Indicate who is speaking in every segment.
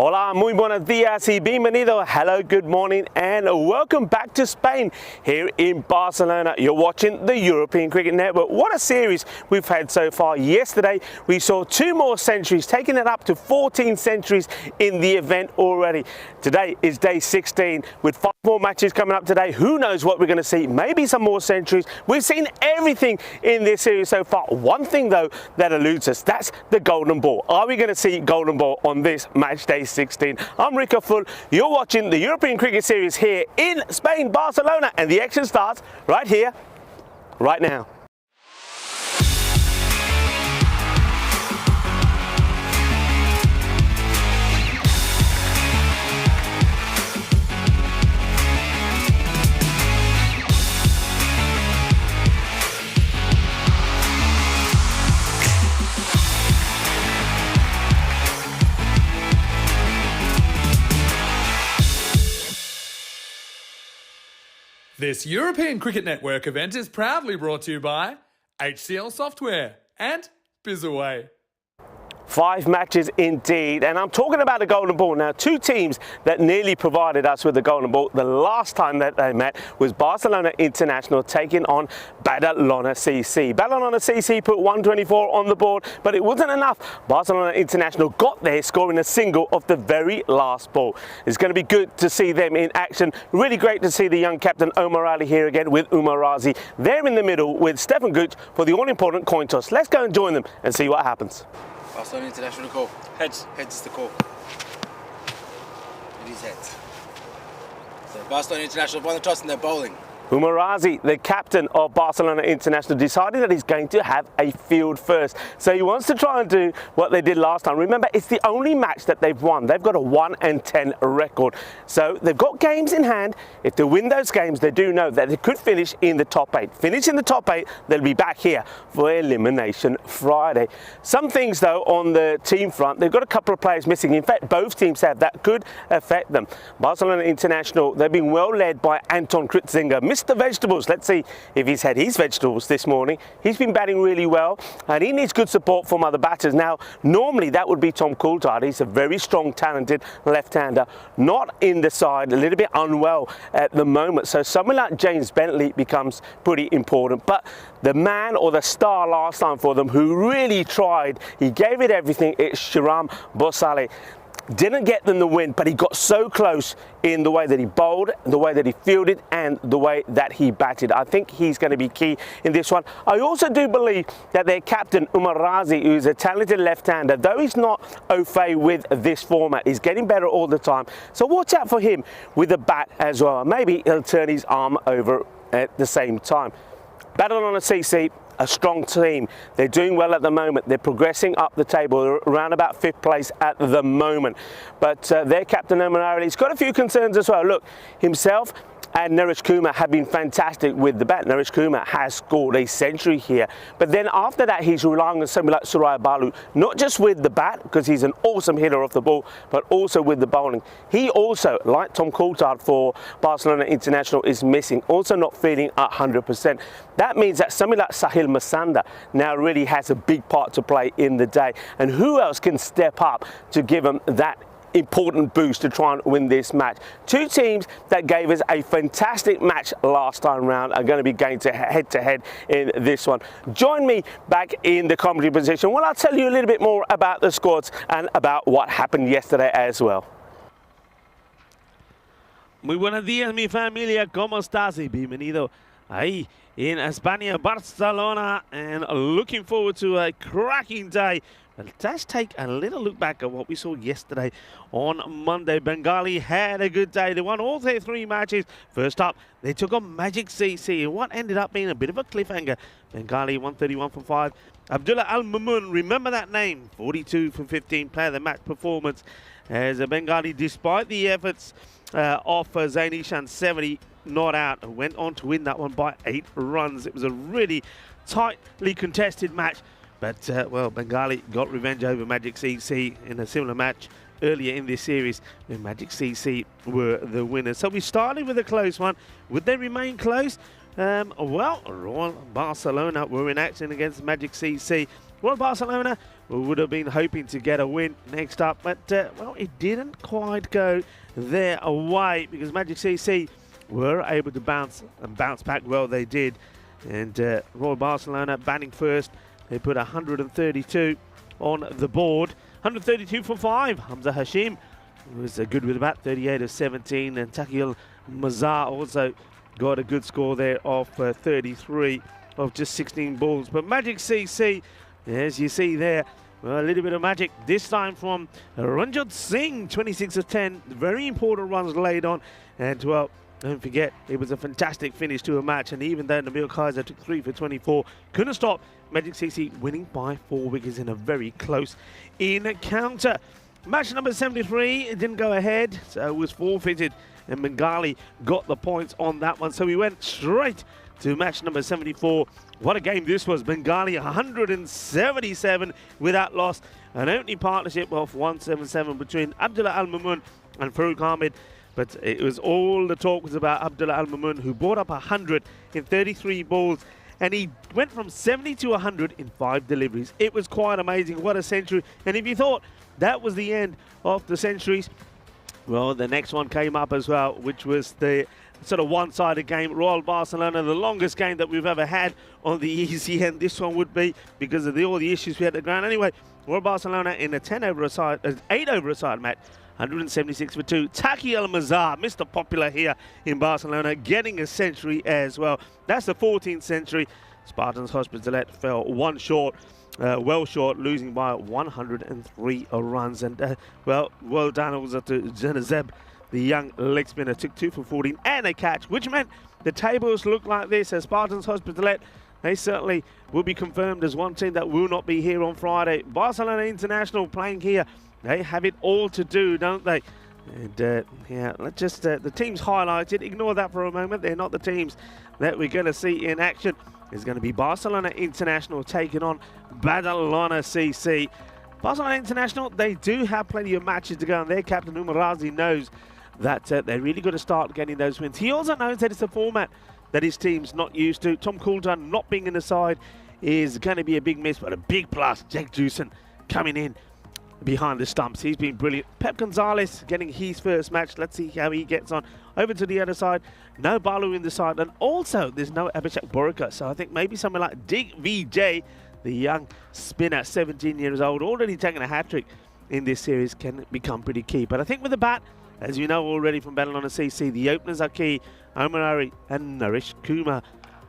Speaker 1: Hola, muy buenos días y bienvenido. Hello, good morning and welcome back to Spain here in Barcelona. You're watching the European Cricket Network. What a series we've had so far. Yesterday we saw 2 more centuries, taking it up to 14 centuries in the event already. Today is day 16 with 5 more matches coming up today. Who knows what we're going to see? Maybe some more centuries. We've seen everything in this series so far. One thing though that eludes us, that's the golden ball. Are we going to see golden ball on this match day 16? I'm Rico Full. You're watching the European Cricket Series here in Spain, Barcelona, and the action starts right here, right now.
Speaker 2: This European Cricket Network event is proudly brought to you by HCL Software and Bizaway.
Speaker 1: 5 matches indeed, and I'm talking about the golden ball. Now, 2 teams that nearly provided us with the golden ball the last time that they met was Barcelona International taking on Badalona CC. Badalona CC put 124 on the board, but it wasn't enough. Barcelona International got there, scoring a single off the very last ball. It's going to be good to see them in action. Really great to see the young captain Omar Ali here again with Umar Razi. They're in the middle with Stefan Gooch for the all-important coin toss. Let's go and join them and see what happens.
Speaker 3: Barcelona International call. Heads. Heads is the call. It is heads. So Barcelona International won the toss and they're bowling.
Speaker 1: Umar Razi, the captain of Barcelona International, decided that he's going to have a field first. So he wants to try and do what they did last time. Remember, it's the only match that they've won. They've got a 1-10 record. So they've got games in hand. If they win those games, they do know that they could finish in the top 8. Finish in the top 8, they'll be back here for Elimination Friday. Some things, though, on the team front, they've got a couple of players missing. In fact, both teams have. That could affect them. Barcelona International, they've been well led by Anton Kritzinger. Mr. Vegetables. Let's see if he's had his vegetables this morning. He's been batting really well and he needs good support from other batters. Now, normally that would be Tom Coulthard. He's a very strong, talented left-hander, not in the side, a little bit unwell at the moment. So someone like James Bentley becomes pretty important. But the man or the star last time for them who really tried, he gave it everything, it's Shiram Bosale. Didn't get them the win, but he got so close in the way that he bowled, the way that he fielded, and the way that he batted. I think he's going to be key in this one. I also do believe that their captain, Umar Razi, who's a talented left-hander, though he's not au fait with this format, he's getting better all the time. So watch out for him with the bat as well. Maybe he'll turn his arm over at the same time. Badalona CC, a strong team. They're doing well at the moment. They're progressing up the table. They're around about 5th place at the moment. But their captain, Omar Ali, has got a few concerns as well. Look, himself and Naresh Kumar have been fantastic with the bat. Naresh Kumar has scored a century here. But then after that, he's relying on somebody like Suraya Balu, not just with the bat, because he's an awesome hitter off the ball, but also with the bowling. He also, like Tom Coulthard for Barcelona International, is missing, also not feeling 100%. That means that somebody like Sahil Masanda now really has a big part to play in the day. And who else can step up to give him that important boost to try and win this match? 2 teams that gave us a fantastic match last time round are going to be going to head in this one. Join me back in the commentary position while I'll tell you a little bit more about the squads and about what happened yesterday as well.
Speaker 4: Muy buenos días, mi familia. ¿Cómo estás? Y bienvenido ahí in España, Barcelona, and looking forward to a cracking day. But let's take a little look back at what we saw yesterday on Monday. Bengali had a good day. They won all their 3 matches. First up, they took on Magic CC in what ended up being a bit of a cliffhanger. Bengali 131 for 5. Abdullah Al-Mamun, remember that name, 42 for 15, player of the match performance. As a Bengali, despite the efforts of Zain Ishan, 70 not out, went on to win that one by 8 runs. It was a really tightly contested match. But, well, Bengali got revenge over Magic CC in a similar match earlier in this series when Magic CC were the winners. So we started with a close one. Would they remain close? Well, Royal Barcelona were in action against Magic CC. Well, Barcelona would have been hoping to get a win next up, but, well, it didn't quite go their way because Magic CC were able to bounce back. Well, they did. And Royal Barcelona batting first. They put 132 on the board. 132 for 5. Hamza Hashim was good with about 38 of 17. And Takil Mazar also got a good score there of 33 of just 16 balls. But Magic CC, as you see there, well, a little bit of magic. This time from Ranjit Singh, 26 of 10. Very important runs laid on. And, well, don't forget, it was a fantastic finish to a match. And even though Nabil Kaiser took 3 for 24, couldn't stop Magic CC winning by 4 wickets in a very close encounter. Match number 73, it didn't go ahead, so it was forfeited. And Bengali got the points on that one. So we went straight to match number 74. What a game this was. Bengali 177 without loss. An opening partnership of 177 between Abdullah Al Mamun and Farooq Ahmed. But it was all the talk was about Abdullah Al Mamun, who brought up 100 in 33 balls. And he went from 70 to 100 in 5 deliveries. It was quite amazing. What a century. And if you thought that was the end of the centuries, well, the next one came up as well, which was the sort of one-sided game. Royal Barcelona, the longest game that we've ever had on the ECN. This one would be because of all the issues we had at the ground. Anyway, Royal Barcelona in a 8 over a side match, 176 for 2. Taki Al-Mazar, Mr. Popular here in Barcelona, getting a century as well. That's the 14th century. Spartans Hospitalet fell one short. Well short, losing by 103 runs. And, well done also to Janazeb, the young leg spinner. Took 2 for 14 and a catch, which meant the tables look like this. As Spartans Hospitalet, they certainly will be confirmed as one team that will not be here on Friday. Barcelona International playing here. They have it all to do, don't they? And, yeah, let's just, the teams highlighted. Ignore that for a moment. They're not the teams that we're going to see in action. It's going to be Barcelona International taking on Badalona CC. Barcelona International, they do have plenty of matches to go, and their captain Umar Razi knows that they're really going to start getting those wins. He also knows that it's a format that his team's not used to. Tom Coulton not being in the side is going to be a big miss, but a big plus. Jack Jewson coming in behind the stumps. He's been brilliant. Pep Gonzalez getting his first match. Let's see how he gets on. Over to the other side. No Balu in the side. And also, there's no Abhishek Borika. So I think maybe someone like Dig VJ, the young spinner, 17 years old, already taking a hat-trick in this series, can become pretty key. But I think with the bat, as you know already from Badalona CC, the openers are key. Omar Ari and Naresh Kumar.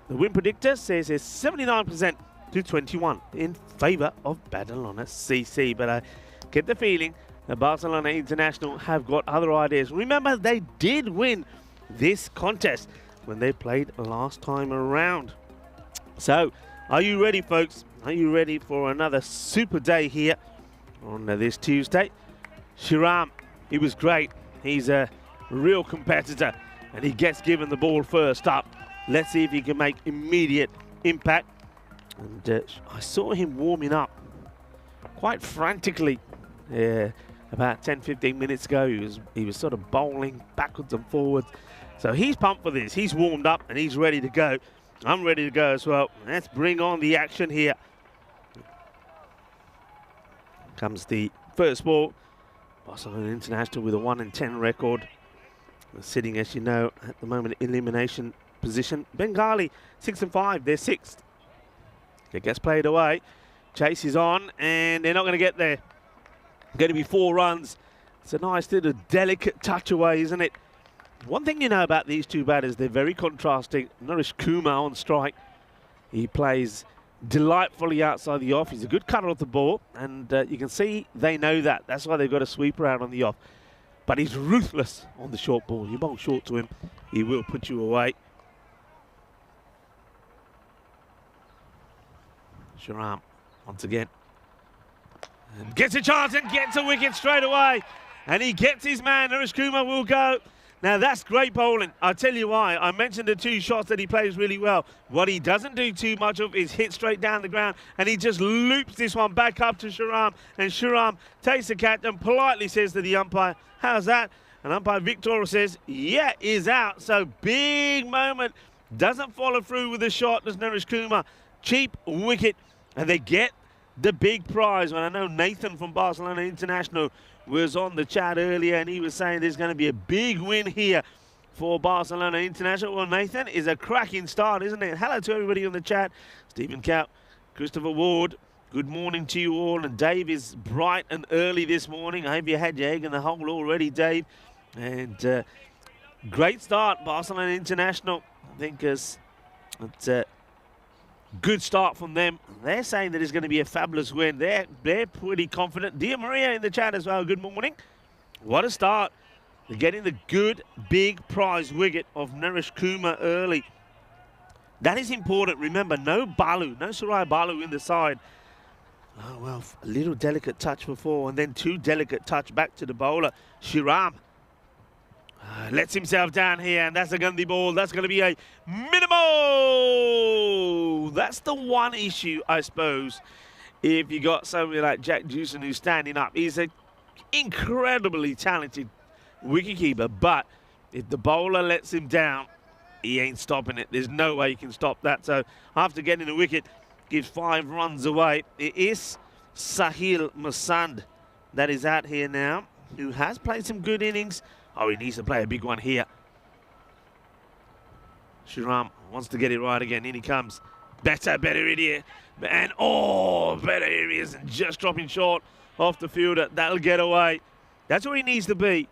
Speaker 4: The win predictor says it's 79% to 21 in favour of Badalona CC. But I get the feeling that Barcelona International have got other ideas. Remember, they did win this contest when they played last time around. So, are you ready, folks? Are you ready for another super day here on this Tuesday? Shiram, he was great. He's a real competitor, and he gets given the ball first up. Let's see if he can make immediate impact. And I saw him warming up quite frantically about 10-15 minutes ago. He was sort of bowling backwards and forwards. So he's pumped for this. He's warmed up and he's ready to go. I'm ready to go as well. Let's bring on the action here. Comes the first ball. Barcelona International with a 1-10 record. Sitting, as you know, at the moment, elimination position. Bengali 6-5. They're 6th. It gets played away. Chase is on, and they're not going to get there. Going to be 4 runs. It's a nice little delicate touch away, isn't it? One thing you know about these two batters, they're very contrasting. Naresh Kumar on strike. He plays delightfully outside the off. He's a good cutter of the ball, and you can see they know that. That's why they've got a sweeper out on the off. But he's ruthless on the short ball. You bowl short to him, he will put you away. Sharam, once again. And gets a chance and gets a wicket straight away. And he gets his man. Naresh Kumar will go. Now, that's great bowling. I'll tell you why. I mentioned the 2 shots that he plays really well. What he doesn't do too much of is hit straight down the ground, and he just loops this one back up to Sharam, and Sharam takes the catch and politely says to the umpire, how's that? And umpire Victor says, yeah, is out. So big moment. Doesn't follow through with the shot as Naresh Kumar. Cheap wicket, and they get the big prize. When I know Nathan from Barcelona International was on the chat earlier and he was saying there's going to be a big win here for Barcelona International. Well, Nathan, is a cracking start, isn't it? Hello to everybody on the chat. Stephen Cap, Christopher Ward, good morning to you all. And Dave is bright and early this morning. I hope you had your egg in the hole already, Dave. And great start, Barcelona International. I think it's a good start from them. They're saying that it's going to be a fabulous win. They're pretty confident. Dia Maria in the chat as well. Good morning. What a start. They're getting the good big prize wicket of Naresh Kumar early. That is important. Remember, no Balu, no Suraya Balu in the side. Oh, well, a little delicate touch before and then 2 delicate touch back to the bowler. Shiram lets himself down here, and that's a Gandhi ball. That's going to be a minimal. That's the one issue, I suppose, if you got somebody like Jack Jewson who's standing up. He's an incredibly talented wicketkeeper, but if the bowler lets him down, he ain't stopping it. There's no way he can stop that. So after getting the wicket, gives 5 runs away. It is Sahil Masand that is out here now, who has played some good innings. Oh, he needs to play a big one here. Shiram wants to get it right again. In he comes. Better idiot. And better here he is. And just dropping short off the fielder. That'll get away. That's where he needs to be.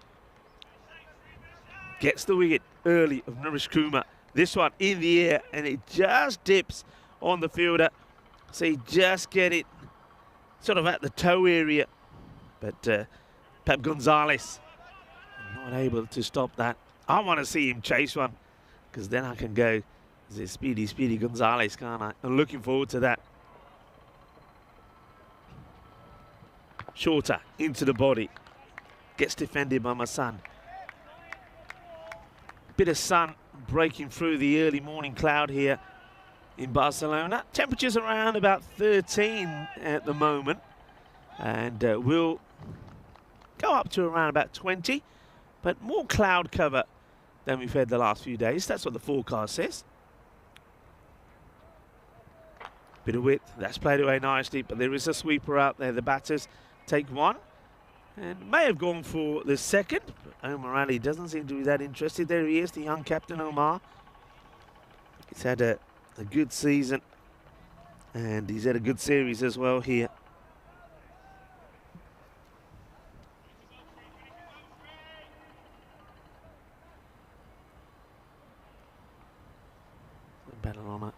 Speaker 4: Gets the wicket early of Naresh Kumar. This one in the air, and it just dips on the fielder. So he just get it sort of at the toe area. But Pep Gonzalez not able to stop that. I want to see him chase one, because then I can go, is it Speedy Gonzalez, can't I? I'm looking forward to that. Shorter into the body. Gets defended by my son. Bit of sun breaking through the early morning cloud here in Barcelona. Temperatures around about 13 at the moment, and we'll go up to around about 20, but more cloud cover than we've had the last few days. That's what the forecast says. Bit of width, that's played away nicely, but there is a sweeper out there. The batters take one and may have gone for the second. Omar Ali doesn't seem to be that interested. There he is, the young captain Omar. He's had a good season, and he's had a good series as well here. Badalona.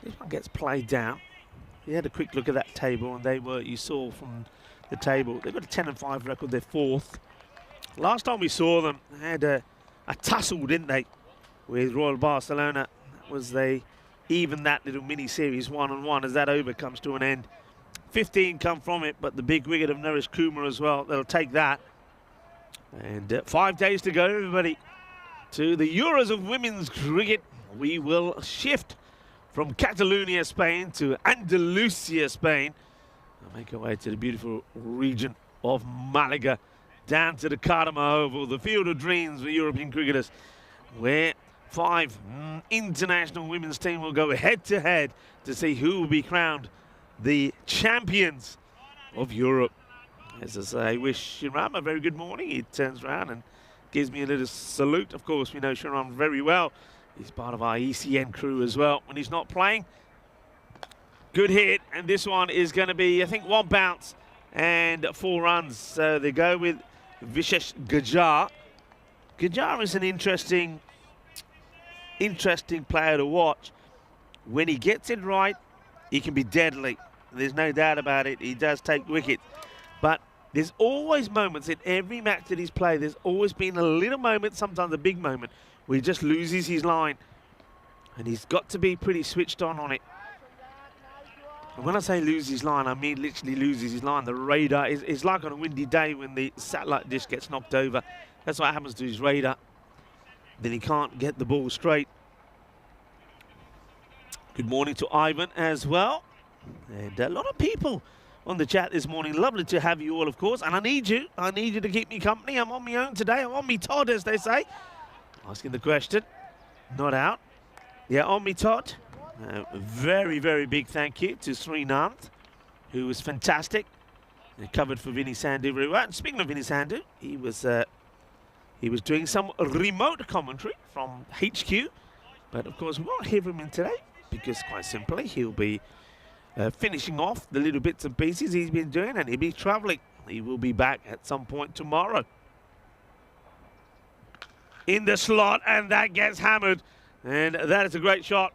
Speaker 4: This one gets played down. You had a quick look at that table, and they were, you saw from the table, they've got a 10-5 record. They're 4th. Last time we saw them, they had a tussle, didn't they, with Royal Barcelona. That was they even that little mini series 1-1 as that over comes to an end. 15 come from it, but the big wicket of Naresh Kumar as well. They'll take that. And 5 days to go, everybody, to the Euros of women's cricket. We will shift from Catalonia, Spain to Andalusia, Spain. I'll make our way to the beautiful region of Malaga, down to the Cartama Oval, the field of dreams for European cricketers, where 5 international women's team will go head-to-head to see who will be crowned the champions of Europe. As I say, I wish Shiram a very good morning. He turns around and gives me a little salute. Of course, we know Shiram very well. He's part of our ECN crew as well when he's not playing. Good hit, and this one is going to be, I think, 1 bounce and 4 runs. So they go with Vishesh Gajar. Gajar is an interesting player to watch. When he gets it right, he can be deadly. There's no doubt about it. He does take wickets. But there's always moments in every match that he's played. There's always been a little moment, sometimes a big moment, where he just loses his line. And he's got to be pretty switched on it. And when I say lose his line, I mean literally loses his line. The radar is like on a windy day when the satellite dish gets knocked over. That's what happens to his radar. Then he can't get the ball straight. Good morning to Ivan as well. And a lot of people on the chat this morning. Lovely to have you all, of course. And I need you. I need you to keep me company. I'm on my own today. I'm on me Todd, as they say. Asking the question. Not out. Yeah, on me Todd. Very, very big thank you to Srinath, who was fantastic. He covered for Vinny Sandhu very well. And speaking of Vinny Sandhu, he was doing some remote commentary from HQ. But of course, we won't hear from him today because, quite simply, he'll be finishing off the little bits and pieces he's been doing, and he'll be travelling. He will be back at some point tomorrow. In the slot, and that gets hammered. And that is a great shot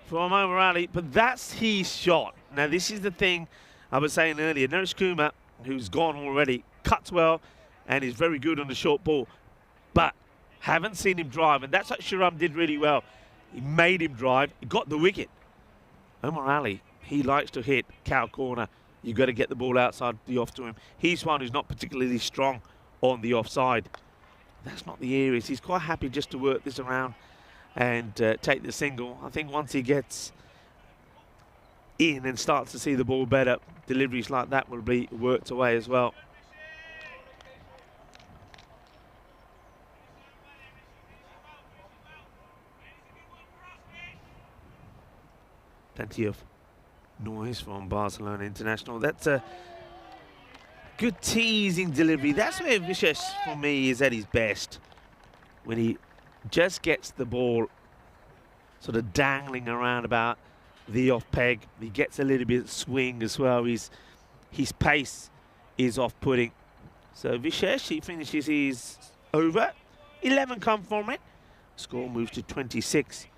Speaker 4: from Omar Ali, but that's his shot. Now, this is the thing I was saying earlier. Naresh Kumar, who's gone already, cuts well and is very good on the short ball, but haven't seen him drive, and that's what Shiram did really well. He made him drive, he got the wicket. Omar Ali, he likes to hit cow corner. You've got to get the ball outside the off to him. He's one who's not particularly strong on the offside. That's not the areas. He's quite happy just to work this around and take the single. I think once he gets in and starts to see the ball better, deliveries like that will be worked away as well. Plenty of noise from Barcelona International. That's a good teasing delivery. That's where Vishesh, for me, is at his best. When he just gets the ball sort of dangling around about the off peg. He gets a little bit of swing as well. His pace is off-putting. So Vishesh, he finishes his over. 11 come from it. Score moves to 26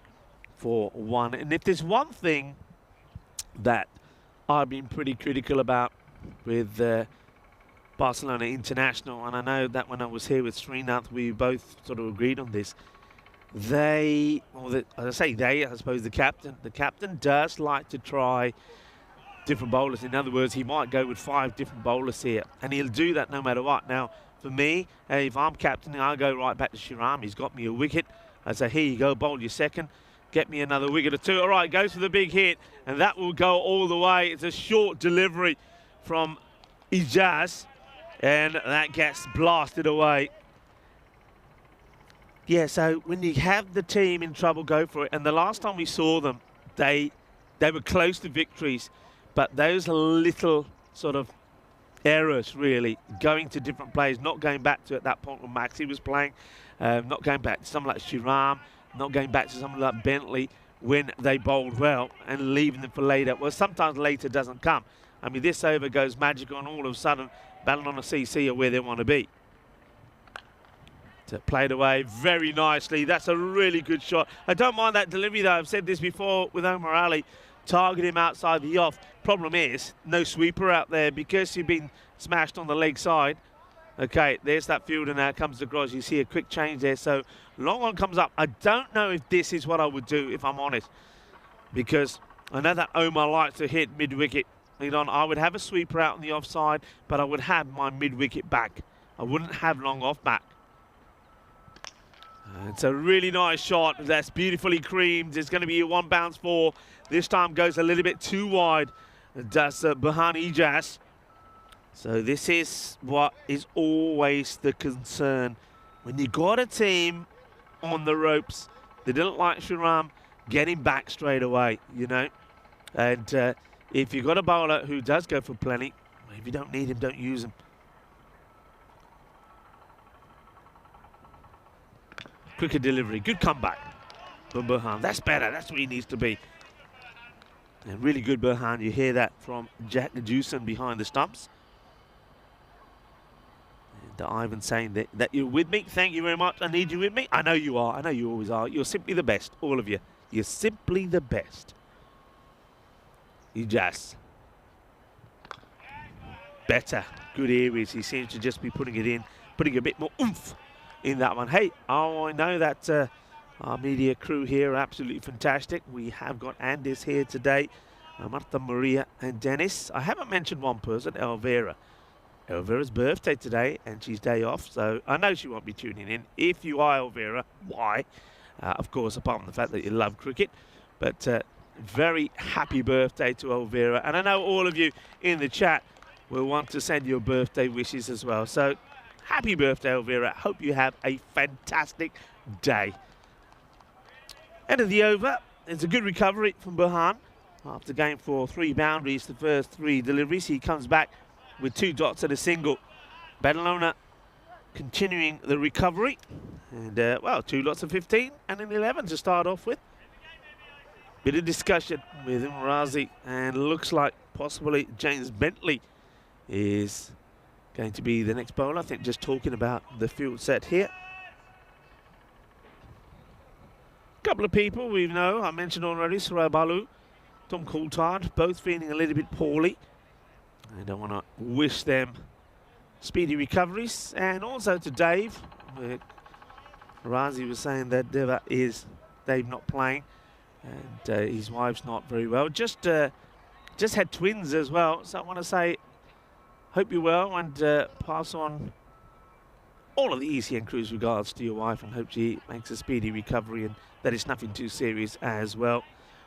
Speaker 4: for 1. And if there's one thing that I've been pretty critical about with Barcelona International, and I know that when I was here with Srinath, we both sort of agreed on this. As I suppose the captain does like to try different bowlers. In other words, he might go with 5 different bowlers here, and he'll do that no matter what. Now, for me, if I'm captain, I'll go right back to Shiram. He's got me a wicket. I say, here you go, bowl your second. Get me another wicket or 2. All right, goes for the big hit, and that will go all the way. It's a short delivery from Ijaz, and that gets blasted away. Yeah, so when you have the team in trouble, go for it. And the last time we saw them, they were close to victories, but those little sort of errors, really, going to different players, not going back to at that point when Maxi was playing, not going back to someone like Shiram, not going back to someone like Bentley when they bowled well and leaving them for later. Well, sometimes later doesn't come. I mean, this over goes magical, and all of a sudden, Badalona CC are where they want to be. To play it away very nicely. That's a really good shot. I don't mind that delivery, though. I've said this before with Omar Ali. Target him outside the off. Problem is, no sweeper out there because you've been smashed on the leg side. Okay, there's that fielder now. Comes across. You see a quick change there. So long on comes up. I don't know if this is what I would do, if I'm honest, because I know that Omar likes to hit mid-wicket. I would have a sweeper out on the offside, but I would have my mid-wicket back. I wouldn't have long off back. It's a really nice shot. That's beautifully creamed. It's going to be a 1 bounce 4. This time goes a little bit too wide. That's Bahani Ijaz. So this is what is always the concern. When you got a team on the ropes, they didn't like Shiram, get him back straight away, you know. And if you've got a bowler who does go for plenty, if you don't need him, don't use him. Quicker delivery, good comeback from Burhan. That's better, that's where he needs to be. And really good Burhan, you hear that from Jack Jusen behind the stumps. And Ivan saying that you're with me, thank you very much, I need you with me. I know you are, I know you always are. You're simply the best, all of you. You're simply the best. Ijaz. Better, good areas, he seems to just be putting it in, putting a bit more oomph in that one. Hey, I know that our media crew here are absolutely fantastic. We have got Andis here today, Marta, Maria and Dennis. I haven't mentioned one person, Elvira. Elvira's birthday today and she's day off, so I know she won't be tuning in. If you are Elvira, why? Of course, apart from the fact that you love cricket, but very happy birthday to Elvira. And I know all of you in the chat will want to send your birthday wishes as well. So happy birthday, Elvira. Hope you have a fantastic day. End of the over. it's a good recovery from Burhan. After going for 3 boundaries, the first 3 deliveries, he comes back with 2 dots and a single. Badalona continuing the recovery. And, well, 2 lots of 15 and an 11 to start off with. Bit of discussion with Razi, and looks like possibly James Bentley is going to be the next bowler. I think just talking about the field set here. Couple of people we know, I mentioned already, Suraj Balu, Tom Coulthard, both feeling a little bit poorly. I don't want to wish them speedy recoveries. And also to Dave, Razi was saying that Dave not playing, and his wife's not very well. Just had twins as well, so I want to say hope you're well, and pass on all of the ECN crew's regards to your wife, and hope she makes a speedy recovery and that it's nothing too serious as well.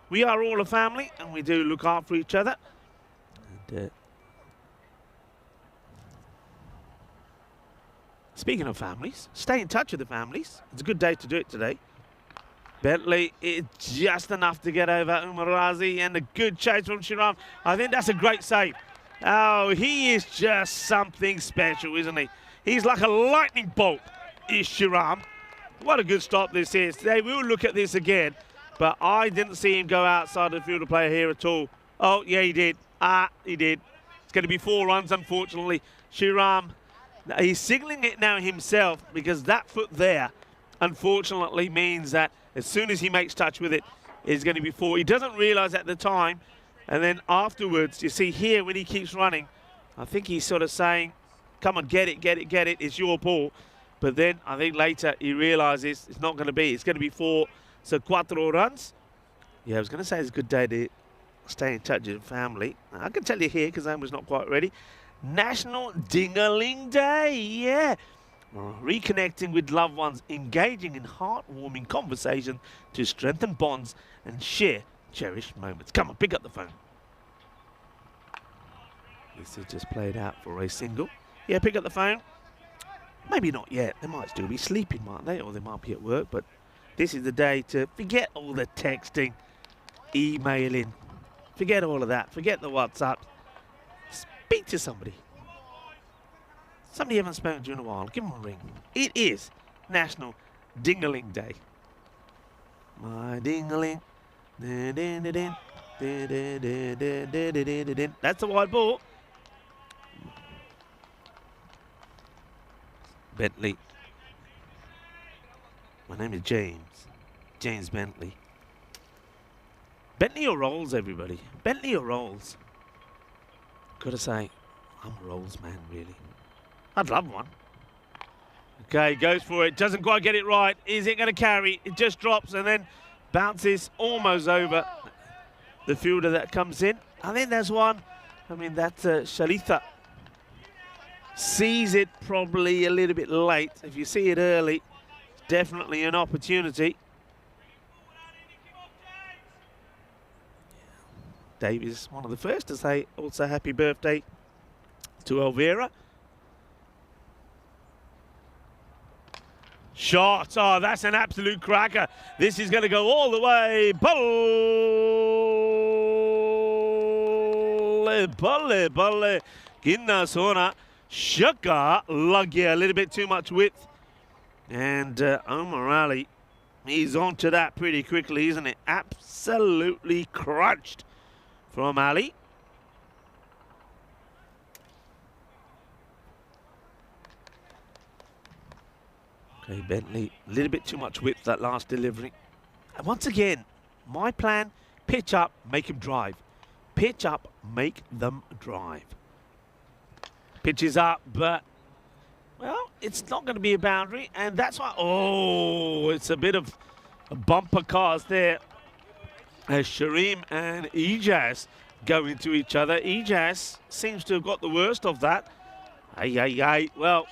Speaker 4: We are all a family, and we do look after each other. And, speaking of families, stay in touch with the families. It's a good day to do it today. Bentley, it's just enough to get over Umar Razi, and a good chase from Shiram. I think that's a great save. Oh, he is just something special, isn't he? He's like a lightning bolt, is Shiram. What a good stop this is. They will look at this again, but I didn't see him go outside the field of play here at all. Oh, yeah, he did. He did. It's going to be 4 runs, unfortunately. Shiram, he's signalling it now himself, because that foot there, unfortunately, means that as soon as he makes touch with it, it's going to be 4. He doesn't realise at the time, and then afterwards, you see here when he keeps running, I think he's sort of saying, come on, get it, get it, get it, it's your ball. But then I think later he realises it's not going to be. It's going to be 4, so 4 runs. Yeah, I was going to say it's a good day to stay in touch with the family. I can tell you here, because I was not quite ready, National Ding-a-Ling Day, yeah. Reconnecting with loved ones, engaging in heartwarming conversation to strengthen bonds and share cherished moments. Come on, pick up the phone. This is just played out for a single. Yeah, pick up the phone. Maybe not yet. They might still be sleeping, might they? Or they might be at work. But this is the day to forget all the texting, emailing. Forget all of that. Forget the WhatsApp. Speak to somebody. Somebody you haven't spoken to in a while. Give them a ring. It is National Ding-a-Ling Day. My ding-a-ling. That's the wide ball. Bentley. My name is James. James Bentley. Bentley or Rolls, everybody? Bentley or Rolls? Gotta say, I'm a Rolls man, really. I'd love one. Okay, goes for it. Doesn't quite get it right. Is it going to carry? It just drops and then bounces almost over the fielder that comes in. I think there's one. I mean, that's Shalitha. Sees it probably a little bit late. If you see it early, definitely an opportunity. Dave is one of the first to say also happy birthday to Elvira. Shot. Oh, that's an absolute cracker. This is going to go all the way. Balle, balle. Ginna sona. Shaka lagya. A little bit too much width. And Omar Ali, he's onto that pretty quickly, isn't it? Absolutely crunched from Ali. Okay, Bentley, a little bit too much width that last delivery. And once again, my plan, pitch up, make him drive. Pitch up, make them drive. Pitch is up, but, well, it's not going to be a boundary, and that's why, oh, it's a bit of a bumper cars there as Sharim and Ijaz go into each other. Ijaz seems to have got the worst of that. Well,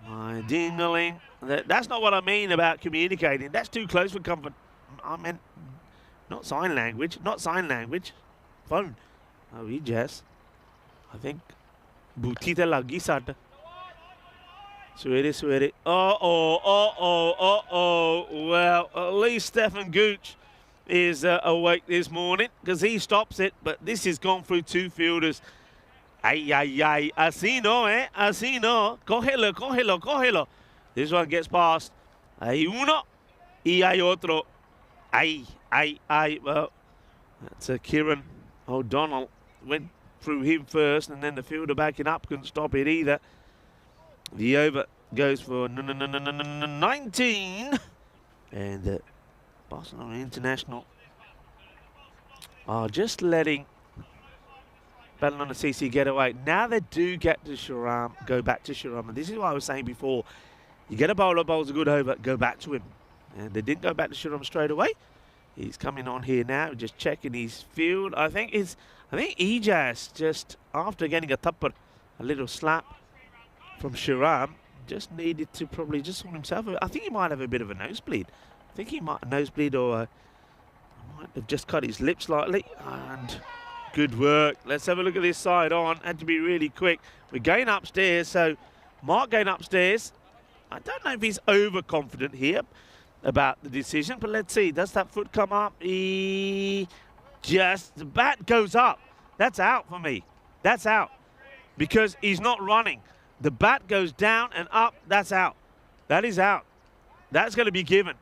Speaker 4: my ding-a-ling. That's not what I mean about communicating. That's too close for comfort. I meant not sign language. Not sign language. Phone. Oh, Ijaz. I think. Butita lagi sada. Oh. Well, at least Stefan Gooch is awake this morning because he stops it, but this has gone through 2 fielders. Ay, ay, ay. Así no, eh? Así no. Cógelo, cógelo, cógelo. This one gets past. Hay uno y hay otro. Ay, ay, ay. Well, that's Kieran O'Donnell. Went through him first, and then the fielder backing up couldn't stop it either. The over goes for 19. And Barcelona International are just letting Badalona CC get away. Now they do get to Sharam, go back to Sharam. And this is what I was saying before. You get a bowler, bowls a good over, go back to him. And they didn't go back to Sharam straight away. He's coming on here now, just checking his field. I think ECS, just after getting a tapper, a little slap from Sharam, just needed to probably just sort himself. I think he might have a bit of a nosebleed. I think he might nosebleed, or might have just cut his lip slightly. And good work. Let's have a look at this side on. Had to be really quick. We're going upstairs, so Mark going upstairs. I don't know if he's overconfident here about the decision, but let's see. Does that foot come up? The bat goes up. That's out for me. That's out because he's not running. The bat goes down and up. That's out. That is out. That's going to be given.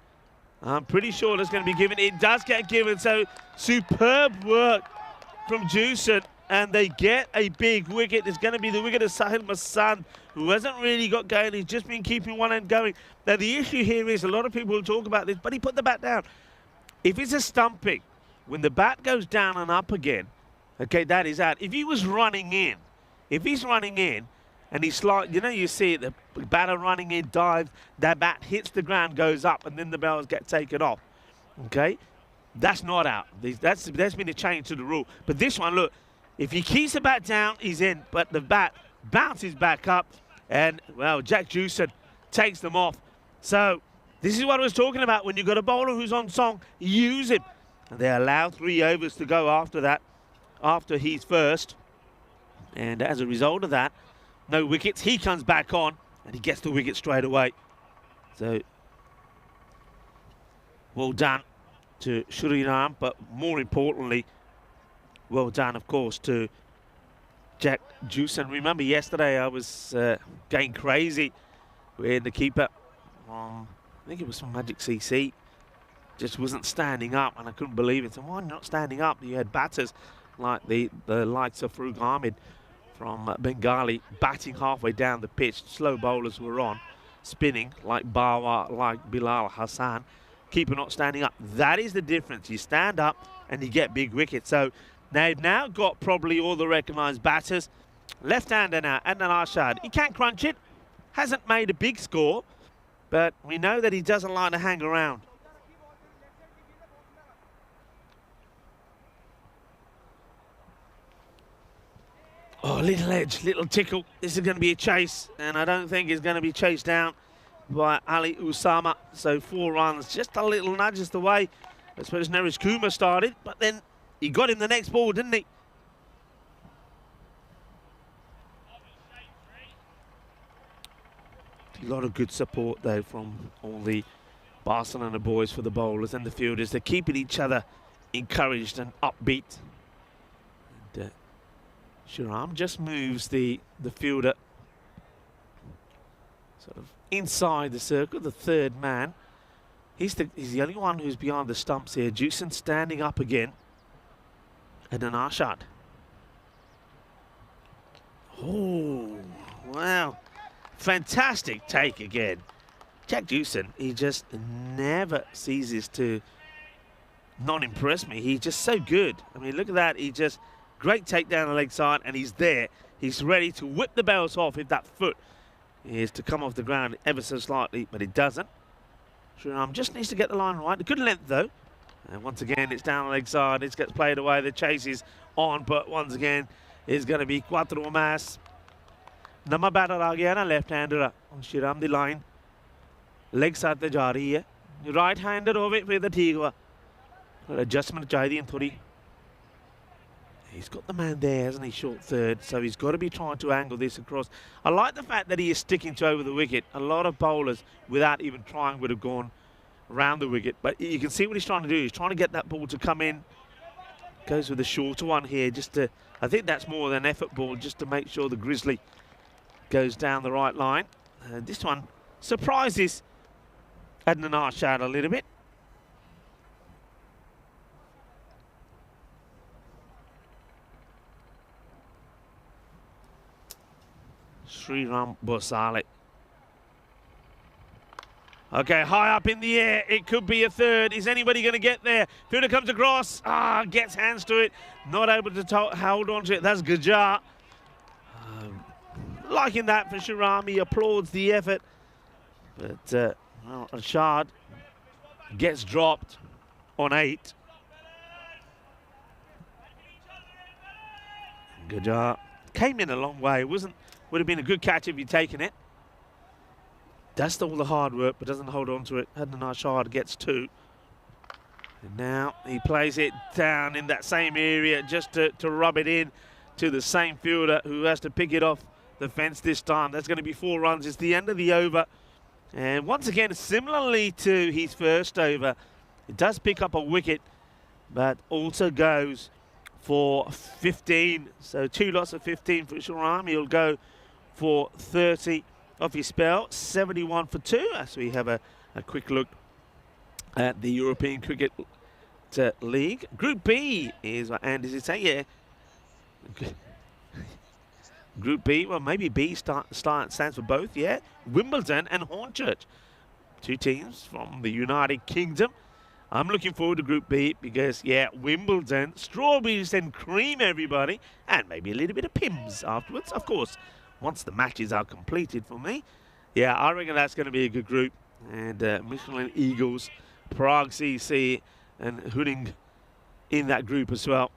Speaker 4: I'm pretty sure that's going to be given. It does get given. So superb work from Jusen, and they get a big wicket. It's going to be the wicket of Sahil Masan, who hasn't really got going. He's just been keeping one end going. Now, the issue here is a lot of people will talk about this, but he put the bat down. If it's a stumping, when the bat goes down and up again, okay, that is out. If he was running in, and he's like, you know, you see it, the batter running in, dives, that bat hits the ground, goes up, and then the bells get taken off. Okay? That's not out. There's been a change to the rule. But this one, look, if he keeps the bat down, he's in. But the bat bounces back up, and, well, Jack Jusen takes them off. So this is what I was talking about. When you've got a bowler who's on song, use him. And they allow 3 overs to go after that, after he's first. And as a result of that, no wickets. He comes back on, and he gets the wicket straight away. So, well done to Shriram, but more importantly, well done, of course, to Jack Jusen. Remember yesterday I was going crazy when the keeper, I think it was from Magic CC, just wasn't standing up, and I couldn't believe it. So why not standing up? You had batters like the likes of Farooq Ahmed from Bengali batting halfway down the pitch. Slow bowlers were on, spinning like Bawa, like Bilal Hassan. Keeper not standing up. That is the difference. You stand up and you get big wickets. So they've now got probably all the recognised batters. Left-hander now, Adnan Arshad. He can't crunch it. Hasn't made a big score, but we know that he doesn't like to hang around. Oh, little edge, little tickle. This is going to be a chase, and I don't think it's going to be chased down by Ali Usama. So 4 runs, just a little nudges the way. I suppose Neeraj Kumar started, but then he got him the next ball, didn't he? A lot of good support, though, from all the Barcelona boys for the bowlers and the fielders. They're keeping each other encouraged and upbeat. And, Shriram just moves the fielder sort of inside the circle, the third man. He's the only one who's behind the stumps here. Jusen standing up again. And an Arshad. Oh, wow. Fantastic take again. Jack Jusen, he just never ceases to not impress me. He's just so good. I mean, look at that. He just... Great take down the leg side, and he's there. He's ready to whip the bells off if that foot is to come off the ground ever so slightly, but it doesn't. Shriram just needs to get the line right. Good length, though. And once again, it's down the leg side. It gets played away. The chase is on, but once again, it's going to be Quattro Mas. Nama batter aa gaya na, left-hander on Shriram the line. Leg side te ja rahi hai. Right-hander hove fir the theek hua. Adjustment chahidi in thodi. He's got the man there, hasn't he, short third, so he's got to be trying to angle this across. I like the fact that he is sticking to over the wicket. A lot of bowlers, without even trying, would have gone round the wicket. But you can see what he's trying to do. He's trying to get that ball to come in. Goes with the shorter one here, just to, I think that's more than an effort ball, just to make sure the Grizzly goes down the right line. This one surprises Adnan Arshad a little bit. Sriram Bosale. Okay, high up in the air. It could be a third. Is anybody going to get there? Fielder comes across. Gets hands to it. Not able to hold on to it. That's Jaguar. Liking that for Sriram. He applauds the effort. But well, Arshad gets dropped on 8. Jaguar came in a long way. Would have been a good catch if he'd taken it. Does all the hard work, but doesn't hold on to it. Adnan Arshad gets 2. And now he plays it down in that same area just to rub it in to the same fielder who has to pick it off the fence this time. That's going to be 4 runs. It's the end of the over. And once again, similarly to his first over, it does pick up a wicket, but also goes for 15. So 2 lots of 15 for Sriram. He'll go for 30 off his spell, 71 for 2, as we have a quick look at the European Cricket League. Group B is what Andy is saying, yeah. Group B, well, maybe B stands for both, yeah. Wimbledon and Hornchurch, 2 teams from the United Kingdom. I'm looking forward to Group B because, yeah, Wimbledon, strawberries and cream, everybody, and maybe a little bit of Pims afterwards, of course. Once the matches are completed for me. Yeah, I reckon that's going to be a good group. And Michelin Eagles, Prague CC, and Huning in that group as well.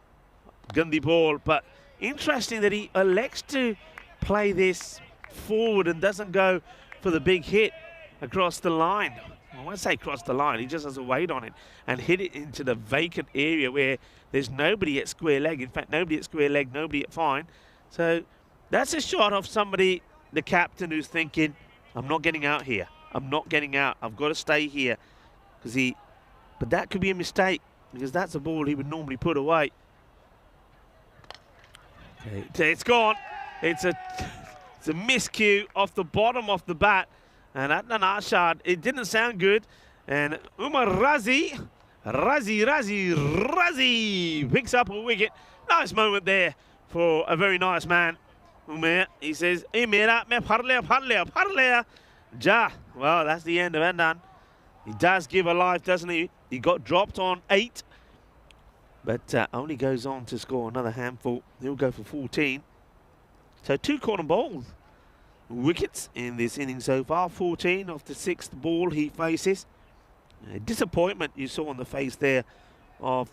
Speaker 4: Gundy ball, but interesting that he elects to play this forward and doesn't go for the big hit across the line. Well, when I say across the line, he just has to wait on it and hit it into the vacant area where there's nobody at square leg. In fact, nobody at square leg, nobody at fine. So that's a shot of somebody, the captain, who's thinking, I'm not getting out here. I'm not getting out. I've got to stay here. But that could be a mistake because that's a ball he would normally put away. Okay, it's gone. It's a miscue off the bottom of the bat. And Adnan Arshad, it didn't sound good. And Umar Razi picks up a wicket. Nice moment there for a very nice man. He says, well, that's the end of Adnan. He does give a life, doesn't he? He got dropped on 8, but only goes on to score another handful. He'll go for 14. So 2 corner ball wickets in this inning so far. 14 off the 6th ball he faces. Disappointment you saw on the face there of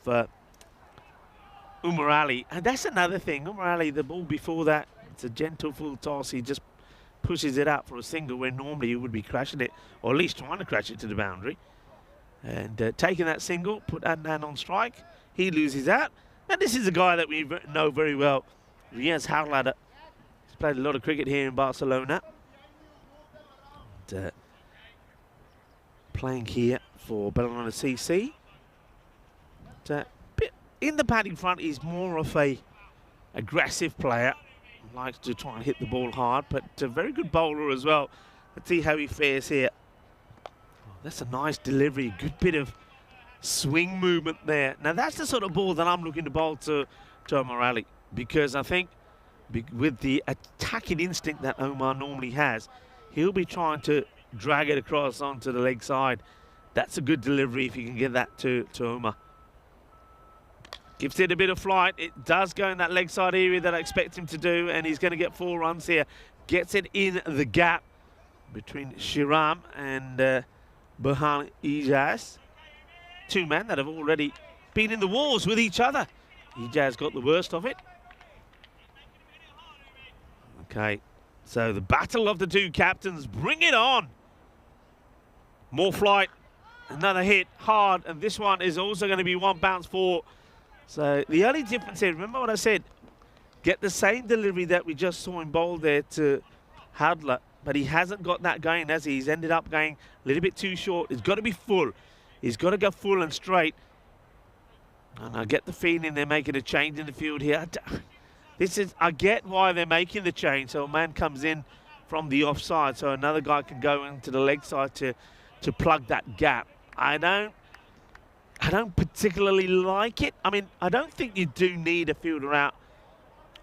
Speaker 4: Umar Ali. And that's another thing. Umar Ali, the ball before that, it's a gentle full toss. He just pushes it out for a single where normally you would be crashing it, or at least trying to crash it to the boundary. And taking that single, put Adnan on strike. He loses out. And this is a guy that we know very well, Riaz Harlada. He's played a lot of cricket here in Barcelona. And, playing here for Badalona CC. In the batting front, he's more of a aggressive player. Likes to try and hit the ball hard, but a very good bowler as well. Let's see how he fares here. Oh, that's a nice delivery, good bit of swing movement there. Now that's the sort of ball that I'm looking to bowl to Omar Ali, because I think with the attacking instinct that Omar normally has, he'll be trying to drag it across onto the leg side. That's a good delivery if you can get that to Omar. Gives it a bit of flight. It does go in that leg side area that I expect him to do, and he's going to get 4 runs here. Gets it in the gap between Sriram and Burhan Ijaz. 2 men that have already been in the wars with each other. Ijaz got the worst of it. Okay, so the battle of the 2 captains. Bring it on. More flight. Another hit, hard, and this one is also going to be 1 bounce 4. So the only difference here, remember what I said, get the same delivery that we just saw in bowl there to Hadla. but he hasn't got that going, has he? He's ended up going a little bit too short. He's got to be full. He's got to go full and straight. And I get the feeling they're making a change in the field here. I get why they're making the change. So a man comes in from the offside, so another guy can go into the leg side to plug that gap. I don't particularly like it. I mean, I don't think you do need a fielder out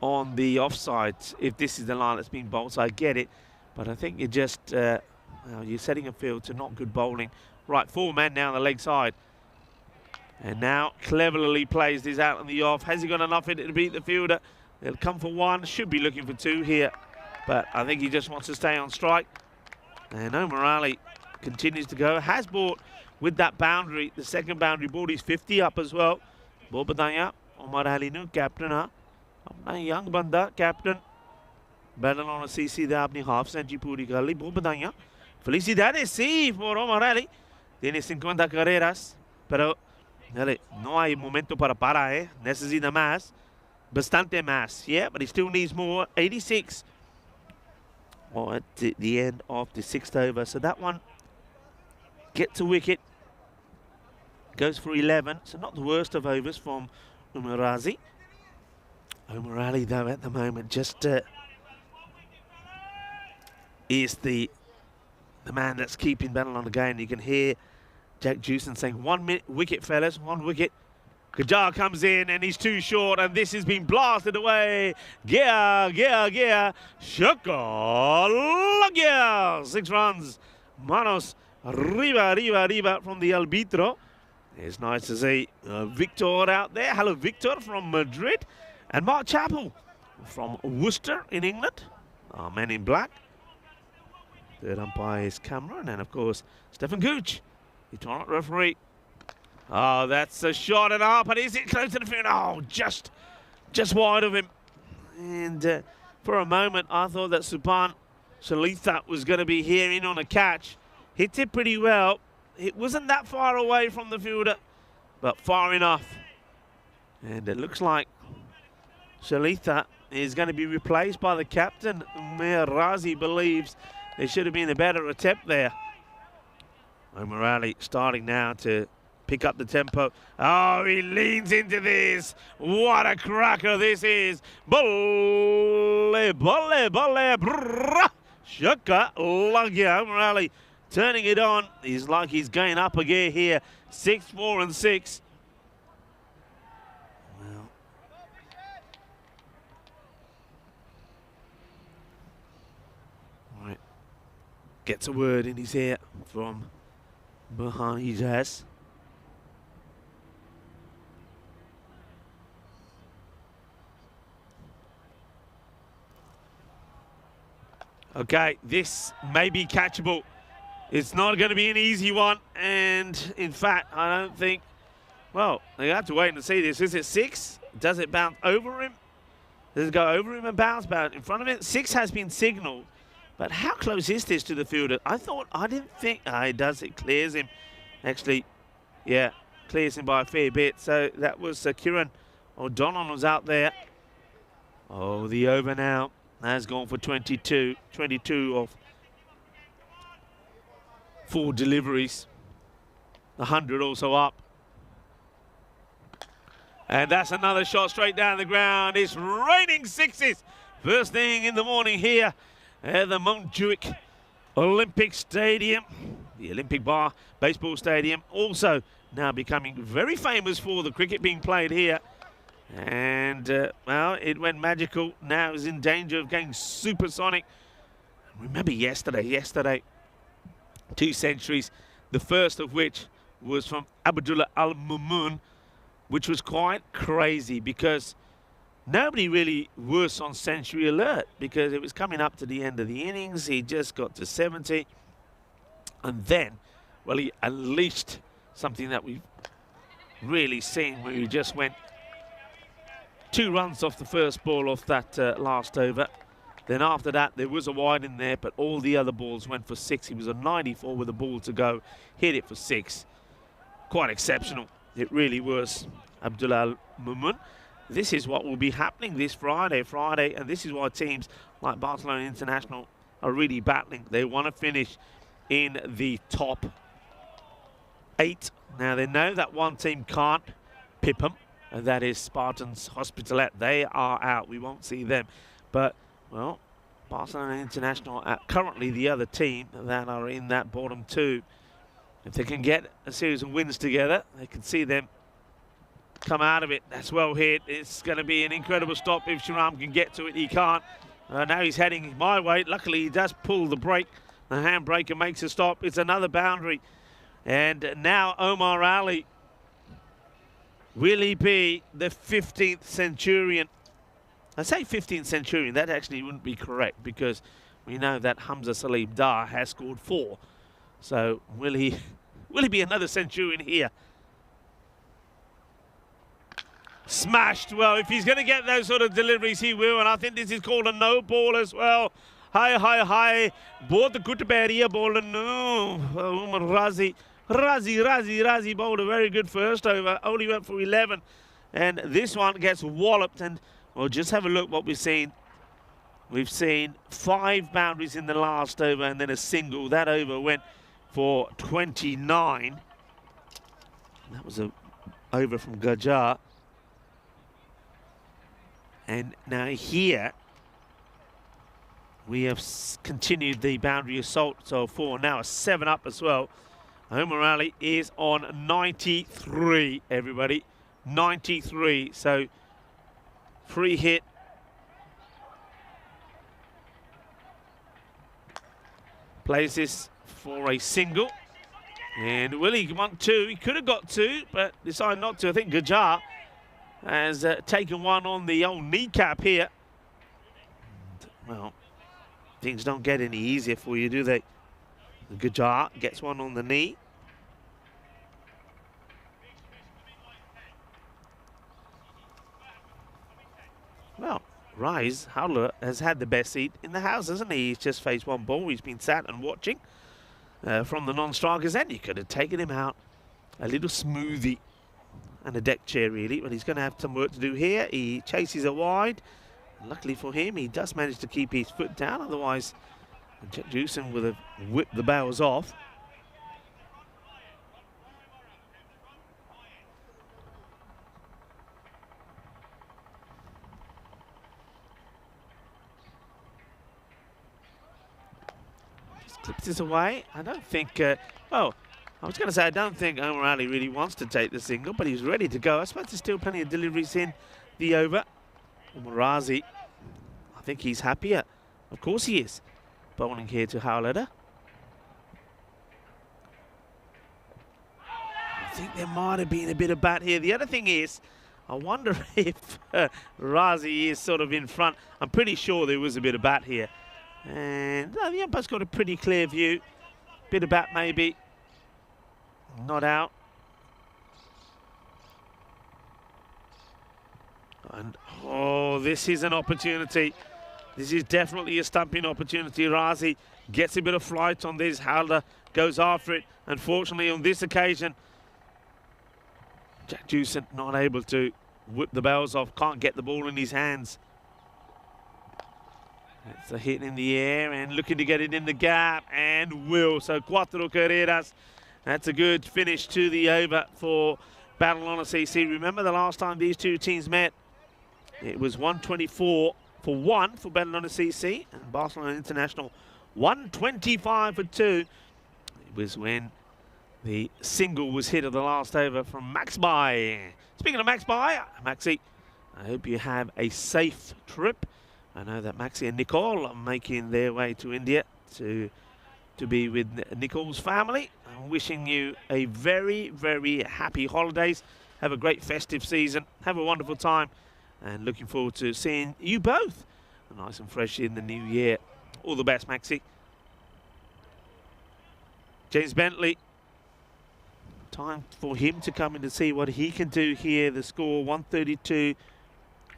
Speaker 4: on the offside if this is the line that's been bowled, so I get it. But I think you're just, you're setting a field to not good bowling. Right, 4 men now on the leg side. And now cleverly plays this out on the off. Has he got enough in it to beat the fielder? They'll come for 1. Should be looking for 2 here. But I think he just wants to stay on strike. And Omar Ali continues to go. Has bought with that boundary. The second boundary bought his 50 up as well. Bo badaya Omar Ali nu captain ha. Apna young banda captain. Badalona CC da apni half century puri kar li. Bo badaya. Felicidades sí por Omar Ali. Tiene 50 carreras. Pero dale, no hay momento para parar, eh. Necesita más. Bastante más. Yeah, but he still needs more. 86 at the end of the 6th over. So that one gets a wicket. Goes for 11. So not the worst of overs from Umarazi. Omar Ali, though, at the moment just is the man that's keeping Badalona going. You can hear Jack Jewson saying 1 wicket, fellas, 1 wicket. Kajar comes in and he's too short, and this has been blasted away. Gia. Shaka. 6 runs. Manos arriba from the arbitro. It's nice to see Victor out there. Hello, Victor from Madrid. And Mark Chappell from Worcester in England. Our man in black. Third umpire is Cameron, and of course, Stephen Gooch, the tournament referee. Oh, that's a shot and up, and is it close to the field? Oh, just wide of him. And for a moment, I thought that Supan Shalitha was going to be here in on a catch. Hit it pretty well. It wasn't that far away from the fielder, but far enough. And it looks like Shalitha is going to be replaced by the captain. Umair Razi believes there should have been a better attempt there. Omar Ali starting now to pick up the tempo. Oh, he leans into this. What a cracker this is. Bolle, brrrr. Shaka, lucky Omar Ali turning it on. He's like he's going up a gear here. 6, 4 and 6. Well, right. Gets a word in his ear from Burhan Ijaz. Okay, this may be catchable. It's not going to be an easy one, and in fact, I don't think, well, they have to wait and see this. Is it 6? Does it bounce over him? Does it go over him and bounce back in front of it? 6 has been signalled, but how close is this to the fielder? I didn't think, it does, it clears him. Actually, yeah, clears him by a fair bit. So that was Kieran O'Donnell was out there. Oh, the over now has gone for 22 of 4 deliveries. 100 also up. And that's another shot straight down the ground. It's raining 6s. First thing in the morning here at the Montjuic Olympic Stadium. The Olympic Bar Baseball Stadium. Also now becoming very famous for the cricket being played here. And, well, it went magical. Now is in danger of going supersonic. Remember yesterday, 2 centuries, the first of which was from Abdullah Al-Mamun, which was quite crazy because nobody really was on century alert because it was coming up to the end of the innings. He just got to 70. And then, well, he unleashed something that we've really seen where he just went 2 runs off the first ball off that last over. Then after that, there was a wide in there, but all the other balls went for 6. He was on 94 with a ball to go, hit it for 6. Quite exceptional. It really was. Abdullah Mumun. This is what will be happening this Friday, and this is why teams like Barcelona International are really battling. They want to finish in the top 8. Now they know that one team can't pip them, and that is Spartans Hospitalet. They are out. We won't see them. But, well, Barcelona International are currently the other team that are in that bottom 2. If they can get a series of wins together, they can see them come out of it. That's well hit. It's going to be an incredible stop if Sharam can get to it. He can't. Now he's heading my way. Luckily, he does pull the brake. The handbrake and makes a stop. It's another boundary. And now Omar Ali. Will he be the 15th Centurion? I say 15th Centurion. That actually wouldn't be correct because we know that Hamza Salim Dar has scored 4. So will he be another Centurion here? Smashed. Well, if he's going to get those sort of deliveries, he will. And I think this is called a no ball as well. High. Both the Kutuberiya ball and no. Umar Razi bowled a very good first over. Only went for 11. And this one gets walloped. And we'll just have a look what we've seen. We've seen 5 boundaries in the last over and then a single. That over went for 29. That was a over from Jaguar. And now here we have continued the boundary assault. So 4 now a 7 up as well. Omar Ali is on 93, everybody. 93. So free hit. Plays this for a single. And will he want 2? He could have got 2, but decided not to. I think Jaguar has taken one on the old kneecap here. And, well, things don't get any easier for you, do they? Jaguar gets one on the knee. Well, Rise, Howler, has had the best seat in the house, hasn't he? He's just faced one ball. He's been sat and watching from the non-strikers, and you could have taken him out. A little smoothie and a deck chair, really, but he's going to have some work to do here. He chases it wide. Luckily for him, he does manage to keep his foot down. Otherwise, Jusen would have whipped the bails off. Just clips this away. I don't think... oh, I was going to say, I don't think Omar Ali really wants to take the single, but he's ready to go. I suppose there's still plenty of deliveries in the over. Razi, I think he's happier. Of course he is. Bowling here to Howleder. I think there might have been a bit of bat here. The other thing is, I wonder if Razi is sort of in front. I'm pretty sure there was a bit of bat here. And no, the umpire's got a pretty clear view. Bit of bat maybe. Not out. And oh, this is an opportunity. This is definitely a stumping opportunity. Razi gets a bit of flight on this. Halder goes after it. Unfortunately, on this occasion, Jack Jusen not able to whip the bails off. Can't get the ball in his hands. It's a hit in the air and looking to get it in the gap and will. So cuatro carreras. That's a good finish to the over for Badalona CC. Remember the last time these two teams met? It was 124 for 1 for Badalona CC and Barcelona International 125 for 2. It was when the single was hit at the last over from Max Bai. Speaking of Max Bai, Maxi, I hope you have a safe trip. I know that Maxi and Nicole are making their way to India to be with Nicole's family. I'm wishing you a very, very happy holidays. Have a great festive season. Have a wonderful time. And looking forward to seeing you both nice and fresh in the new year. All the best, Maxi. James Bentley. Time for him to come in to see what he can do here. The score 132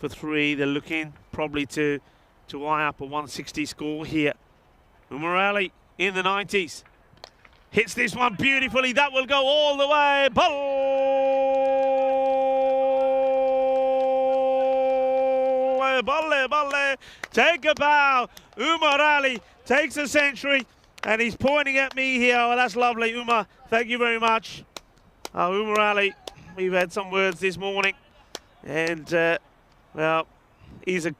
Speaker 4: for 3. They're looking probably to eye up a 160 score here. Umar Ali in the 90s. Hits this one beautifully. That will go all the way. Balle. Take a bow. Umar Ali takes a century, and he's pointing at me here. Oh, that's lovely, Uma. Thank you very much. Umar Ali, we've had some words this morning, and well, he's an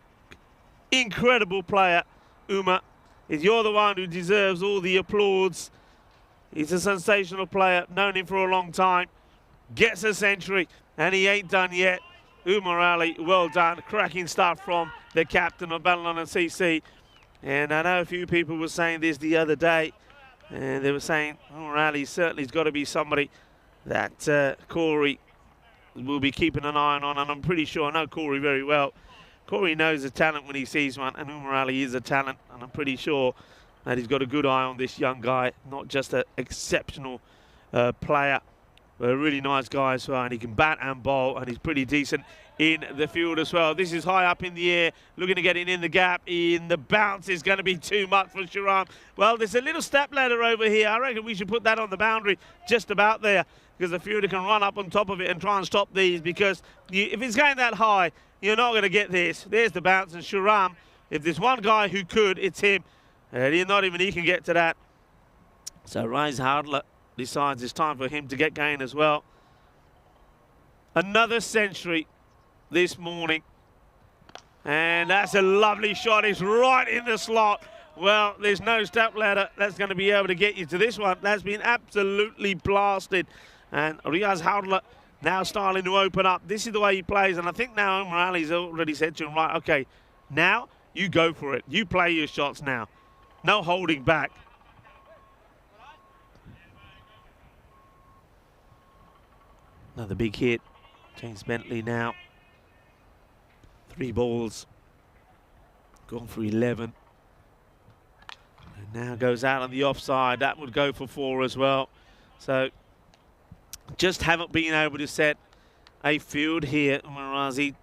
Speaker 4: incredible player, Uma. You're the one who deserves all the applause. He's a sensational player, known him for a long time. Gets a century, and he ain't done yet. Umar Ali, well done. Cracking start from the captain of Badalona CC. And I know a few people were saying this the other day, and they were saying Umar Ali certainly has got to be somebody that Corey will be keeping an eye on, and I'm pretty sure I know Corey very well. Corey knows a talent when he sees one, and Umar Ali is a talent, and I'm pretty sure that he's got a good eye on this young guy, not just an exceptional player, but a really nice guy as well, and he can bat and bowl, and he's pretty decent in the field as well. This is high up in the air, looking to get it in the gap. In the bounce is going to be too much for Sharam. Well, there's a little step ladder over here. I reckon we should put that on the boundary just about there, because the fielder can run up on top of it and try and stop these, because if it's going that high, you're not going to get this. There's the bounce, and Sharam, if there's one guy who could, it's him. And not even he can get to that. So Rise Hardler decides it's time for him to get going as well. Another century this morning. And that's a lovely shot. It's right in the slot. Well, there's no step ladder that's going to be able to get you to this one. That's been absolutely blasted. And Riaz Hardler now starting to open up. This is the way he plays. And I think now Umar Ali's already said to him, right, okay, now you go for it. You play your shots now. No holding back. Another big hit. James Bentley now. 3 balls. Gone for 11. And now goes out on the offside. That would go for 4 as well. So just haven't been able to set a field here, Marazi,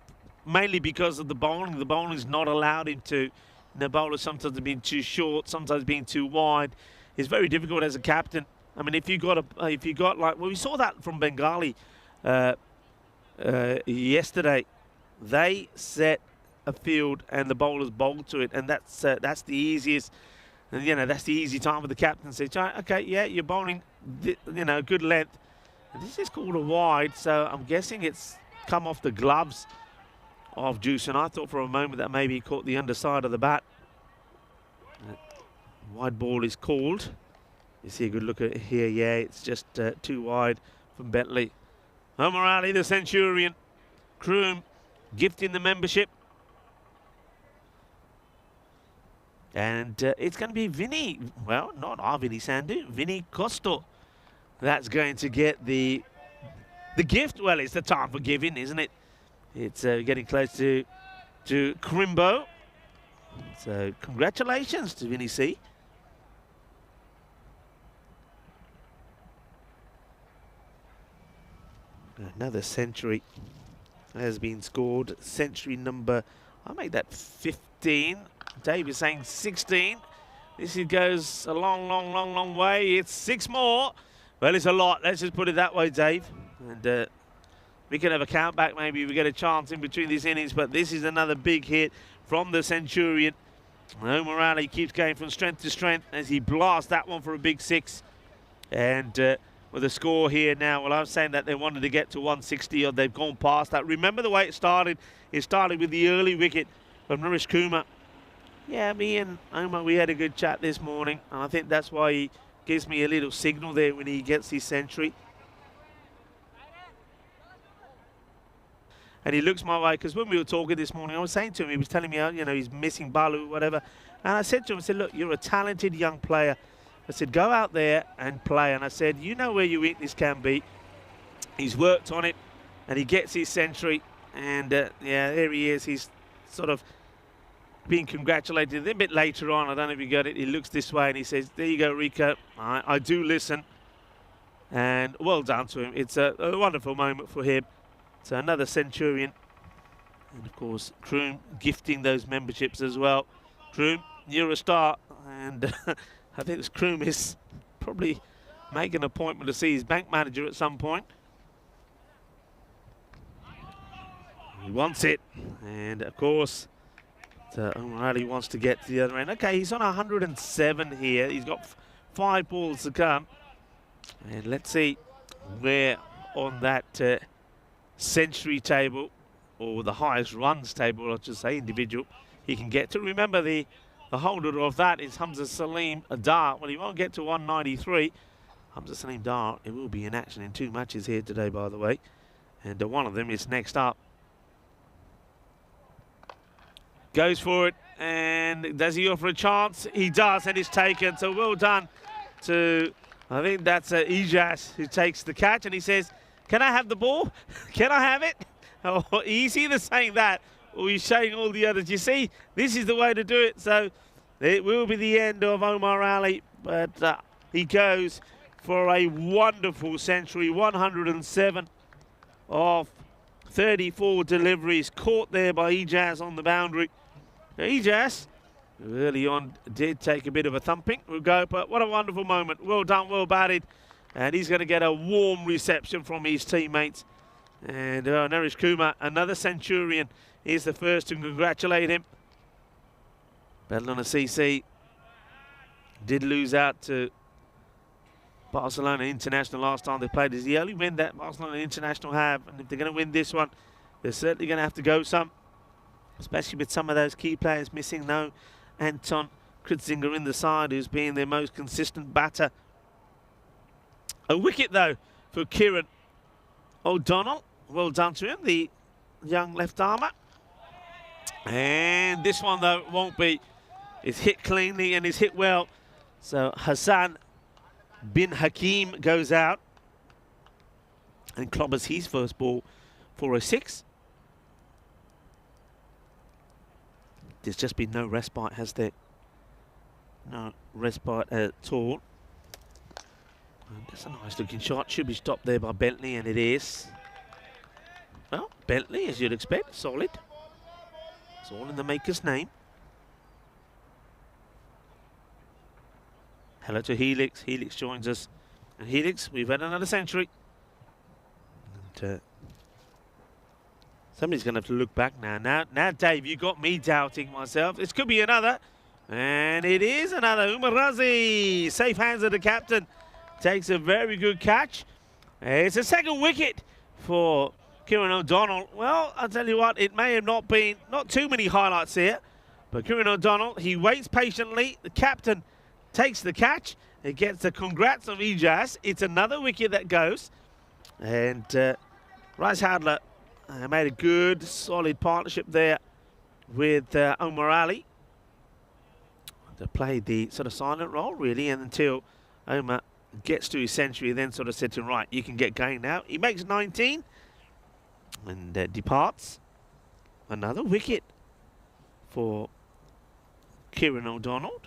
Speaker 4: mainly because of the bowling. The bowling's not allowed him to. And the bowlers sometimes have been too short, sometimes being too wide. It's very difficult as a captain. I mean, if you got like, well, we saw that from Bengali yesterday. They set a field and the bowlers bowled to it, and that's the easiest. And you know, that's the easy time for the captain to say, okay, yeah, you're bowling, you know, good length. And this is called a wide, so I'm guessing it's come off the gloves of Juice, and I thought for a moment that maybe he caught the underside of the bat. Wide ball is called. You see a good look at it here. Yeah, it's just too wide from Bentley. Umar Ali, the Centurion. Kroom gifting the membership. And it's going to be Vinny, well, not our Vinny Sandhu, Vinny Costo. That's going to get the gift. Well, it's the time for giving, isn't it? It's getting close to Crimbo. So congratulations to Vinny C. Another century has been scored. Century number, I'll make that 15. Dave is saying 16. This goes a long way. It's 6 more. Well, it's a lot. Let's just put it that way, Dave. And we can have a count back. Maybe we get a chance in between these innings. But this is another big hit from the Centurion. Umar Ali keeps going from strength to strength as he blasts that one for a big 6. And with a score here now, well, I was saying that they wanted to get to 160, or they've gone past that. Remember the way it started? It started with the early wicket from Narish Kumar. Yeah, me and Omar, we had a good chat this morning, and I think that's why he gives me a little signal there when he gets his century. And he looks my way, because when we were talking this morning, I was saying to him, he was telling me, you know, he's missing Balu, whatever. And I said to him, I said, look, you're a talented young player. I said, go out there and play. And I said, you know where your weakness can be. He's worked on it, and he gets his century. And, yeah, there he is. He's sort of being congratulated. A bit later on, I don't know if you got it, he looks this way and he says, there you go, Rico. I do listen. And well done to him. It's a wonderful moment for him. So another Centurion. And, of course, Kroom gifting those memberships as well. Kroom, you're a star. And I think this Kroom is probably making an appointment to see his bank manager at some point. He wants it. And, of course, Omar Ali wants to get to the other end. Okay, he's on 107 here. He's got 5 balls to come. And let's see where on that century table, or the highest runs table, I should say, individual, he can get to. Remember, the holder of that is Hamza Salim Dar. Well, he won't get to 193. Hamza Salim Dar, it will be in action in 2 matches here today, by the way. And one of them is next up. Goes for it, and does he offer a chance? He does, and it's taken. So well done to, I think that's Ijaz, who takes the catch, and he says, can I have the ball? Can I have it? Oh, he's either saying that, or he's showing all the others. You see, this is the way to do it. So it will be the end of Omar Ali, but he goes for a wonderful century, 107 of 34 deliveries, caught there by Ijaz on the boundary. Now, Ijaz, early on, did take a bit of a thumping. We'll go, but what a wonderful moment. Well done, well batted. And he's going to get a warm reception from his teammates. And Naresh Kumar, another Centurion, is the first to congratulate him. Badalona CC did lose out to Barcelona International last time they played. Is the only win that Barcelona International have. And if they're going to win this one, they're certainly going to have to go some. Especially with some of those key players missing. No Anton Kritzinger in the side, who's been their most consistent batter. A wicket, though, for Kieran O'Donnell. Well done to him, the young left armour. And this one, though, won't be. It's hit cleanly and it's hit well. So Hassan bin Hakim goes out and clobbers his first ball for a 6. There's just been no respite, has there? No respite at all. And that's a nice looking shot. Should be stopped there by Bentley, and it is. Well, Bentley, as you'd expect, solid. It's all in the maker's name. Hello to Helix. Helix joins us. And Helix, we've had another century. And somebody's going to have to look back now. Now, Dave, you got me doubting myself. This could be another. And it is another. Umar Razi, safe hands of the captain. Takes a very good catch. It's a second wicket for Kieran O'Donnell. Well, I'll tell you what, it may have not been, not too many highlights here. But Kieran O'Donnell, he waits patiently. The captain takes the catch. It gets the congrats of Ijaz. It's another wicket that goes. And Rice Hadler made a good, solid partnership there with Omar Ali. They played the sort of silent role, really, and until Omar gets to his century, then sort of said to him, right, you can get going now. He makes 19 and departs. Another wicket for Kieran O'Donnell.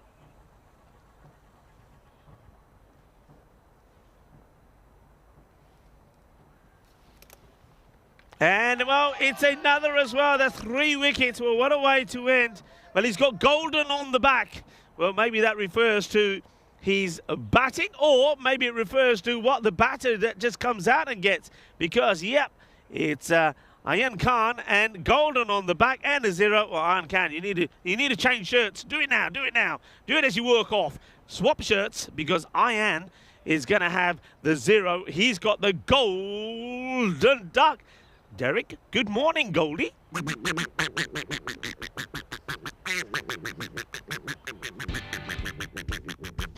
Speaker 4: And, well, it's another as well. That's 3 wickets. Well, what a way to end. Well, he's got golden on the back. Well, maybe that refers to his batting, or maybe it refers to what the batter that just comes out and gets. Because, yep, it's Ayan Khan and golden on the back and a 0. Well, Ayan Khan, you need to change shirts. Do it now, do it now. Do it as you work off. Swap shirts, because Ayan is going to have the 0. He's got the golden duck. Derek, good morning, Goldie.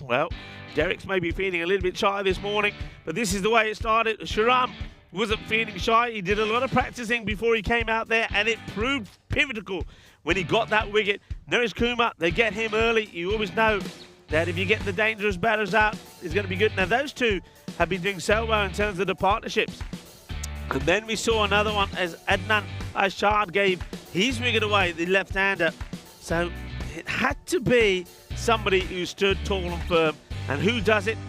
Speaker 4: Well, Derek's maybe feeling a little bit shy this morning, but this is the way it started. Sharam wasn't feeling shy. He did a lot of practicing before he came out there, and it proved pivotal when he got that wicket. Naresh Kumar, they get him early. You always know that if you get the dangerous batters out, it's going to be good. Now, those two have been doing so well in terms of the partnerships. And then we saw another one as Adnan Ashad gave his wicket away, the left-hander. So it had to be somebody who stood tall and firm. And who does it?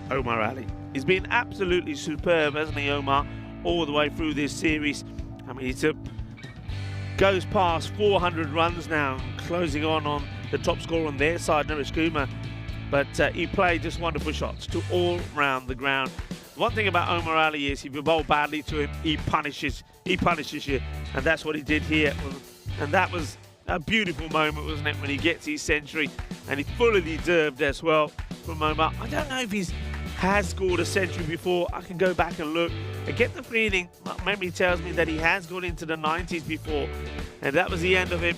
Speaker 4: Omar Ali. He's been absolutely superb, hasn't he, Omar, all the way through this series. I mean, he goes past 400 runs now, closing on the top scorer on their side, Naresh Kumar. But he played just wonderful shots to all round the ground. One thing about Omar Ali is if you bowl badly to him, he punishes you. And that's what he did here. And that was A beautiful moment, wasn't it, when he gets his century, and he fully deserved as well from Omar. I don't know if he's has scored a century before. I can go back and look. I get the feeling, my memory tells me that he has gone into the 90s before, and that was the end of him.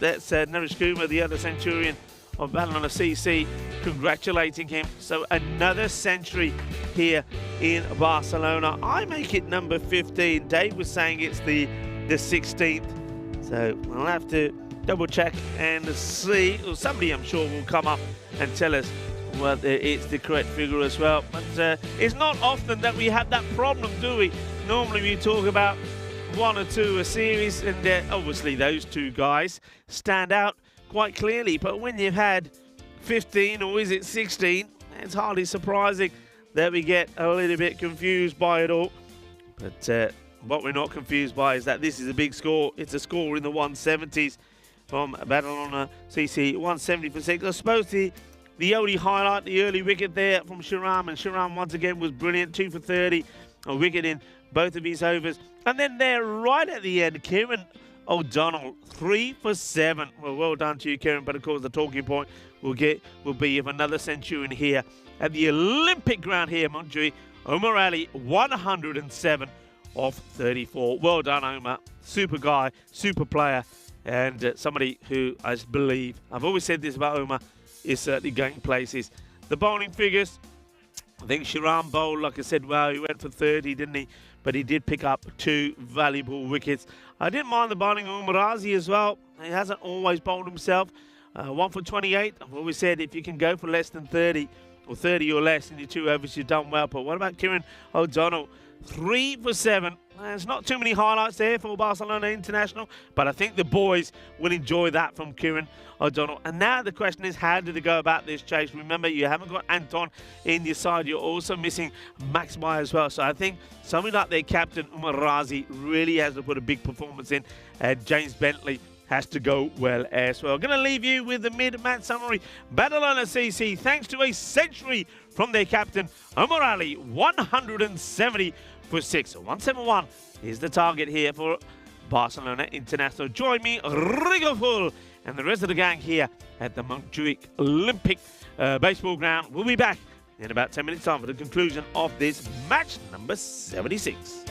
Speaker 4: That's Naresh Kumar, the other centurion of Badalona CC, congratulating him. So another century here in Barcelona. I make it number 15. Dave was saying it's the 16th. So we'll have to double check and see. Or somebody, I'm sure, will come up and tell us whether it's the correct figure as well. But it's not often that we have that problem, do we? Normally we talk about one or two a series, and obviously those two guys stand out quite clearly. But when you've had 15, or is it 16, it's hardly surprising that we get a little bit confused by it all. But what we're not confused by is that this is a big score. It's a score in the 170s from Badalona CC, 170 for 6. I suppose the only highlight, the early wicket there from Shahram, and Shahram once again was brilliant, 2 for 30, a wicket in both of his overs. And then there, right at the end, Kieran O'Donnell, 3 for 7. Well done to you, Kieran. But of course, the talking point will be of another centurion here at the Olympic ground here, Montjuic. Omar Ali, 107 of 34. Well done, Omar. Super guy, super player, and somebody who I believe, I've always said this about Omar, is certainly going places. The bowling figures, I think Shahram bowled, like I said, well, he went for 30, didn't he? But he did pick up 2 valuable wickets. I didn't mind the bowling of Umarazi as well. He hasn't always bowled himself. 1 for 28. I've always said if you can go for less than 30, or 30 or less in your 2 overs, you've done well. But what about Kieran O'Donnell? 3 for 7. There's not too many highlights there for Barcelona International, but I think the boys will enjoy that from Kieran O'Donnell. And now the question is, how do they go about this chase? Remember, you haven't got Anton in your side. You're also missing Max Meyer as well. So I think somebody like their captain, Umar Razi, really has to put a big performance in. And James Bentley has to go well as well. Going to leave you with the mid-match summary. Badalona CC, thanks to a century from their captain, Omar Ali, 170 for 6. So 171 is the target here for Barcelona International. Join me, Rigo Full, and the rest of the gang here at the Montjuic Olympic baseball ground. We'll be back in about 10 minutes time for the conclusion of this match number 76.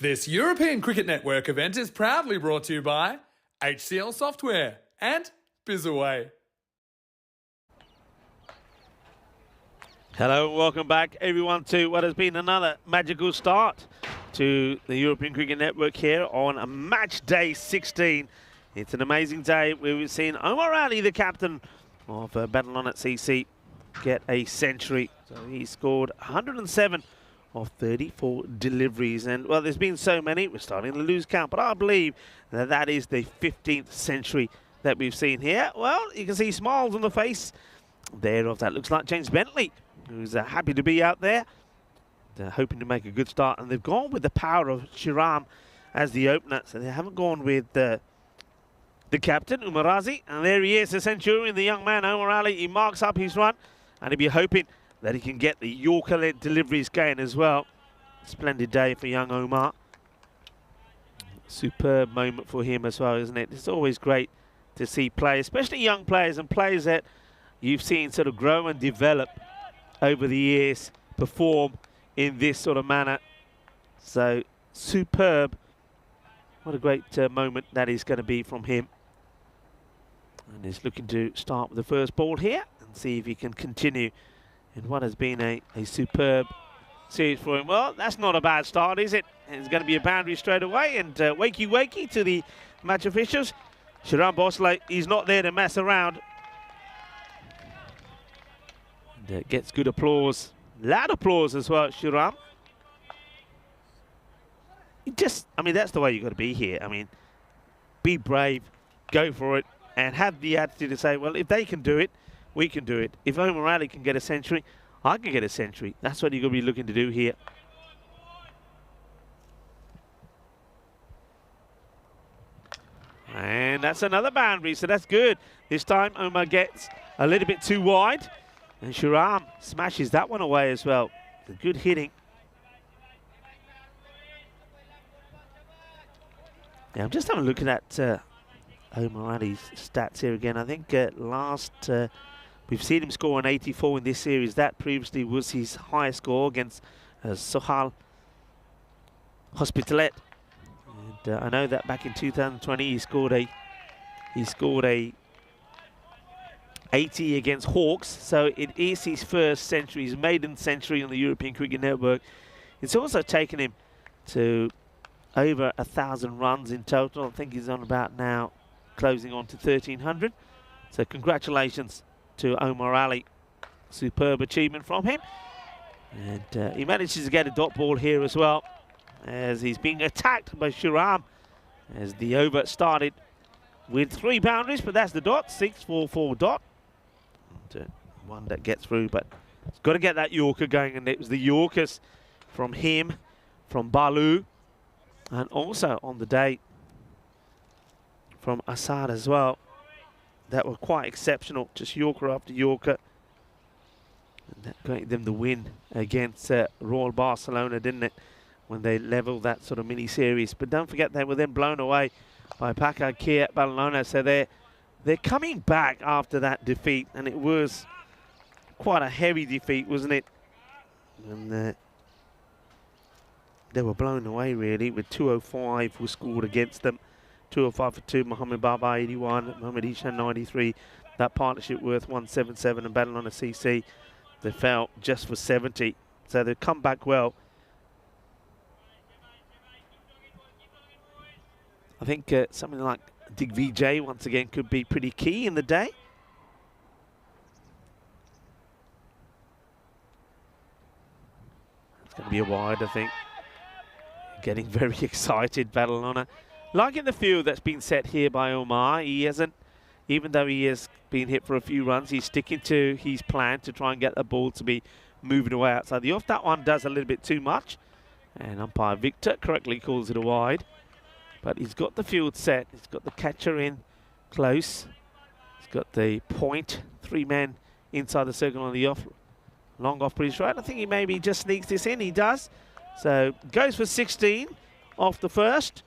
Speaker 2: This European Cricket Network event is proudly brought to you by HCL Software and Bizaway.
Speaker 4: Hello and welcome back everyone to what has been another magical start to the European Cricket Network here on a match day 16. It's an amazing day where we've seen Omar Ali, the captain of Badalona at CC, get a century. So he scored 107 of 34 deliveries, and well, there's been so many we're starting to lose count, but I believe that that is the 15th century that we've seen here. Well, you can see smiles on the face there of that looks like James Bentley, who's happy to be out there. They're hoping to make a good start, and they've gone with the power of Shiram as the opener, so they haven't gone with the captain, Umarazi. And there he is, the Centurion, the young man, Omar Ali. He marks up his run, and he'll be hoping that he can get the Yorker-led deliveries going as well. Splendid day for young Omar. Superb moment for him as well, isn't it? It's always great to see players, especially young players and players that you've seen sort of grow and develop over the years, perform in this sort of manner. So superb. What a great moment that is going to be from him. And he's looking to start with the first ball here and see if he can continue in what has been a superb series for him. Well, that's not a bad start, is it? And it's going to be a boundary straight away. And wakey to the match officials. Shiram Bosley, he's not there to mess around. And, gets good applause. Loud applause as well, Shiram. I mean, that's the way you've got to be here. I mean, be brave, go for it, and have the attitude to say, well, if they can do it, we can do it. If Omar Ali can get a century, I can get a century. That's what you're going to be looking to do here. And that's another boundary, so that's good. This time, Omar gets a little bit too wide, and Shiram smashes that one away as well. The good hitting. Yeah, I'm just having a look at Omar Ali's stats here again. I think we've seen him score an 84 in this series. That previously was his highest score against Sohal Hospitalet. And I know that back in 2020 he scored a 80 against Hawks. So it is his first century, his maiden century on the European Cricket Network. It's also taken him to over 1,000 runs in total. I think he's on about now closing on to 1,300. So congratulations to Omar Ali. Superb achievement from him. And he manages to get a dot ball here as well, as he's being attacked by Shiram, as the over started with 3 boundaries, but that's the dot, 6-4-4 dot. And, one that gets through, but it's got to get that Yorker going, and it was the Yorkers from him, from Balu, and also on the day from Assad as well, that were quite exceptional. Just Yorker after Yorker. And that got them the win against Royal Barcelona, didn't it? When they levelled that sort of mini-series. But don't forget, they were then blown away by Pakar Kia at Badalona. So they're coming back after that defeat. And it was quite a heavy defeat, wasn't it? And they were blown away, really, with 205 was scored against them. 205 for 2, Mohammed Baba 81, Mohammed Ishan 93. That partnership worth 177, and Badalona CC, they fell just for 70. So they've come back well. I think something like Digvijay once again could be pretty key in the day. It's going to be a wide, I think. Getting very excited, Badalona. Liking the field that's been set here by Omar. He hasn't, even though he has been hit for a few runs, he's sticking to his plan to try and get the ball to be moving away outside the off. That one does a little bit too much. And umpire Victor correctly calls it a wide. But he's got the field set. He's got the catcher in close. He's got the point. 3 men inside the circle on the off. Long off breeze right. I think he maybe just sneaks this in. He does. So goes for 16 off the first.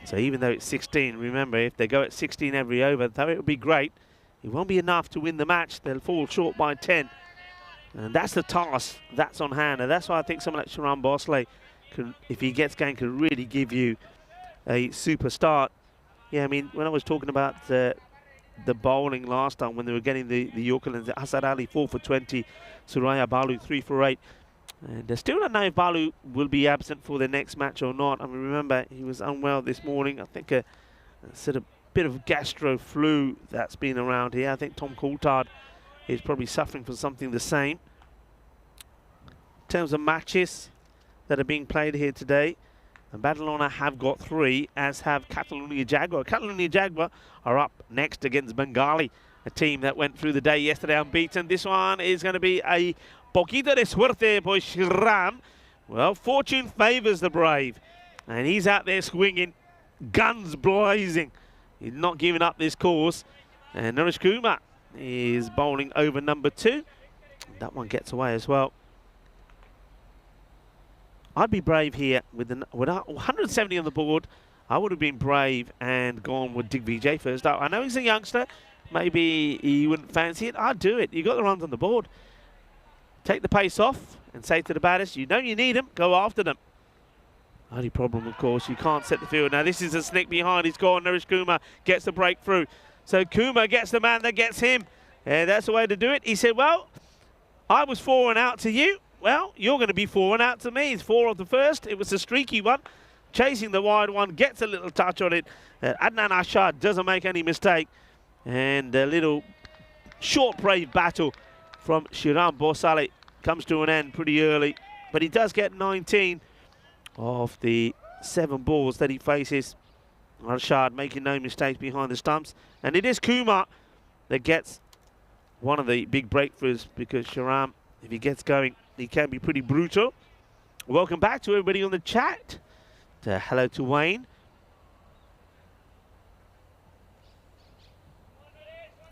Speaker 4: So even though it's 16, remember, if they go at 16 every over, though it would be great, it won't be enough to win the match. They'll fall short by 10. And that's the task that's on hand. And that's why I think someone like Shiram Bosley if he gets going, can really give you a super start. Yeah, I mean, when I was talking about the bowling last time, when they were getting the Yorkerlands, Asad Ali 4 for 20, Suraya Balu 3 for 8. And still don't know if Balu will be absent for the next match or not. I mean, remember, he was unwell this morning. I think a sort of bit of gastro flu that's been around here. I think Tom Coulthard is probably suffering from something the same. In terms of matches that are being played here today, and Badalona have got 3, as have Catalonia Jaguar. Catalonia Jaguar are up next against Bengali, a team that went through the day yesterday unbeaten. This one is going to be a poquito de suerte for Shriram. Well, fortune favours the brave, and he's out there swinging, guns blazing. He's not giving up this course, and Naresh Kumar is bowling over number 2. That one gets away as well. I'd be brave here with 170 on the board. I would have been brave and gone with Digvijay first up. I know he's a youngster. Maybe he wouldn't fancy it. I'd do it. You got the runs on the board. Take the pace off and say to the batters, you know you need them, go after them. Only problem, of course, you can't set the field. Now, this is a snick behind. He's gone. Naresh Kumar gets the breakthrough. So Kumar gets the man that gets him. And that's the way to do it. He said, well, I was 4 and out to you. Well, you're going to be 4 and out to me. It's 4 off the first. It was a streaky one. Chasing the wide one, gets a little touch on it. Adnan Ashad doesn't make any mistake. And a little short, brave battle from Shriram Bosale comes to an end pretty early. But he does get 19 of the 7 balls that he faces. Ashad making no mistakes behind the stumps. And it is Kumar that gets one of the big breakthroughs, because Shriram, if he gets going, he can be pretty brutal. Welcome back to everybody on the chat. Hello to Wayne.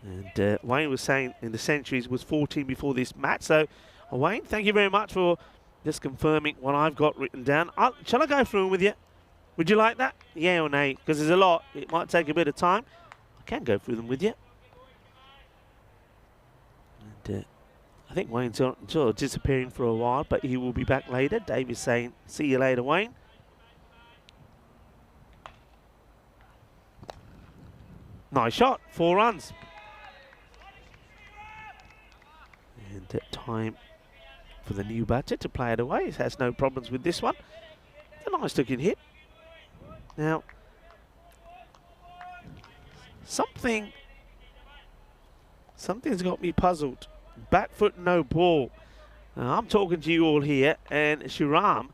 Speaker 4: And Wayne was saying in the centuries was 14 before this match. So, Wayne, thank you very much for just confirming what I've got written down. Shall I go through them with you? Would you like that? Yeah or nay? Because there's a lot. It might take a bit of time. I can go through them with you. And I think Wayne's sort of disappearing for a while, but he will be back later. Dave is saying, see you later, Wayne. Nice shot, 4 runs. And time for the new batter to play it away. He has no problems with this one. It's a nice looking hit. Now, something's got me puzzled. Back foot, no ball. Now, I'm talking to you all here, and Shriram,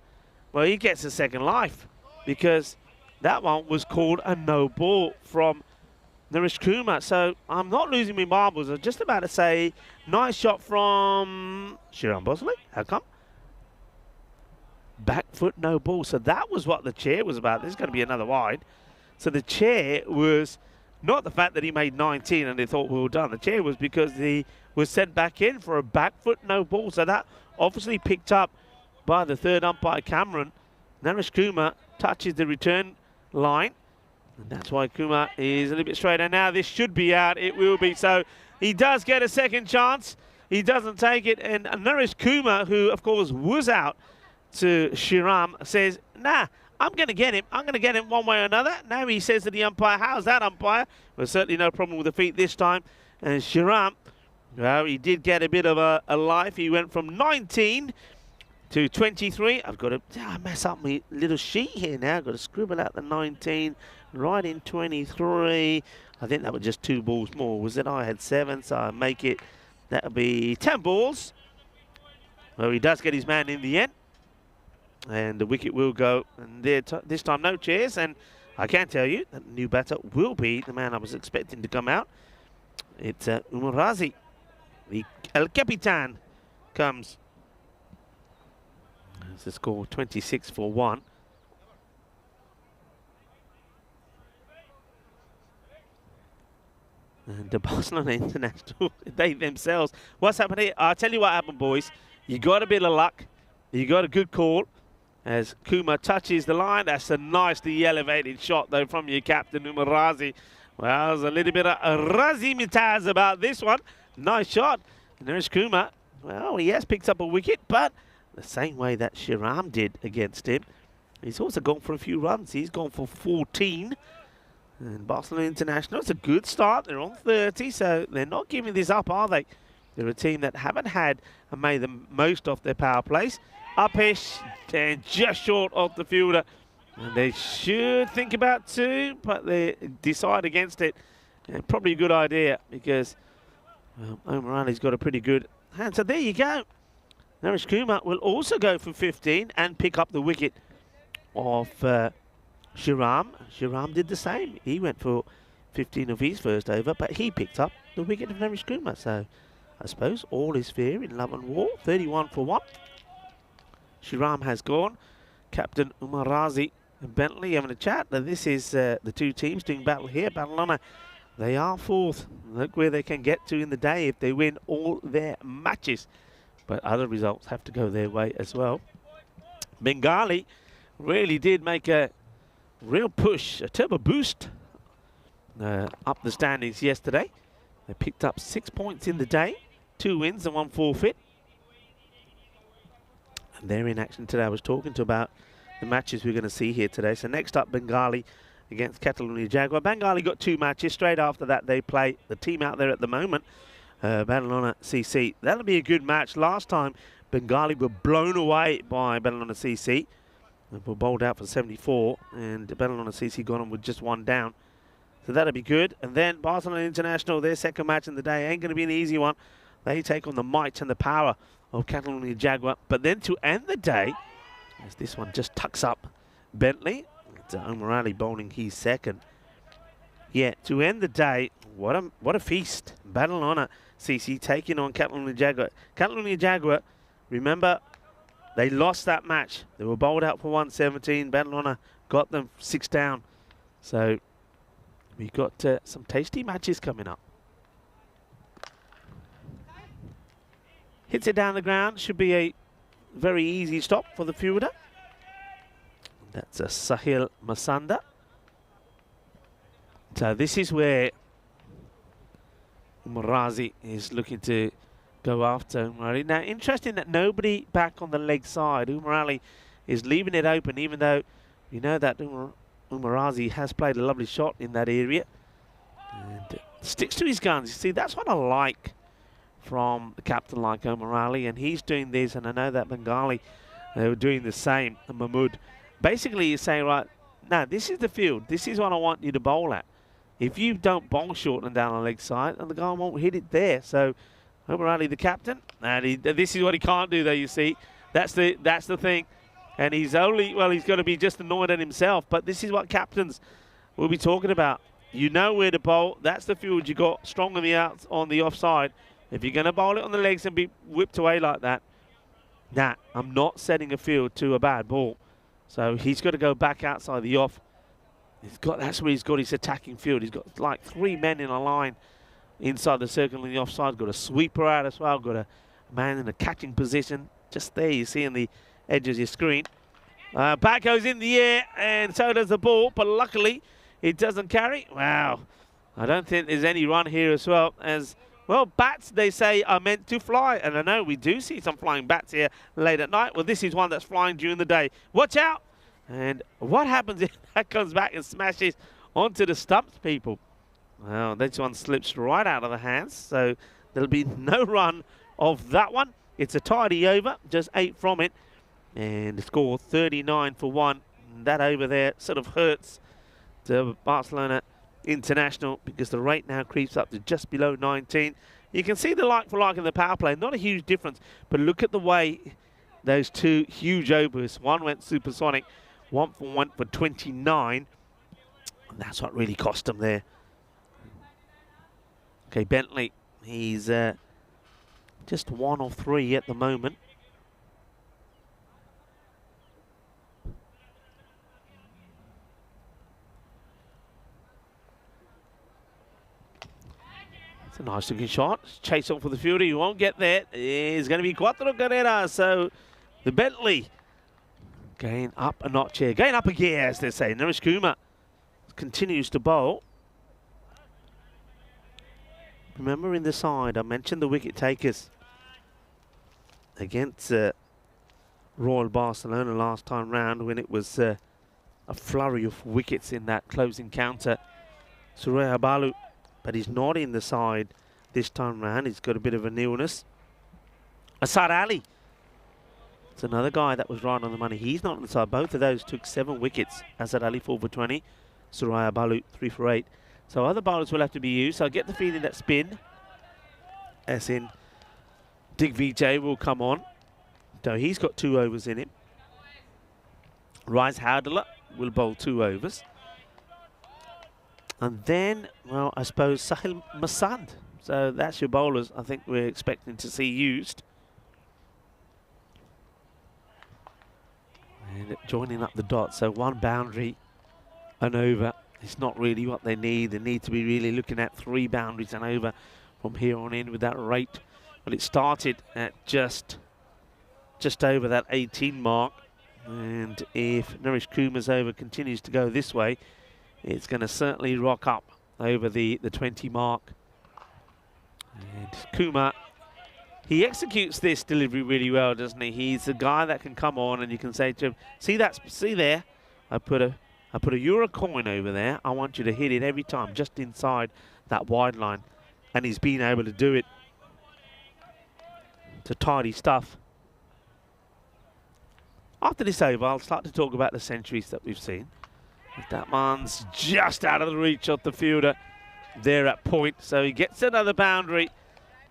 Speaker 4: well, he gets a second life, because that one was called a no ball from Naresh Kumar. So I'm not losing my marbles. I'm just about to say, nice shot from Shriram Bosale. How come? Back foot, no ball. So that was what the chair was about. There's going to be another wide. So the chair was not the fact that he made 19 and they thought we were done. The chair was because he was sent back in for a back foot, no ball. So that obviously picked up by the third umpire, Cameron. Naresh Kumar touches the return line. And that's why Kumar is a little bit straighter. Now this should be out. It will be. So he does get a second chance. He doesn't take it. And Naresh Kumar, who of course was out to Shriram, says, nah, I'm going to get him. I'm going to get him one way or another. Now he says to the umpire, how's that, umpire? Well, certainly no problem with the feet this time. And Shriram, well, he did get a bit of a life. He went from 19 to 23. I've got to mess up my little sheet here now. I've got to scribble out the 19, right in 23. I think that was just 2 balls more, was it? I had 7, so I make it, that'll be 10 balls. Well, he does get his man in the end. And the wicket will go, and this time no chairs, and I can tell you that the new batter will be the man I was expecting to come out. It's Umar Razi, the El Capitan, comes. It's the score 26 for 1. And the Barcelona International, they themselves, what's happened here? I'll tell you what happened, boys. You got a bit of luck. You got a good call. As Kumar touches the line, that's a nicely elevated shot, though, from your captain, Umar Razi. Well, there's a little bit of Razi-mitaz about this one. Nice shot. Naresh Kumar, well, he has picked up a wicket, but the same way that Shiram did against him. He's also gone for a few runs. He's gone for 14. And Barcelona International, it's a good start. They're on 30, so they're not giving this up, are they? They're a team that haven't had and made the most of their power plays. Upish and just short of the fielder. And they should think about 2, but they decide against it. And probably a good idea because Omar Ali's got a pretty good hand. So there you go. Naresh Kumar will also go for 15 and pick up the wicket of Shiram. Shiram did the same. He went for 15 of his first over, but he picked up the wicket of Naresh Kumar. So I suppose all is fair in love and war. 31 for 1. Shiram has gone. Captain Umar Razi and Bentley having a chat. Now this is the two teams doing battle here. Badalona, they are 4th. Look where they can get to in the day if they win all their matches. But other results have to go their way as well. Bengali really did make a real push, a turbo boost up the standings yesterday. They picked up 6 points in the day, 2 wins and 1 forfeit. And they're in action today. I was talking to about the matches we're going to see here today. So next up, Bengali against Catalonia Jaguar. Bengali got 2 matches. Straight after that, they play the team out there at the moment, Badalona CC. That'll be a good match. Last time, Bengali were blown away by Badalona CC. They were bowled out for 74, and Badalona CC got on with just 1 down. So that'll be good. And then Barcelona International, their second match in the day, ain't going to be an easy one. They take on the might and the power of Catalonia Jaguar. But then to end the day, as this one just tucks up Bentley, it's Omar Ali bowling his second. Yeah, to end the day, what a feast. Badalona CC taking on Catalonia Jaguar. Catalonia Jaguar, remember, they lost that match. They were bowled out for 117. Badalona got them 6 down. So we've got some tasty matches coming up. Hits it down the ground. Should be a very easy stop for the fielder. That's a Sahil Masanda. So this is where Umar Razi is looking to go after Umar Ali. Now, interesting that nobody back on the leg side. Umar Ali is leaving it open, even though you know that Umar Razi has played a lovely shot in that area. And sticks to his guns. You see, that's what I like from the captain like Omar Ali, and he's doing this, and I know that Bengali, they were doing the same, and Mahmood. Basically, you're saying, right, now this is the field. This is what I want you to bowl at. If you don't bowl short and down the leg side, and the guy won't hit it there. So Omar Ali, the captain, and this is what he can't do, though, you see. That's the thing. And he's only, well, he's going to be just annoyed at himself, but this is what captains will be talking about. You know where to bowl. That's the field you got strong on the outs, on the offside. If you're going to bowl it on the legs and be whipped away like that, nah, I'm not setting a field to a bad ball. So he's got to go back outside the off. That's where he's got his attacking field. He's got like 3 men in a line inside the circle in the offside. Got a sweeper out as well. Got a man in a catching position. Just there, you see in the edge of your screen. Bat goes in the air, and so does the ball. But luckily, it doesn't carry. Wow. I don't think there's any run here as well. Well, bats, they say, are meant to fly. And I know we do see some flying bats here late at night. Well, this is one that's flying during the day. Watch out. And what happens if that comes back and smashes onto the stumps, people? Well, this one slips right out of the hands. So there'll be no run of that one. It's a tidy over, just 8 from it. And the score 39 for 1. And that over there sort of hurts to Barcelona International because the rate now creeps up to just below 19. You can see the like for like in the power play, not a huge difference, but look at the way those 2 huge overs, one went supersonic, one went for 29, and that's what really cost them there. Okay, Bentley, he's just 1 of 3 at the moment. It's a nice looking shot. Chase on for the fielder. You won't get there. It's going to be Cuatro Carreras. So the Bentley going up a notch here. Going up a gear, as they say. Naresh Kumar continues to bowl. Remember in the side, I mentioned the wicket takers against Royal Barcelona last time round when it was a flurry of wickets in that close encounter. Suraya Balu, but he's not in the side this time round. He's got a bit of an illness. Asad Ali, it's another guy that was right on the money. He's not on the side. Both of those took 7 wickets. Asad Ali 4 for 20. Suraya Balu 3 for 8. So other bowlers will have to be used. So I get the feeling that spin, as in Digvijay, will come on. So he's got 2 overs in him. Rise Howdler will bowl 2 overs. And then, well, I suppose Sahil Masand. So that's your bowlers I think we're expecting to see used. And joining up the dots. So 1 boundary, an over. It's not really what they need. They need to be really looking at 3 boundaries and over from here on in with that rate. But it started at just over that 18 mark. And if Naresh Kumar's over continues to go this way, it's going to certainly rock up over the 20 mark. And Kumar, he executes this delivery really well, doesn't he? He's a guy that can come on and you can say to him, see there, I put a euro coin over there. I want you to hit it every time just inside that wide line. And he's been able to do it. It's tidy stuff. After this over, I'll start to talk about the centuries that we've seen. That one's just out of the reach of the fielder there at point. So he gets another boundary.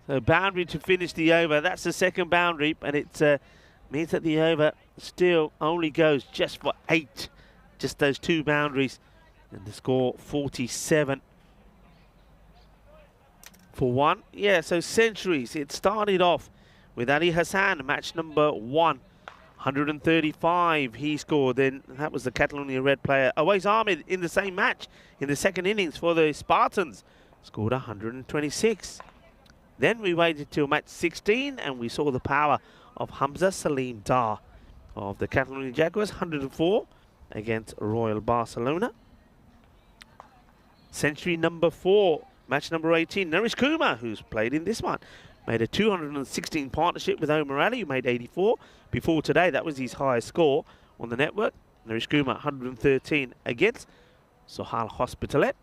Speaker 4: So boundary to finish the over. That's the second boundary, but it means that the over still only goes just for 8. Just those 2 boundaries. And the score 47 for 1. Yeah, so centuries. It started off with Ali Hassan, match number 1. 135 he scored. Then that was the Catalonia Red player Awais Ahmed in the same match in the second innings for the Spartans. Scored 126. Then we waited till match 16 and we saw the power of Hamza Salim Dar of the Catalonia Jaguars, 104 against Royal Barcelona. Century number 4, match number 18, Naresh Kumar, who's played in this one. Made a 216 partnership with Omar Ali, who made 84. Before today, that was his highest score on the network. Naresh Kumar, 113 against Sohail Hospitalet.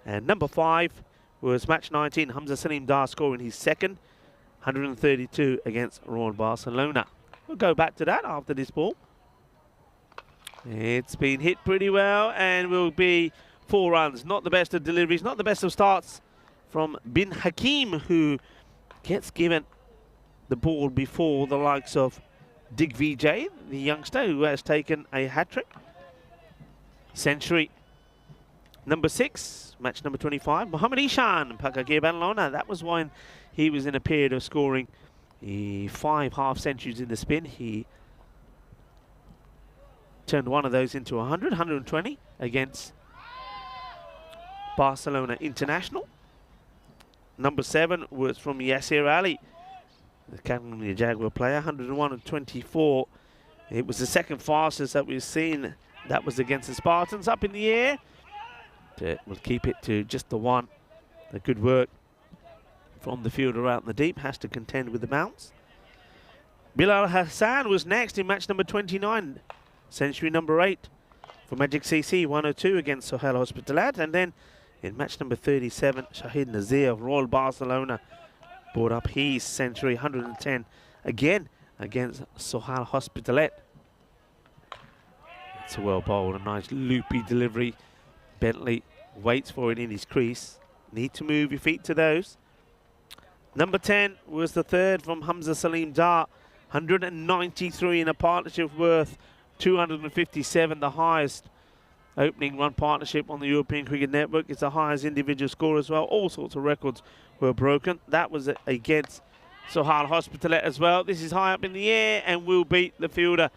Speaker 4: And number 5 was match 19, Hamza Salim Dar scoring his second, 132 against Royal Barcelona. We'll go back to that after this ball. It's been hit pretty well and will be 4 runs. Not the best of deliveries, not the best of starts from Bin Hakim, who gets given the ball before the likes of Digvijay, the youngster who has taken a hat-trick. Century number 6, match number 25, Mohammad Ishan, Pakage Badalona. That was when he was in a period of scoring 5 half-centuries in the spin. He turned one of those into 100, 120 against Barcelona International. Number 7 was from Yasir Ali, the Catalonia Jaguar player, 101 and 24. It was the second fastest that we've seen. That was against the Spartans. Up in the air. We'll keep it to just the 1. The good work from the fielder out in the deep. Has to contend with the bounce. Bilal Hassan was next in match number 29. Century number 8 for Magic CC, 102 against Sohail Hospitalet. And then in match number 37, Shahid Nazir of Royal Barcelona brought up his century, 110 again against Sohail Hospitalet. It's a well bowled, a nice loopy delivery. Bentley waits for it in his crease. Need to move your feet to those. Number 10 was the third from Hamza Salim Dar, 193 in a partnership worth 257, the highest opening run partnership on the European Cricket Network. It's the highest individual score as well. All sorts of records were broken. That was against Sohail Hospitalet as well. This is high up in the air and will beat the fielder.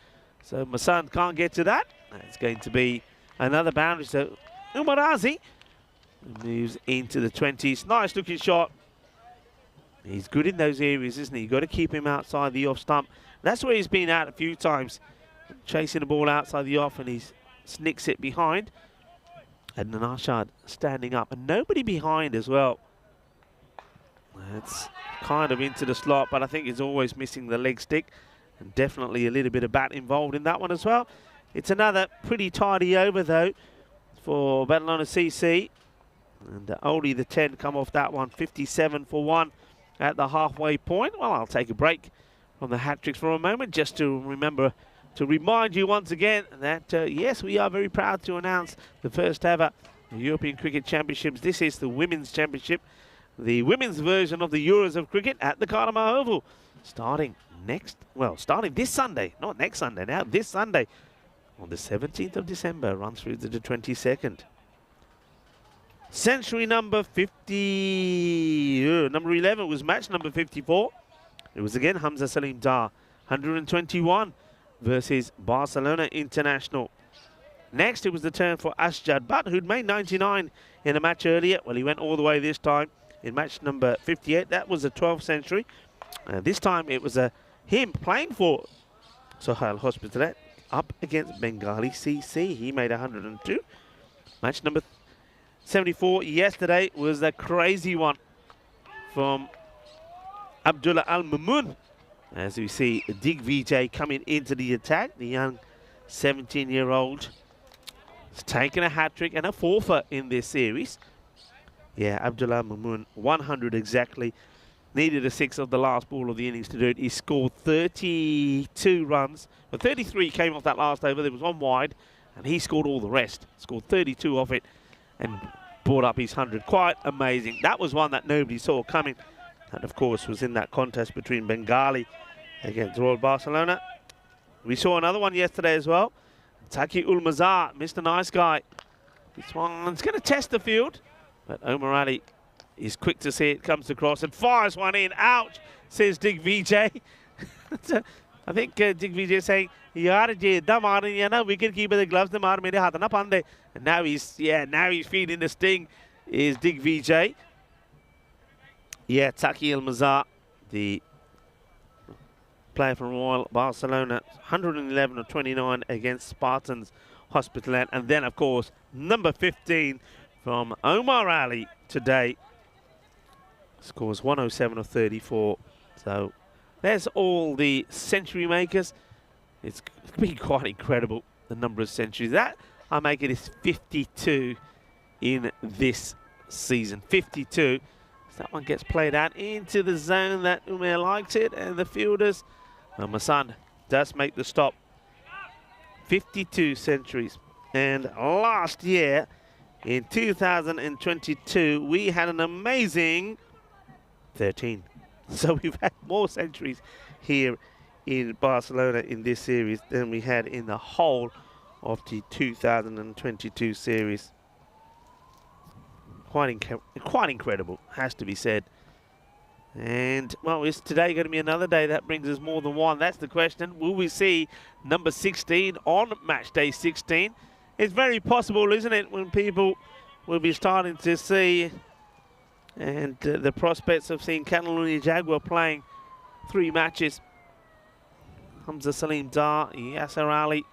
Speaker 4: So Masand can't get to that. It's going to be another boundary. So Umarazi moves into the 20s. Nice looking shot. He's good in those areas, isn't he? You've got to keep him outside the off stump. That's where he's been out a few times. Chasing the ball outside the off and he's snicks it behind. And Nanashad standing up and nobody behind as well. That's kind of into the slot, but I think he's always missing the leg stick. And definitely a little bit of bat involved in that one as well. It's another pretty tidy over, though, for Badalona CC. And only the 10 come off that one, 57 for 1 at the halfway point. Well, I'll take a break from the hat-tricks for a moment just to remind you once again that, yes, we are very proud to announce the first ever European Cricket Championships. This is the Women's Championship, the women's version of the Euros of Cricket at the Cardiff Oval, starting this Sunday, not next Sunday now, this Sunday on the 17th of December, runs through to the 22nd. Century number 11 was match number 54. It was again Hamza Salim Dar, 121 versus Barcelona International. Next, it was the turn for Asjad Butt, who'd made 99 in a match earlier. Well, he went all the way this time in match number 58. That was a 12th century. This time, it was him playing for Sohail Hospitalet up against Bengali CC. He made 102. Match number 74 yesterday was a crazy one from Abdullah Al-Mamun. As we see Digvijay coming into the attack, the young 17-year-old has taken a hat-trick and a forfeit in this series. Yeah, Abdullah Mamun, 100 exactly. Needed a 6 of the last ball of the innings to do it. He scored 32 runs. But 33 came off that last over. There was one wide, and he scored all the rest. Scored 32 off it and brought up his 100. Quite amazing. That was one that nobody saw coming. And, of course, was in that contest between Bengali against Royal Barcelona. We saw another one yesterday as well. Taki Ulmazar, Mr. Nice Guy. This one's going to test the field. But Omar Ali is quick to see it, comes across and fires one in. Ouch, says Digvijay. I think Digvijay is saying, Yaar je da maarne ya na wicket keeper the gloves the maar mere haath na pande. And now he's feeling the sting is Digvijay. Yeah, Taki Ulmazar, the player from Royal Barcelona, 111 of 29 against Spartans Hospitalet. And then, of course, number 15 from Omar Ali today. Scores 107 of 34. So there's all the century makers. It's been quite incredible, the number of centuries. That, I make it, is 52 in this season. 52. That one gets played out into the zone that Umair likes it, and the fielders, well, Masan does make the stop. 52 centuries. And last year, in 2022, we had an amazing 13. So we've had more centuries here in Barcelona in this series than we had in the whole of the 2022 series. Quite incredible, has to be said. And, well, is today going to be another day that brings us more than one? That's the question. Will we see number 16 on match day 16? It's very possible, isn't it, when people will be starting to see and the prospects of seeing Catalonia Jaguar playing 3 matches. Hamza Salim Dar, Yasser Ali,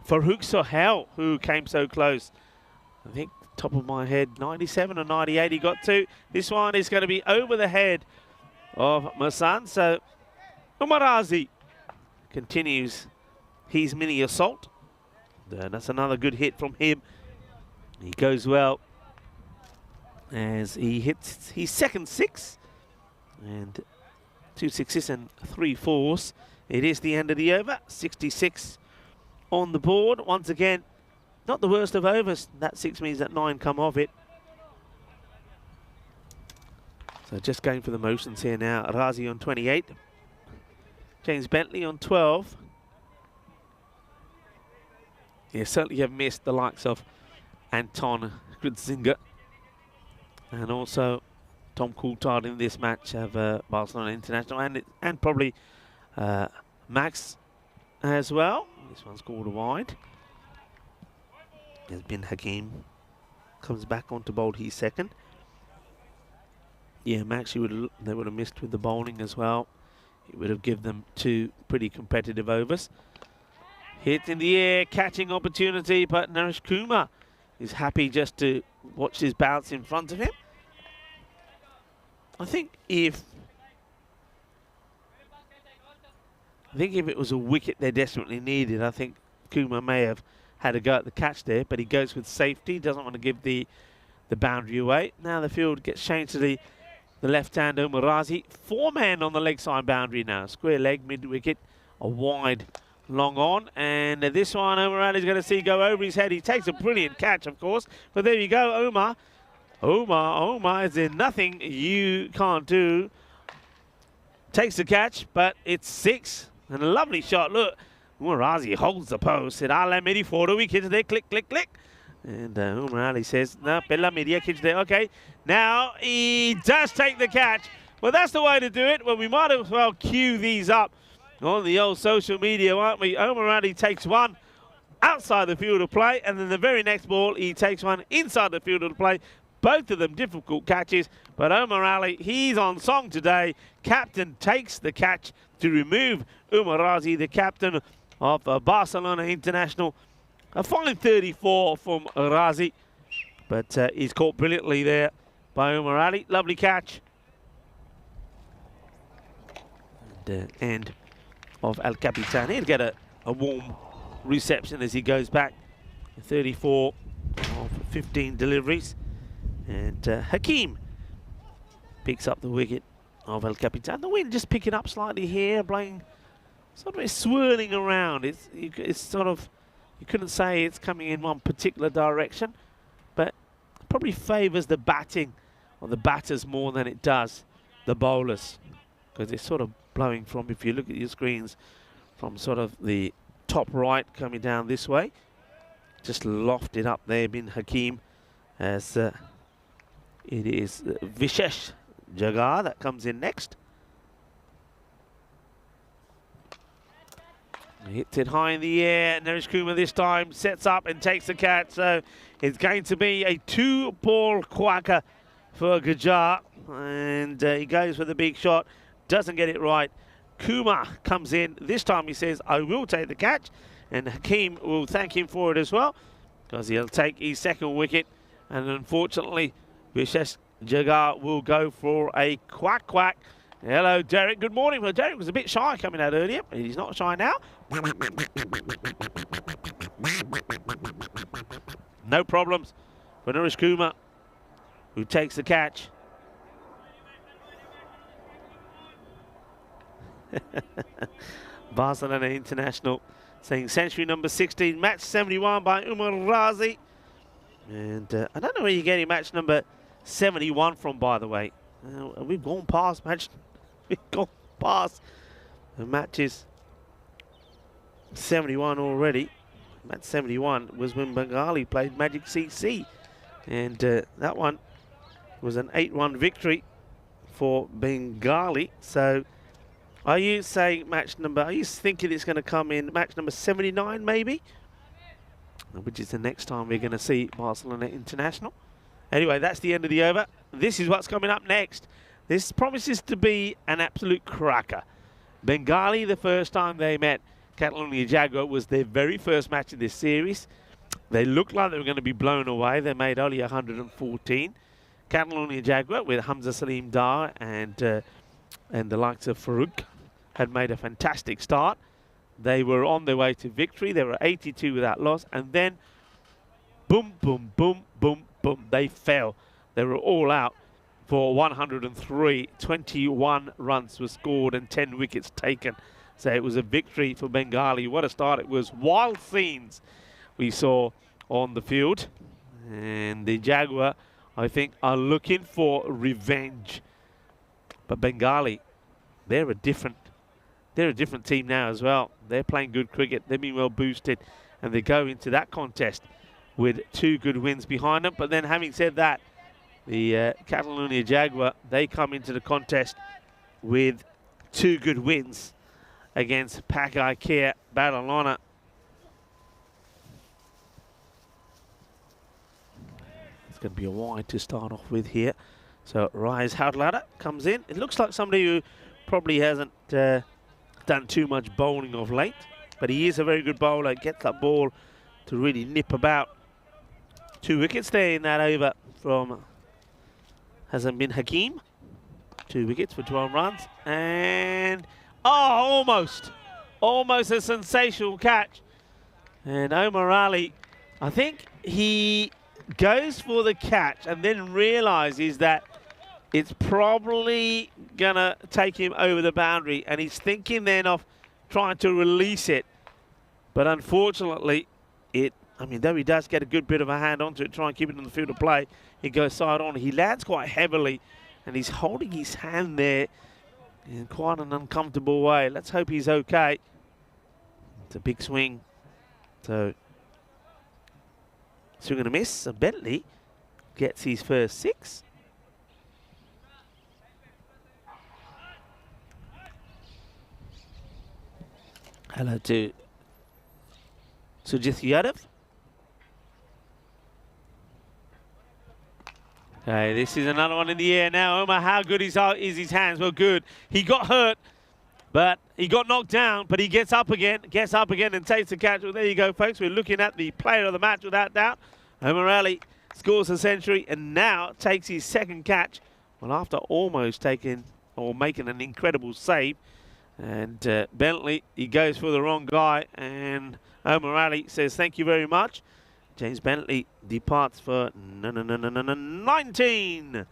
Speaker 4: Farooq Sohail, who came so close. I think, top of my head, 97 or 98 he got to. This one is going to be over the head of Masan. So Umarazi continues his mini assault. That's another good hit from him. He goes well as he hits his second 6. And 2 6s and 3 4s. It is the end of the over. 66 on the board. Once again, not the worst of overs. That 6 means that 9 come off it. So just going for the motions here now. Razi on 28. James Bentley on 12. Yeah, certainly have missed the likes of Anton Gridzinger and also Tom Coulthard in this match of Barcelona International, and probably Max as well. This one's called a wide. As Bin Hakim comes back onto bowl, he's second. Yeah, Max, they would have missed with the bowling as well. It would have given them 2 pretty competitive overs. Hit in the air, catching opportunity, but Naresh Kumar is happy just to watch his bounce in front of him. I think if I think if it was a wicket they desperately needed, I think Kumar may have had a go at the catch there, but he goes with safety, doesn't want to give the boundary away. Now the field gets changed to the left-hand Umar Razi. 4-man on the leg side boundary now. Square leg, mid-wicket, a wide long on. And this one Umar Ali is going to see go over his head. He takes a brilliant catch, of course. But there you go, Umar. Umar, is there nothing you can't do? Takes the catch, but it's 6. And a lovely shot. Look, Umar Razi holds the post. Said, I'll meri 4 wickets there. Click, click, click. And Umar Ali says, no, Pella media kids there. Okay, now he does take the catch. Well, that's the way to do it. Well, we might as well cue these up on the old social media, aren't we? Umar Ali takes one outside the field of play, and then the very next ball, he takes one inside the field of play. Both of them difficult catches, but Umar Ali, he's on song today. Captain takes the catch to remove Umar Razi, the captain of Barcelona International. A fine 34 from Razi, but he's caught brilliantly there by Umar Ali. Lovely catch. And end of El Capitan. He'll get a warm reception as he goes back. 34 of 15 deliveries. And Hakeem picks up the wicket of El Capitan. The wind just picking up slightly here, blowing, sort of swirling around. It's sort of, you couldn't say it's coming in one particular direction, but it probably favours the batting or the batters more than it does the bowlers, because it's sort of blowing from, if you look at your screens, from sort of the top right coming down this way. Just lofted up there, bin Hakeem, as it is Vishesh Jaguar that comes in next. Hits it high in the air. Naresh Kumar this time sets up and takes the catch. So it's going to be a 2-ball quacker for Jaguar. And he goes for the big shot. Doesn't get it right. Kumar comes in. This time he says, I will take the catch. And Hakeem will thank him for it as well, because he'll take his second wicket. And unfortunately, Vishesh Jaguar will go for a quack quack. Hello, Derek. Good morning. Well, Derek was a bit shy coming out earlier, but he's not shy now. No problems for Naresh Kumar, who takes the catch. Barcelona International saying century number 16, match 71 by Umar Razi. And I don't know where you're getting match number 71 from, by the way. We've gone past match. We've gone past the matches 71 already. Match 71 was when Bengali played Magic CC. And that one was an 8-1 victory for Bengali. So are you saying match number, are you thinking it's going to come in match number 79 maybe? Which is the next time we're going to see Barcelona International. Anyway, that's the end of the over. This is what's coming up next. This promises to be an absolute cracker. Bengali, the first time they met Catalonia Jaguar, was their very first match in this series. They looked like they were going to be blown away. They made only 114. Catalonia Jaguar, with Hamza Salim Dar and the likes of Farouk, had made a fantastic start. They were on their way to victory. They were 82 without loss. And then, boom, boom, boom, boom, boom, they fell. They were all out for 103. 21 runs were scored and 10 wickets taken. So it was a victory for Bengali. What a start it was. Wild scenes we saw on the field. And the Jaguar, I think, are looking for revenge. But Bengali, they're a different team now as well. They're playing good cricket. They've been well boosted. And they go into that contest with 2 good wins behind them. But then having said that, the Catalonia Jaguar, they come into the contest with 2 good wins against Pakai Kia Badalona. It's going to be a wide to start off with here. So Rise Houdlada comes in. It looks like somebody who probably hasn't done too much bowling of late, but he is a very good bowler. Gets that ball to really nip about. 2 wickets there in that over from Hassan bin Hakeem. 2 wickets for 12 runs. And, oh, almost. almost a sensational catch. And Omar Ali, I think he goes for the catch and then realizes that it's probably going to take him over the boundary. And he's thinking then of trying to release it. But unfortunately, though he does get a good bit of a hand onto it, try and keep it in the field of play, he goes side on. He lands quite heavily, and he's holding his hand there in quite an uncomfortable way. Let's hope he's okay. It's a big swing. So, swing and a miss. So Bentley gets his first 6. Hello to Sujith Yadav. Okay, this is another one in the air now. Omar, how good is his hands? Well, good. He got hurt, but he got knocked down, but he gets up again and takes the catch. Well, there you go, folks. We're looking at the player of the match without doubt. Omar Ali scores a century and now takes his second catch. Well, after almost taking or making an incredible save. And Bentley, he goes for the wrong guy, and Omar Ali says thank you very much. James Bentley departs for 19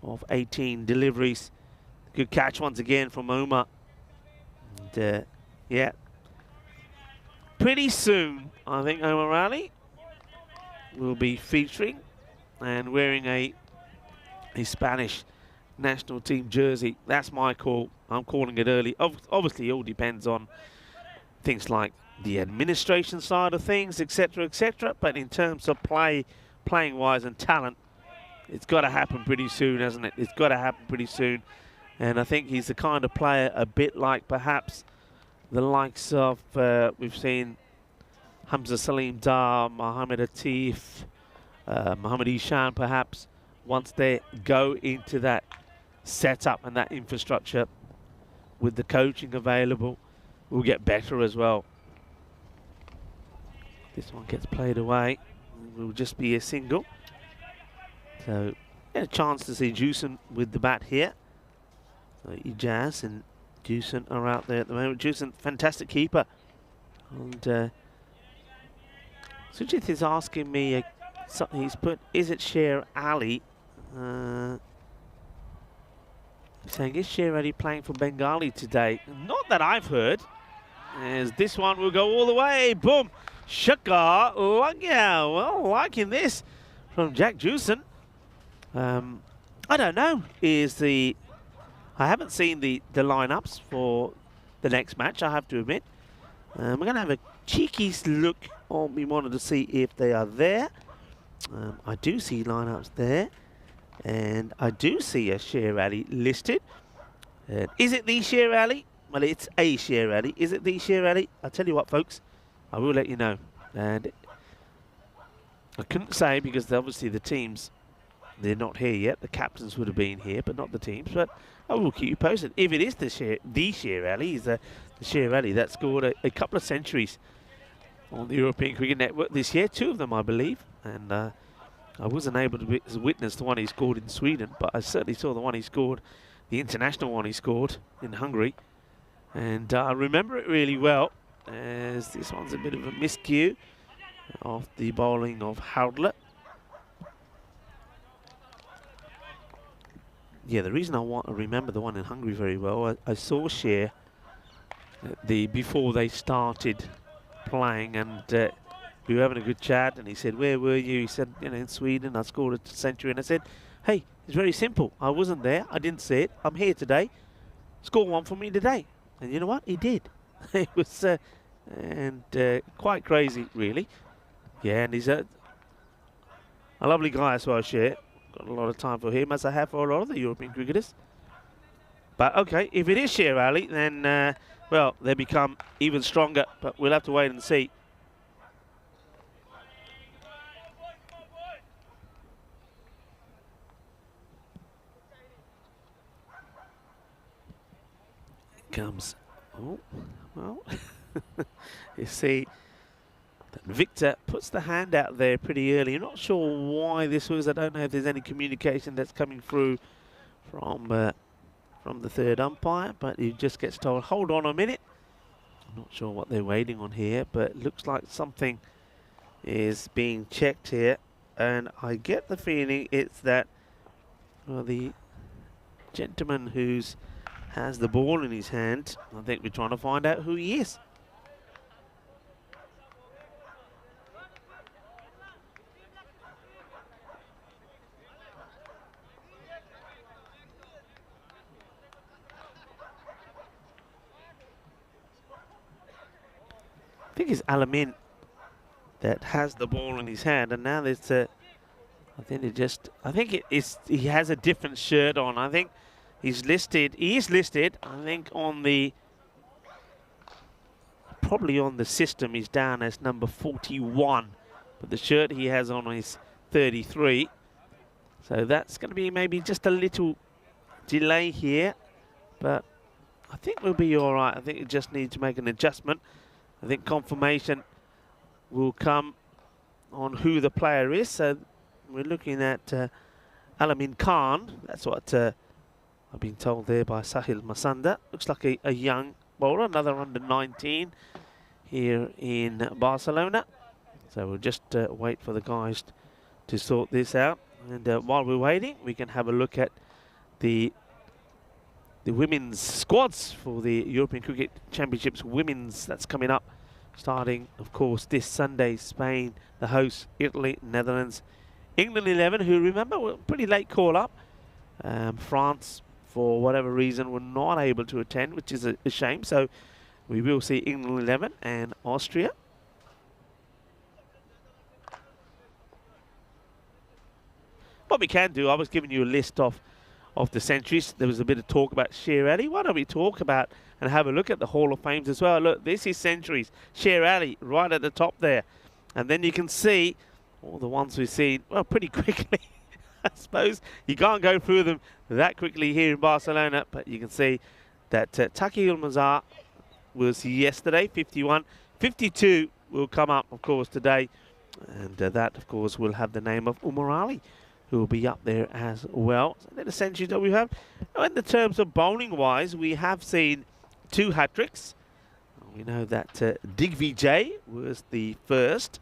Speaker 4: of 18 deliveries. Good catch once again from Omar. And, yeah, pretty soon I think Omar Ali will be featuring and wearing a Spanish national team jersey. That's my call. I'm calling it early. Obviously, it all depends on things like the administration side of things, etc., etc. But in terms of playing wise and talent, it's got to happen pretty soon, hasn't it? It's got to happen pretty soon. And I think he's the kind of player a bit like perhaps the likes of, we've seen Hamza Salim Dar, Mohamed Atif, Mohamed Ishan perhaps. Once they go into that setup and that infrastructure with the coaching available, will get better as well. This one gets played away. It will just be a single. So, a chance to see Jusen with the bat here. So, Ijaz and Jusen are out there at the moment. Jusen, fantastic keeper. And Sujith is asking me, he's put, is it Sher Ali? Saying, is Sher Ali playing for Bengali today? Not that I've heard. As this one will go all the way. Boom. Shakar Lagya. Well, liking this from Jack Jusen. I don't know. I haven't seen the lineups for the next match, I have to admit. We're going to have a cheeky look. We wanted to see if they are there. I do see lineups there. And I do see a Sher Ali listed. Is it the Sher Ali? Well, it's a Sher Ali. Is it the Sher Ali? I'll tell you what, folks. I will let you know. And I couldn't say because obviously the teams, they're not here yet. The captains would have been here, but not the teams. But I will keep you posted. If it is the Sher Ali, he's the Sher Ali that scored a couple of centuries on the European Cricket Network this year. 2 of them, I believe. And I wasn't able to witness the one he scored in Sweden, but I certainly saw the one he scored, the international one he scored in Hungary. And I remember it really well, as this one's a bit of a miscue off the bowling of Howdler. Yeah, the reason I remember the one in Hungary very well, I saw Sher before they started playing, and we were having a good chat, and he said, where were you? He said, in Sweden, I scored a century. And I said, hey, it's very simple. I wasn't there. I didn't see it. I'm here today. Score one for me today. And you know what? He did. It was quite crazy, really. Yeah, and he's a lovely guy as well, Sher. Got a lot of time for him, as I have for a lot of the European cricketers. But, okay, if it is Sher Ali, then, well, they become even stronger. But we'll have to wait and see. Comes, oh, well, you see that Victor puts the hand out there pretty early. I'm not sure why this was. I don't know if there's any communication that's coming through from from the third umpire, but he just gets told, hold on a minute. I'm not sure what they're waiting on here, but it looks like something is being checked here. And I get the feeling it's that, well, the gentleman who's has the ball in his hand, I think we're trying to find out who he is. I think it's Alamin that has the ball in his hand, and now there's I think he has a different shirt on. I think he is listed, I think probably on the system he's down as number 41, but the shirt he has on is 33. So that's going to be maybe just a little delay here, but I think we'll be all right. I think we just need to make an adjustment. I think confirmation will come on who the player is. So we're looking at Alamin Khan. That's what I've been told there by Sahil Masanda. Looks like a young bowler, another under 19 here in Barcelona. So we'll just wait for the guys to sort this out. And while we're waiting, we can have a look at the women's squads for the European Cricket Championships women's. That's coming up, starting, of course, this Sunday. Spain, the hosts, Italy, Netherlands, England 11, who, remember, were a pretty late call-up. France, for whatever reason, were not able to attend, which is a shame. So we will see England 11 and Austria. What we can do, I was giving you a list of the centuries. There was a bit of talk about Sher Ali. Why don't we talk about and have a look at the Hall of Fames as well? Look, this is centuries. Sher Ali right at the top there. And then you can see all the ones we've seen, well, pretty quickly. I suppose you can't go through them that quickly here in Barcelona, but you can see that Taqi Mazhar was yesterday, 51. 52 will come up, of course, today. And that, of course, will have the name of Umar Ali, who will be up there as well. So then the centuries that we have. In the terms of bowling-wise, we have seen 2 hat-tricks. We know that Digvijay was the first.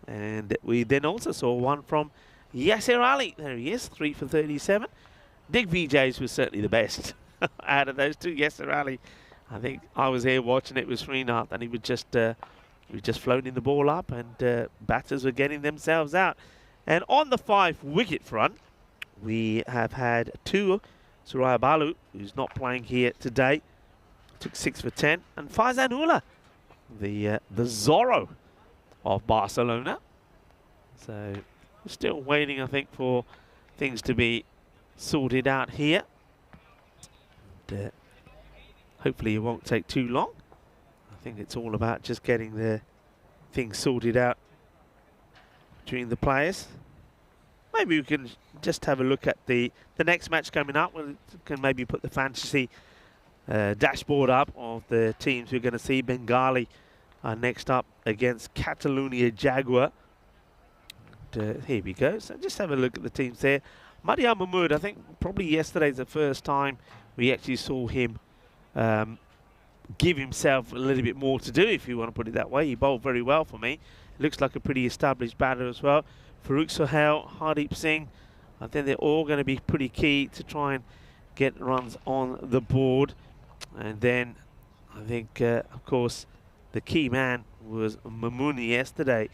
Speaker 4: And we then also saw one from Yasser Ali. There he is, 3 for 37. Digvijay's was certainly the best out of those 2. Yasser Ali, I think I was here watching it with Srinath, and he was just floating the ball up, and batters were getting themselves out. And on the 5-wicket front, we have had 2. Suraya Balu, who's not playing here today, took 6 for 10. And Faizan Ullah, the Zorro of Barcelona. So we're still waiting, I think, for things to be sorted out here. And, hopefully it won't take too long. I think it's all about just getting the things sorted out between the players. Maybe we can just have a look at the next match coming up. We can maybe put the fantasy dashboard up of the teams we're going to see. Bengali next up against Catalonia Jaguar. And, here we go. So just have a look at the teams there. Madia Mahmood, I think probably yesterday's the first time we actually saw him give himself a little bit more to do, if you want to put it that way. He bowled very well for me. Looks like a pretty established batter as well. Farouk Sohail, Hardeep Singh, I think they're all going to be pretty key to try and get runs on the board. And then I think, of course, the key man was Mamouni yesterday.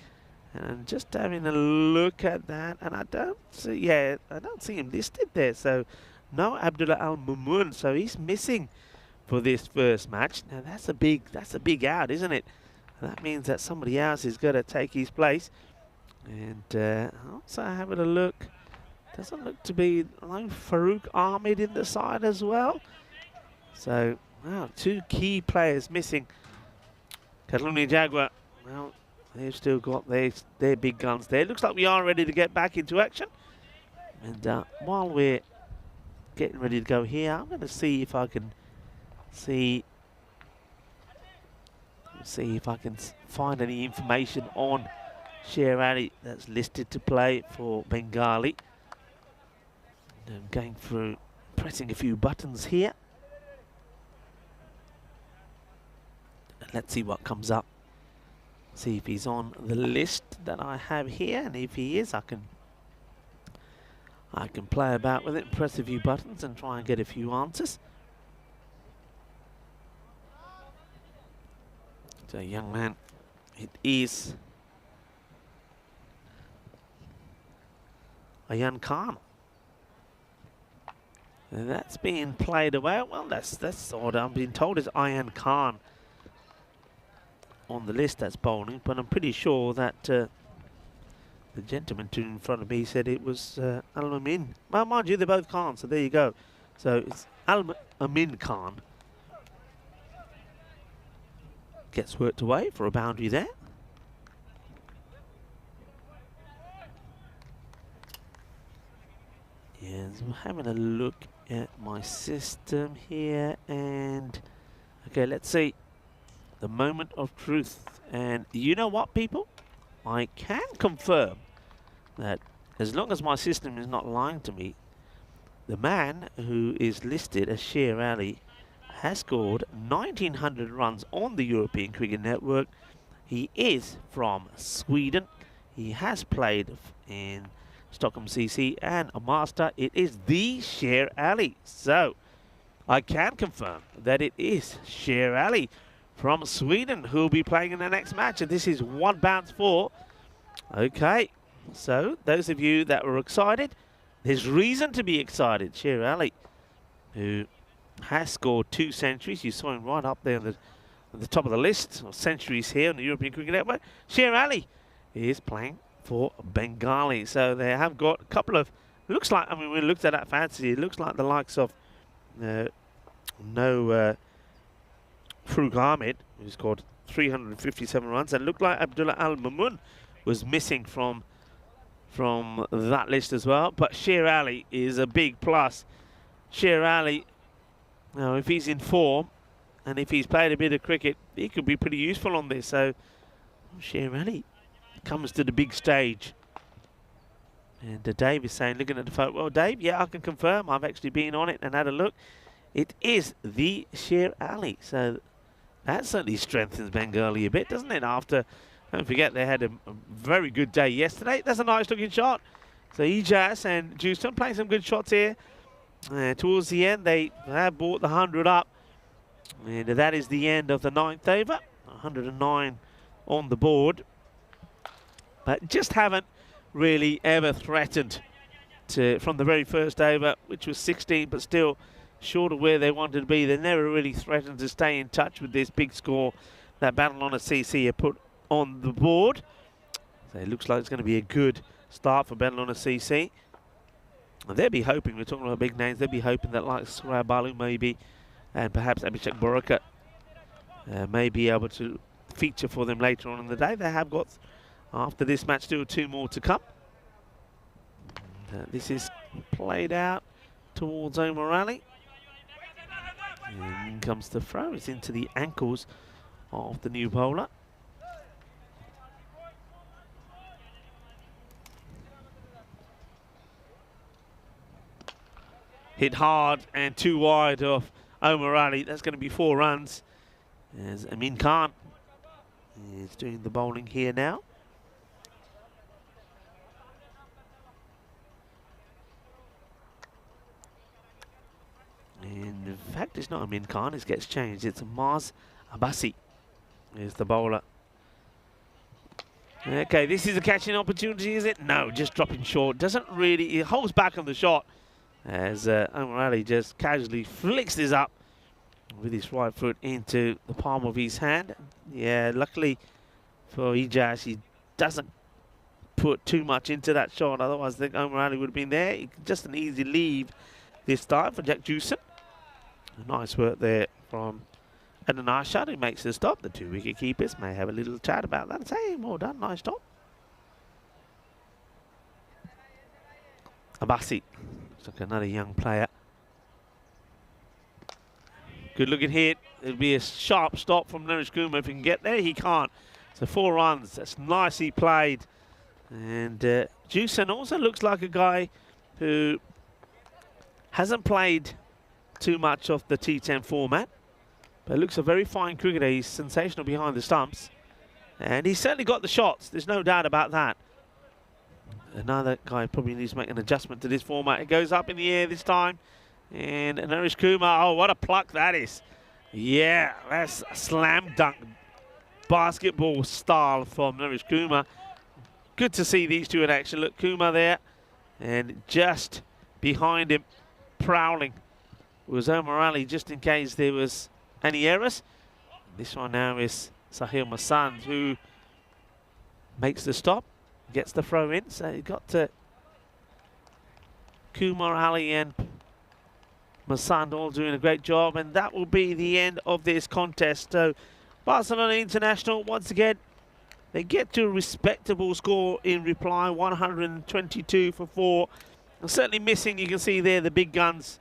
Speaker 4: And just having a look at that, and I don't see him listed there. So no Abdullah Al Mamoun, so he's missing for this first match. Now that's a big out, isn't it? That means that somebody else is going to take his place. And also having a look, doesn't look to be like Farouk Ahmed in the side as well. So, wow, 2 key players missing. Catalonia Jaguar, well, they've still got their big guns there. Looks like we are ready to get back into action. And while we're getting ready to go here, I'm going to see if I can see if I can find any information on Sher Ali that's listed to play for Bengali. And I'm going through pressing a few buttons here. Let's see what comes up. See if he's on the list that I have here, and if he is, I can play about with it, press a few buttons and try and get a few answers. So, young man, it is Ayan Khan. And that's being played away. Well, that's what I'm being told is Ayan Khan on the list that's bowling, but I'm pretty sure that the gentleman in front of me said it was Al-Amin. Well, mind you, they're both Khan, so there you go. So it's Al-Amin Khan. Gets worked away for a boundary there. Yes, I'm having a look at my system here, and okay, let's see. The moment of truth. And you know what, people? I can confirm that as long as my system is not lying to me, the man who is listed as Sher Ali has scored 1,900 runs on the European Cricket Network. He is from Sweden. He has played in Stockholm CC and a master. It is the Sher Ali. So I can confirm that it is Sher Ali from Sweden who will be playing in the next match. And this is one bounce for. Okay, so those of you that were excited, there's reason to be excited. Sher Ali, who has scored 2 centuries. You saw him right up there at the top of the list of centuries here on the European Cricket Network. Sher Ali is playing for Bengali. So they have got a couple of, looks like, I mean, when we looked at that fantasy, it looks like the likes of Farooq Ahmed, who scored 357 runs, and looked like Abdullah Al Mamun was missing from that list as well. But Sher Ali is a big plus. Sher Ali, now if he's in form and if he's played a bit of cricket, he could be pretty useful on this. So Sher Ali comes to the big stage. And Dave is saying, looking at the photo, well, Dave, yeah, I can confirm. I've actually been on it and had a look. It is the Sher Ali. So that certainly strengthens Bengali a bit, doesn't it? After, don't forget, they had a very good day yesterday. That's a nice looking shot. So ECS and Houston playing some good shots here. Towards the end, they have brought the 100 up. And that is the end of the 9th over. 109 on the board. But just haven't really ever threatened to, from the very first over, which was 16, but still short of where they wanted to be. They never really threatened to stay in touch with this big score that Badalona CC have put on the board. So it looks like it's going to be a good start for Badalona CC. And they'll be hoping, we're talking about big names, they'll be hoping that like Suraya Balu maybe, and perhaps Abhishek Boraka may be able to feature for them later on in the day. They have got, after this match, still 2 more to come. And, this is played out towards Omar Ali. And in comes the throw. It's into the ankles of the new bowler. Hit hard and too wide of Omar Ali. That's going to be 4 runs. As Amin Khan is doing the bowling here now. And in fact, it's not Amin Khan, it gets changed. It's Maz Abbasi is the bowler. Okay, this is a catching opportunity, is it? No, just dropping short. Doesn't really, he holds back on the shot as Omar Ali just casually flicks this up with his right foot into the palm of his hand. Yeah, luckily for Ijaz, he doesn't put too much into that shot. Otherwise, I think Omar Ali would have been there. Just an easy leave this time for Jack Jusen. Nice work there from Adnan Arshad, who makes the stop. The 2 wicket keepers may have a little chat about that and say, hey, well done, nice stop. Abbasi, looks like another young player. Good looking hit. It'll be a sharp stop from Naresh Kumar if he can get there. He can't. So 4 runs. That's nicely played. And Jusen also looks like a guy who hasn't played too much of the T10 format, but looks a very fine cricketer. He's sensational behind the stumps, and he's certainly got the shots. There's no doubt about that. Another guy probably needs to make an adjustment to this format. It goes up in the air this time, and Naresh Kumar, oh, what a pluck that is. Yeah, that's a slam dunk basketball style from Naresh Kumar. Good to see these two in action. Look, Kumar there, and just behind him, prowling, was Omar Ali, just in case there was any errors. This one now is Sahil Masand, who makes the stop, gets the throw in. So you got Kumar, Ali and Masand all doing a great job, and that will be the end of this contest. So Barcelona International, once again, they get to a respectable score in reply, 122 for 4. And certainly missing, you can see there, the big guns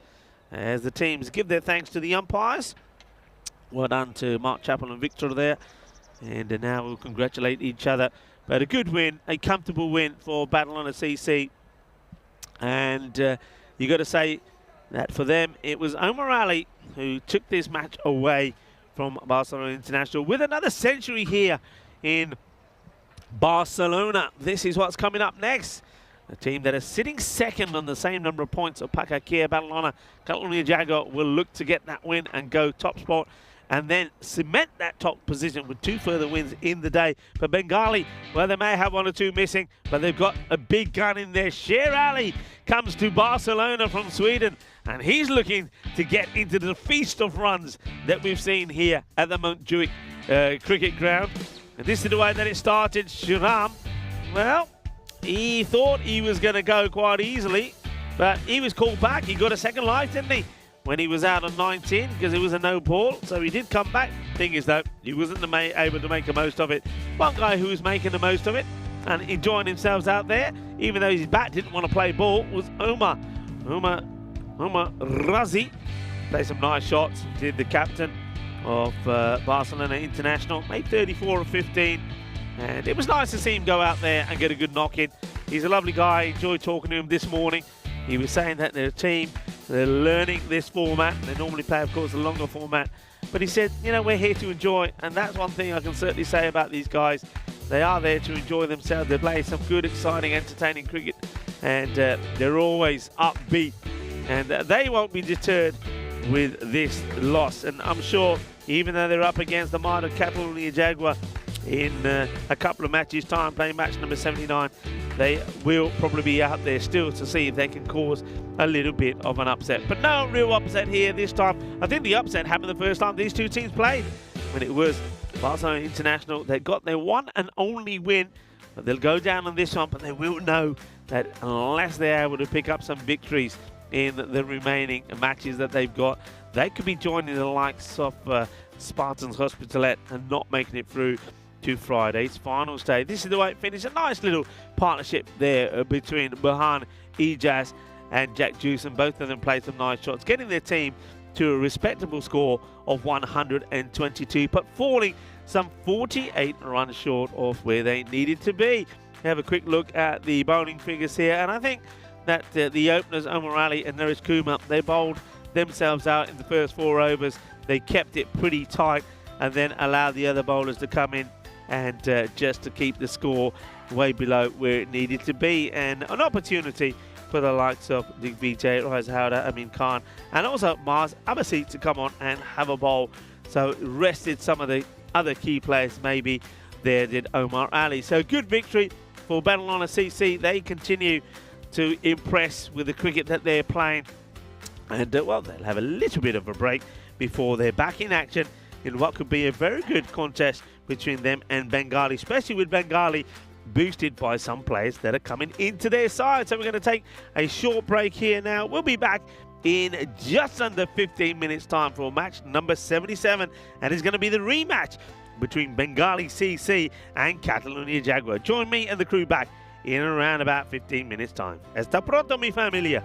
Speaker 4: as the teams give their thanks to the umpires. Well done to Mark Chappell and Victor there. And now we'll congratulate each other. But a good win, a comfortable win for Badalona CC. And you got to say that for them, it was Omar Ali who took this match away from Barcelona International with another century here in Barcelona. This is what's coming up next. A team that is sitting second on the same number of points of Pakakir. Badalona, Catalonia Jaguar will look to get that win and go top spot, and then cement that top position with 2 further wins in the day. But Bengali, well, they may have 1 or 2 missing, but they've got a big gun in there. Sher Ali comes to Barcelona from Sweden, and he's looking to get into the feast of runs that we've seen here at the Montjuic cricket ground. And this is the way that it started. Shiram, well, he thought he was going to go quite easily, but he was called back. He got a second life, didn't he, when he was out on 19, because it was a no ball. So he did come back. Thing is, though, he wasn't able to make the most of it. One guy who was making the most of it and enjoying himself out there, even though his bat didn't want to play ball, was Omar Razi. Played some nice shots, did the captain of Barcelona International. Made 34 of 15. And it was nice to see him go out there and get a good knock in. He's a lovely guy. I enjoyed talking to him this morning. He was saying that they're a team, they're learning this format. They normally play, of course, a longer format. But he said, you know, we're here to enjoy. And that's one thing I can certainly say about these guys. They are there to enjoy themselves. They play some good, exciting, entertaining cricket. And they're always upbeat. And they won't be deterred with this loss. And I'm sure, even though they're up against the might of Catalonia Jaguar in a couple of matches' time, playing match number 79, they will probably be out there still to see if they can cause a little bit of an upset. But no real upset here this time. I think the upset happened the first time these two teams played, when it was Barcelona International. They got their one and only win. But they'll go down on this one, but they will know that unless they're able to pick up some victories in the remaining matches that they've got, they could be joining the likes of Spartans Hospitalet and not making it through to Friday's final stage. This is the way it finished. A nice little partnership there between Burhan Ijaz and Jack Jewson. Both of them played some nice shots, getting their team to a respectable score of 122, but falling some 48 runs short of where they needed to be. Have a quick look at the bowling figures here, and I think that the openers, Omar Ali and Naresh Kumar, they bowled themselves out in the first 4 overs. They kept it pretty tight and then allowed the other bowlers to come in and just to keep the score way below where it needed to be. And an opportunity for the likes of Digvijay, Raizhauda, Amin Khan, and also Mars Abbasi to come on and have a bowl. So it rested some of the other key players, maybe there did Omar Ali. So good victory for Badalona CC. They continue to impress with the cricket that they're playing. And, well, they'll have a little bit of a break before they're back in action in what could be a very good contest between them and Bengali, especially with Bengali boosted by some players that are coming into their side. So we're going to take a short break here now. We'll be back in just under 15 minutes time for match number 77, and it's going to be the rematch between Bengali CC and Catalonia Jaguar. Join me and the crew back in around about 15 minutes time. Está pronto, mi familia.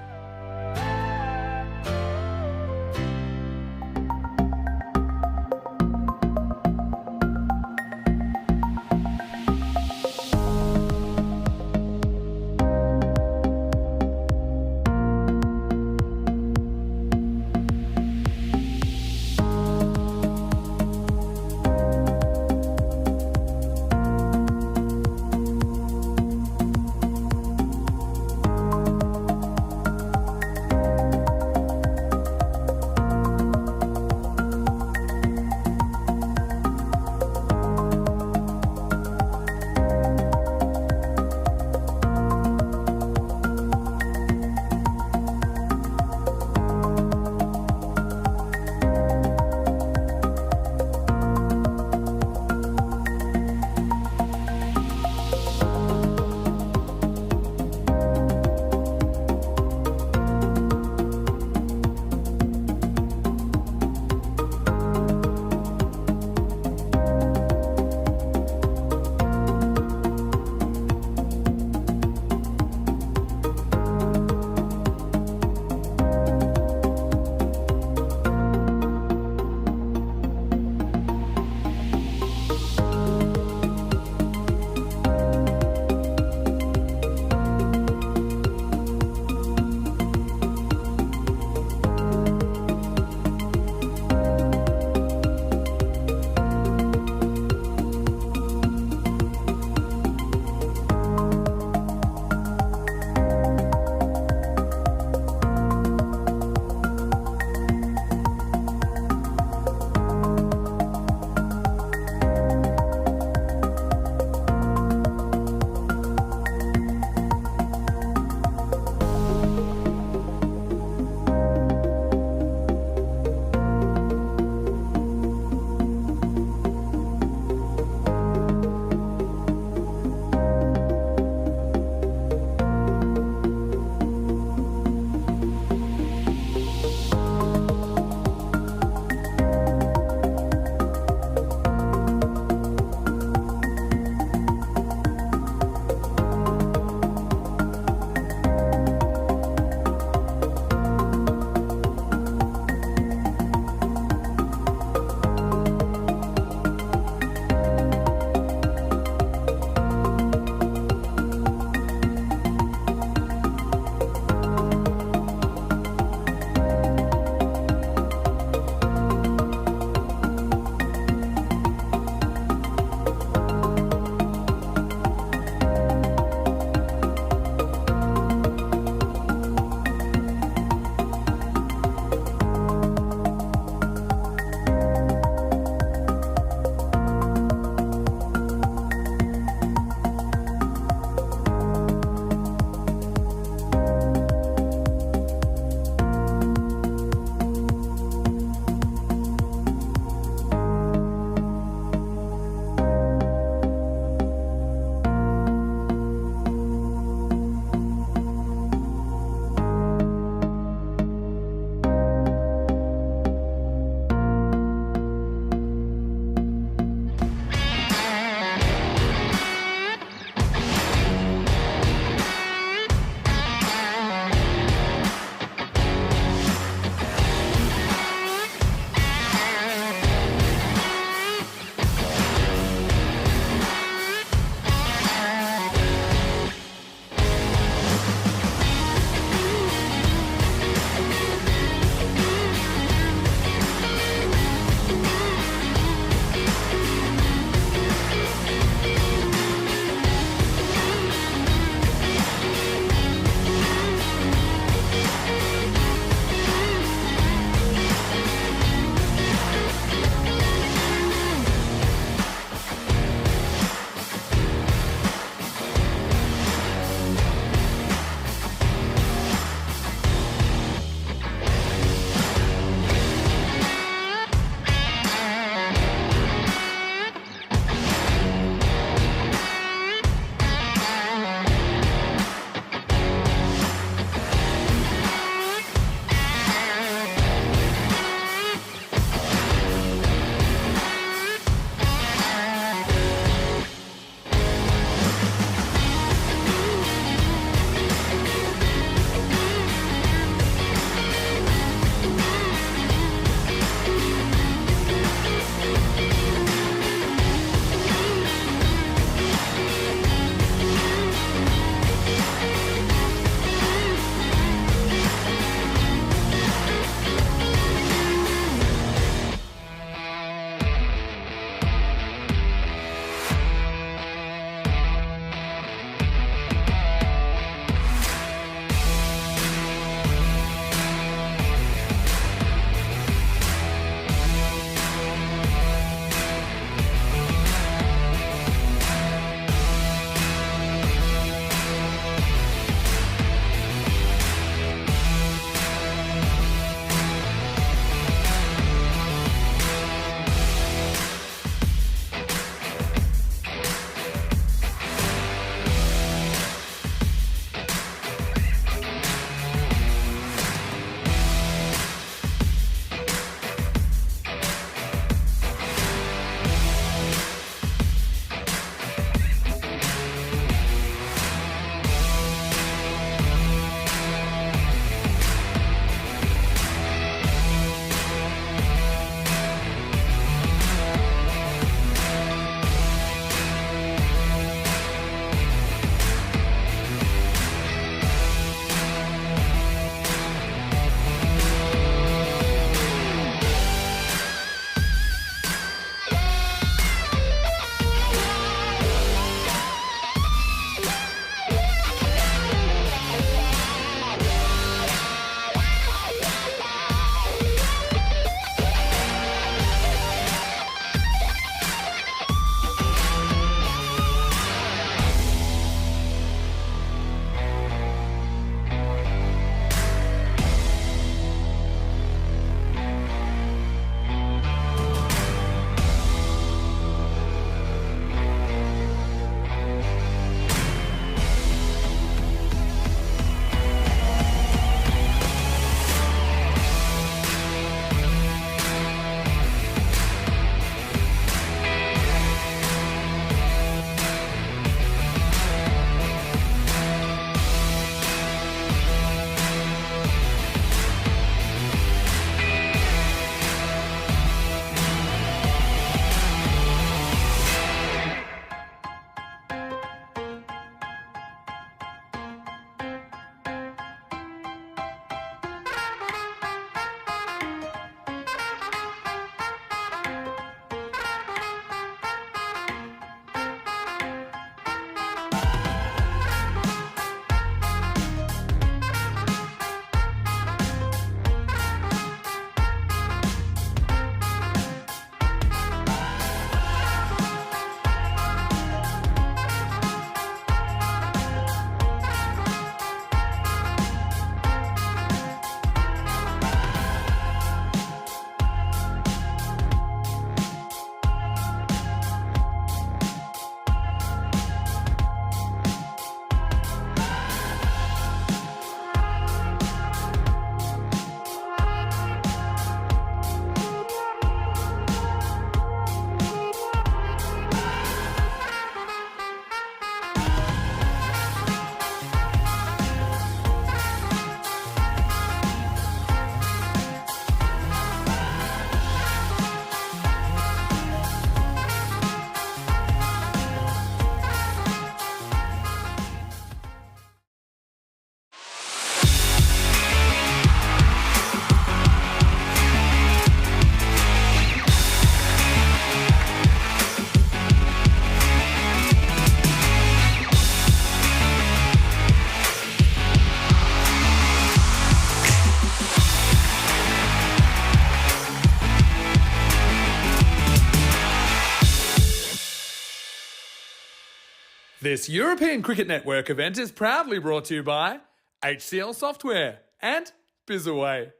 Speaker 2: This European Cricket Network event is proudly brought to you by HCL Software and Bizaway.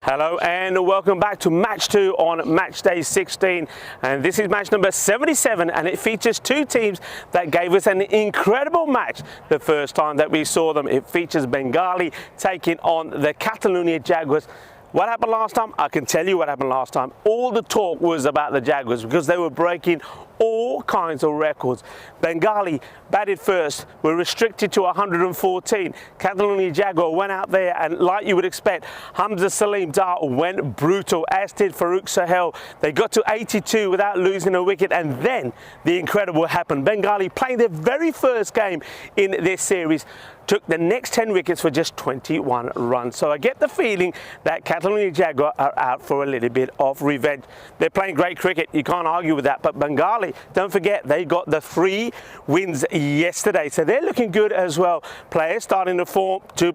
Speaker 1: Hello and welcome back to match 2 on match day 16, and this is match number 77, and it features two teams that gave us an incredible match the first time that we saw them. It features Bengali taking on the Catalonia Jaguars. What happened last time? I can tell you what happened last time. All the talk was about the Jaguars because they were breaking all kinds of records. Bengali batted first, were restricted to 114. Catalonia Jaguar went out there and, like you would expect, Hamza Salim Dar went brutal, as did Farouk Sahel. They got to 82 without losing a wicket, and then the incredible happened. Bengali, playing their very first game in this series, took the next 10 wickets for just 21 runs. So I get the feeling that Catalonia Jaguar are out for a little bit of revenge. They're playing great cricket, you can't argue with that, but Bengali, don't forget, they got the 3 wins yesterday, so they're looking good as well. Players starting to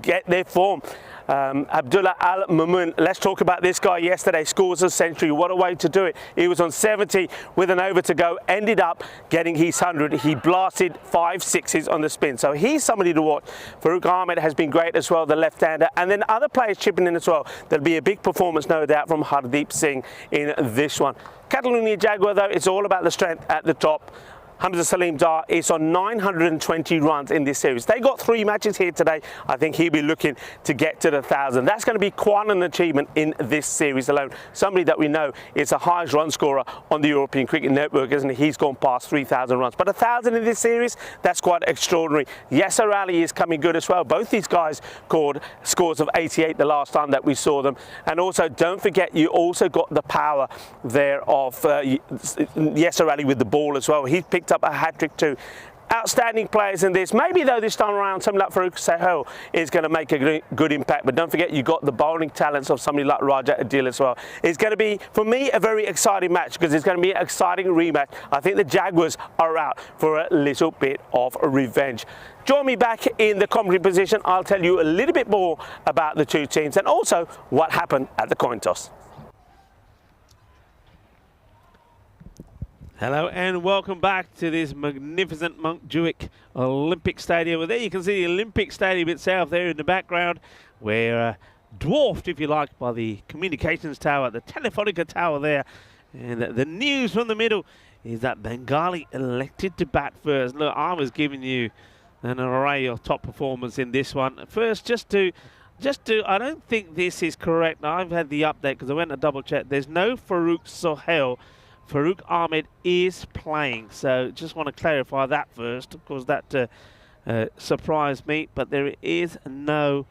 Speaker 1: get their form. Abdullah Al Mamun, let's talk about this guy yesterday. Scores a century, what a way to do it. He was on 70 with an over to go, ended up getting his 100. He blasted 5 sixes on the spin, so he's somebody to watch. Farouk Ahmed has been great as well, the left-hander, and then other players chipping in as well. There'll be a big performance, no doubt, from Hardeep Singh in this one. Catalonia Jaguar, though, it's all about the strength at the top. Hamza Salim Dar is on 920 runs in this series. They got 3 matches here today. I think he'll be looking to get to the 1,000. That's going to be quite an achievement in this series alone. Somebody that we know is the highest run scorer on the European Cricket Network, isn't he? He's gone past 3,000 runs. But 1,000 in this series, that's quite extraordinary. Yasser Ali is coming good as well. Both these guys scored scores of 88 the last time that we saw them. And also, don't forget, you also got the power there of Yasser Ali with the ball as well. He picked up a hat-trick too. Outstanding players in this. Maybe though this time around somebody like Farouk Sahel is going to make a good impact, but don't forget you got the bowling talents of somebody like Raja Adil as well. It's going to be, for me, a very exciting match because it's going to be an exciting rematch. I think the Jaguars are out for a little bit of revenge. Join me back in the commentary position. I'll tell you a little bit more about the two teams and also what happened at the coin toss.
Speaker 4: Hello and welcome back to this magnificent Montjuic Olympic Stadium. Well, there you can see the Olympic Stadium itself there in the background, where dwarfed, if you like, by the communications tower, the Telefonica tower there. And the news from the middle is that Bengali elected to bat first. Look, I was giving you an array of top performers in this one. First, just to, I don't think this is correct. Now, I've had the update because I went to double check. There's no Farouk Sahel. Farouk Ahmed is playing, so just want to clarify that first. Of course, that surprised me, but there is no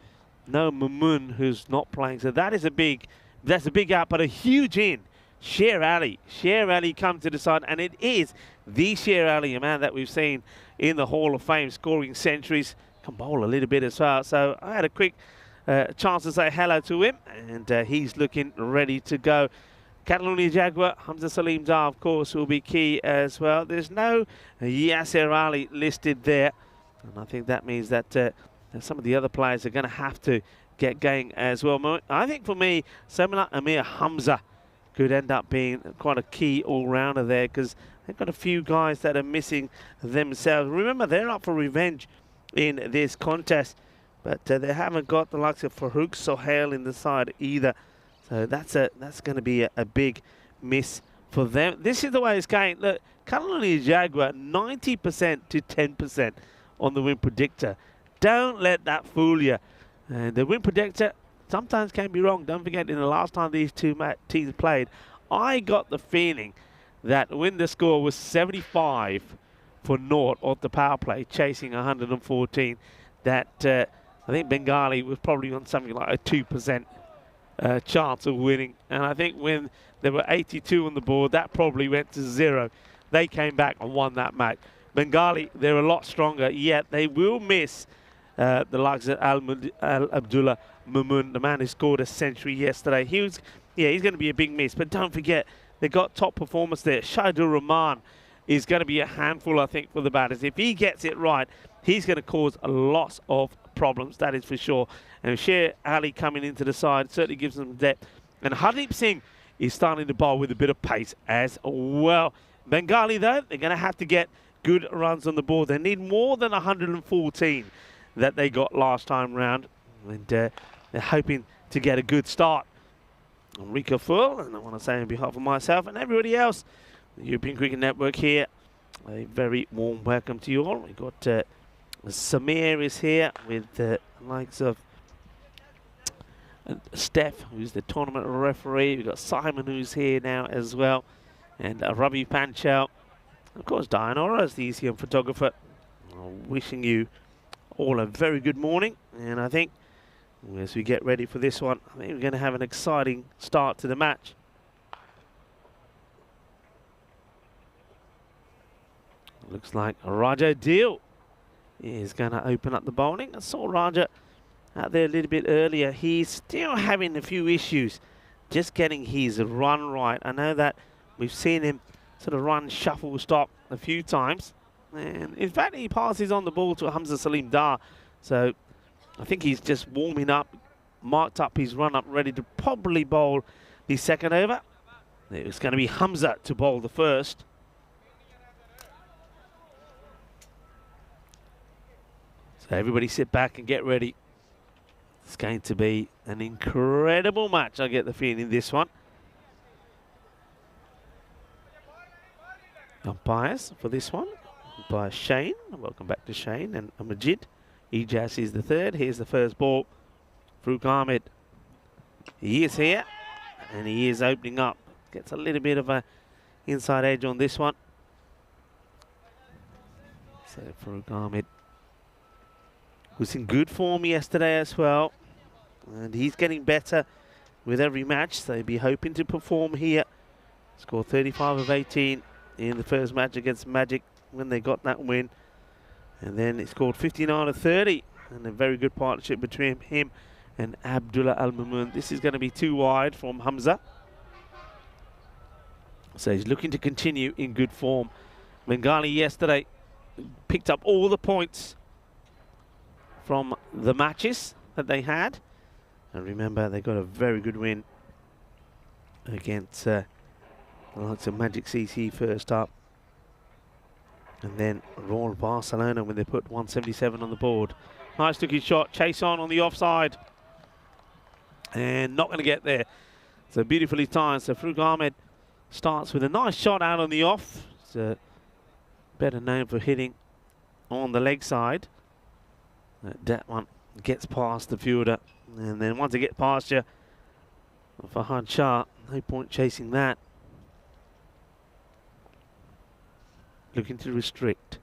Speaker 4: Mamun who's not playing, so that's a big out, but a huge in. Sher Ali comes to the side, and it is the Sher Ali, a man that we've seen in the Hall of Fame, scoring centuries, can bowl a little bit as well. So I had a quick chance to say hello to him, and he's looking ready to go. Catalonia Jaguar, Hamza Salim Dar, of course, will be key as well. There's no Yasser Ali listed there. And I think that means that some of the other players are going to have to get going as well. I think for me, someone like Amir Hamza could end up being quite a key all-rounder there because they've got a few guys that are missing themselves. Remember, they're up for revenge in this contest, but they haven't got the likes of Farouk Sahel in the side either. So that's going to be a big miss for them. This is the way it's going. Look, Catalonia Jaguar 90% to 10% on the win predictor. Don't let that fool you. And the win predictor sometimes can be wrong. Don't forget, in the last time these two teams played, I got the feeling that when the score was 75 for naught off the power play, chasing 114, that I think Bengali was probably on something like a 2% chance of winning, and I think when there were 82 on the board, that probably went to 0. They came back and won that match. Bengali, they're a lot stronger, yet they will miss the likes of Abdullah Mamun, the man who scored a century yesterday. He's going to be a big miss, but don't forget, they got top performers there. Shaidur Rahman is going to be a handful, I think, for the batters. If he gets it right, he's going to cause a lot of problems, that is for sure. And Sher Ali coming into the side certainly gives them depth. And Hardeep Singh is starting to bowl with a bit of pace as well. Bengali, though, they're going to have to get good runs on the board. They need more than 114 that they got last time round. And they're hoping to get a good start. Enrico Full, and I want to say on behalf of myself and everybody else, the European Cricket Network here, a very warm welcome to you all. We've got Samir is here with the likes of Steph, who's the tournament referee. We've got Simon, who's here now as well, and Ravi Panchal. Of course, Diana as the ECM photographer. Wishing you all a very good morning, and I think as we get ready for this one, I think we're going to have an exciting start to the match. Looks like Raja Deal is going to open up the bowling. I saw Raja out there a little bit earlier. He's still having a few issues just getting his run right. I know that we've seen him sort of run, shuffle, stop a few times. And in fact, he passes on the ball to Hamza Salim Dar. So I think he's just warming up, marked up his run up, ready to probably bowl the second over. It's going to be Hamza to bowl the first. So everybody sit back and get ready. It's going to be an incredible match, I get the feeling, this one. Umpires for this one by Shane. Welcome back to Shane and Majid. Ijaz is the third. Here's the first ball. Farooq Ahmed. He is here and he is opening up. Gets a little bit of a inside edge on this one. So Farooq Ahmed was in good form yesterday as well, and he's getting better with every match, so he'll be hoping to perform here. Scored 35 of 18 in the first match against Magic when they got that win, and then he scored 59 of 30, and a very good partnership between him and Abdullah Al-Mamun. This is going to be too wide from Hamza, so he's looking to continue in good form. Bengali yesterday picked up all the points from the matches that they had, and remember they got a very good win against the likes of Magic CC first up, and then Royal Barcelona when they put 177 on the board. Nice looking shot, chase on the offside, and not going to get there. So beautifully timed. So Farooq Ahmed starts with a nice shot out on the off. It's better known for hitting on the leg side. That one gets past the fielder, and then once it gets past you, Fahad Shah, no point chasing that. Looking to restrict.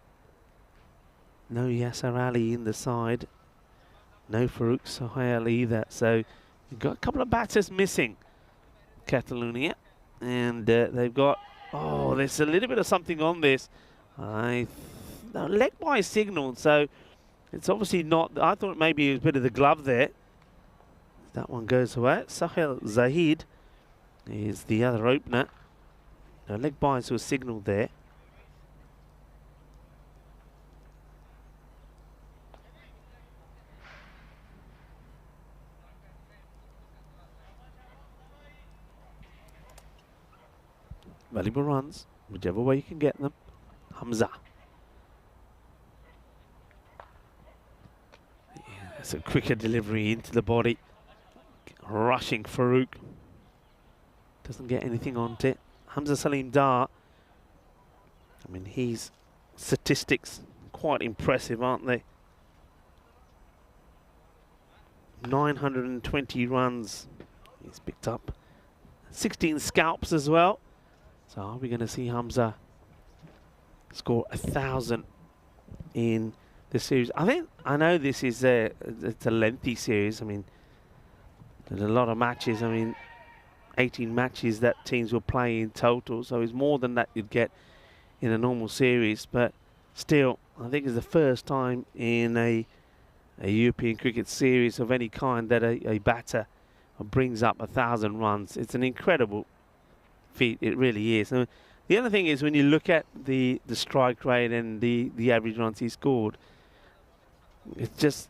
Speaker 4: No Yasser Ali in the side. No Farooq Sohail either. So you've got a couple of batters missing, Catalonia, and they've got, oh, there's a little bit of something on this. No, leg by signal, so it's obviously not. I thought maybe it was a bit of the glove there. That one goes away. Sahil Zahid is the other opener. No, leg buys were signalled there. Valuable runs, whichever way you can get them. Hamza. It's a quicker delivery into the body. Rushing Farooq. Doesn't get anything onto it. Hamza Salim Dar. I mean, his statistics quite impressive, aren't they? 920 runs he's picked up. 16 scalps as well. So are we going to see Hamza score 1,000 in the series? I know this is it's a lengthy series. I mean, there's a lot of matches. I mean, 18 matches that teams will play in total. So it's more than that you'd get in a normal series. But still, I think it's the first time in a European cricket series of any kind that a batter brings up 1,000 runs. It's an incredible feat. It really is. And the other thing is when you look at the strike rate and the average runs he scored, it's just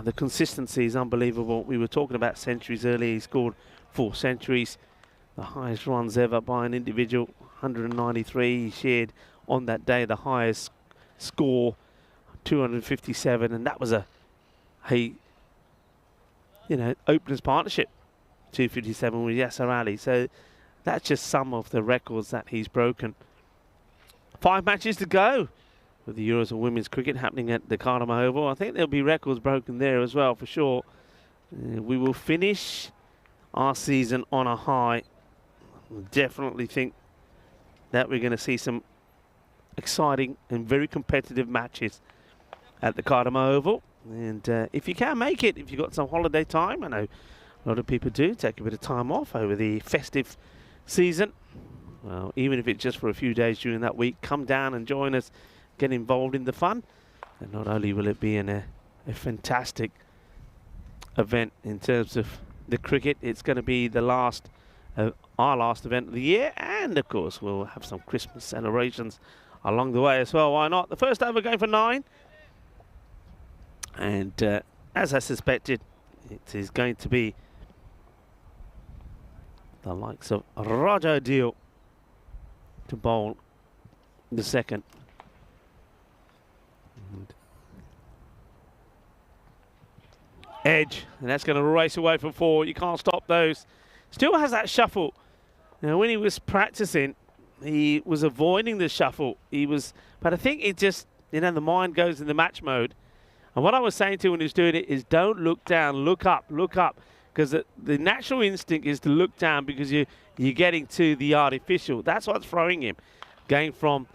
Speaker 4: the consistency is unbelievable. We were talking about centuries earlier. He scored 4 centuries, the highest runs ever by an individual, 193. He shared on that day, the highest score, 257, and that was a openers partnership, 257 with Yasser Ali. So that's just some of the records that he's broken. 5 matches to go with the Euros of Women's Cricket happening at the Cardiff Oval. I think there'll be records broken there as well, for sure. We will finish our season on a high. Definitely think that we're going to see some exciting and very competitive matches at the Cardiff Oval. And if you can make it, if you've got some holiday time, I know a lot of people do take a bit of time off over the festive season. Well, even if it's just for a few days during that week, come down and join us, get involved in the fun. And not only will it be a fantastic event in terms of the cricket, it's going to be the our last event of the year, and of course we'll have some Christmas celebrations along the way as well. Why not? The first over going for 9, and as I suspected, it is going to be the likes of Raja Deo to bowl the second. Edge, and that's going to race away for 4. You can't stop those. Still has that shuffle. Now, when he was practicing, he was avoiding the shuffle. But I think it just, the mind goes in the match mode. And what I was saying to him when he was doing it is, don't look down, look up, because the natural instinct is to look down because you're getting to the artificial. That's what's throwing him. Going from,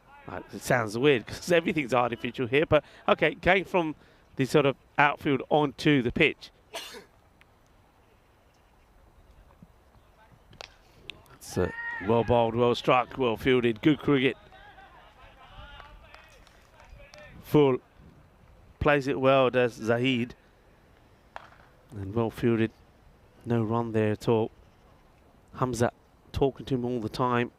Speaker 4: it sounds weird because everything's artificial here, but okay, going from the sort of outfield onto the pitch. It's well bowled, well struck, well fielded, good cricket. Full. Plays it well, does Zahid. And well fielded. No run there at all. Hamza talking to him all the time.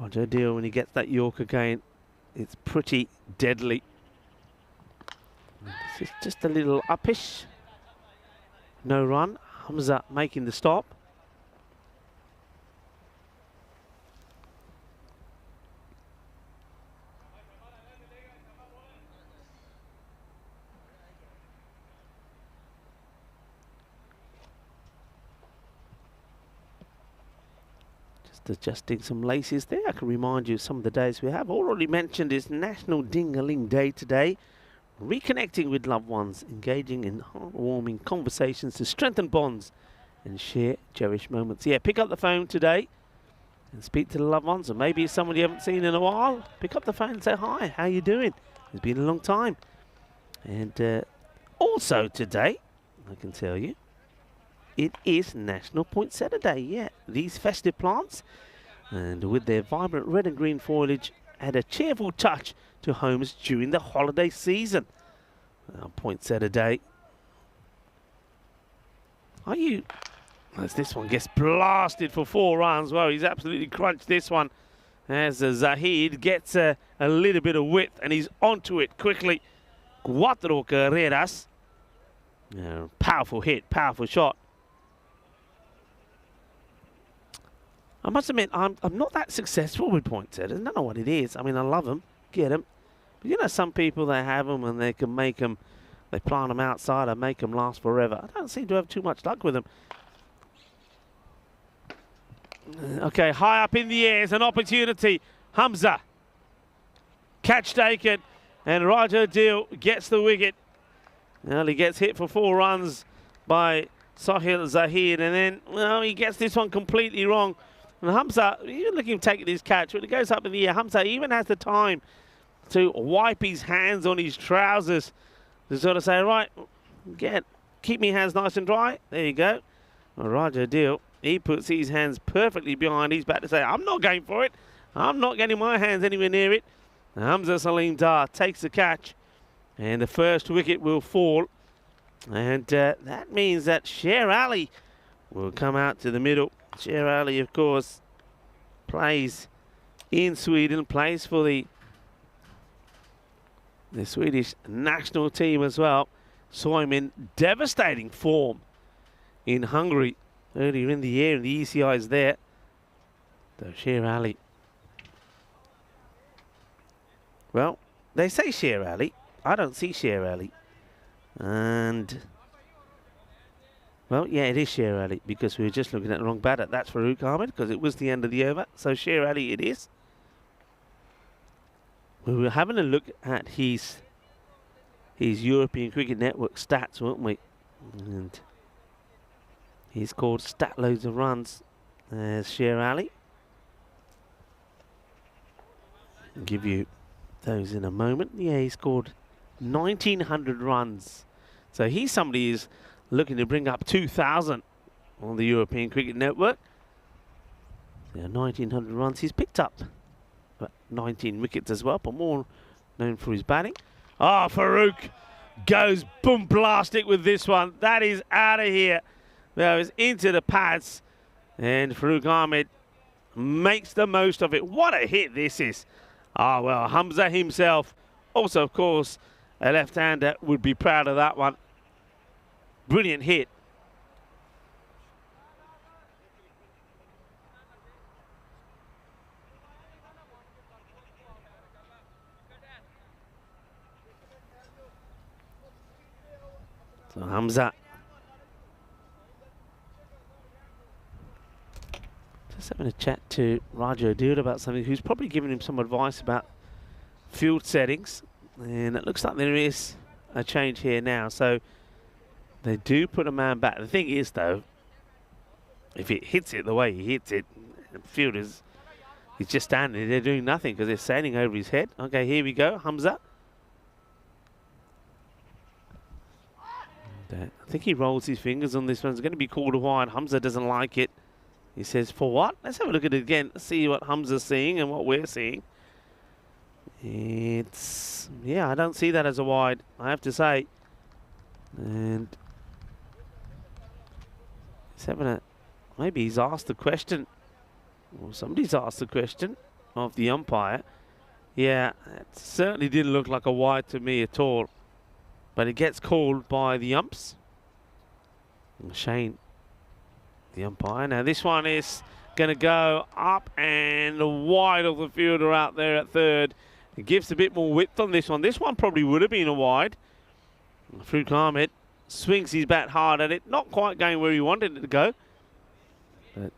Speaker 4: Roger Deal, when he gets that York again, it's pretty deadly. This is just a little uppish. No run. Hamza making the stop. Adjusting some laces there. I can remind you of some of the days we have already mentioned. Is National Ding-a-Ling Day today. Reconnecting with loved ones, engaging in heartwarming conversations to strengthen bonds and share cherished moments. Yeah, pick up the phone today and speak to the loved ones, or maybe it's someone you haven't seen in a while. Pick up the phone and say, hi, how you doing? It's been a long time. And also today, I can tell you, it is National Poinsettia Day. Yeah, these festive plants, and with their vibrant red and green foliage, add a cheerful touch to homes during the holiday season. Poinsettia Day. Are you? As this one gets blasted for 4 runs. Well, he's absolutely crunched this one. As Zahid gets a little bit of width, and he's onto it quickly. Cuatro carreras. Powerful hit, powerful shot. I must admit, I'm not that successful with poinsettias. I don't know what it is. I mean, I love them, get them. But you know, some people, they have them and they can make them, they plant them outside and make them last forever. I don't seem to have too much luck with them. Okay, high up in the air is an opportunity. Hamza. Catch taken. And Raja Dil gets the wicket. Well, he gets hit for 4 runs by Sohail Zahid. And then, well, he gets this one completely wrong. And Hamza, even looking at taking this catch, when it goes up in the air, Hamza even has the time to wipe his hands on his trousers to sort of say, right, keep me hands nice and dry. There you go. Well, Raja Dil, he puts his hands perfectly behind his back to say, I'm not going for it. I'm not getting my hands anywhere near it. And Hamza Salim Dar takes the catch, and the first wicket will fall. And that means that Sher Ali will come out to the middle. Sher Ali, of course, plays in Sweden, plays for the Swedish national team as well. Saw him in devastating form in Hungary earlier in the year, and the ECI is there. So Sher Ali. Well, they say Sher Ali. I don't see Sher Ali. And, well, yeah, it is Sher Ali because we were just looking at the wrong batter. That's Farooq Ahmed because it was the end of the over. So Sher Ali it is. We were having a look at his European Cricket Network stats, weren't we? And he scored stat loads of runs as Sher Ali. I'll give you those in a moment. Yeah, he scored 1,900 runs. So he's somebody who's looking to bring up 2,000 on the European Cricket Network. Yeah, 1,900 runs. He's picked up 19 wickets as well, but more known for his batting. Ah, Farooq goes boom blastic with this one. That is out of here. That was into the pads, and Farooq Ahmed makes the most of it. What a hit this is. Ah, well, Hamza himself, also, of course, a left-hander, would be proud of that one. Brilliant hit. So Hamza. Just having a chat to Raja Adil about something, who's probably giving him some advice about field settings. And it looks like there is a change here now. So they do put a man back. The thing is, though, if it hits it the way he hits it, the fielders, he's just standing there, they're doing nothing because they're sailing over his head. Okay, here we go, Hamza. I think he rolls his fingers on this one. It's going to be called a wide. Hamza doesn't like it. He says, for what? Let's have a look at it again. See what Hamza's seeing and what we're seeing. It's, yeah, I don't see that as a wide, I have to say. And he's having a, maybe he's asked the question, or somebody's asked the question of the umpire. Yeah, it certainly didn't look like a wide to me at all. But it gets called by the umps. Shane, the umpire. Now this one is going to go up and wide of the fielder out there at third. It gives a bit more width on this one. This one probably would have been a wide. Farooq Ahmed swings his bat hard at it. Not quite going where he wanted it to go. But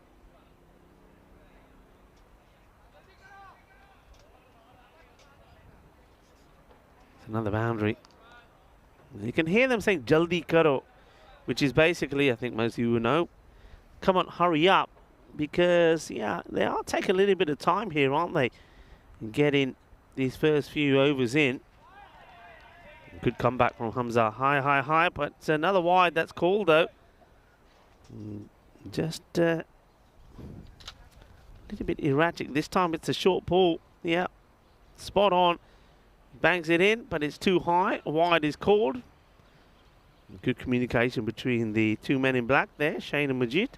Speaker 4: it's another boundary. You can hear them saying Jaldi Karo, which is basically, I think most of you will know, come on, hurry up, because, yeah, they are taking a little bit of time here, aren't they, in getting these first few overs in. Good comeback from Hamza. High, but it's another wide that's called, though. Just a little bit erratic. This time it's a short ball. Yeah, spot on. Bangs it in, but it's too high. Wide is called. Good communication between the two men in black there, Shane and Majid.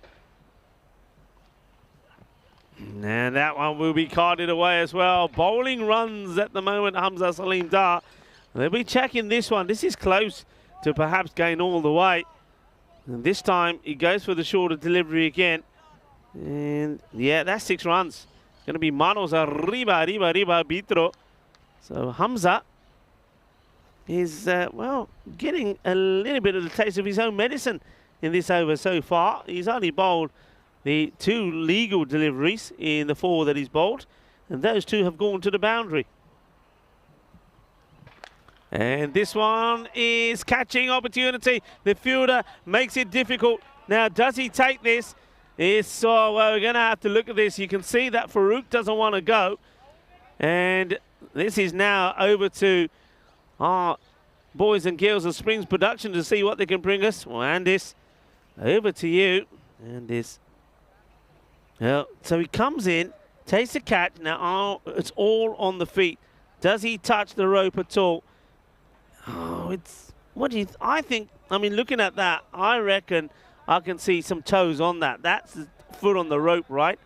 Speaker 4: And that one will be carted away as well. Bowling runs at the moment, Hamza Salim Dar. They'll be checking this one. This is close to perhaps going all the way. And this time he goes for the shorter delivery again. And yeah, that's 6 runs. It's going to be manos arriba, Bitro. So Hamza is, well, getting a little bit of the taste of his own medicine in this over so far. He's only bowled the 2 legal deliveries in the 4 that he's bowled, and those 2 have gone to the boundary. And this one is catching opportunity. The fielder makes it difficult. Now, does he take this? So we're going to have to look at this. You can see that Farooq doesn't want to go. And this is now over to our boys and girls of Springs Production to see what they can bring us. Well, Andis, over to you. Andis. Well, so he comes in, takes the catch. Now, it's all on the feet. Does he touch the rope at all? Oh, it's, what do you, I think, I mean, looking at that, I reckon I can see some toes on that. That's the foot on the rope, right?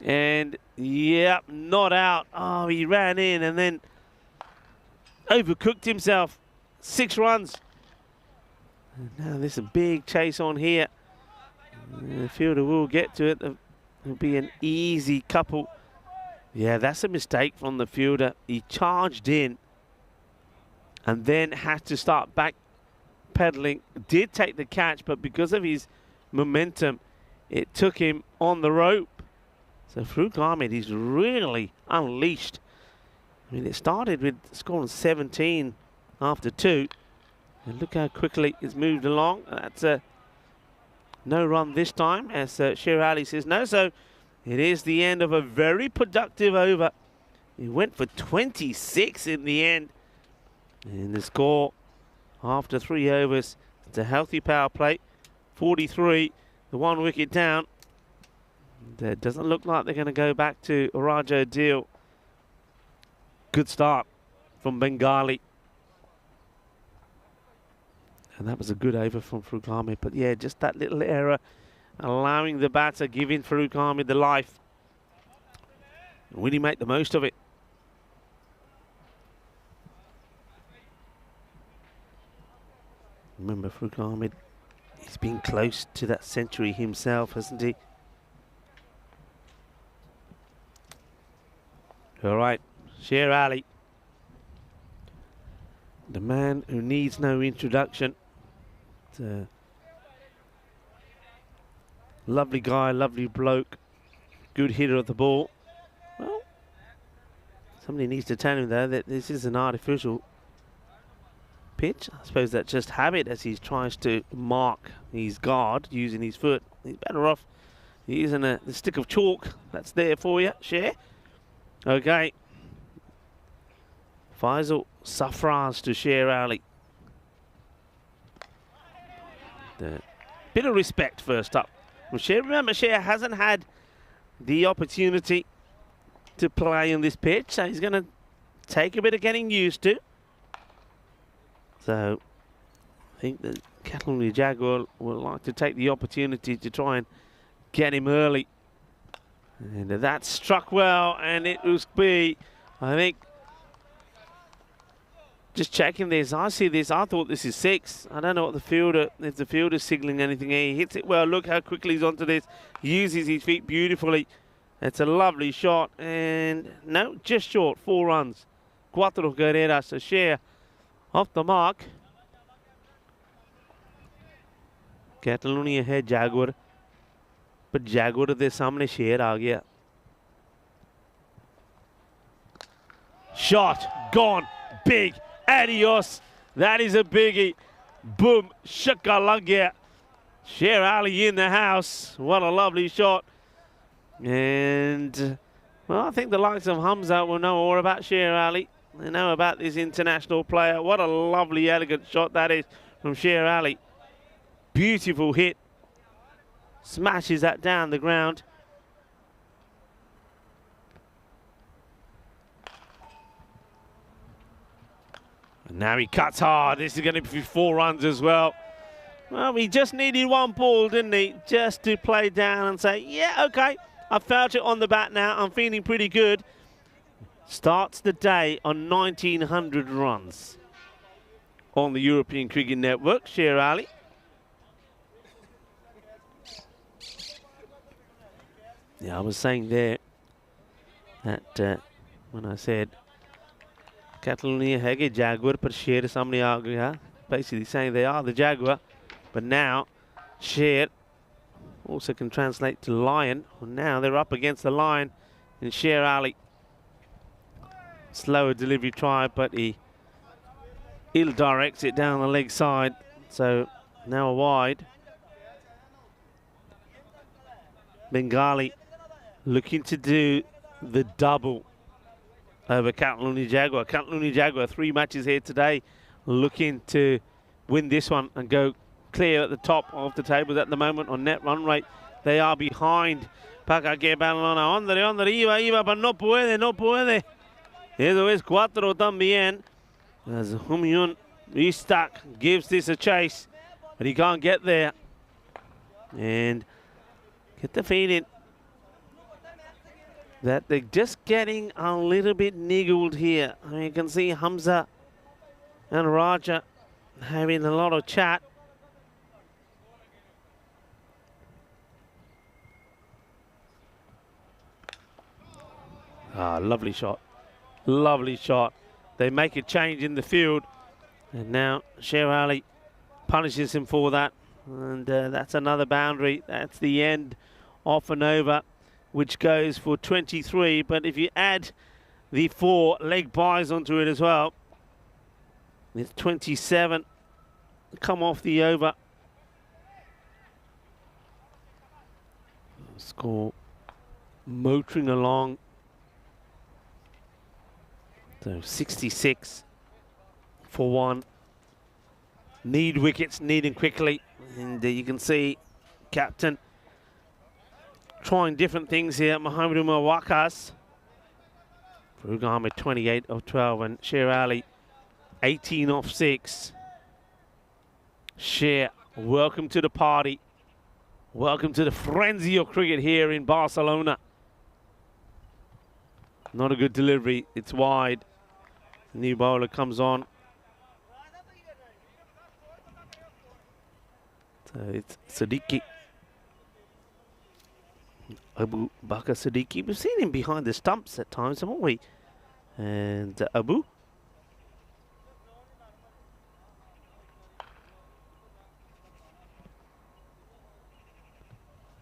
Speaker 4: And, yeah, not out. Oh, he ran in and then overcooked himself. 6 runs. And now there's a big chase on here. The fielder will get to it. The It'll be an easy couple. Yeah, that's a mistake from the fielder. He charged in and then had to start back pedaling. Did take the catch, but because of his momentum, it took him on the rope. So Farouk Ahmed, he's really unleashed. I mean, it started with scoring 17 after 2. And look how quickly it's moved along. That's a no run this time, as Sher Ali says no. So it is the end of a very productive over. He went for 26 in the end. And the score after 3 overs, it's a healthy power play. 43, the 1 wicket down. And it doesn't look like they're going to go back to Raja Deal. Good start from Bengali. And that was a good over from Farouk Ahmed. But yeah, just that little error, allowing the batter, giving Farouk Ahmed the life. Will he make the most of it? Remember, Farouk Ahmed, he's been close to that century himself, hasn't he? All right, Sher Ali, the man who needs no introduction. Lovely guy, lovely bloke, good hitter of the ball. Well, somebody needs to tell him though that this is an artificial pitch. I suppose that's just habit as he tries to mark his guard using his foot. He's better off using the stick of chalk that's there for you, Sher. Okay. Faisal Safraz to Sher Ali. Bit of respect first up. Well, remember, Sher hasn't had the opportunity to play on this pitch, so he's going to take a bit of getting used to. So I think the Catalonia Jaguar will like to take the opportunity to try and get him early. And that struck well, and it was be, I think, just checking this. I see this. I thought this is 6. I don't know what the fielder, if the fielder's signaling anything here. He hits it well. Look how quickly he's onto this. Uses his feet beautifully. It's a lovely shot. And no, just short. 4 runs. Cuatro carreras. So Sher off the mark. Catalonia है Jaguar. But Jaguar के सामने Sher आ गया. Shot. Gone. Big. Adios. That is a biggie. Boom. Shaka lag gaya. Sher Ali in the house. What a lovely shot. And, well, I think the likes of Hamza will know all about Sher Ali. They know about this international player. What a lovely, elegant shot that is from Sher Ali. Beautiful hit. Smashes that down the ground. And now he cuts hard. This is going to be 4 runs as well. Well, he just needed 1 ball, didn't he? Just to play down and say, yeah, okay, I felt it on the bat now. I'm feeling pretty good. Starts the day on 1,900 runs on the European Cricket Network, Sher Ali. Yeah, I was saying there that when I said Catalonia है कि Jaguar पर Sher सामने आ गया, basically saying they are the Jaguar, but now Sher also can translate to lion. Well, now they're up against the lion in Sher Ali. Slower delivery try, but he ill directs it down the leg side. So now a wide. Bengali looking to do the double over Catalonia Jaguar. Catalonia Jaguar, 3 matches here today, looking to win this one and go clear at the top of the tables at the moment on net run rate. They are behind. Paca que Badalona, hombre, iba, pero no puede. Eso es 4 también. As Humyun Istak gives this a chase, but he can't get there. And get the feeling that they're just getting a little bit niggled here. I mean, you can see Hamza and Raja having a lot of chat. Ah, lovely shot. Lovely shot. They make a change in the field. And now Sher Ali punishes him for that. And that's another boundary. That's the end of an over, which goes for 23. But if you add the 4 leg byes onto it as well, it's 27. Come off the over. Score motoring along. So 66 for 1. Need wickets, need them quickly. And you can see captain trying different things here. Mohammed Umar Wakas. Farooq Ahmed 28 of 12 and Sher Ali 18 off 6. Sher, welcome to the party. Welcome to the frenzy of cricket here in Barcelona. Not a good delivery. It's wide. New bowler comes on. So it's Siddiqui. Abu Bakr Siddiqui. We've seen him behind the stumps at times, haven't we? And Abu.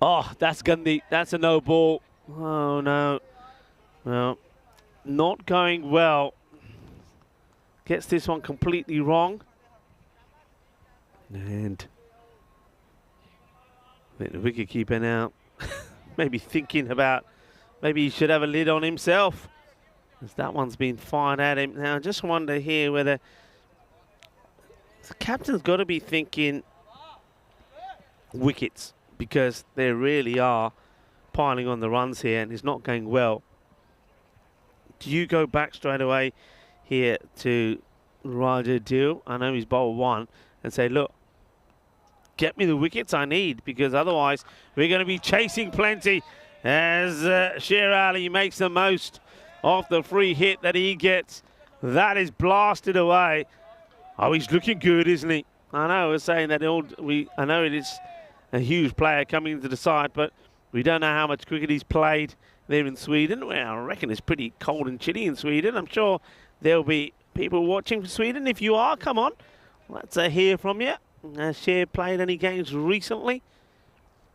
Speaker 4: Oh, that's Gandhi. That's a no ball. Oh, no. Well, not going well. Gets this one completely wrong. And the wicketkeeper now maybe thinking about maybe he should have a lid on himself, as that one's been fired at him. Now, I just wonder here whether the captain's got to be thinking wickets, because they really are piling on the runs here and it's not going well. Do you go back straight away here to Raja Dil? I know he's bowled 1, and say, look, get me the wickets I need, because otherwise we're going to be chasing plenty, as Sher Ali makes the most of the free hit that he gets. That is blasted away. Oh, he's looking good, isn't he? I know we're saying that I know it is a huge player coming into the side, but we don't know how much cricket he's played there in Sweden. Well, I reckon it's pretty cold and chilly in Sweden. I'm sure there'll be people watching from Sweden. If you are, come on. Let's hear from you. Has Sher played any games recently?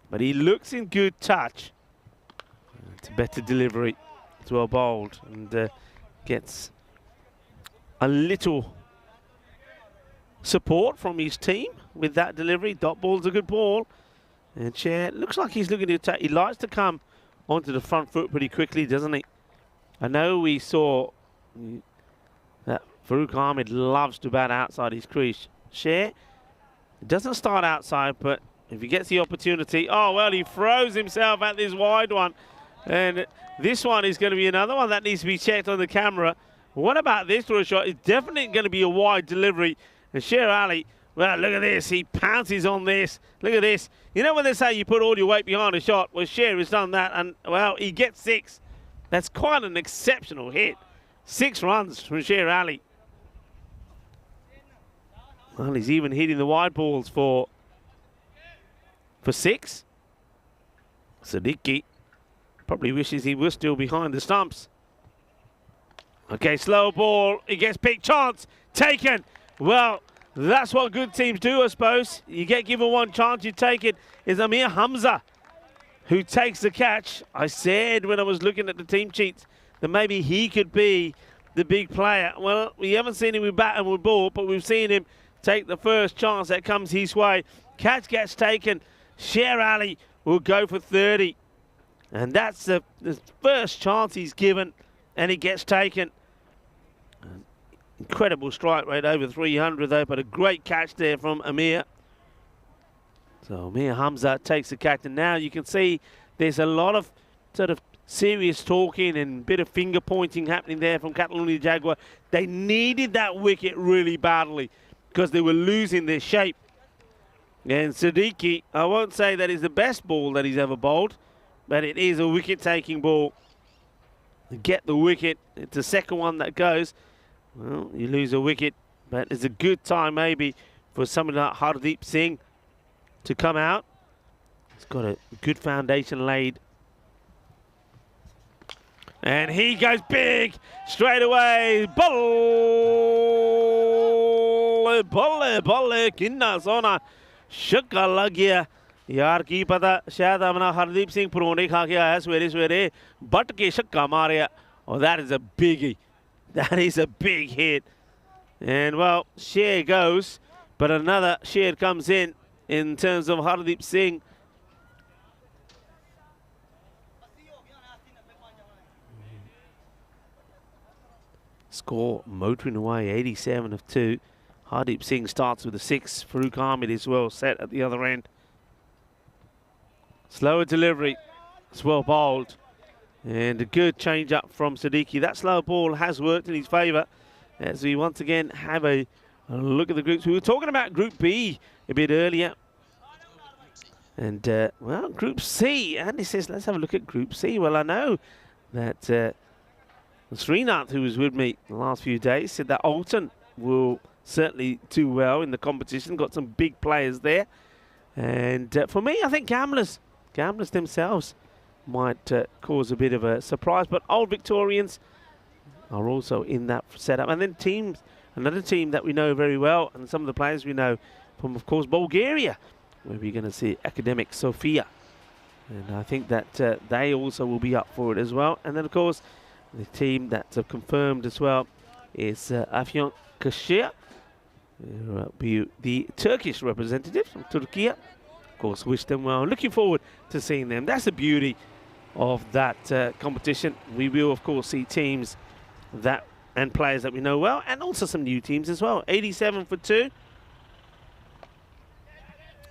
Speaker 4: But he looks in good touch. It's a better delivery. It's well bowled and gets a little support from his team with that delivery. Dot ball's a good ball. And Sher looks like he's looking to attack. He likes to come onto the front foot pretty quickly, doesn't he? I know we saw that Farooq Ahmed loves to bat outside his crease. Sher doesn't start outside, but if he gets the opportunity, oh, well, he throws himself at this wide one. And this one is going to be another one that needs to be checked on the camera. What about this through a shot? It's definitely going to be a wide delivery. And Sher Ali, well, look at this. He pounces on this. Look at this. You know when they say you put all your weight behind a shot? Well, Sher has done that, and, well, he gets 6. That's quite an exceptional hit. 6 runs from Sher Ali. Well, he's even hitting the wide balls for 6. Siddiqui probably wishes he was still behind the stumps. Okay, slow ball. He gets picked. Chance taken. Well, that's what good teams do, I suppose. You get given one chance, you take it. Is Amir Hamza who takes the catch. I said when I was looking at the team sheets that maybe he could be the big player. Well, we haven't seen him with bat and with ball, but we've seen him take the first chance that comes his way. Catch gets taken. Sher Ali will go for 30. And that's the first chance he's given, and it gets taken. Incredible strike rate over 300 though, but a great catch there from Amir. So Amir Hamza takes the catch, and now you can see there's a lot of sort of serious talking and bit of finger pointing happening there from Catalonia Jaguar. They needed that wicket really badly because they were losing their shape. And Siddiqui, I won't say that is the best ball that he's ever bowled, but it is a wicket-taking ball. Get the wicket. It's the second one that goes. Well, you lose a wicket, but it's a good time maybe for someone like Hardeep Singh to come out. He's got a good foundation laid. And he goes big straight away. Bolle, किन्ना सोना शक्का लग गया यार की पता शायद अपना हरदीप सिंह परोंठे खा के आया सवेरे सवेरे बट के छक्का मारे. Oh, that is a biggie. That is a big hit. And well, share goes, but another share comes in terms of Hardeep Singh. Score motoring away, 87 of 2. Hardeep Singh starts with a 6. Farooq Ahmed is well set at the other end. Slower delivery. It's well bowled. And a good change up from Siddiqui. That slow ball has worked in his favour as we once again have a look at the groups. We were talking about Group B a bit earlier. And, well, Group C. Andy says, let's have a look at Group C. Well, I know that Srinath, who was with me the last few days, said that Alton will certainly do well in the competition. Got some big players there. And for me, I think gamblers themselves might cause a bit of a surprise. But Old Victorians are also in that setup. And then another team that we know very well, and some of the players we know from, of course, Bulgaria, where we're going to see Academic Sofia. And I think that they also will be up for it as well. And then, of course, the team that's confirmed as well is Afyon Kashir, who will be the Turkish representative from Turkey. Of course, wish them well. Looking forward to seeing them. That's the beauty of that competition. We will, of course, see teams and players that we know well, and also some new teams as well. 87 for 2.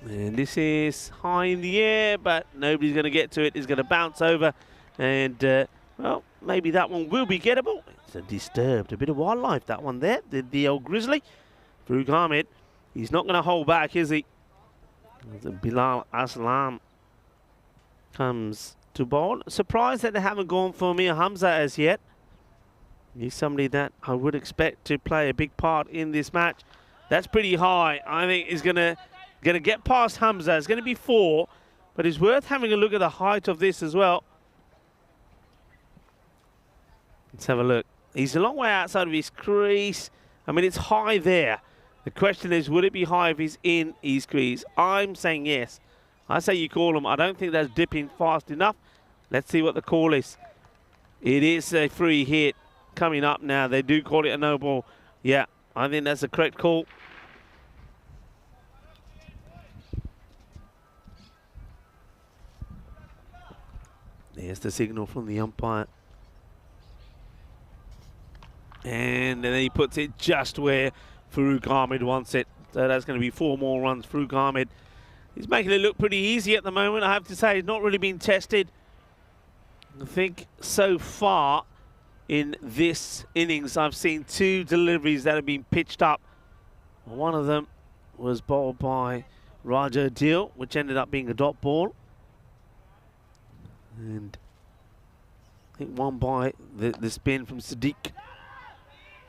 Speaker 4: And this is high in the air, but nobody's going to get to it. It's going to bounce over. And, well, maybe that one will be gettable. It's a disturbed, a bit of wildlife, that one there. The old grizzly. Farooq Ahmed. He's not going to hold back, is he? Bilal Aslam comes to bowl. Surprised that they haven't gone for Mir Hamza as yet. He's somebody that I would expect to play a big part in this match. That's pretty high. I think he's going to get past Hamza. It's going to be 4, but it's worth having a look at the height of this as well. Let's have a look. He's a long way outside of his crease. I mean, it's high there. The question is, would it be high if he's in his crease? I'm saying yes. I say you call him. I don't think that's dipping fast enough. Let's see what the call is. It is a free hit coming up now. They do call it a no ball. Yeah, I think that's the correct call. There's the signal from the umpire. And then he puts it just where Farooq Ahmed wants it. So that's going to be 4 more runs. Farooq Ahmed, he's making it look pretty easy at the moment. I have to say, he's not really been tested. I think so far in this innings, I've seen 2 deliveries that have been pitched up. One of them was bowled by Raja Dil, which ended up being a dot ball. And I think one by the spin from Sadiq.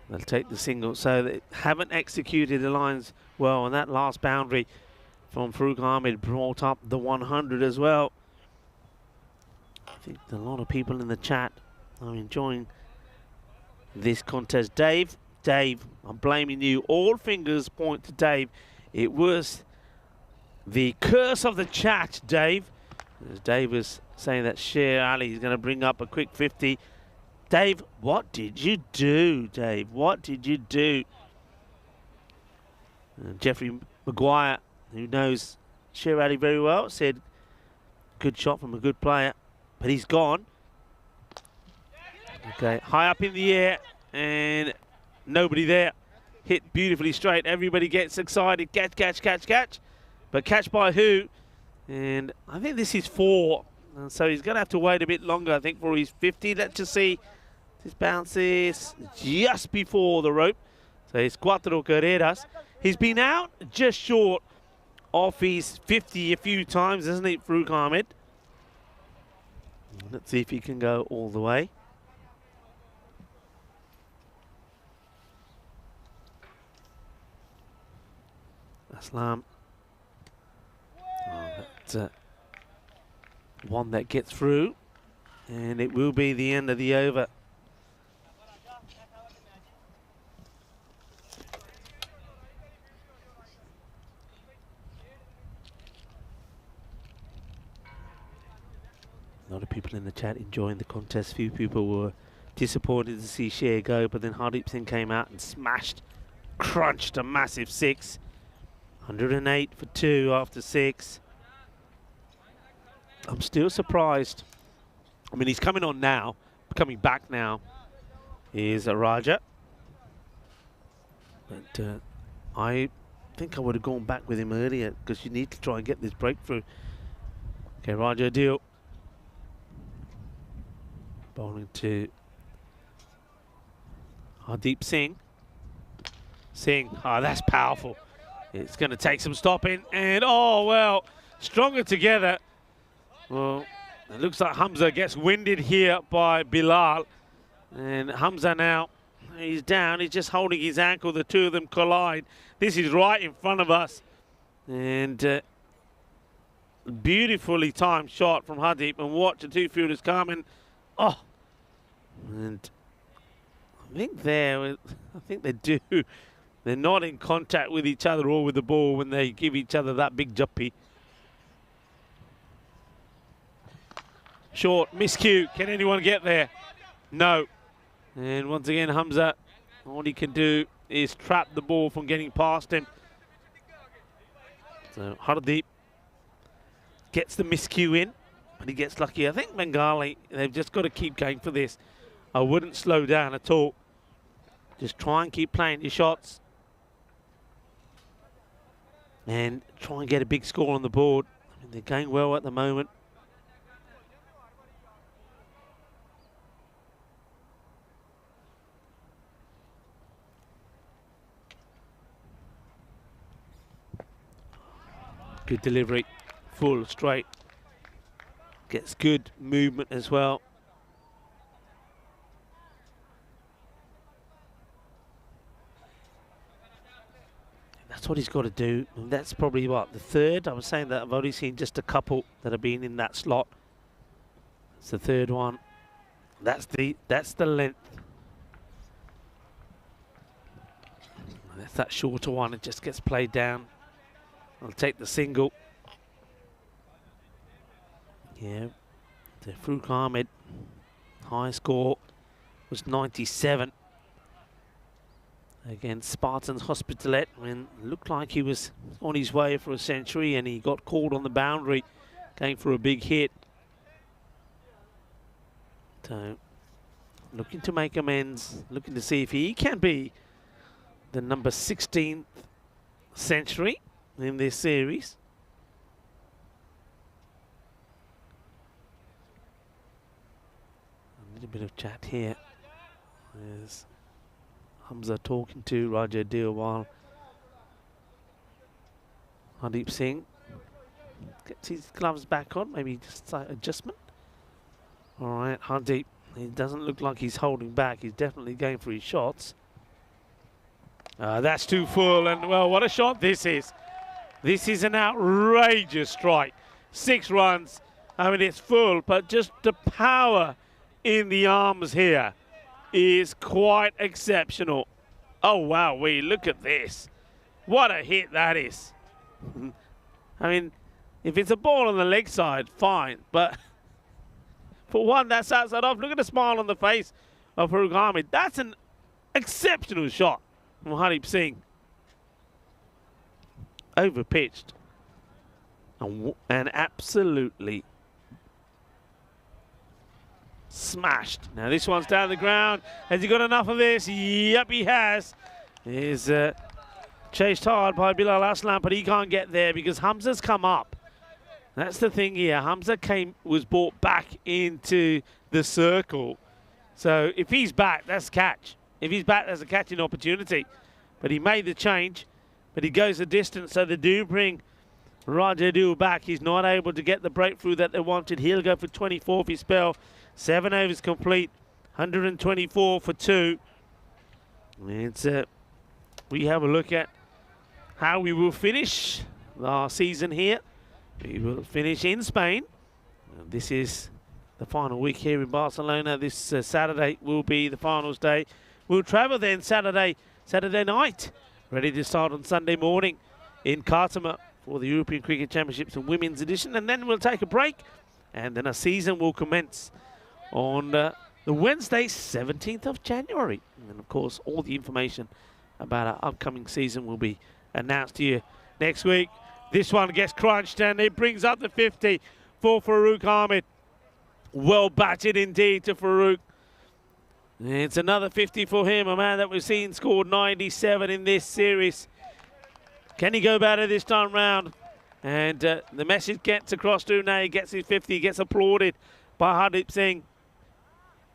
Speaker 4: They'll take the single. So they haven't executed the lines well. And that last boundary from Farooq Ahmed brought up the 100 as well. I think a lot of people in the chat are enjoying this contest. Dave, I'm blaming you. All fingers point to Dave. It was the curse of the chat, Dave. As Dave was saying that Sher Ali is going to bring up a quick 50. Dave, what did you do, Dave? What did you do? And Jeffrey Maguire, who knows Sher Ali very well, said, good shot from a good player, but he's gone. Okay, high up in the air, and nobody there. Hit beautifully straight. Everybody gets excited. Catch. But catch by who? And I think this is 4. And so he's going to have to wait a bit longer, I think, for his 50. Let's just see. This bounces just before the rope. So it's cuatro carreras. He's been out just short of his 50 a few times, hasn't he, Farooq Ahmed? Let's see if he can go all the way. Aslam. Oh, that's one that gets through. And it will be the end of the over. A lot of people in the chat enjoying the contest. Few people were disappointed to see Sher go, but then Hardeep Singh came out and smashed, crunched a massive 6. 108 for 2 after 6. I'm still surprised. I mean, he's coming on now, coming back now is Raja. But I think I would have gone back with him earlier because you need to try and get this breakthrough. Okay, Raja deal. Bowling to Hardeep Singh. Oh, that's powerful. It's going to take some stopping, and oh, well, stronger together. Well, it looks like Hamza gets winded here by Bilal, and Hamza now, he's down, he's just holding his ankle, the two of them collide. This is right in front of us, and beautifully timed shot from Hardeep, and watch the two fielders coming. Oh, and I think they do. They're not in contact with each other or with the ball when they give each other that big juppy. Short, miscue. Can anyone get there? No. And once again, Hamza, all he can do is trap the ball from getting past him. So Hardeep gets the miscue in, but he gets lucky. I think Bengali, they've just got to keep going for this. I wouldn't slow down at all. Just try and keep playing your shots. And try and get a big score on the board. I mean, they're going well at the moment. Good delivery, full, straight. Gets good movement as well. That's what he's got to do. And that's probably what, the third? I was saying that I've only seen just a couple that have been in that slot. It's the third one. That's the length. That's that shorter one. It just gets played down. I'll take the single. Yeah, the Farooq Ahmed high score was 97 against Spartans Hospitalet, and looked like he was on his way for a century, and he got called on the boundary, going for a big hit. So, looking to make amends, looking to see if he can be the number 16th century in this series. A little bit of chat here. There's Hamza talking to Raja Deo while Hardeep Singh gets his gloves back on, maybe just adjustment. All right, Hardeep, he doesn't look like he's holding back. He's definitely going for his shots. That's too full, and well, what a shot this is. This is an outrageous strike. 6 runs. I mean, it's full, but just the power in the arms here is quite exceptional. Oh, wow, look at this. What a hit that is. I mean, if it's a ball on the leg side, fine, but for one, that's outside off. Look at the smile on the face of Farooq Ahmed. That's an exceptional shot from Hardeep Singh. Overpitched and absolutely smashed. Now this one's down the ground. Has he got enough of this? Yep, he has. He's chased hard by Bilal Aslam, but he can't get there because Hamza's come up. That's the thing here. Hamza was brought back into the circle. So if he's back, that's a catch. If he's back, that's a catching opportunity. But he made the change, but he goes the distance, so they do bring Rajadu back. He's not able to get the breakthrough that they wanted. He'll go for 24 for his spell. 7 overs complete, 124 for 2. And we have a look at how we will finish our season here. We will finish in Spain. This is the final week here in Barcelona. This Saturday will be the finals day. We'll travel then Saturday night, ready to start on Sunday morning in Khartoum for the European Cricket Championships and Women's Edition, and then we'll take a break, and then a season will commence on the Wednesday, 17th of January. And of course, all the information about our upcoming season will be announced to you next week. This one gets crunched, and it brings up the 50 for Farooq Ahmed. Well batted indeed to Farooq. It's another 50 for him, a man that we've seen scored 97 in this series. Can he go better this time round? And the message gets across to Unai, gets his 50, gets applauded by Hardeep Singh.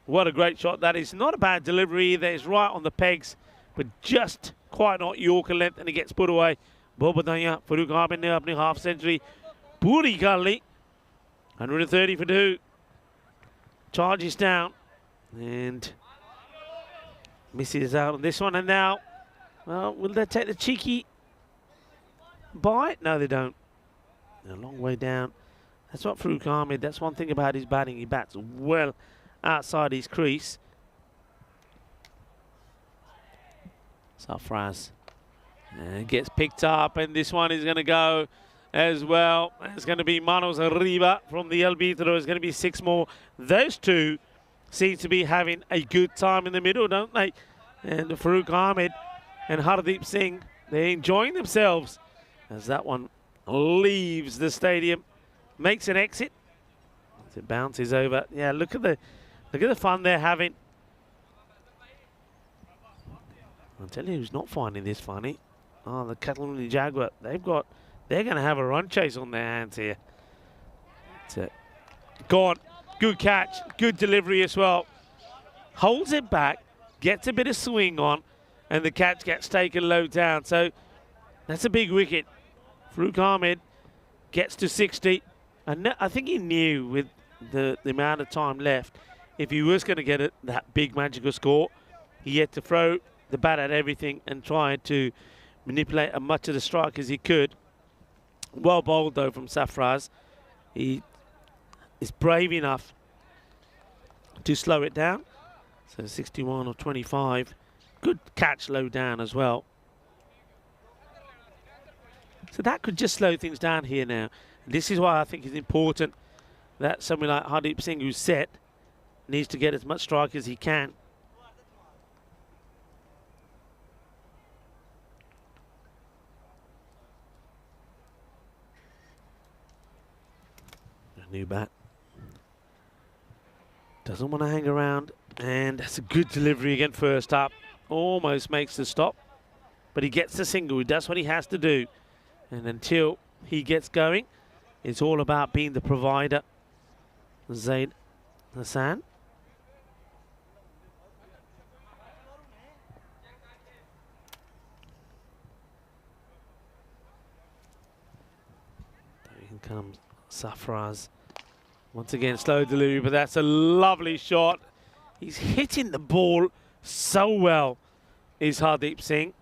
Speaker 4: What a great shot that is. Not a bad delivery either. It's right on the pegs, but just quite not Yorker length, and he gets put away. Bobadanya, Farooq Ahmed ne apni half century puri kar li. 130 for 2. Charges down and misses out on this one. And now, well, will they take the cheeky bite? No, they don't. They're a long way down. That's not Farooq Ahmed. That's one thing about his batting. He bats well outside his crease. Safraz gets picked up, and this one is going to go as well. It's going to be Manos Arriba from the Albitro. It's going to be 6 more. Those two seem to be having a good time in the middle, don't they? And Farooq Ahmed and Hardeep Singh, they're enjoying themselves as that one leaves the stadium, makes an exit. As it bounces over. Yeah, look at the fun they're having. I'll tell you who's not finding this funny. Oh, the Catalonia Jaguar. They're going to have a run chase on their hands here. That's it. Gone. Good catch. Good delivery as well. Holds it back. Gets a bit of swing on. And the catch gets taken low down. So that's a big wicket. Farooq Ahmed gets to 60. And I think he knew with the amount of time left, if he was going to get that big magical score, he had to throw the bat at everything and try to manipulate as much of the strike as he could. Well bowled though from Safraz. He is brave enough to slow it down. So 61 or 25. Good catch low down as well. So that could just slow things down here now. This is why I think it's important that someone like Hardeep Singh, who's set, needs to get as much strike as he can. New bat. Doesn't want to hang around, and that's a good delivery again first up. Almost makes the stop, but he gets the single. He does what he has to do, and until he gets going, it's all about being the provider. Zaid Hassan. Here comes Safraz. Once again, slow delivery, but that's a lovely shot. He's hitting the ball so well, is Hardeep Singh.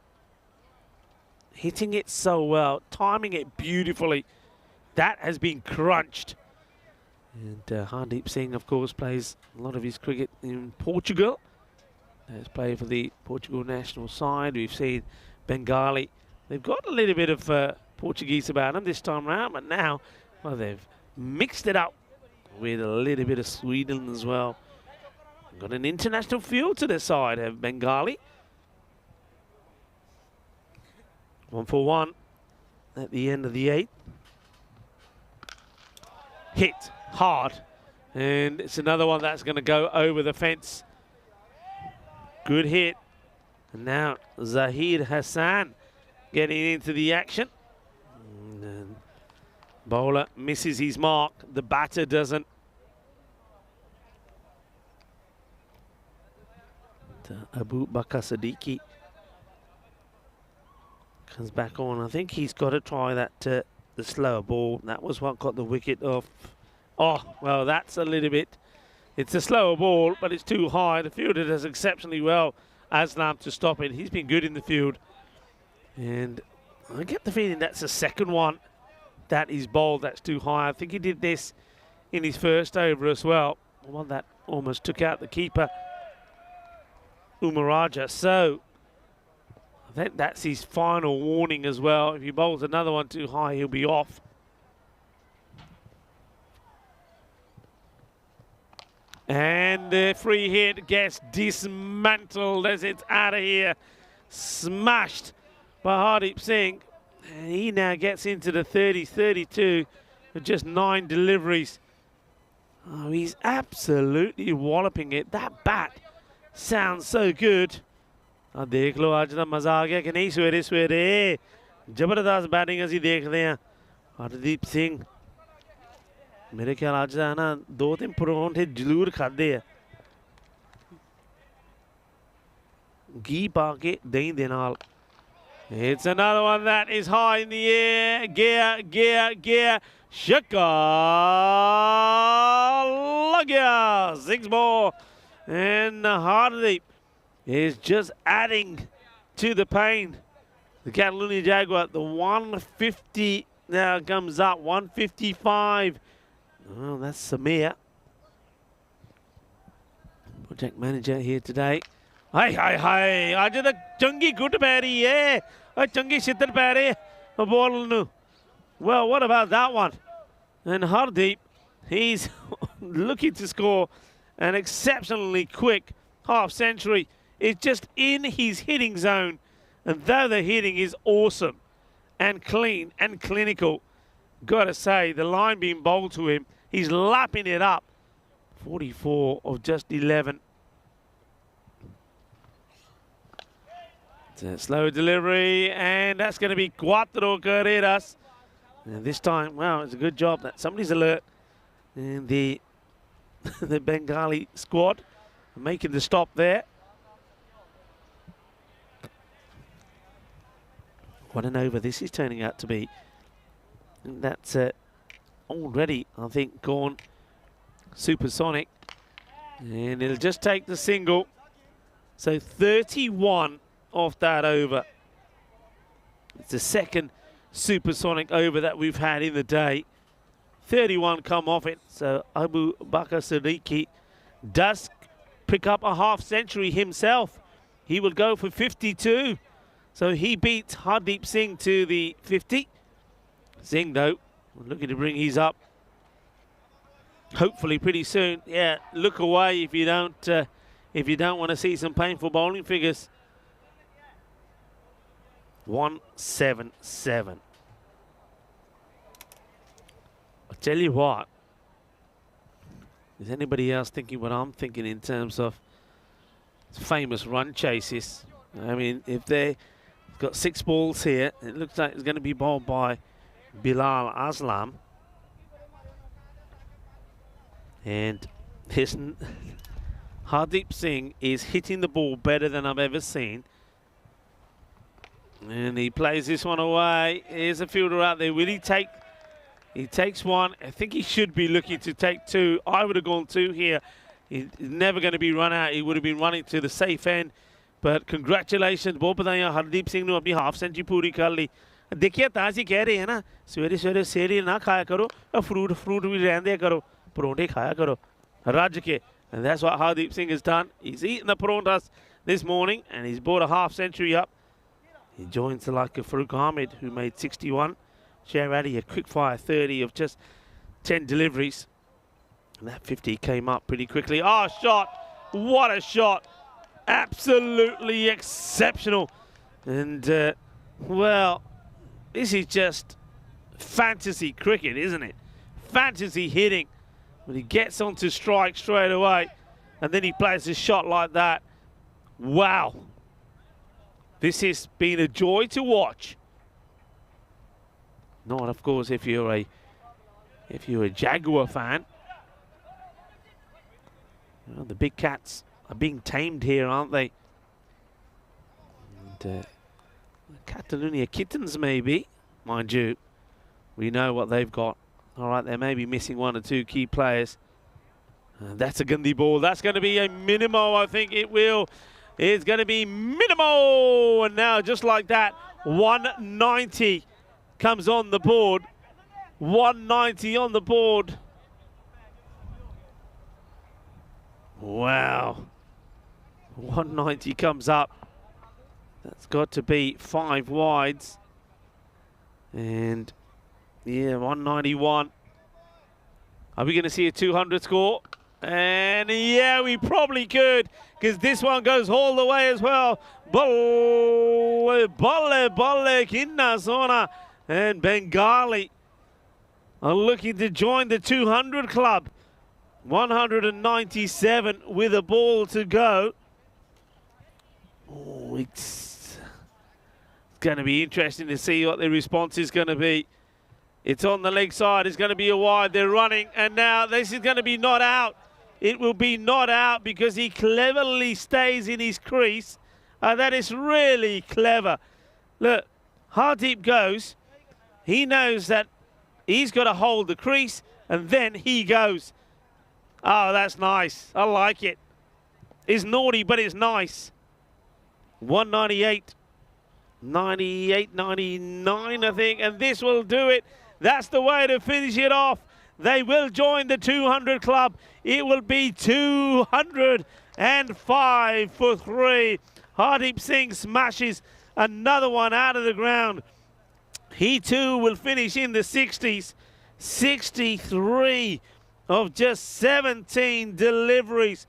Speaker 4: Hitting it so well, timing it beautifully. That has been crunched. And Hardeep Singh, of course, plays a lot of his cricket in Portugal. He's played for the Portugal national side. We've seen Bengali. They've got a little bit of Portuguese about them this time around, but now, well, they've mixed it up with a little bit of Sweden as well. Got an international feel to their side, have Bengali. 1 for 1 at the end of the 8th. Hit hard, and it's another one that's going to go over the fence. Good hit. And now Zahir Hassan getting into the action. And bowler misses his mark. The batter doesn't. Abu Bakr Siddiqui comes back on. I think he's got to try that the slower ball. That was what got the wicket off. Oh, well, that's a little bit. It's a slower ball, but it's too high. The fielder does exceptionally well, Aslam, to stop it. He's been good in the field. And I get the feeling that's the second one that is bowled that's too high. I think he did this in his first over as well. Well, that almost took out the keeper, Umaraja. So I think that's his final warning as well. If he bowls another one too high, he'll be off. And the free hit gets dismantled as it's out of here. Smashed by Hardeep Singh. And he now gets into the 30s, 32 with just 9 deliveries. Oh, he's absolutely walloping it. That bat sounds so good. देख लो आज दा मजा आ गया कि नहीं सवेरे सवेरे जबरदस्त बैटिंग ਅਸੀਂ देखते हैं हरदीप सिंह मेरे ख्याल आज दा ना 2-3 परोंठे जरूर खादे है घी पा के दही दे नाल. It's another one that is high in the air. Gear. Shaka. Lagya. 6 more. And Hardeep is just adding to the pain. The Catalonia Jaguar, the 150 now comes up. 155. Oh, that's Samir. Project manager here today. Hi. आज तो चंगी गुट पै रही है और चंगी छितर पै रहे बॉल नु. Well, what about that one? And Hardeep, he's looking to score an exceptionally quick half century. It's just in his hitting zone, and though the hitting is awesome and clean and clinical, gotta say the line being bowled to him, he's lapping it up. 44 of just 11. Slow delivery, and that's going to be cuatro carreras. And this time, wow, it's a good job that somebody's alert. And the Bengali squad making the stop there. What an over this is turning out to be. And that's already, I think, gone supersonic. And it'll just take the single. So 31 off that over. It's the second supersonic over that we've had in the day. 31 come off it. So Abu Bakr Siddiqui does pick up a half century himself. He will go for 52. So he beats Hardeep Singh to the 50. Singh, though, looking to bring his up hopefully pretty soon. Yeah, look away if you don't want to see some painful bowling figures. 177. I'll tell you what, is anybody else thinking what I'm thinking in terms of famous run chases? I mean, if they've got 6 balls here, it looks like it's going to be bowled by Bilal Aslam. And his Hardeep Singh is hitting the ball better than I've ever seen. And he plays this one away. Here's a fielder out there. Will he take? He takes one. I think he should be looking to take 2. I would have gone 2 here. He's never going to be run out. He would have been running to the safe end. But congratulations. बहुत बधाइयाँ हरदीप सिंह ने अपनी half century पूरी कर ली. देखिए ताजी कह रहे हैं ना सवेरे सवेरे सेरी ना खाया करो और फ्रूट भी रहने दिया करो परोंठे खाया करो रज के. And that's what Hardeep Singh has done. He's eaten the parontas this morning and he's brought a half century up. He joins the like of Farooq Ahmed, who made 61. Sherradi, a quick fire 30 of just 10 deliveries. And that 50 came up pretty quickly. Oh, shot! What a shot! Absolutely exceptional. And, well, this is just fantasy cricket, isn't it? Fantasy hitting. When he gets onto strike straight away, and then he plays a shot like that. Wow. This has been a joy to watch. Not, of course, if you're a Jaguar fan. Well, the big cats are being tamed here, aren't they? And, Catalonia kittens, maybe, mind you. We know what they've got. All right, they may be missing 1 or 2 key players. That's a Gandhi ball. That's going to be a minimal, I think it will. It's going to be minimal. And now, just like that, 190 comes on the board. 190 on the board. Wow. 190 comes up. That's got to be 5 wides. And yeah, 191. Are we going to see a 200 score? And yeah, we probably could, because this one goes all the way as well. Bolle, Kinna Zona and Bengali are looking to join the 200 club. 197 with a ball to go. Oh, it's going to be interesting to see what the response is going to be. It's on the leg side. It's going to be a wide. They're running. And now this is going to be not out. It will be not out because he cleverly stays in his crease. That is really clever. Look, Hardeep goes. He knows that he's got to hold the crease, and then he goes. Oh, that's nice. I like it. It's naughty, but it's nice. 198. 98, 99, I think, and this will do it. That's the way to finish it off. They will join the 200 club. It will be 205 for 3. Hardeep Singh smashes another one out of the ground. He too will finish in the 60s. 63 of just 17 deliveries.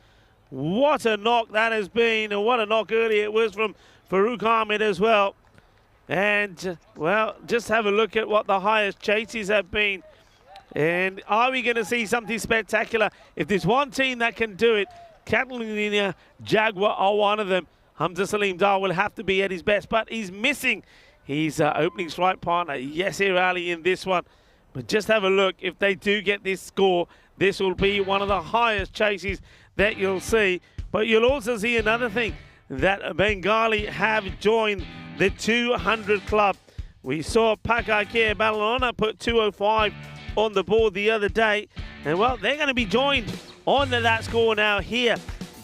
Speaker 4: What a knock that has been, and what a knock earlier it was from Farouk Ahmed as well. And, well, just have a look at what the highest chases have been. And are we going to see something spectacular? If there's one team that can do it, Catalonia Jaguar are one of them. Hamza Salim Dar will have to be at his best, but he's missing his opening strike partner, Yasir Ali, in this one. But just have a look. If they do get this score, this will be one of the highest chases that you'll see. But you'll also see another thing, that Bengali have joined the 200 club. We saw Pakakir Badalona put 205 on the board the other day. And, well, they're going to be joined on that score now here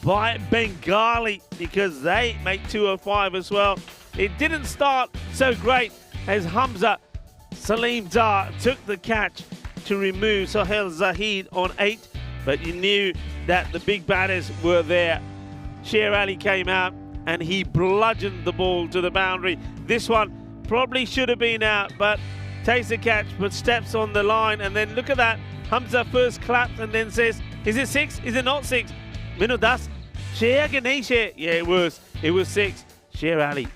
Speaker 4: by Bengali, because they make 205 as well. It didn't start so great as Hamza Salim Dar took the catch to remove Sohail Zahid on 8, but you knew that the big batters were there. Sher Ali came out and he bludgeoned the ball to the boundary. This one probably should have been out, but takes the catch, but steps on the line. And then look at that. Hamza first claps and then says, is it 6? Is it not 6? Minutas. Sher Ganesh. Yeah, it was 6. Sher Ali,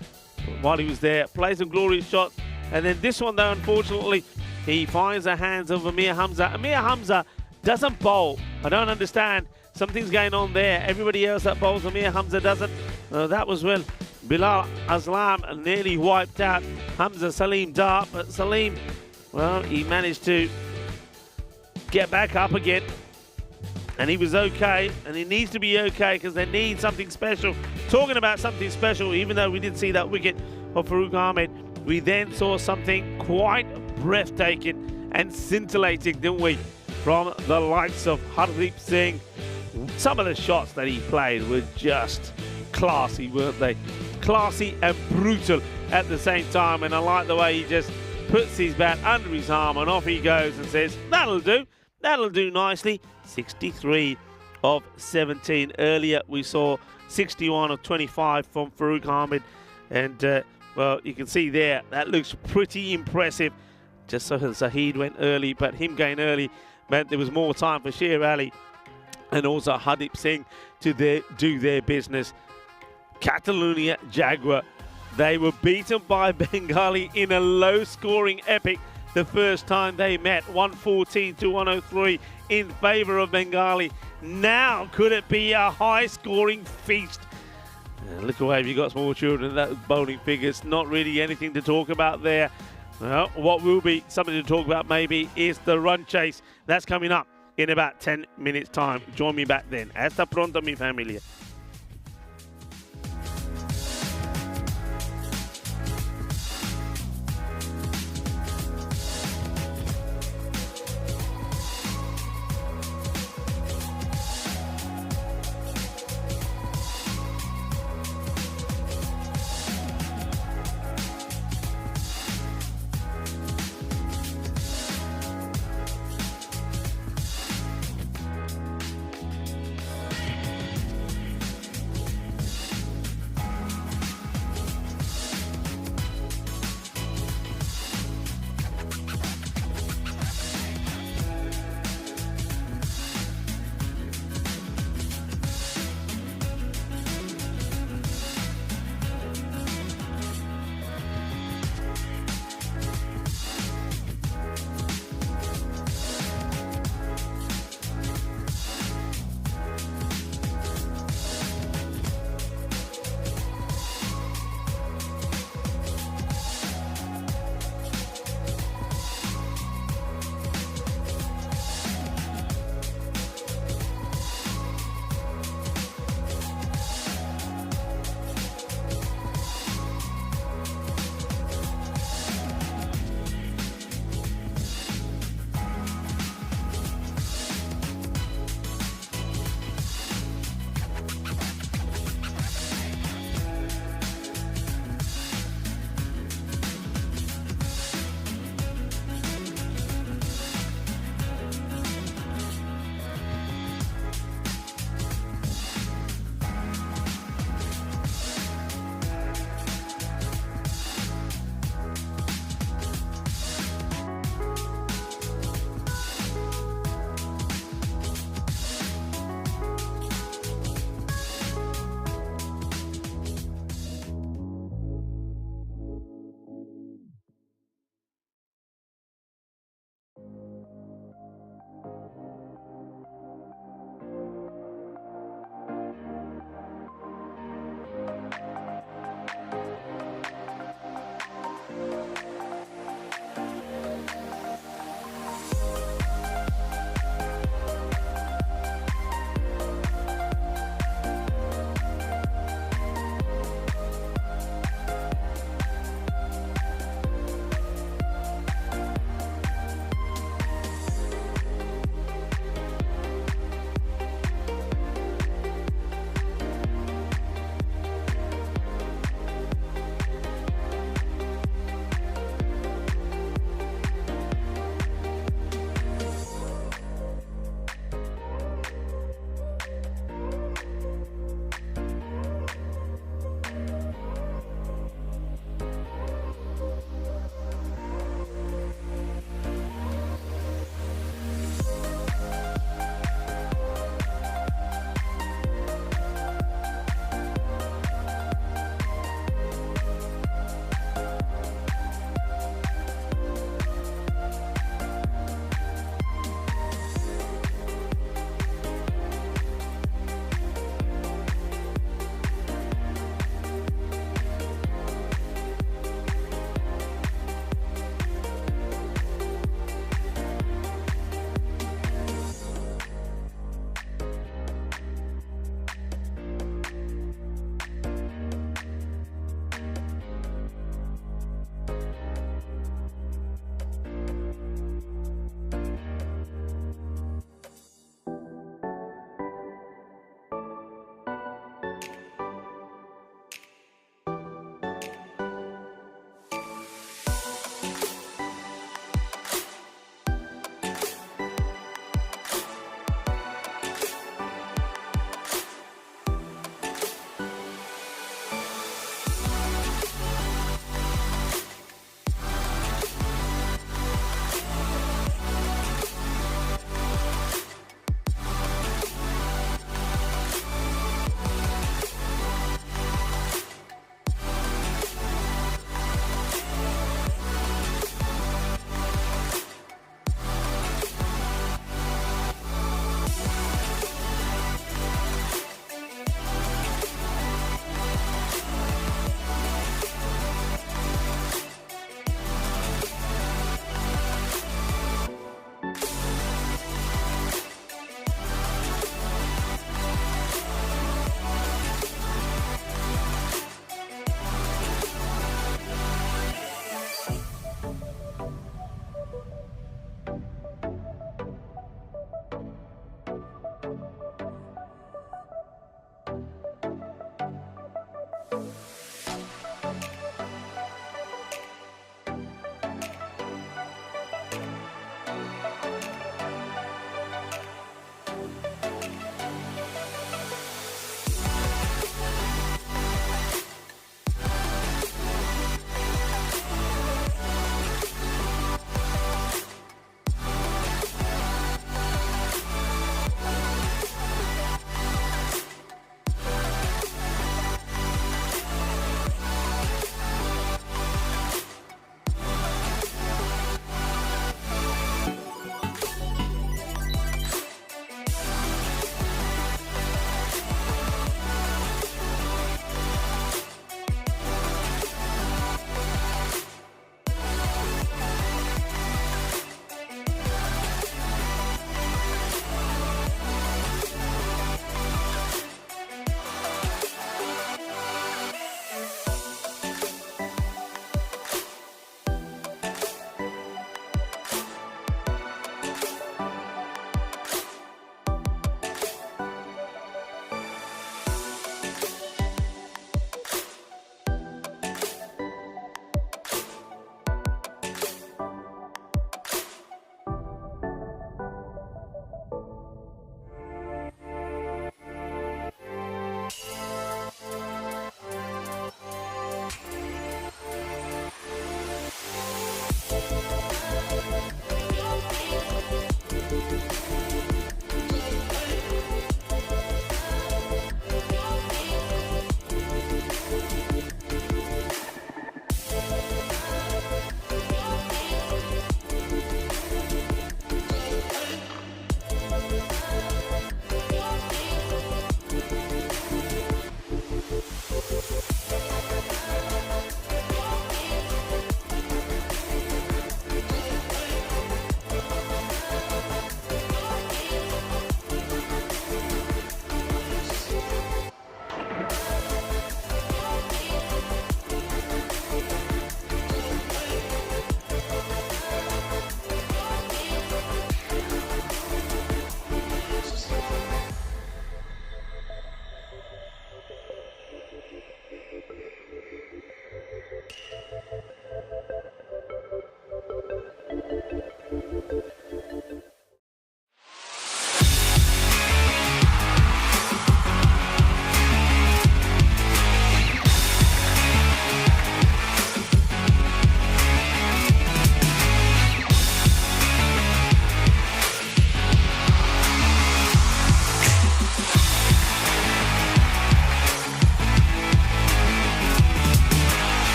Speaker 4: while he was there, plays some glorious shots. And then this one, though, unfortunately, he finds the hands of Amir Hamza. Amir Hamza doesn't bowl. I don't understand. Something's going on there. Everybody else that bowls, Amir Hamza doesn't. That was when Bilal Aslam nearly wiped out Hamza Salim Dar. But Salim, well, he managed to get back up again. And he was okay. And he needs to be okay because they need something special. Talking about something special, even though we didn't see that wicket of Farouk Ahmed, we then saw something quite breathtaking and scintillating, didn't we? From the likes of Hardeep Singh. Some of the shots that he played were just classy, weren't they? Classy and brutal at the same time. And I like the way he just puts his bat under his arm and off he goes and says, that'll do. That'll do nicely. 63 of 17. Earlier we saw 61 of 25 from Farouk Ahmed. And, well, you can see there, that looks pretty impressive. Just so Zahid went early, but him going early meant there was more time for Sher Ali and also Hardeep Singh to do their business. Catalonia Jaguar, they were beaten by Bengali in a low-scoring epic the first time they met, 114 to 103 in favour of Bengali. Now could it be a high-scoring feast? Look away if you've got small children. That bowling figure's not really anything to talk about there. Well, what will be something to talk about maybe is the run chase. That's coming up in about 10 minutes' time. Join me back then. Hasta pronto, mi familia.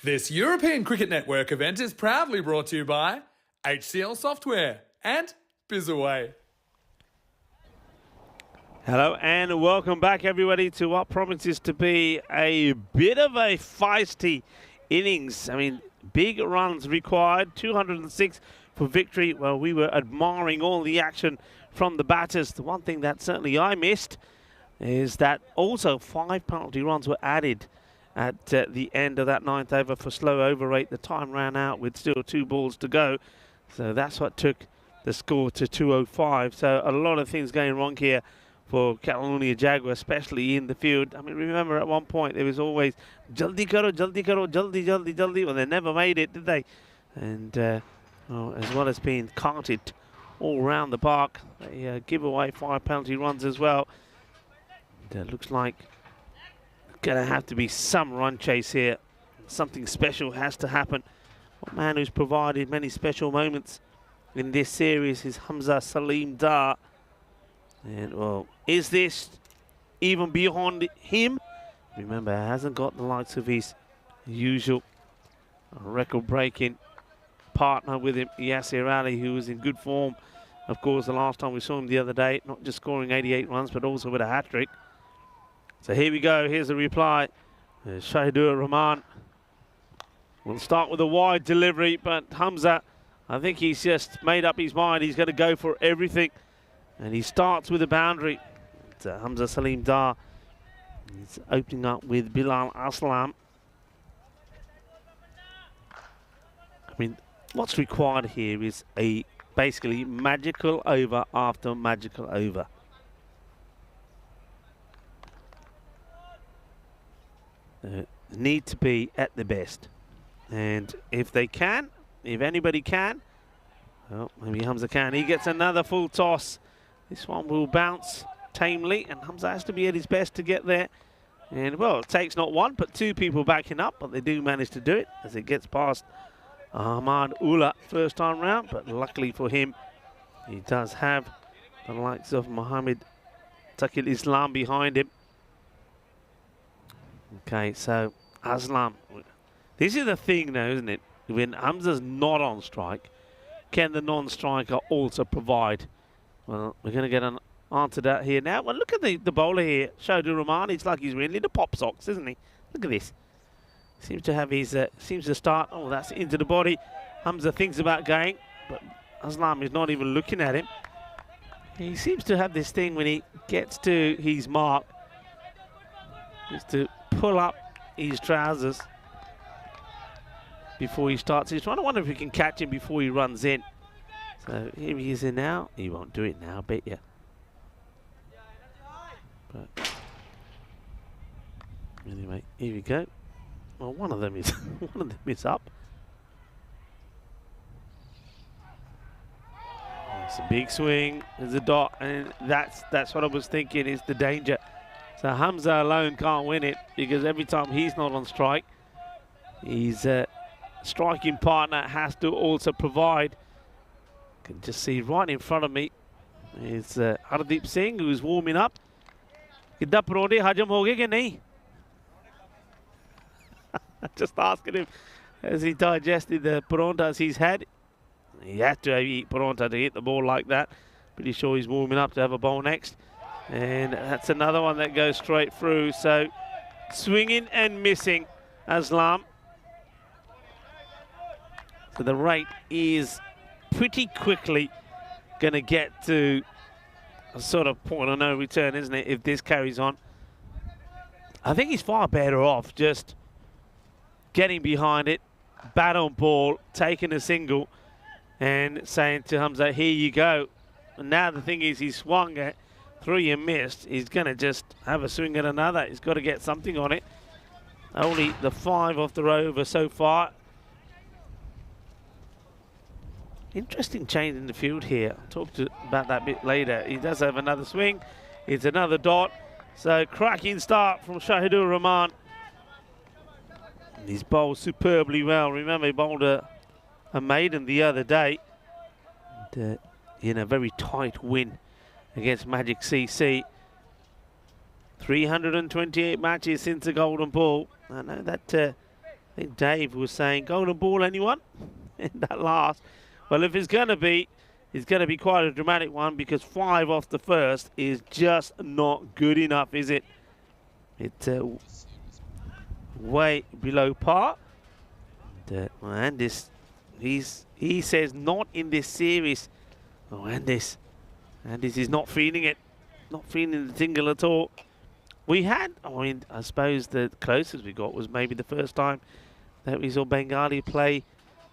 Speaker 2: This European Cricket Network event is proudly brought to you by HCL Software and Bizaway.
Speaker 4: Hello and welcome back, everybody, to what promises to be a bit of a feisty innings. I mean, big runs required, 206 for victory. Well, we were admiring all the action from the batters. The one thing that certainly I missed is that also 5 penalty runs were added at the end of that 9th over for slow over rate. The time ran out with still 2 balls to go. So that's what took the score to 205. So a lot of things going wrong here for Catalonia Jaguar, especially in the field. I mean, remember at one point there was always jaldi karo, jaldi, jaldi. Well, they never made it, did they? And well, as well as being carted all around the park, they give away 5 penalty runs as well. And, looks like going to have to be some run chase here. Something special has to happen. One man who's provided many special moments in this series is Hamza Salim Dar. And, well, is this even beyond him? Remember, hasn't got the likes of his usual record-breaking partner with him, Yasir Ali, who was in good form. Of course, the last time we saw him the other day, not just scoring 88 runs, but also with a hat-trick. So here we go. Here's the reply. Shahidur Rahman will start with a wide delivery, but Hamza, I think he's just made up his mind. He's going to go for everything. And he starts with a boundary. Hamza Salim Dar is opening up with Bilal Aslam. I mean, what's required here is a basically magical over after magical over. Need to be at the best. And if they can, if anybody can, well, maybe Hamza can. He gets another full toss. This one will bounce tamely, and Hamza has to be at his best to get there. And, well, it takes not one, but 2 people backing up, but they do manage to do it as it gets past Ahmad Ullah first time round. But luckily for him, he does have the likes of Mohammed Taqil Islam behind him. Okay, so Aslam. This is the thing now, isn't it? When Hamza's not on strike, can the non-striker also provide? Well, we're going to get an answer to that here now. Well, look at the bowler here, Shahidur Rahman. It's like he's really into pop socks, isn't he? Look at this. Seems to have his, seems to start. Oh, that's into the body. Hamza thinks about going, but Aslam is not even looking at him. He seems to have this thing when he gets to his mark, is to pull up his trousers before he starts. He's trying to wonder if he can catch him before he runs in. So here he is in now. He won't do it now, bet you. But anyway, here we go. Well, one of them is up. It's a big swing. There's a dot, and that's what I was thinking is the danger. So Hamza alone can't win it because every time he's not on strike, his striking partner has to also provide. Can just see right in front of me is Hardeep Singh, who's warming up. कितना परोंठे हजम हो गए कि नहीं? Just asking him as he digested the parontas he's had. He had to eat paronta to hit the ball like that. Pretty sure he's warming up to have a bowl next. And that's another one that goes straight through. So swinging and missing, Aslam. So the rate is pretty quickly going to get to a sort of point of no return, isn't it, if this carries on. I think he's far better off just getting behind it, bat on ball, taking a single, and saying to Hamza, here you go. And now the thing is, he swung at 3 and missed. He's going to just have a swing at another. He's got to get something on it. Only the 5 off the over so far. Interesting change in the field here. I'll talk about that a bit later. He does have another swing. It's another dot. So cracking start from Shahidur Rahman. He's bowled superbly well. Remember, he bowled a maiden the other day. And, in a very tight win against Magic CC. 328 matches since the golden ball. I know that I think Dave was saying, golden ball anyone? In that last. Well, if it's going to be, it's going to be quite a dramatic one, because 5 off the first is just not good enough, is it? It's way below par. And this, he says not in this series. Oh, Andis is not feeling it, not feeling the tingle at all. We had, I suppose the closest we got was maybe the first time that we saw Bengali play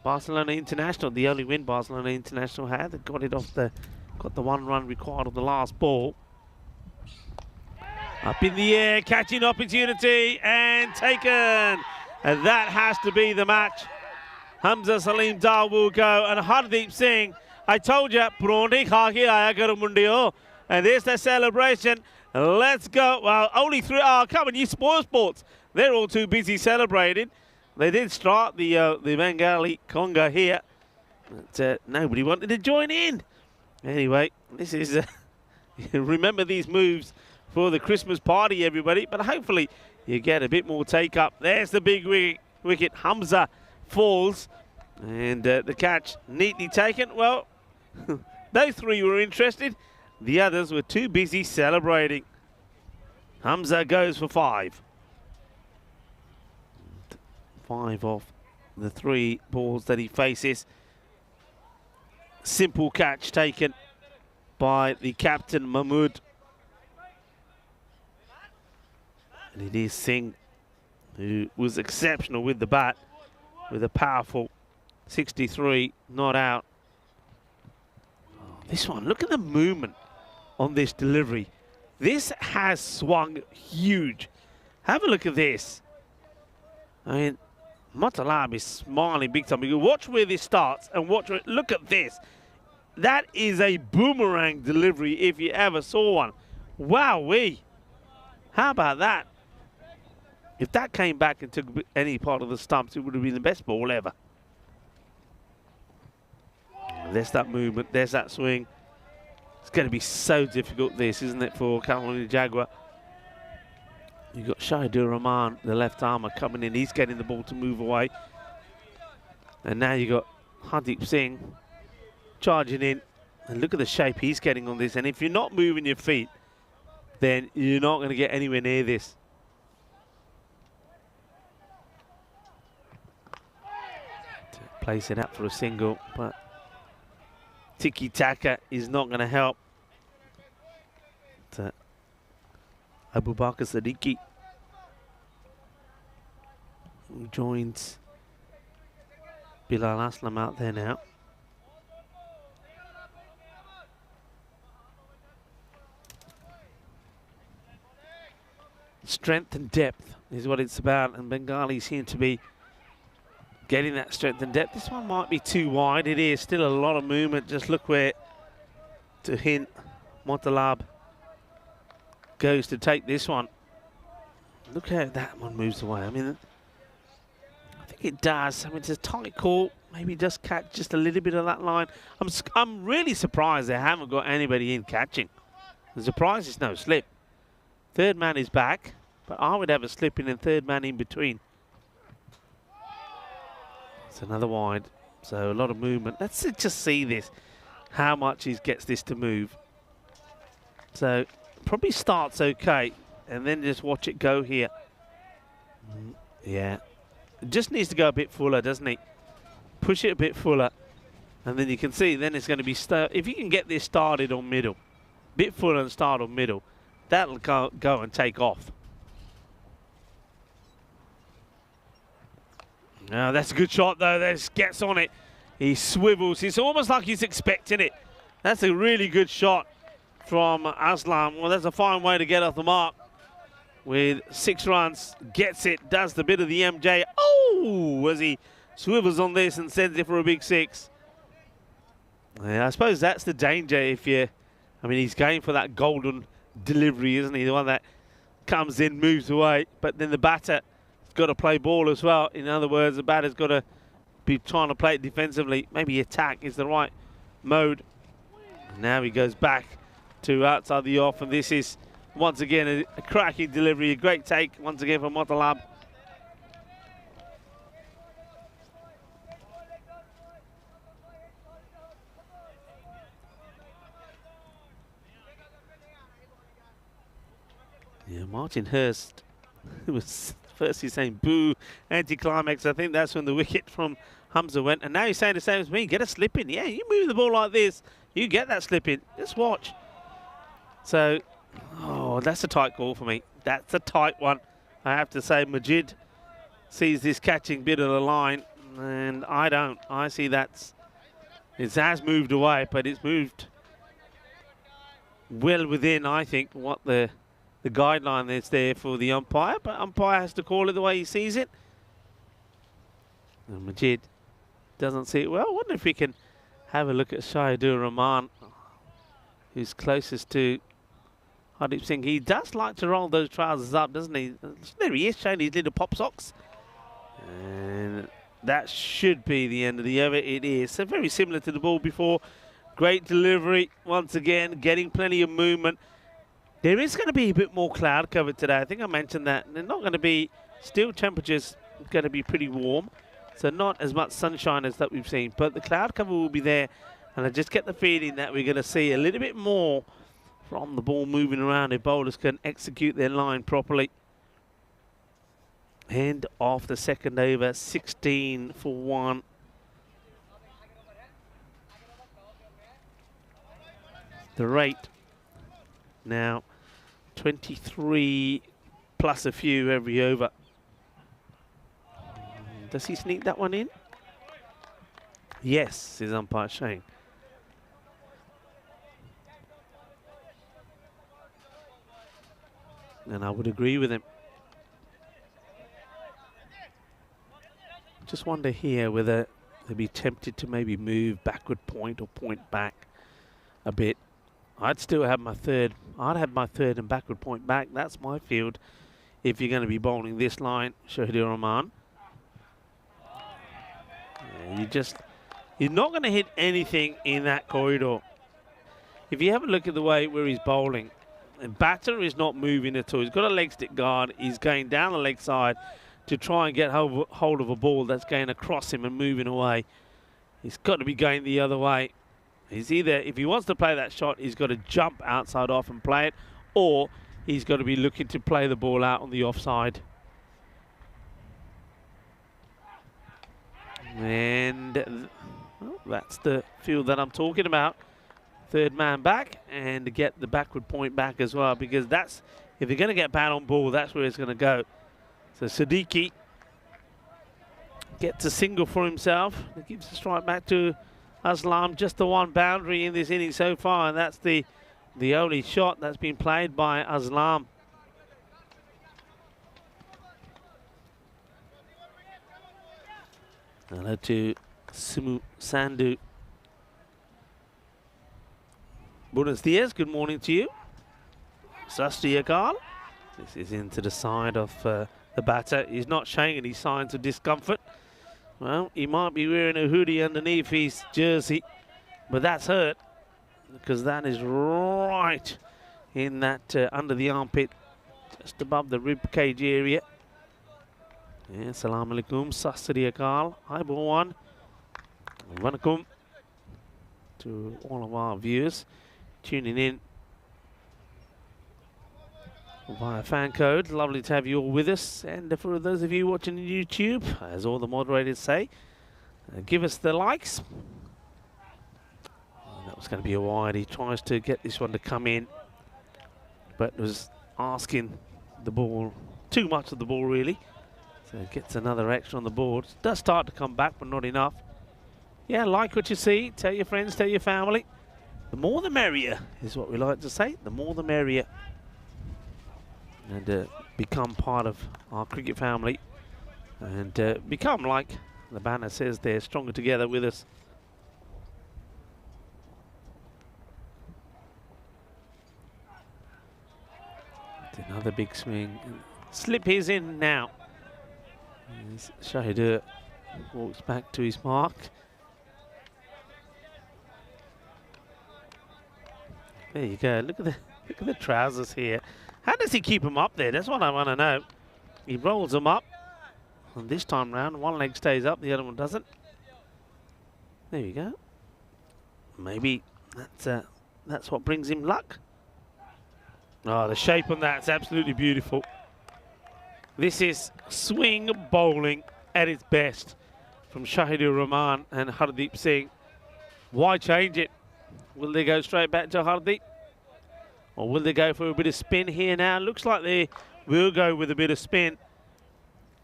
Speaker 4: Barcelona International, the only win Barcelona International had. They got it off got the 1 run required on the last ball. Up in the air, catching opportunity and taken. And that has to be the match. Hamza Salim Dar will go, and Hardeep Singh, I told you, Pronti kha ke aaya karo mundiyo. And there's the celebration. Let's go. Well, only 3. Oh, come on, you spoil sports. They're all too busy celebrating. They did start the Bengali conga here, but nobody wanted to join in. Anyway, this is remember these moves for the Christmas party, everybody. But hopefully you get a bit more take up. There's the big wicket. Hamza falls, and the catch neatly taken. Well, those 3 were interested. The others were too busy celebrating. Hamza goes for 5. 5 off the 3 balls that he faces. Simple catch taken by the captain, Mahmood. And it is Singh, who was exceptional with the bat, with a powerful 63 not out. Oh, this one, look at the movement on this delivery. This has swung huge. Have a look at this. I mean, Matalab is smiling big time. You watch where this starts and watch where, look at this. That is a boomerang delivery if you ever saw one. Wowee. How about that? If that came back and took any part of the stumps, it would have been the best ball ever. There's that movement, there's that swing. It's going to be so difficult, this, isn't it, for Carolina Jaguar? You've got Shahidur Rahman, the left armer, coming in. He's getting the ball to move away. And now you've got Hardeep Singh charging in. And look at the shape he's getting on this. And if you're not moving your feet, then you're not going to get anywhere near this. To place it up for a single, but tiki-taka is not going to help. Abu Bakr Siddiqui, who joins Bilal Aslam out there now. Strength and depth is what it's about, and Bengali seem to be getting that strength and depth. This one might be too wide. It is still a lot of movement. Just look where to hint Matalab goes to take this one. Look how that one moves away. I mean, I think it does. I mean, it's a tight call. Maybe just catch just a little bit of that line. I'm really surprised they haven't got anybody in catching. The surprise is no slip. Third man is back, but I would have a slip in and third man in between. It's another wide, so a lot of movement. Let's just see this, how much he gets this to move. So probably starts okay, and then just watch it go here. Yeah, it just needs to go a bit fuller, doesn't he? Push it a bit fuller, and then you can see then it's going to be, if you can get this started on middle, bit fuller and start on middle, that'll go and take off. Now that's a good shot though, that gets on it. He swivels, it's almost like he's expecting it. That's a really good shot from Aslam. Well, that's a fine way to get off the mark. With 6 runs, gets it, does the bit of the MJ. Oh, as he swivels on this and sends it for a big 6. Yeah, I suppose that's the danger if you, I mean, he's going for that golden delivery, isn't he? The one that comes in, moves away, but then the batter's got to play ball as well. In other words, the batter's got to be trying to play it defensively. Maybe attack is the right mode. Now he goes back to outside the off, and this is once again a cracking delivery, a great take once again from Motalab. Yeah, Martin Hurst was first he's saying boo, anticlimax. I think that's when the wicket from Hamza went, and now he's saying the same as me, get a slip in. Yeah, you move the ball like this, you get that slip in. Just watch. So, oh, that's a tight call for me. That's a tight one. I have to say, Majid sees this catching bit of the line, and I don't. I see it has moved away, but it's moved well within, I think, what the guideline that's there for the umpire, but umpire has to call it the way he sees it. And Majid doesn't see it well. I wonder if we can have a look at Shahidur Rahman, who's closest to Hardeep Singh. He does like to roll those trousers up, doesn't he? There he is, showing his little pop socks. And that should be the end of the over. It is. So very similar to the ball before. Great delivery once again, getting plenty of movement. There is going to be a bit more cloud cover today. I think I mentioned that. They're not going to be, still temperatures going to be pretty warm. So not as much sunshine as that we've seen. But the cloud cover will be there. And I just get the feeling that we're going to see a little bit more from the ball moving around if bowlers can execute their line properly. End of the second over, 16 for 1. The rate now 23 plus a few every over. Does he sneak that one in? Yes, his umpire saying. And I would agree with him. Just wonder here whether they'd be tempted to maybe move backward point or point back a bit. I'd still have my third. I'd have my third and backward point back. That's my field if you're going to be bowling this line, Shahidur Rahman. Yeah, you're not going to hit anything in that corridor. If you have a look at the way where he's bowling, the batter is not moving at all. He's got a leg stick guard. He's going down the leg side to try and get hold of a ball that's going across him and moving away. He's got to be going the other way. He's either, if he wants to play that shot, he's got to jump outside off and play it, or he's got to be looking to play the ball out on the offside. And well, that's the field that I'm talking about. Third man back and to get the backward point back as well, because that's, if you're going to get bat on ball, that's where it's going to go. So Siddiqui gets a single for himself. He gives the strike back to Aslam. Just the one boundary in this inning so far, and that's the only shot that's been played by Aslam. Hello to Simu Sandhu. Buenos dias, good morning to you. Sastri Akal. This is into the side of the batter. He's not showing any signs of discomfort. Well, he might be wearing a hoodie underneath his jersey, but that's hurt because that is right in that under the armpit, just above the rib cage area. Yeah, Assalamu alaikum, Sasri Akal, Aibawan, Wanakum to all of our viewers tuning in via fan code. Lovely to have you all with us. And for those of you watching on YouTube, as all the moderators say, give us the likes. And that was going to be a wide. He tries to get this one to come in, but was asking the ball, too much of the ball really. So gets another extra on the board. Does start to come back, but not enough. Yeah, like what you see. Tell your friends, tell your family. The more the merrier is what we like to say. The more the merrier. And become part of our cricket family. And become, like the banner says there, stronger together with us. Another big swing. Slip his in now. Shahid walks back to his mark. There you go. Look at the trousers here. How does he keep them up there? That's what I want to know. He rolls them up, and this time round, one leg stays up, the other one doesn't. There you go. Maybe that's what brings him luck. Oh, the shape on that's absolutely beautiful. This is swing bowling at its best from Shahidur Rahman and Hardeep Singh. Why change it? Will they go straight back to Hardeep? Or will they go for a bit of spin here now? Looks like they will go with a bit of spin.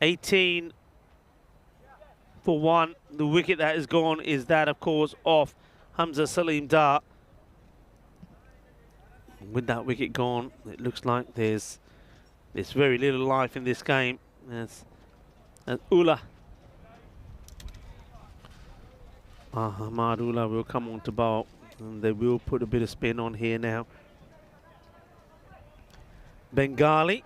Speaker 4: 18 for 1. The wicket that is gone is that, of course, of Hamza Salim Dar. With that wicket gone, it looks like there's very little life in this game. As Ullah, Ahmad Ullah will come on to bowl, and they will put a bit of spin on here now. Bengali,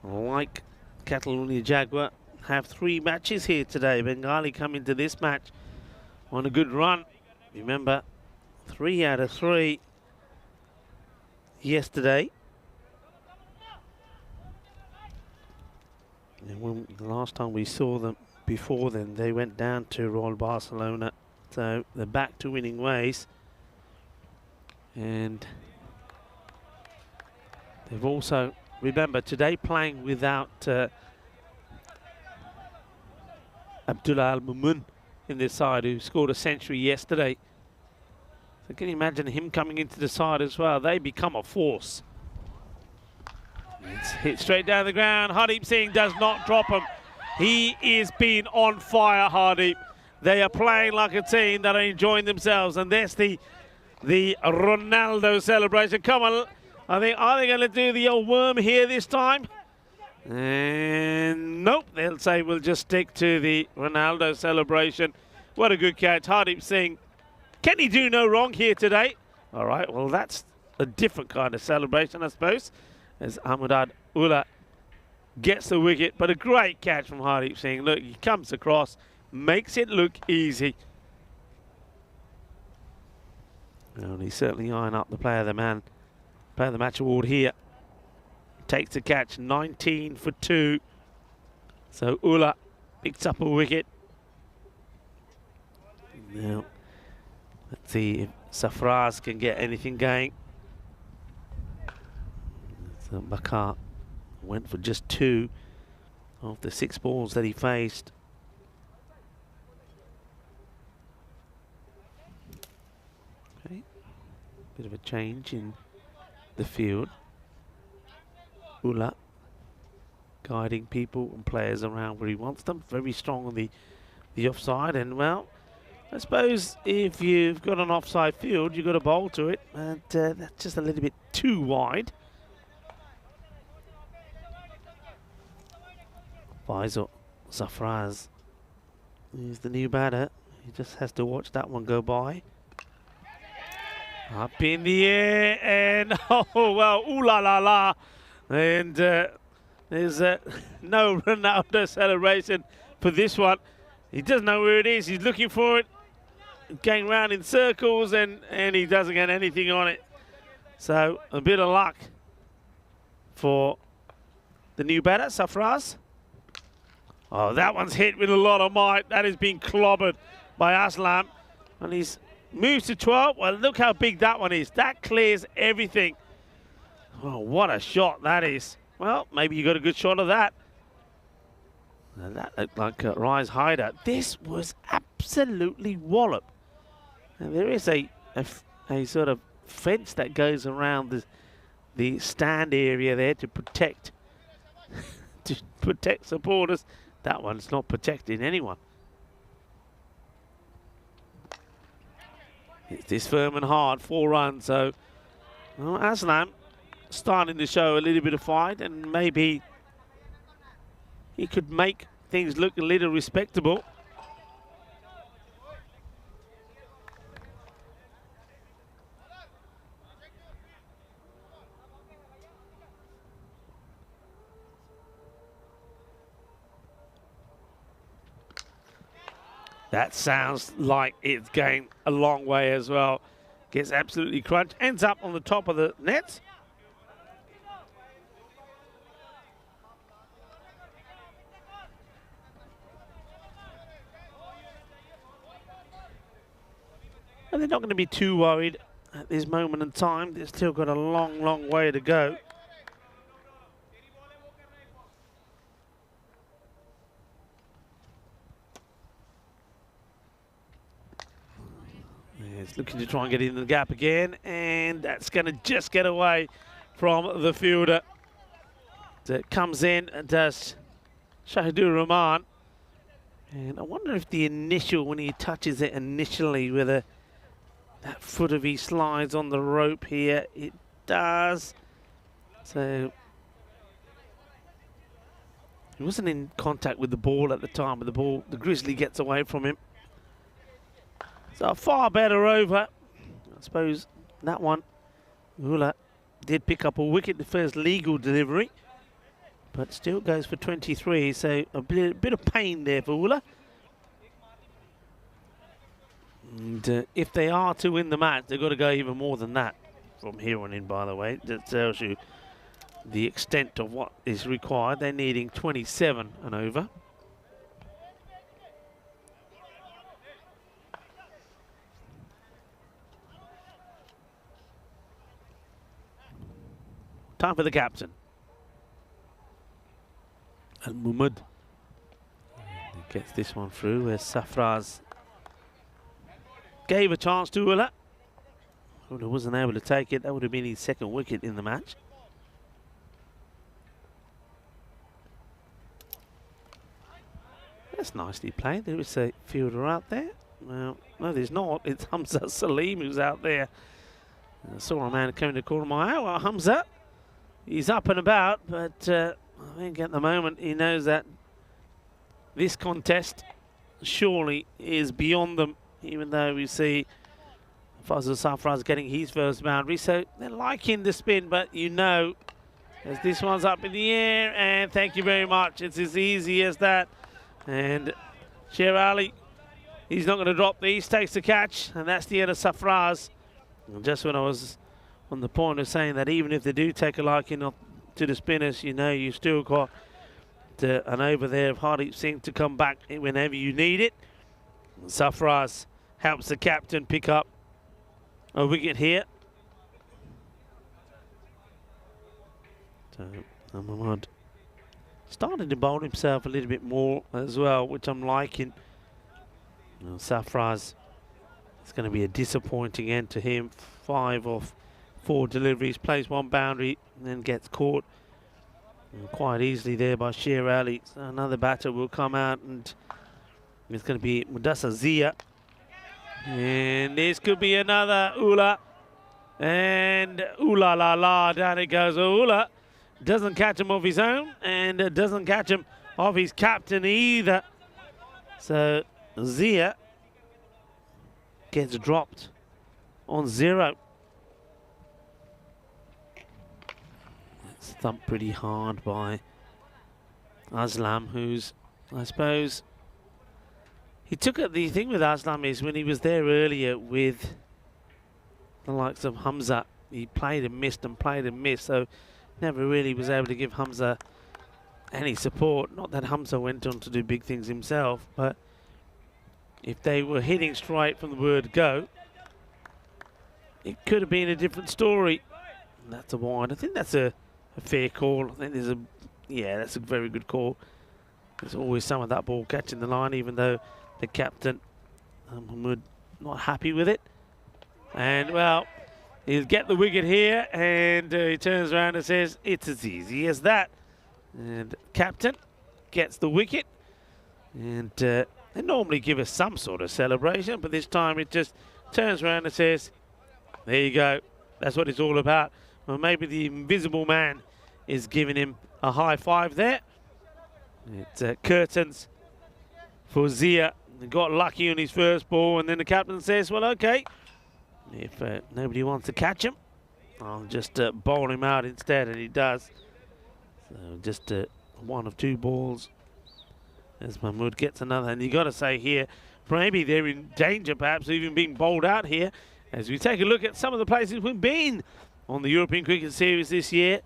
Speaker 4: like Catalonia Jaguar, have 3 matches here today. Bengali come into this match on a good run. Remember, 3 out of 3 yesterday. And when the last time we saw them before then, they went down to Royal Barcelona. So they're back to winning ways. And they've also, remember, today playing without Abdullah Al-Mumun in this side, who scored a century yesterday. So can you imagine him coming into the side as well? They become a force. It's hit straight down the ground. Hardeep Singh does not drop him. He is being on fire, Hardeep. They are playing like a team that are enjoying themselves. And there's the Ronaldo celebration. Come on. Are they going to do the old worm here this time? And nope. They'll say we'll just stick to the Ronaldo celebration. What a good catch. Hardeep Singh. Can he do no wrong here today? All right. Well, that's a different kind of celebration, I suppose, as Ahmad Ullah gets the wicket. But a great catch from Hardeep Singh. Look, he comes across, makes it look easy. And he's certainly eyeing up the player of the match award here. Takes the catch, 19 for 2. So Ullah picks up a wicket. Now, let's see if Safraz can get anything going. So Bakar went for just 2 of the 6 balls that he faced. Okay, bit of a change in the field. Ullah guiding people and players around where he wants them. Very strong on the offside, and well, I suppose if you've got an offside field, you've got to bowl to it, and that's just a little bit too wide. Faisal Safraz is the new batter. He just has to watch that one go by. Up in the air, and oh well, ooh la la la. And there's no Ronaldo celebration for this one. He doesn't know where it is. He's looking for it, going round in circles, and he doesn't get anything on it. So a bit of luck for the new batter, Sarfraz. Oh, that one's hit with a lot of might. That has been clobbered by Aslam. And he's moved to 12. Well, look how big that one is. That clears everything. Oh, what a shot that is. Well, maybe you got a good shot of that. And that looked like a rise hider. This was absolutely walloped. And there is a sort of fence that goes around the stand area there to protect supporters. That one's not protecting anyone. It's this firm and hard, 4 runs. So well, Aslam starting to show a little bit of fight, and maybe he could make things look a little respectable. That sounds like it's going a long way as well. Gets absolutely crunched. Ends up on the top of the nets. And they're not going to be too worried at this moment in time. They've still got a long, long way to go. He's looking to try and get in the gap again, and that's going to just get away from the fielder. That comes in and does Shahidur Rahman. And I wonder if the initial, when he touches it initially with that foot of his slides on the rope here, it does. So he wasn't in contact with the ball at the time, but the Grizzly gets away from him. So a far better over. I suppose that one, Ula did pick up a wicket, the first legal delivery, but still goes for 23. So a bit of pain there for Ula. And if they are to win the match, they've got to go even more than that from here on in, by the way. That tells you the extent of what is required. They're needing 27 and over. Time for the captain. And Muhammad gets this one through where Sarfraz gave a chance to Ula. Ula wasn't able to take it. That would have been his second wicket in the match. That's nicely played. There is a fielder out there. Well, no, there's not. It's Hamza Salim who's out there. I saw a man coming to the corner of my eye. Well, Hamza, he's up and about, but I think at the moment he knows that this contest surely is beyond them, even though we see Fazal Sarfraz getting his first boundary. So they're liking the spin, but you know, as this one's up in the air, and thank you very much. It's as easy as that. And Sher Ali, he's not going to drop these, takes the catch, and that's the end of Sarfraz. And just when I was on the point of saying that even if they do take a liking to the spinners, you know you've still got an over there of Hardeep Singh to come back whenever you need it. Sarfraz helps the captain pick up a wicket here. So Ahmad started to bowl himself a little bit more as well, which I'm liking. Sarfraz, it's going to be a disappointing end to him. 5 of 4 deliveries, plays 1 boundary, and then gets caught quite easily there by Sher Ali. So another batter will come out, and it's going to be Mudassar Zia. And this could be another Ula. And Ula la la, down it goes. Ula doesn't catch him off his own, and doesn't catch him off his captain either. So Zia gets dropped on 0. It's thumped pretty hard by Aslam, who's, I suppose, He took it. The thing with Aslam is when he was there earlier with the likes of Hamza, he played and missed and played and missed, so never really was able to give Hamza any support. Not that Hamza went on to do big things himself, but if they were hitting straight from the word go, it could have been a different story. And that's a wide. I think that's a fair call. I think there's that's a very good call. There's always some of that ball catching the line, even though the captain, Mahmood, not happy with it. And, well, he'll get the wicket here, and he turns around and says, it's as easy as that. And captain gets the wicket. And they normally give us some sort of celebration, but this time it just turns around and says, there you go. That's what it's all about. Well, maybe the invisible man is giving him a high five there. It's curtains for Zia. He got lucky on his first ball, and then the captain says, well, okay, if nobody wants to catch him, I'll just bowl him out instead, and he does. So just one of two balls as Mahmood gets another. And you got to say here, maybe they're in danger perhaps of even being bowled out here, as we take a look at some of the places we've been on the European Cricket Series this year.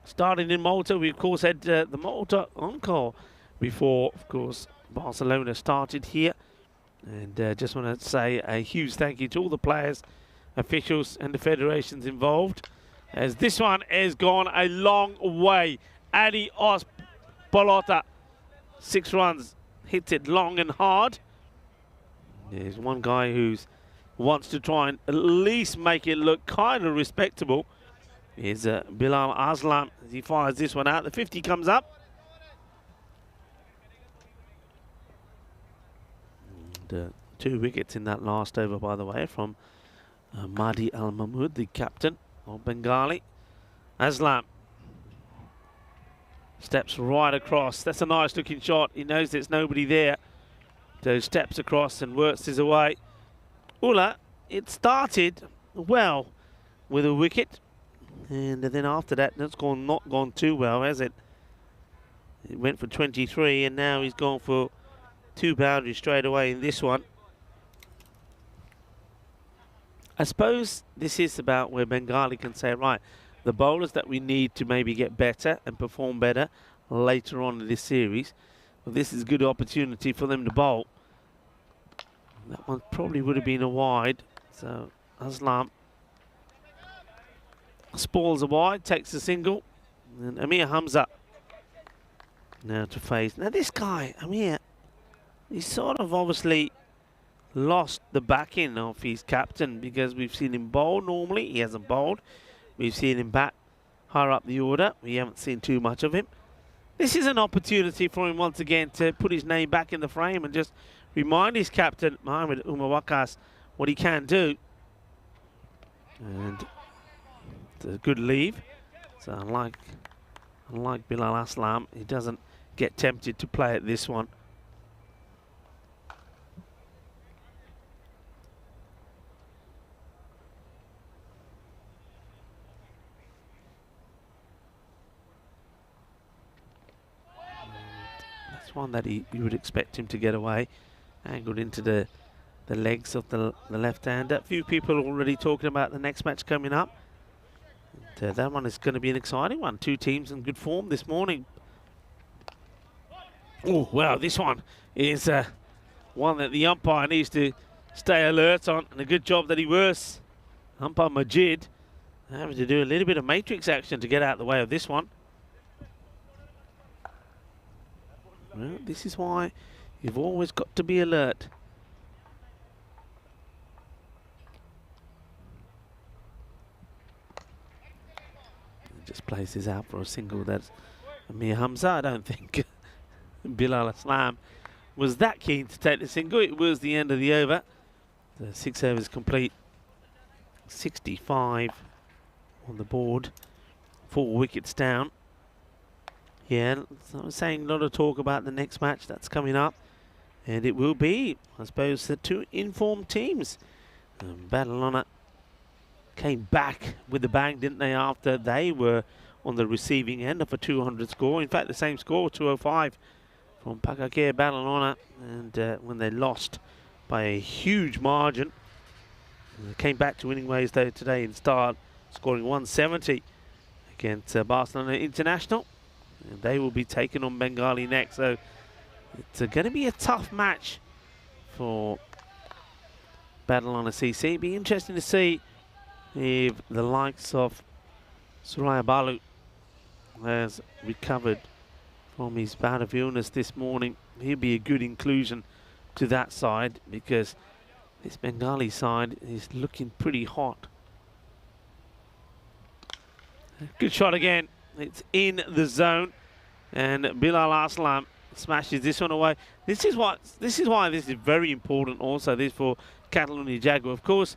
Speaker 4: Starting in Malta, we of course had the Malta Encore before, of course, Barcelona started here. And just want to say a huge thank you to all the players, officials and the federations involved, as this one has gone a long way. Adi Os Bolota, 6 runs, hits it long and hard. There's one guy who wants to try and at least make it look kind of respectable. Here's Bilal Aslam as he fires this one out. The 50 comes up. And, 2 wickets in that last over, by the way, from Mahdi Al Mahmood, the captain of Bengali. Aslam steps right across. That's a nice looking shot. He knows there's nobody there. So steps across and works his way. Ula, it started well with a wicket. And then after that, that's not gone too well, has it? It went for 23, and now he's gone for 2 boundaries straight away in this one. I suppose this is about where Bengali can say, right, the bowlers that we need to maybe get better and perform better later on in this series, well, this is a good opportunity for them to bowl. That one probably would have been a wide. So Aslam spoils a wide, takes a single, and Amir Hamza now to face. Now this guy, Amir, he's sort of obviously lost the backing of his captain, because we've seen him bowl normally. He hasn't bowled. We've seen him bat higher up the order. We haven't seen too much of him. This is an opportunity for him once again to put his name back in the frame and just remind his captain, Mohamed Umar Waqas, what he can do. And it's a good leave. So unlike Bilal Aslam, he doesn't get tempted to play at this one. One that you would expect him to get away, angled into the legs of the left-hander. A few people already talking about the next match coming up. And, that one is going to be an exciting one. 2 teams in good form this morning. Oh, wow, this one is one that the umpire needs to stay alert on, and a good job that he was. Umpire Majid having to do a little bit of matrix action to get out of the way of this one. Well, this is why you've always got to be alert. Just places out for a single. That's Amir Hamza. I don't think Bilal Aslam was that keen to take the single. It was the end of the over. The 6 overs complete. 65 on the board. 4 wickets down. Yeah, I was saying a lot of talk about the next match that's coming up, and it will be, I suppose, the 2 informed teams. Badalona came back with a bang, didn't they, after they were on the receiving end of a 200 score. In fact, the same score, 205 from Pakake Badalona, and when they lost by a huge margin. They came back to winning ways though today in start, scoring 170 against Barcelona International. And they will be taking on Bengali next, so it's going to be a tough match for Badalona CC. Be interesting to see if the likes of Suraya Balu has recovered from his bout of illness this morning. He'll be a good inclusion to that side, because this Bengali side is looking pretty hot. Good shot again. It's in the zone, and Bilal Aslam smashes this one away. This is why this is very important also, this for Catalonia Jaguar. Of course,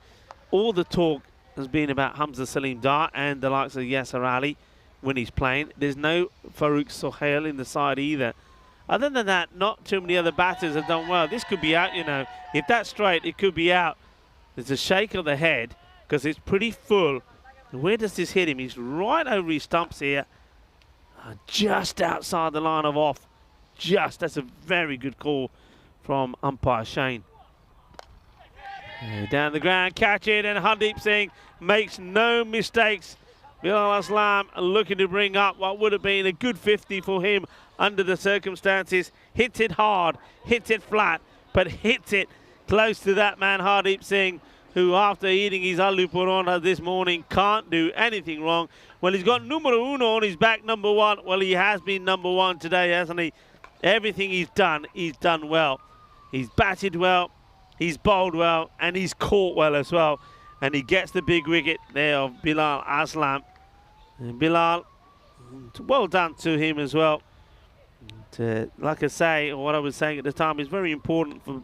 Speaker 4: all the talk has been about Hamza Salim Dar and the likes of Yasser Ali when he's playing. There's no Farouk Sohail in the side either. Other than that, not too many other batters have done well. This could be out, you know. If that's straight, it could be out. There's a shake of the head because it's pretty full. Where does this hit him? He's right over his stumps here. Just outside the line of off. That's a very good call from umpire Shane. Down the ground, catch it, and Hardeep Singh makes no mistakes. Bilal Aslam looking to bring up what would have been a good 50 for him under the circumstances. Hits it hard, hits it flat, but hits it close to that man Hardeep Singh, who after eating his aloo paratha this morning can't do anything wrong. Well, he's got numero uno on his back, number one. Well, he has been number one today, hasn't he? Everything he's done well. He's batted well, he's bowled well, and he's caught well as well. And he gets the big wicket there of Bilal Aslam. And Bilal, well done to him as well. And, like I say, or what I was saying at the time, is very important for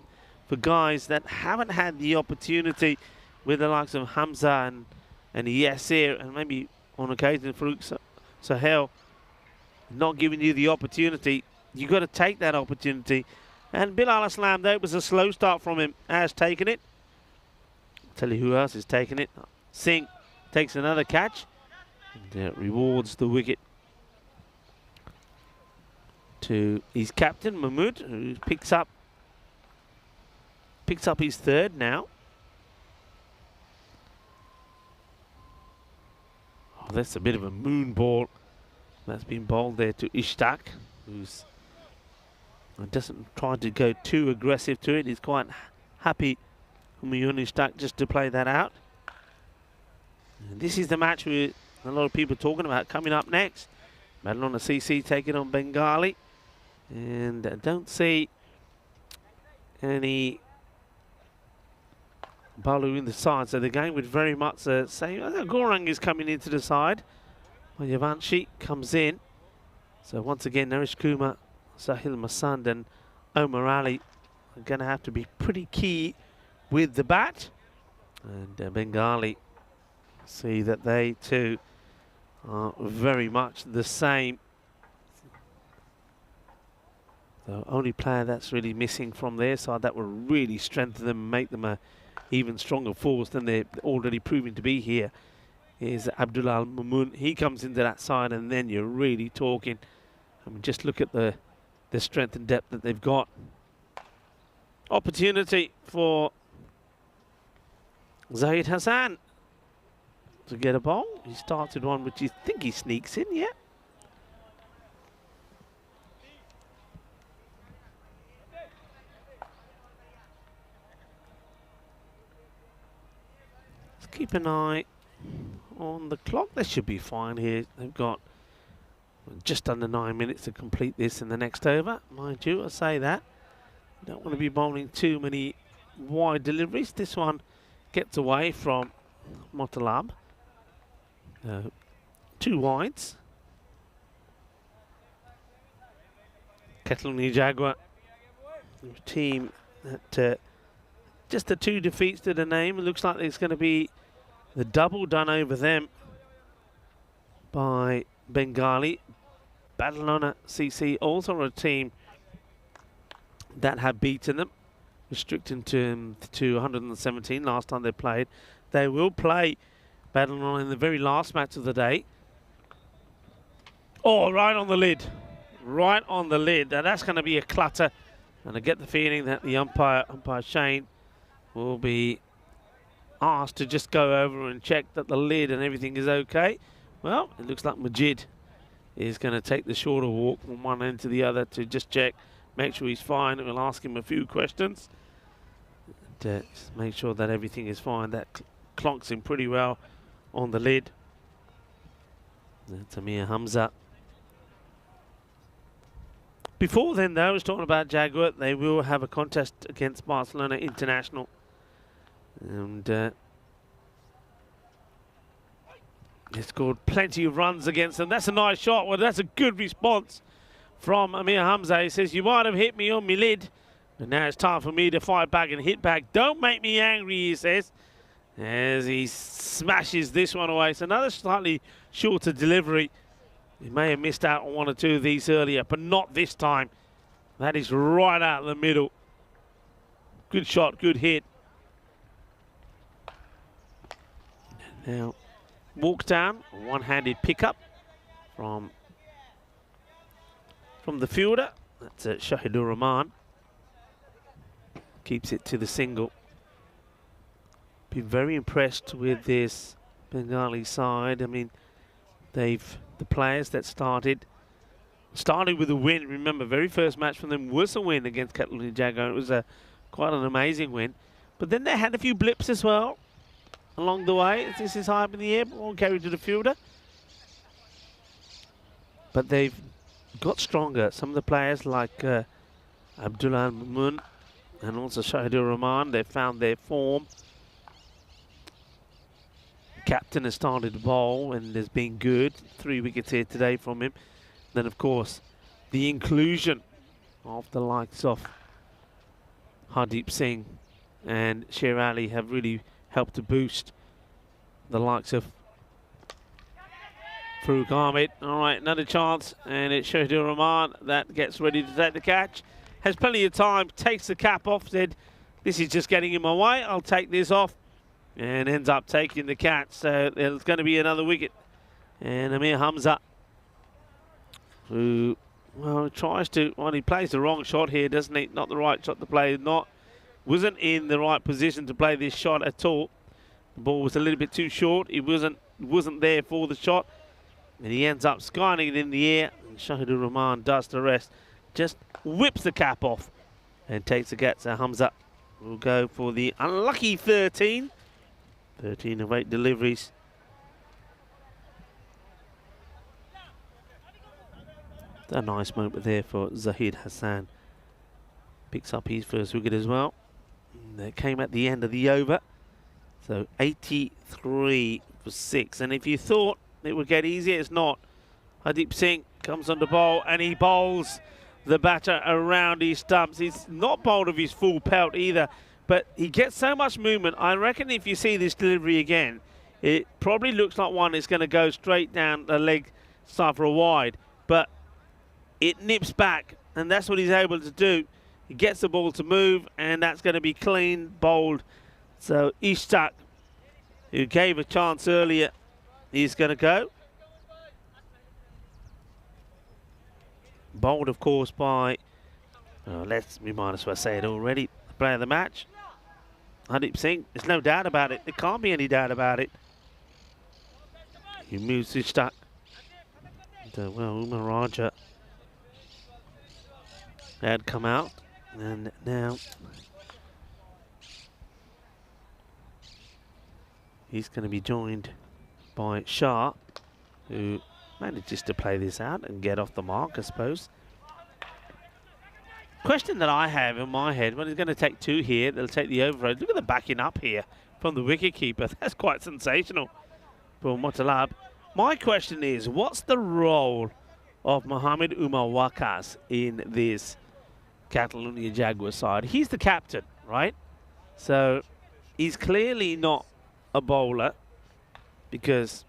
Speaker 4: guys that haven't had the opportunity with the likes of Hamza and Yasser, and maybe on occasion Farouk Sohail not giving you the opportunity. You've got to take that opportunity. And Bilal Aslam, though it was a slow start from him, has taken it. I'll tell you who else has taken it. Singh takes another catch and rewards the wicket to his captain Mahmood, who picks up his third now. Oh, that's a bit of a moon ball that's been bowled there to Ishtaq, who's doesn't try to go too aggressive to it. He's quite happy, Humayun Ishtaq, just to play that out. And this is the match with a lot of people talking about coming up next. Badalona CC taking on Bengali, and I don't see any Balu in the side, so the game would very much say Gorang is coming into the side. Well, Yavanshi comes in, so once again Naresh Kumar, Sahil Masand and Omar Ali are going to have to be pretty key with the bat, and Bengali see that they too are very much the same. The only player that's really missing from their side that will really strengthen them and make them a even stronger force than they're already proving to be here is Abdullah Mamoon. He comes into that side, and then you're really talking. I mean, just look at the strength and depth that they've got. Opportunity for Zahid Hassan to get a ball. He started one which you think he sneaks in, yeah. Let's keep an eye on the clock. They should be fine here. They've got just under 9 minutes to complete this in the next over. Mind you, I say that. Don't want to be bowling too many wide deliveries. This one gets away from Motalab. 2 wides. Catalonia Jaguar, a team that just the 2 defeats to the name. It looks like there's going to be the double done over them by Bengali. Badalona CC also a team that have beaten them, restricting to 117 last time they played. They will play Badalona in the very last match of the day. Oh, right on the lid. right on the lid. Now that's going to be a clutter. And I get the feeling that the umpire Shane, will be asked to just go over and check that the lid and everything is okay. Well, it looks like Majid is going to take the shorter walk from one end to the other to just check, make sure he's fine. We'll ask him a few questions to make sure that everything is fine. That clonks him pretty well on the lid. That's Amir Hamza. Before then, though, I was talking about Jaguar. They will have a contest against Barcelona International. And they scored plenty of runs against them. That's a nice shot. Well, that's a good response from Amir Hamza. He says, you might have hit me on my lid, but now it's time for me to fight back and hit back. Don't make me angry, he says, as he smashes this one away. It's another slightly shorter delivery. He may have missed out on one or two of these earlier, but not this time. That is right out the middle. Good shot, good hit. Now, walk down, one-handed pickup from the fielder. That's Shahidur Rahman. Keeps it to the single. Been very impressed with this Bengali side. I mean, the players that started with a win. Remember, very first match from them was a win against Catalonia Jaguar. It was quite an amazing win. But then they had a few blips as well along the way. This is high up in the air, ball carried to the fielder. But they've got stronger. Some of the players like Abdullah Mamun and also Shahidur Rahman, they've found their form. Captain has started to bowl and has been good. 3 wickets here today from him. Then, of course, the inclusion of the likes of Hardeep Singh and Sher Ali have really helped to boost the likes of Farooq Ahmed. All right, another chance, and it's Shahidur Rahman that gets ready to take the catch. Has plenty of time, takes the cap off, said, this is just getting in my way, I'll take this off. And ends up taking the catch. So there's going to be another wicket. And Amir Hamza, who, well, he plays the wrong shot here, doesn't he? Not the right shot to play. Wasn't in the right position to play this shot at all. The ball was a little bit too short. He wasn't there for the shot. And he ends up skying it in the air. And Shahidur Rahman does the rest. Just whips the cap off and takes the catch. So Hamza will go for the unlucky 13. 13 of 8 deliveries. A nice moment there for Zahid Hassan. Picks up his first wicket as well. That came at the end of the over. So 83 for 6. And if you thought it would get easier, it's not. Hardeep Singh comes on the bowl and he bowls the batter around his stumps. He's not bowled of his full pelt either. But he gets so much movement. I reckon if you see this delivery again, it probably looks like one is going to go straight down the leg side for a wide. But it nips back, and that's what he's able to do. He gets the ball to move, and that's going to be clean bowled. So Ishtaq, who gave a chance earlier, is going to go. Bowled, of course, by, we might as well say it already, player of the match. Hardeep Singh, there's no doubt about it. There can't be any doubt about it. He moves his stuck. Well, Umar Raja had come out, and now he's going to be joined by Shah, who manages to play this out and get off the mark, I suppose. Question that I have in my head, well, he's going to take 2 here. They'll take the overload. Look at the backing up here from the wicketkeeper. That's quite sensational for Mutalab. My question is, what's the role of Mohamed Umar Waqas in this Catalonia Jaguar side? He's the captain, right? So he's clearly not a bowler because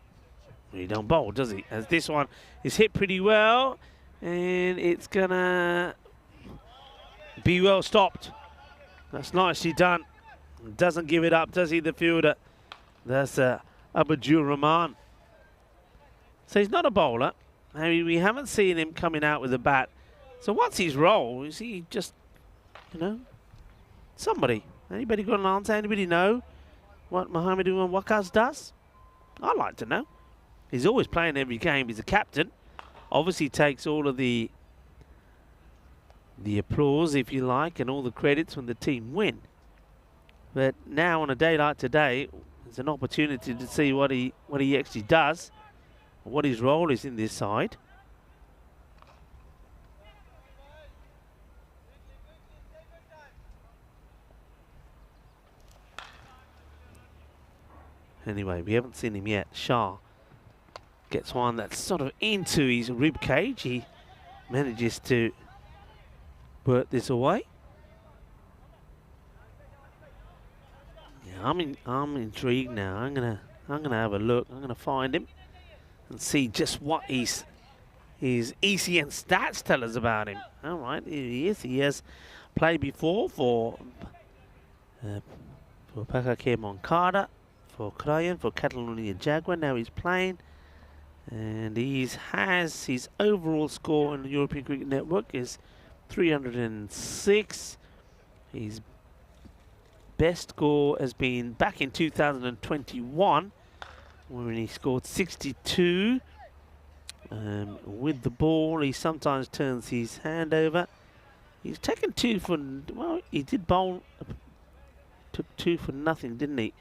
Speaker 4: he don't bowl, does he? As this one is hit pretty well, and it's going to be well stopped. That's nicely done. Doesn't give it up, does he, the fielder? That's Abdul Rahman. So he's not a bowler. I mean, we haven't seen him coming out with a bat. So what's his role? Is he just, somebody? Anybody got an answer? Anybody know what Mohamedou Wakas does? I'd like to know. He's always playing every game. He's a captain. Obviously takes all of the applause, if you like, and all the credits when the team win. But now on a day like today, there's an opportunity to see what he actually does, what his role is in this side. Anyway, we haven't seen him yet. Shah gets one that's sort of into his rib cage. He manages to work this away. Yeah, I'm intrigued now. I'm gonna have a look. I'm gonna find him and see just what his ECS stats tell us about him. All right, here he is. He has played before for PKK Moncada, for Krayan, for Catalonia Jaguar. Now he's playing, and has his overall score in the European Cricket Network is 306. His best score has been back in 2021, when he scored 62. With the ball, he sometimes turns his hand over. He's taken 2 for, well, he did bowl, took 2 for nothing, didn't he?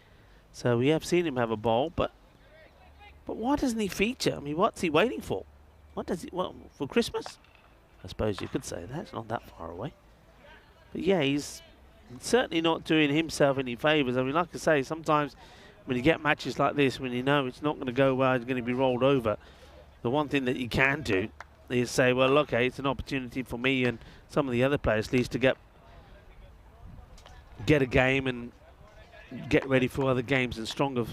Speaker 4: So we have seen him have a bowl, but why doesn't he feature? I mean, what's he waiting for? What, for Christmas? I suppose you could say that. It's not that far away. But yeah, he's certainly not doing himself any favours. I mean, like I say, sometimes when you get matches like this, when you know it's not going to go well, it's going to be rolled over, the one thing that you can do is say, well, okay, it's an opportunity for me and some of the other players at least to get a game and get ready for other games and stronger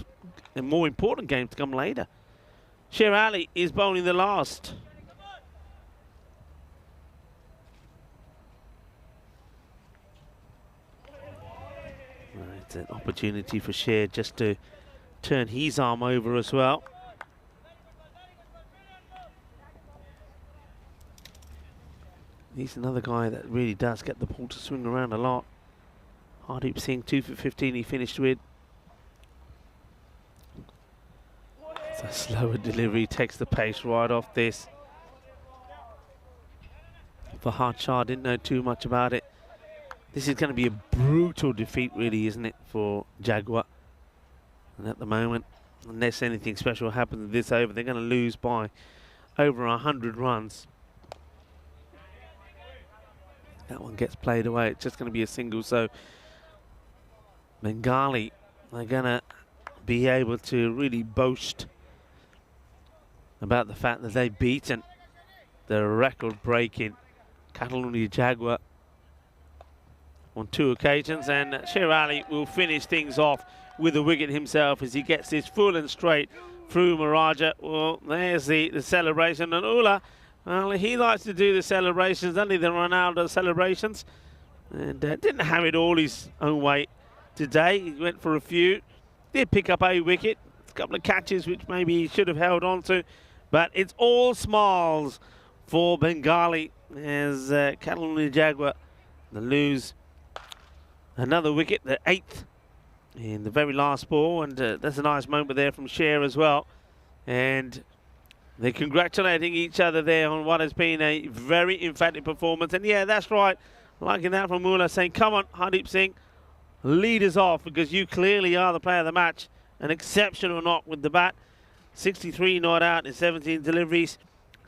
Speaker 4: and more important games to come later. Sher Ali is bowling the last. It's an opportunity for Sher just to turn his arm over as well. He's another guy that really does get the ball to swing around a lot. Hardeep Singh, 2 for 15 he finished with. It's a slower delivery, takes the pace right off this. Fahad Shah didn't know too much about it. This is going to be a brutal defeat, really, isn't it, for Jaguar? And at the moment, unless anything special happens in this over, they're going to lose by over 100 runs. That one gets played away. It's just going to be a single. So Bengali are going to be able to really boast about the fact that they've beaten the record-breaking Catalonia Jaguar on 2 occasions, and Sher Ali will finish things off with a wicket himself as he gets this full and straight through Maharaja. Well, there's the celebration, and Ullah, well, he likes to do the celebrations, only the Ronaldo celebrations, and didn't have it all his own way today. He went for a few, did pick up a wicket, a couple of catches which maybe he should have held on to, but it's all smiles for Bengali as Catalonia Jaguar lose another wicket, the 8th in the very last ball, and that's a nice moment there from Sher as well. And they're congratulating each other there on what has been a very emphatic performance. And yeah, that's right, liking that from Mullah, saying, come on, Hardeep Singh, lead us off, because you clearly are the player of the match. An exceptional knock with the bat. 63 not out in 17 deliveries,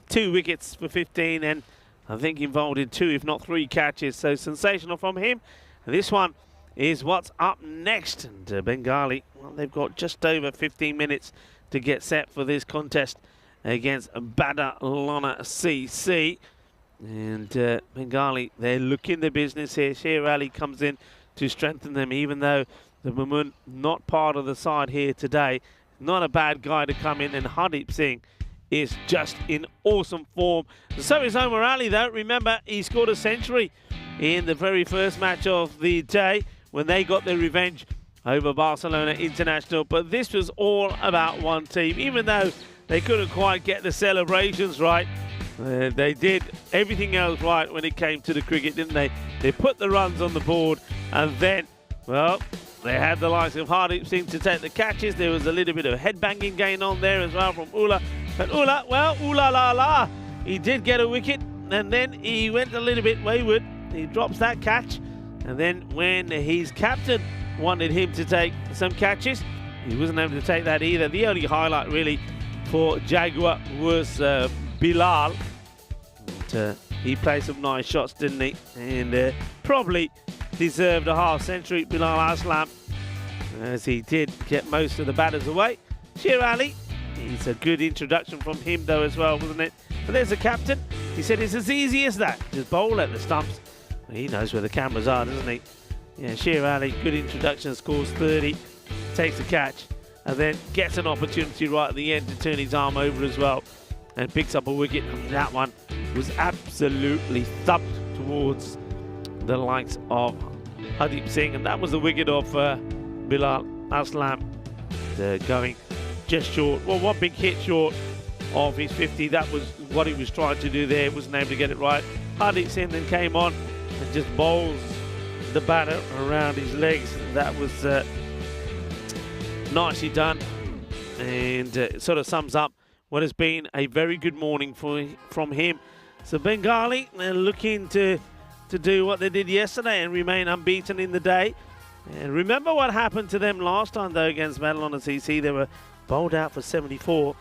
Speaker 4: 2 wickets for 15, and I think involved in 2, if not 3 catches. So sensational from him. This one is what's up next. And Bengali, well, they've got just over 15 minutes to get set for this contest against Badalona CC. And Bengali, they're looking the business here. Sher Ali comes in to strengthen them, even though the Mamun not part of the side here today. Not a bad guy to come in, and Hardeep Singh is just in awesome form. So is Omar Ali, though. Remember, he scored a century in the very first match of the day when they got their revenge over Barcelona International. But this was all about one team. Even though they couldn't quite get the celebrations right. They did everything else right when it came to the cricket, didn't they? They put the runs on the board, and then, well, they had the likes of Hardeep Singh to take the catches. There was a little bit of headbanging going on there as well from Ula. But Ula, well, Ula la la, he did get a wicket, and then he went a little bit wayward. He drops that catch, and then when his captain wanted him to take some catches, he wasn't able to take that either. The only highlight really for Jaguar was Bilal. And, he played some nice shots, didn't he? And probably deserved a half century, Bilal Aslam, as he did get most of the batters away. Sher Ali, it's a good introduction from him though as well, wasn't it? But there's the captain. He said it's as easy as that. Just bowl at the stumps. Well, he knows where the cameras are, doesn't he? Yeah, Sher Ali, good introduction, scores 30, takes the catch, and then gets an opportunity right at the end to turn his arm over as well, and picks up a wicket. And that one was absolutely thumped towards the likes of Hardeep Singh, and that was the wicket of Bilal Aslam, going just short, well, one big hit short of his 50. That was what he was trying to do there, wasn't able to get it right. Hardeep Singh then came on and just bowls the batter around his legs. That was nicely done, and it sort of sums up what has been a very good morning from him. So Bengali, they're looking to do what they did yesterday and remain unbeaten in the day. And remember what happened to them last time though against Badalona CC. They were bowled out for 74,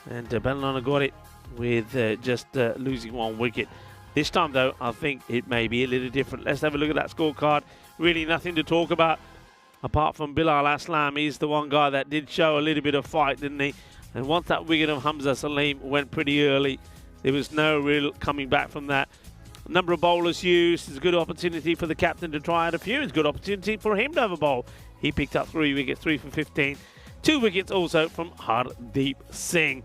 Speaker 4: and Badalona got it with just losing one wicket. This time though, I think it may be a little different. Let's have a look at that scorecard. Really nothing to talk about apart from Bilal Aslam. He's the one guy that did show a little bit of fight, didn't he? And once that wicket of Hamza Salim went pretty early, there was no real coming back from that. Number of bowlers used. It's a good opportunity for the captain to try out a few. It's a good opportunity for him to have a bowl. He picked up 3 wickets, 3 for 15. 2 wickets also from Hardeep Singh.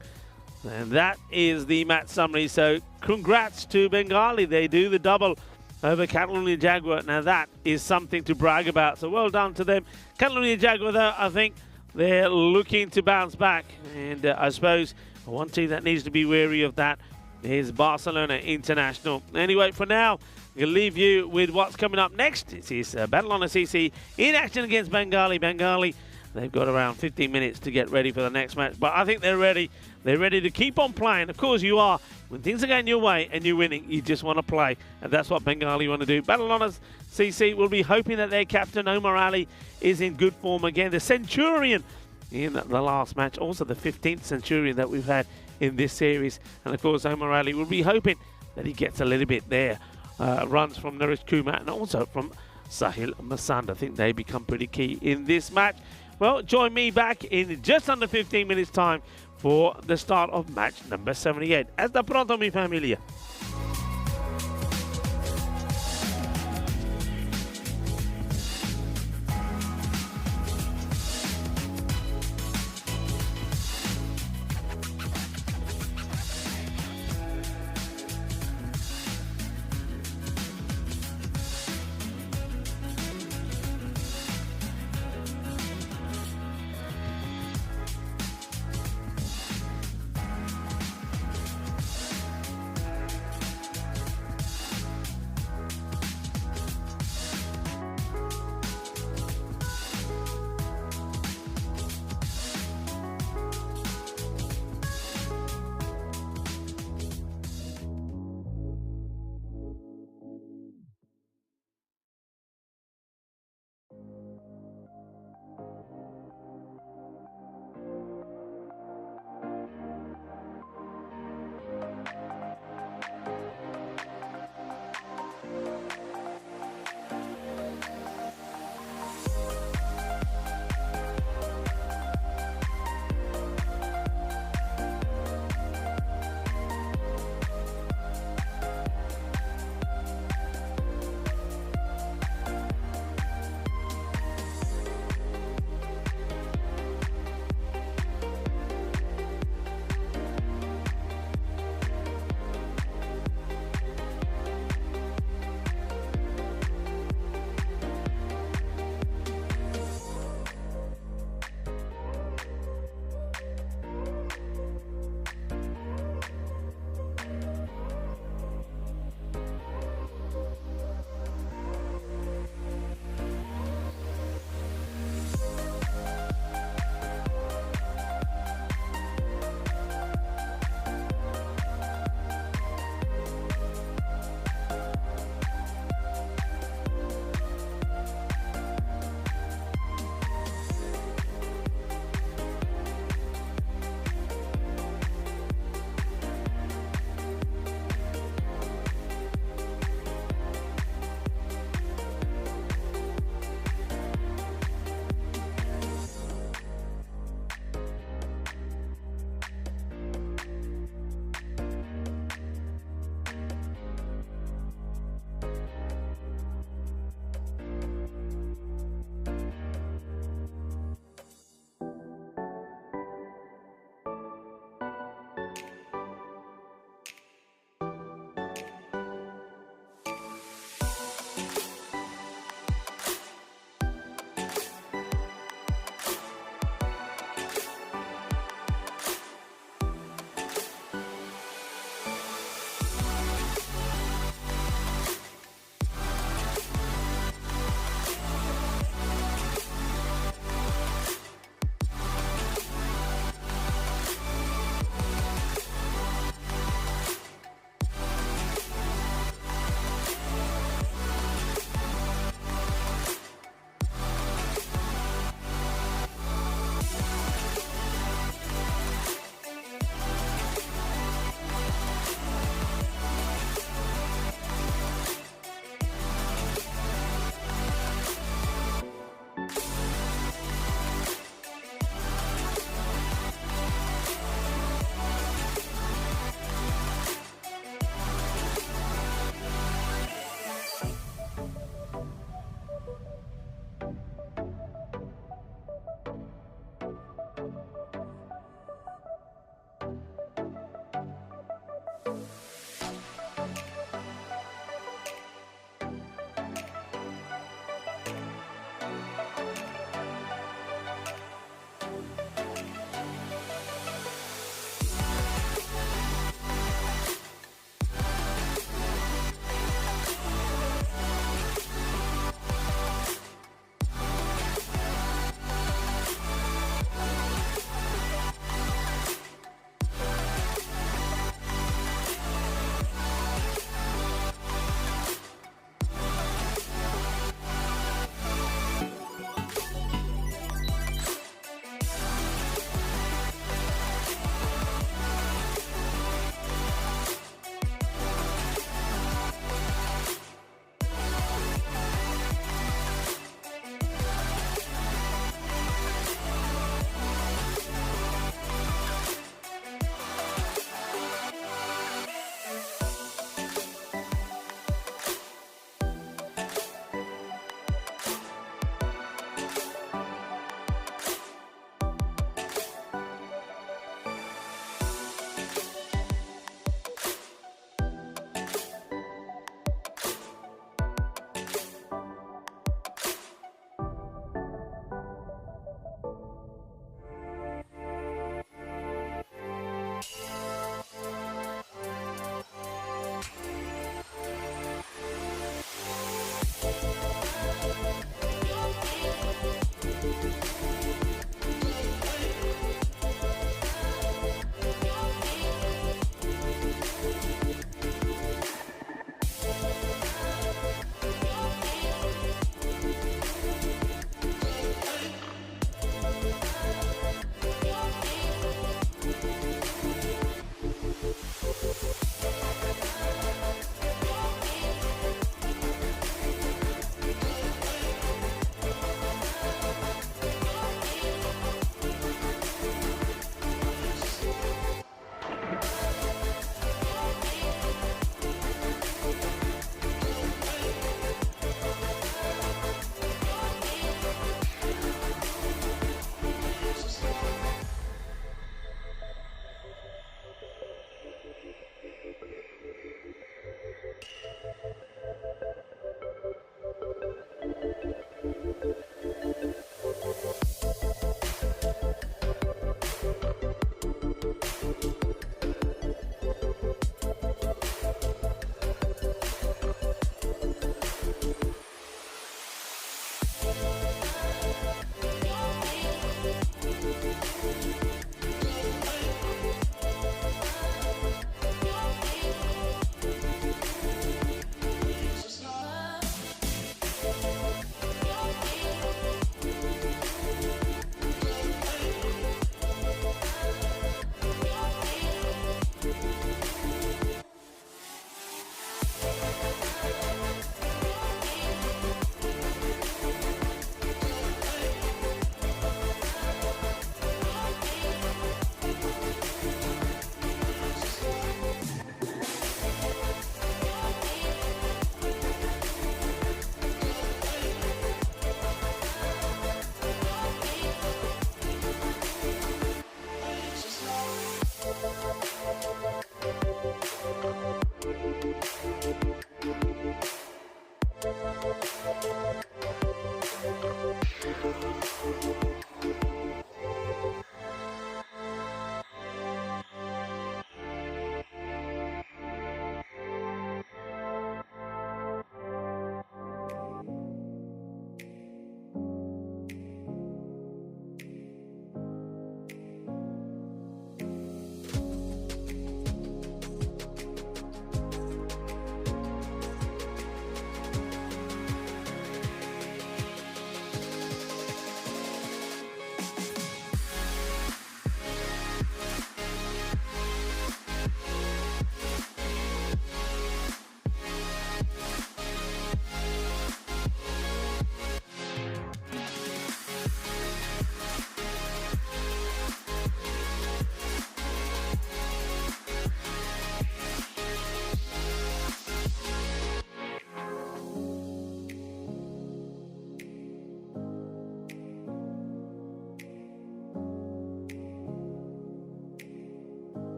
Speaker 4: And that is the match summary. So congrats to Bengali. They do the double over Catalonia Jaguar. Now that is something to brag about. So well done to them. Catalonia Jaguar though, I think they're looking to bounce back. And I suppose one team that needs to be wary of that is Barcelona International. Anyway, for now, we'll leave you with what's coming up next. This is Badalona CC in action against Bengali. Bengali, they've got around 15 minutes to get ready for the next match, but I think they're ready. They're ready to keep on playing. Of course you are. When things are going your way and you're winning, you just want to play, and that's what Bengali want to do. Badalona CC will be hoping that their captain, Omar Ali, is in good form again. The Centurion in the last match, also the 15th Centurion that we've had in this series. And of course, Omar Ali will be hoping that he gets a little bit there. Runs from Naresh Kumar and also from Sahil Masand. I think they become pretty key in this match. Well, join me back in just under 15 minutes time for the start of match number 78. Hasta pronto, mi familia.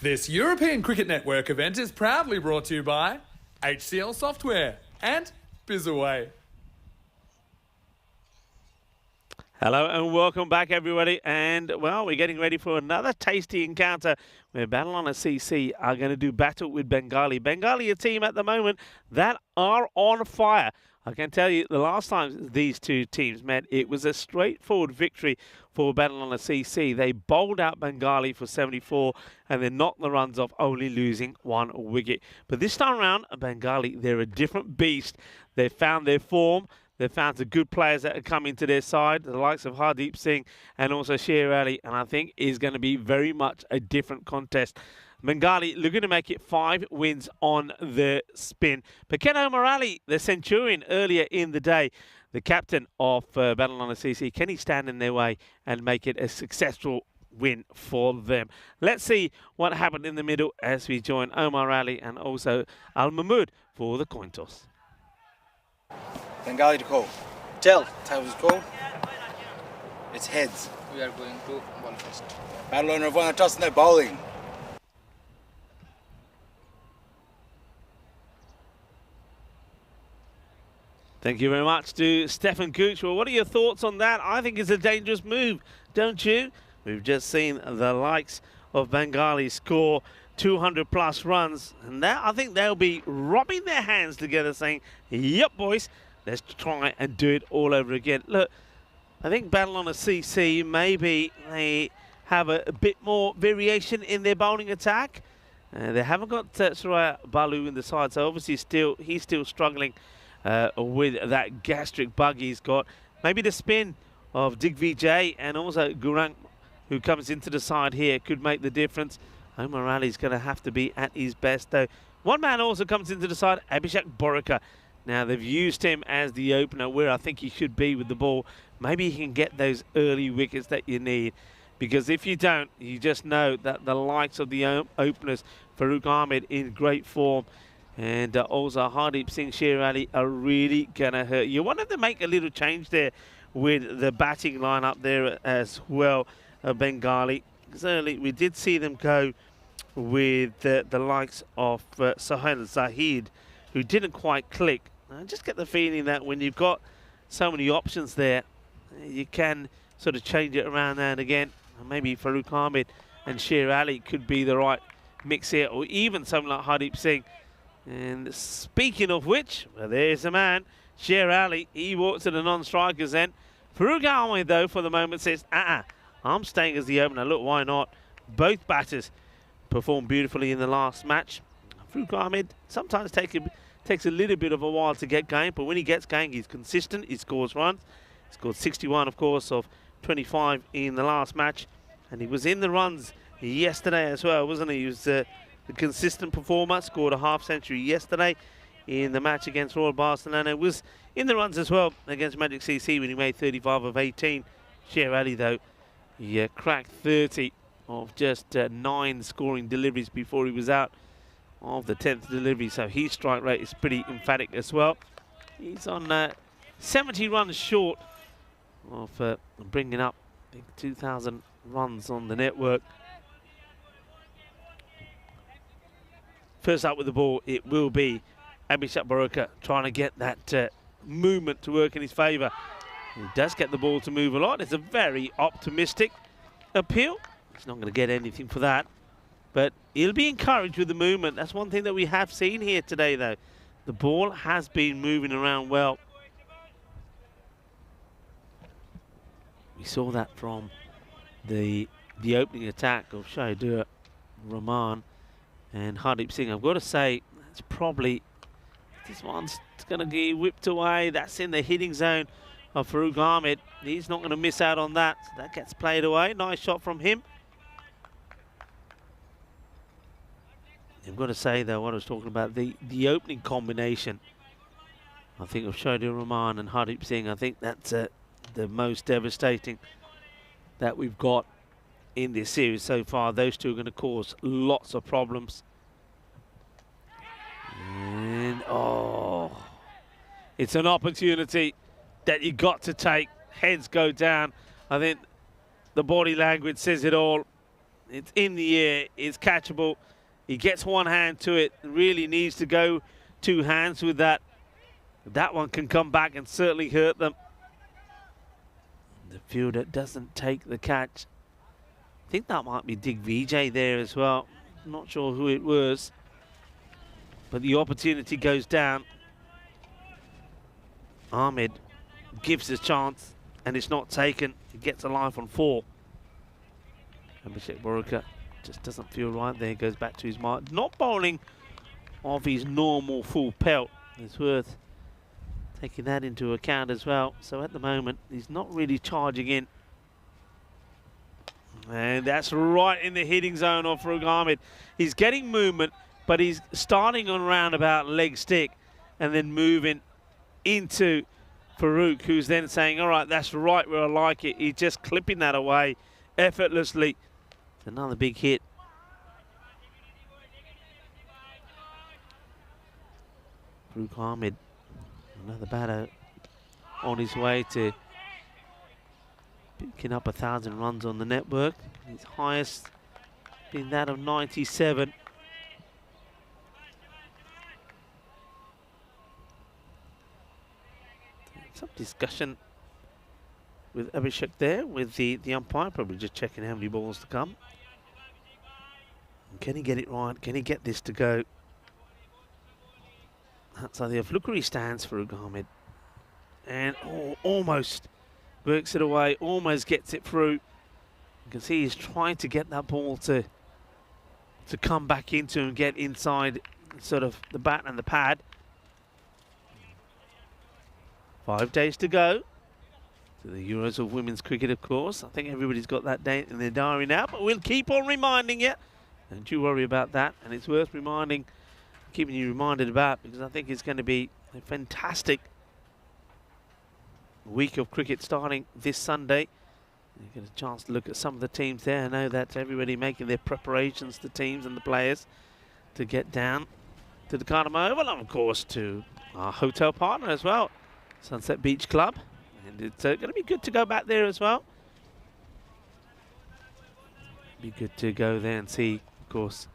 Speaker 2: This European Cricket Network event is proudly brought to you by HCL Software and Bizaway.
Speaker 4: Hello and welcome back, everybody. And, well, we're getting ready for another tasty encounter where Badalona CC are going to do battle with Bengali. Bengali, a team at the moment that are on fire. I can tell you, the last time these two teams met, it was a straightforward victory for Badalona CC. They bowled out Bengali for 74 and then knocked the runs off, only losing 1 wicket. But this time around, Bengali, they're a different beast. They've found their form. They've found some good players that have come into their side, the likes of Hardeep Singh and also Sher Ali, and I think is going to be very much a different contest. Bengali looking to make it 5 wins on the spin. But Ken Omar Ali, the Centurion earlier in the day, the captain of Badalona CC, can he stand in their way and make it a successful win for them? Let's see what happened in the middle as we join Omar Ali and also Al Mahmood for the coin toss.
Speaker 3: Bengali to call.
Speaker 5: Tell.
Speaker 3: Tails call. It's heads.
Speaker 5: We are going to ball first.
Speaker 3: Badalona have won the toss and they're bowling.
Speaker 4: Thank you very much to Stefan Gooch. Well, what are your thoughts on that? I think it's a dangerous move, don't you? We've just seen the likes of Bengali score 200 plus runs, and that, I think they'll be rubbing their hands together saying, yep, boys, let's try and do it all over again. Look, I think Badalona CC, maybe they have a bit more variation in their bowling attack. They haven't got Suraya Balu in the side, so obviously he's still struggling with that gastric bug he's got. Maybe the spin of Digvijay and also Gurang, who comes into the side here, could make the difference. Omar Ali's going to have to be at his best, though. One man also comes into the side, Abhishek Borika. Now, they've used him as the opener, where I think he should be with the ball. Maybe he can get those early wickets that you need. Because if you don't, you just know that the likes of the openers, Farooq Ahmed in great form, and also Hardeep Singh, Sher Ali are really going to hurt. You wanted to make a little change there with the batting lineup there as well, Bengali. Because early we did see them go with the likes of Sohail Zahid, who didn't quite click. I just get the feeling that when you've got so many options there, you can sort of change it around now and again. Maybe Farooq Ahmed and Sher Ali could be the right mix here, or even someone like Hardeep Singh. And speaking of which, well, there's a man, Sher Ali. He walks to the non-strikers end. Farooq Ahmed, though, for the moment says, I'm staying as the opener. Look, why not? Both batters performed beautifully in the last match. Farooq Ahmed sometimes takes a little bit of a while to get going, but when he gets going, he's consistent. He scores runs. He scored 61, of course, of 25 in the last match. And he was in the runs yesterday as well, wasn't he? He was a consistent performer, scored a half-century yesterday in the match against Royal Barcelona. Was in the runs as well against Magic CC when he made 35 of 18. Sher Ali, though, he cracked 30 of just 9 scoring deliveries before he was out of the 10th delivery. So his strike rate is pretty emphatic as well. He's on 70 runs short of bringing up 2,000 runs on the network. First up with the ball, it will be Abhishek Borika trying to get that movement to work in his favour. He does get the ball to move a lot. It's a very optimistic appeal. He's not going to get anything for that. But he'll be encouraged with the movement. That's one thing that we have seen here today, though. The ball has been moving around well. We saw that from the opening attack of Shahidul Rahman and Hardeep Singh. I've got to say, that's probably, this one's going to get whipped away. That's in the hitting zone of Farooq Ahmed. He's not going to miss out on that. So that gets played away. Nice shot from him. I've got to say, though, what I was talking about, the opening combination, I think, of Shahidul Rahman and Hardeep Singh, I think that's the most devastating that we've got in this series so far. Those two are going to cause lots of problems. And, it's an opportunity that you got to take. Heads go down. I think the body language says it all. It's in the air. It's catchable. He gets one hand to it. Really needs to go 2 hands with that. That one can come back and certainly hurt them. The fielder doesn't take the catch. I think that might be Dig VJ there as well. Not sure who it was. But the opportunity goes down. Ahmed gives a chance and it's not taken. He gets a life on 4. Abhishek Boruka just doesn't feel right there. Goes back to his mark. Not bowling off his normal full pelt. It's worth taking that into account as well. So at the moment, he's not really charging in. And that's right in the hitting zone of Farouk Ahmed. He's getting movement, but he's starting on roundabout leg stick and then moving into Farouk, who's then saying, all right, that's right where I like it. He's just clipping that away effortlessly. It's another big hit. Farouk Ahmed, another batter on his way to picking up 1,000 runs on the network. His highest being that of 97. Some discussion with Abhishek there, with the umpire, probably just checking how many balls to come. Can he get it right? Can he get this to go? Outside the Aflukari stands for Ahmed. And almost works it away, almost gets it through. You can see he's trying to get that ball to come back into and get inside sort of the bat and the pad. 5 days to go to the Euros of Women's Cricket, of course. I think everybody's got that date in their diary now, but we'll keep on reminding you. Don't you worry about that. And it's worth reminding, keeping you reminded about, because I think it's going to be a fantastic week of cricket starting this Sunday. You get a chance to look at some of the teams there. I know that everybody making their preparations, the teams and the players, to get down to the Cardamom Oval, and of course to our hotel partner as well, Sunset Beach Club. And it's going to be good to go back there as well. Be good to go there and see, of course,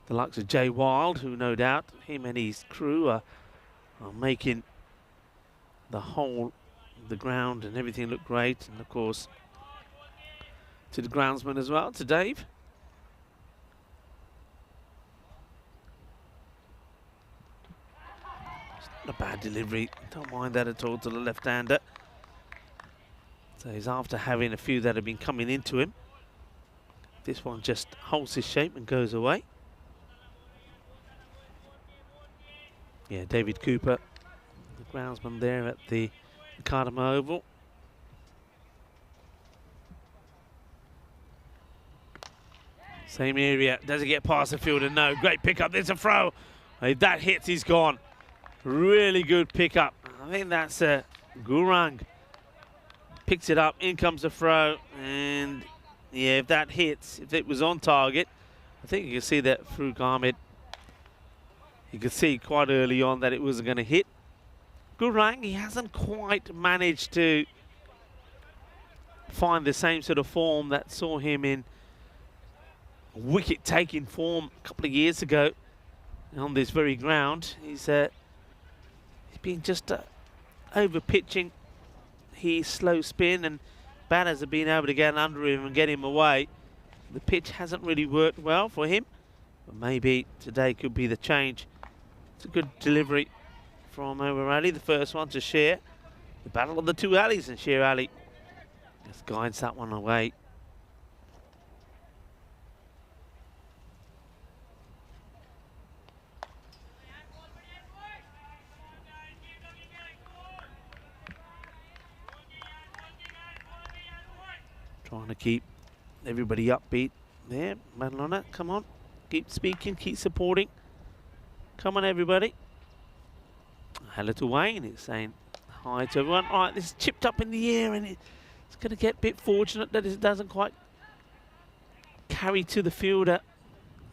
Speaker 4: the likes of Jay Wild, who no doubt him and his crew are making the whole the ground and everything look great. And of course to the groundsman as well, to Dave. It's not a bad delivery, don't mind that at all, to the left-hander. So he's after having a few that have been coming into him. This one just holds his shape and goes away. Yeah, David Cooper, the groundsman there at the Cardamom Oval. Same area, does it get past the fielder? No, great pickup, there's a throw. If that hits, he's gone. Really good pickup. I think that's Gurang. Picks it up, in comes the throw, and yeah, if that hits, if it was on target, I think you can see that Farouk Ahmed, you could see quite early on that it wasn't going to hit. Gurang, he hasn't quite managed to find the same sort of form that saw him in wicket-taking form a couple of years ago on this very ground. He's been just over-pitching his slow spin, and batters have been able to get under him and get him away. The pitch hasn't really worked well for him, but maybe today could be the change. It's a good delivery from Omar Ali, the first one to Sher. The battle of the two alleys, and Sher Ali just guides that one away. Trying to keep everybody upbeat there. Badalona, come on. Keep speaking, keep supporting. Come on, everybody. Hello to Wayne. He's saying hi to everyone. All right, this is chipped up in the air, and it's going to get a bit fortunate that it doesn't quite carry to the fielder.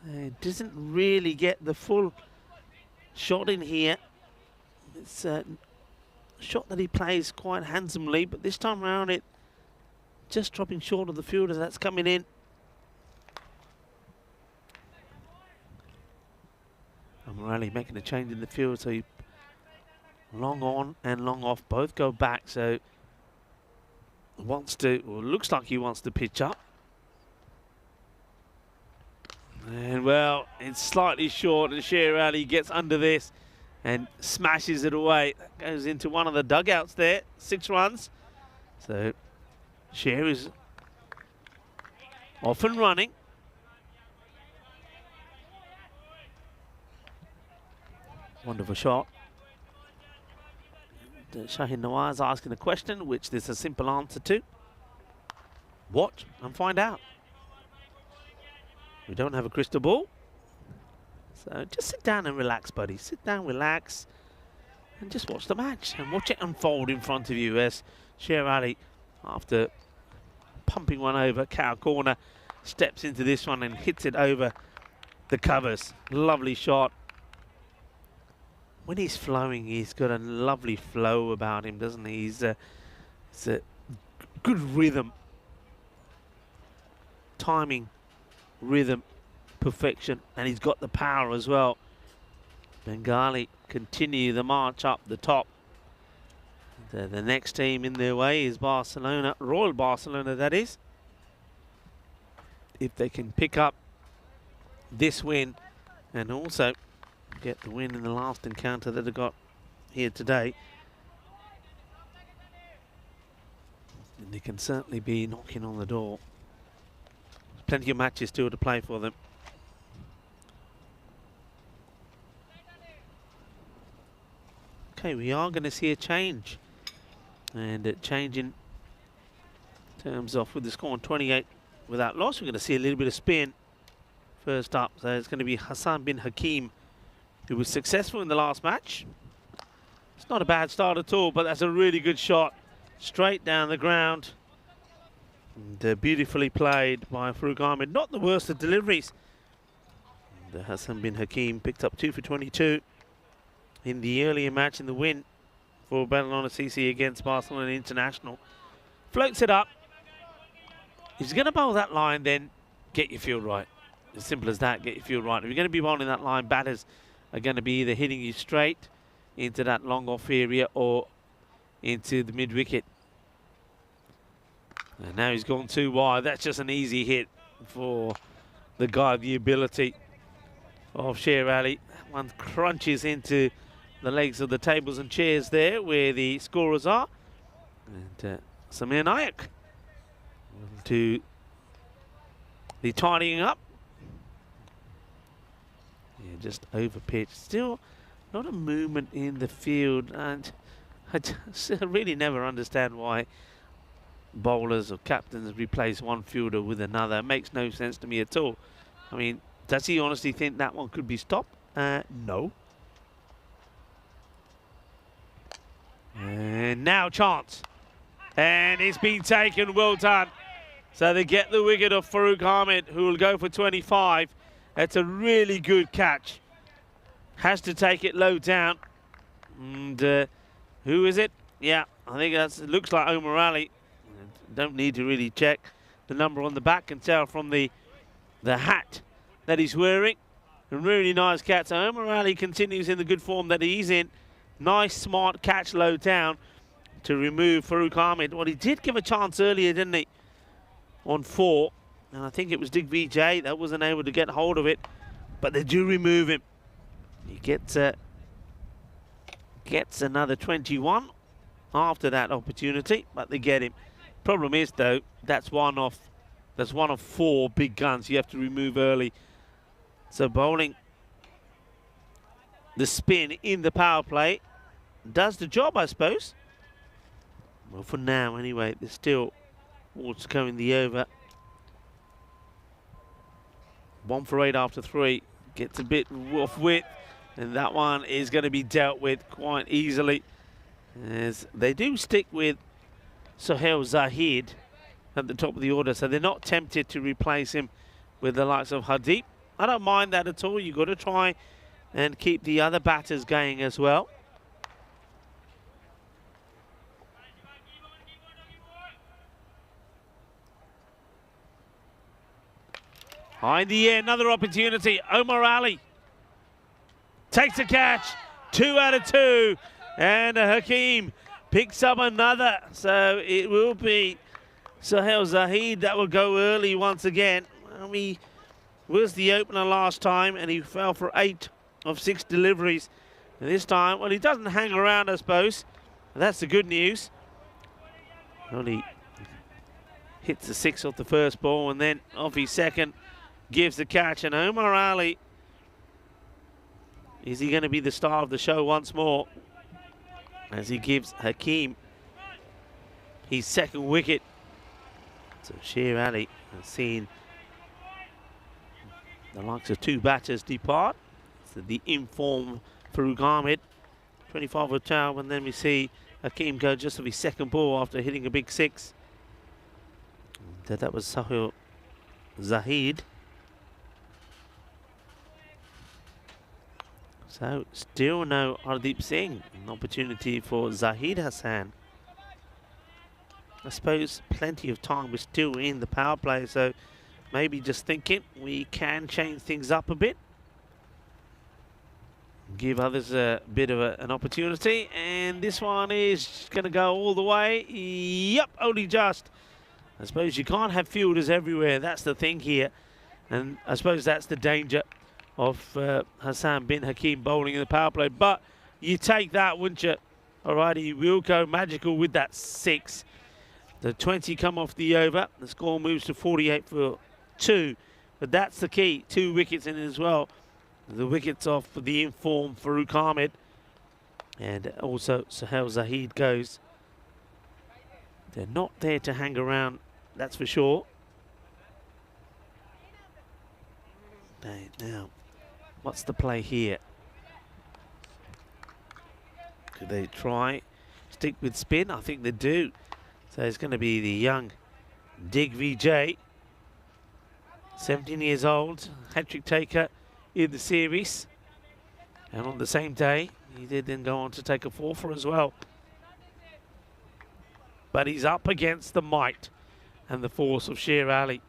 Speaker 4: It doesn't really get the full shot in here. It's a shot that he plays quite handsomely, but this time around it just dropping short of the fielder that's coming in. Morelli making a change in the field, so he long on and long off both go back, so wants to, or looks like he wants to pitch up. And well, it's slightly short, and Sher Ali gets under this and smashes it away. That goes into one of the dugouts there, 6 runs. So Sher is off and running. Wonderful shot. Shaheen Nawaz asking a question, which there's a simple answer to. Watch and find out. We don't have a crystal ball. So just sit down and relax, buddy. Sit down, relax, and just watch the match and watch it unfold in front of you as Sher Ali, after pumping one over cow corner, steps into this one and hits it over the covers. Lovely shot. When he's flowing, he's got a lovely flow about him, doesn't he? It's a good rhythm, timing, rhythm, perfection, and he's got the power as well. Bengali continue the march up the top. The next team in their way is Barcelona, Royal Barcelona that is. If they can pick up this win and also get the win in the last encounter that they got here today, then they can certainly be knocking on the door. There's plenty of matches still to play for them. Okay, we are going to see a change, and a change in terms of, with the score on 28 without loss, we're going to see a little bit of spin first up. So it's going to be Hassan bin Hakim, who was successful in the last match. It's not a bad start at all, but that's a really good shot straight down the ground, and beautifully played by Farouk Ahmed. Not the worst of deliveries. And Hassan bin Hakim picked up 2 for 22 in the earlier match in the win for Badalona CC against Barcelona International. Floats it up. If you're going to bowl that line, then get your field right. As simple as that, get your field right. If you're going to be bowling that line, batters are going to be either hitting you straight into that long off area or into the mid wicket. And now he's gone too wide. That's just an easy hit for the guy with the ability of Sher Ali. That one crunches into the legs of the tables and chairs there where the scorers are. And Samir Nayak to the tidying up. Yeah, just over pitch. Still not a movement in the field, and I really never understand why bowlers or captains replace one fielder with another. It makes no sense to me at all. I mean, does he honestly think that one could be stopped? No. And now chance. And it's been taken, well done. So they get the wicket of Farouk Ahmed, who will go for 25. That's a really good catch. Has to take it low down. And who is it? Yeah, I think it looks like Omar Ali. Don't need to really check the number on the back. Can tell from the hat that he's wearing. A really nice catch. So Omar Ali continues in the good form that he's in. Nice, smart catch low down to remove Farouk Ahmed. Well, he did give a chance earlier, didn't he? On 4. And I think it was Digvijay that wasn't able to get hold of it. But they do remove him. He gets another 21 after that opportunity, but they get him. Problem is, though, that's one of 4 big guns you have to remove early. So bowling the spin in the power play does the job, I suppose. Well, for now, anyway, there's still more to go in the over. 1 for 8 after 3. Gets a bit off width, and that one is going to be dealt with quite easily, as they do stick with Sohail Zahid at the top of the order, so they're not tempted to replace him with the likes of Hardeep. I don't mind that at all. You've got to try and keep the other batters going as well. High in the air, another opportunity. Omar Ali takes a catch, 2 out of 2, and Hakeem picks up another. So it will be Sahel Zahid that will go early once again. Well, he was the opener last time, and he fell for 8 of 6 deliveries. And this time, well, he doesn't hang around, I suppose. That's the good news. Only hits the 6 off the first ball, and then off his second, gives the catch. And Omar Ali, is he going to be the star of the show once more? As he gives Hakeem his second wicket. So Sher Ali has seen the likes of 2 batters depart. So the informed Farouk Ahmed, 25 for 12, and then we see Hakeem go just off his second ball after hitting a big 6. And that was Sahel Zahid. So still no Hardeep Singh. An opportunity for Zahid Hassan. I suppose plenty of time. We're still in the power play, so maybe just thinking we can change things up a bit. Give others a bit of an opportunity. And this one is going to go all the way. Yep, only just. I suppose you can't have fielders everywhere. That's the thing here. And I suppose that's the danger of Hassan bin Hakeem bowling in the power play. But you take that, wouldn't you? All right, he will go magical with that 6. The 20 come off the over. The score moves to 48 for 2. But that's the key. 2 wickets in it as well. The wickets off for the informed Farouk Ahmed. And also Sahel Zahid goes. They're not there to hang around, that's for sure. Okay, now, what's the play here? Could they try stick with spin? I think they do. So it's going to be the young Digvijay, 17 years old, hat-trick taker in the series. And on the same day, he did then go on to take a 4-for as well. But he's up against the might and the force of Sher Ali.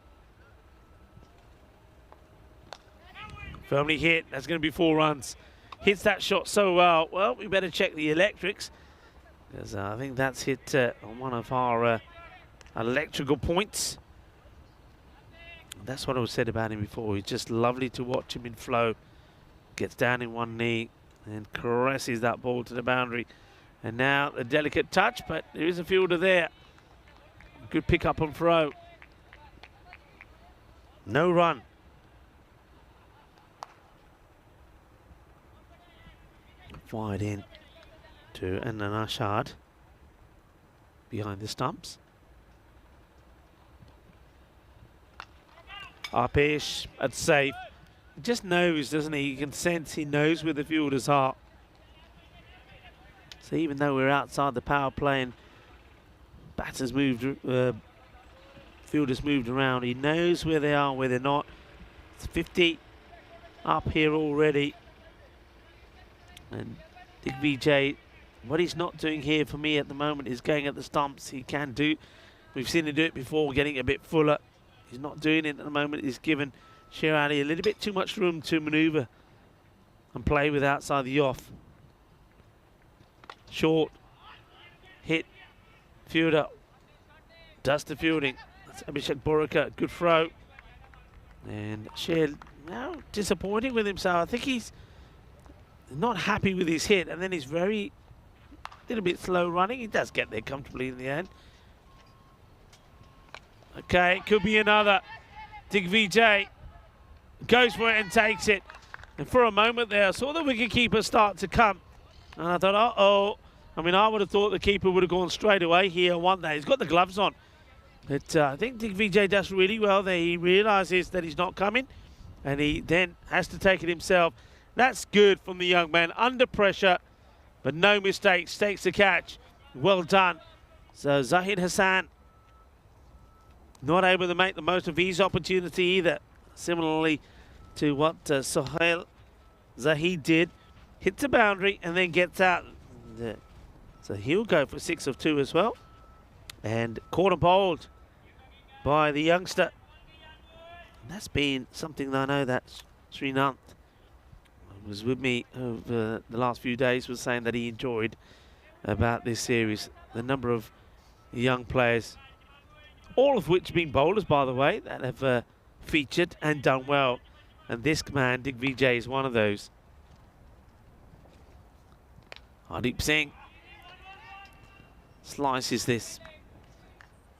Speaker 4: Firmly hit. That's going to be 4 runs. Hits that shot so well. Well, we better check the electrics, because I think that's hit on one of our electrical points. That's what I was said about him before. He's just lovely to watch him in flow. Gets down in one knee and caresses that ball to the boundary. And now a delicate touch, but there is a fielder there. Good pick up on throw. No run. Wide in to Anand Ashad behind the stumps. Upish at safe. He just knows, doesn't he? You can sense he knows where the fielders are. So even though we're outside the power play and batters moved, fielders moved around, he knows where they are, where they're not. It's 50 up here already. And Digvijay, what he's not doing here for me at the moment is going at the stumps. He can do, we've seen him do it before, getting a bit fuller. He's not doing it at the moment. He's given Sher Ali a little bit too much room to manoeuvre and play with outside the off. Short, hit, fielder, does the fielding. That's Abhishek Boraka, good throw. And Sher now disappointing with himself. I think he's not happy with his hit, and then he's very, little bit slow running. He does get there comfortably in the end. Okay, could be another. Digvijay goes for it and takes it. And for a moment there, I saw the wicketkeeper start to come. And I thought, uh-oh. I mean, I would have thought the keeper would have gone straight away here and won that. He's got the gloves on. But I think Digvijay does really well there. He realises that he's not coming, and he then has to take it himself. That's good from the young man. Under pressure, but no mistakes. Takes the catch. Well done. So Zahid Hassan not able to make the most of his opportunity either. Similarly to what Sahel Zahid did. Hits the boundary and then gets out. So he'll go for 6 of 2 as well. And caught and bowled by the youngster. And that's been something that I know that Srinath was with me over the last few days, was saying that he enjoyed about this series the number of young players, all of which have been bowlers, by the way, that have featured and done well. And this man, Digvijay, is one of those. Hardeep Singh slices this,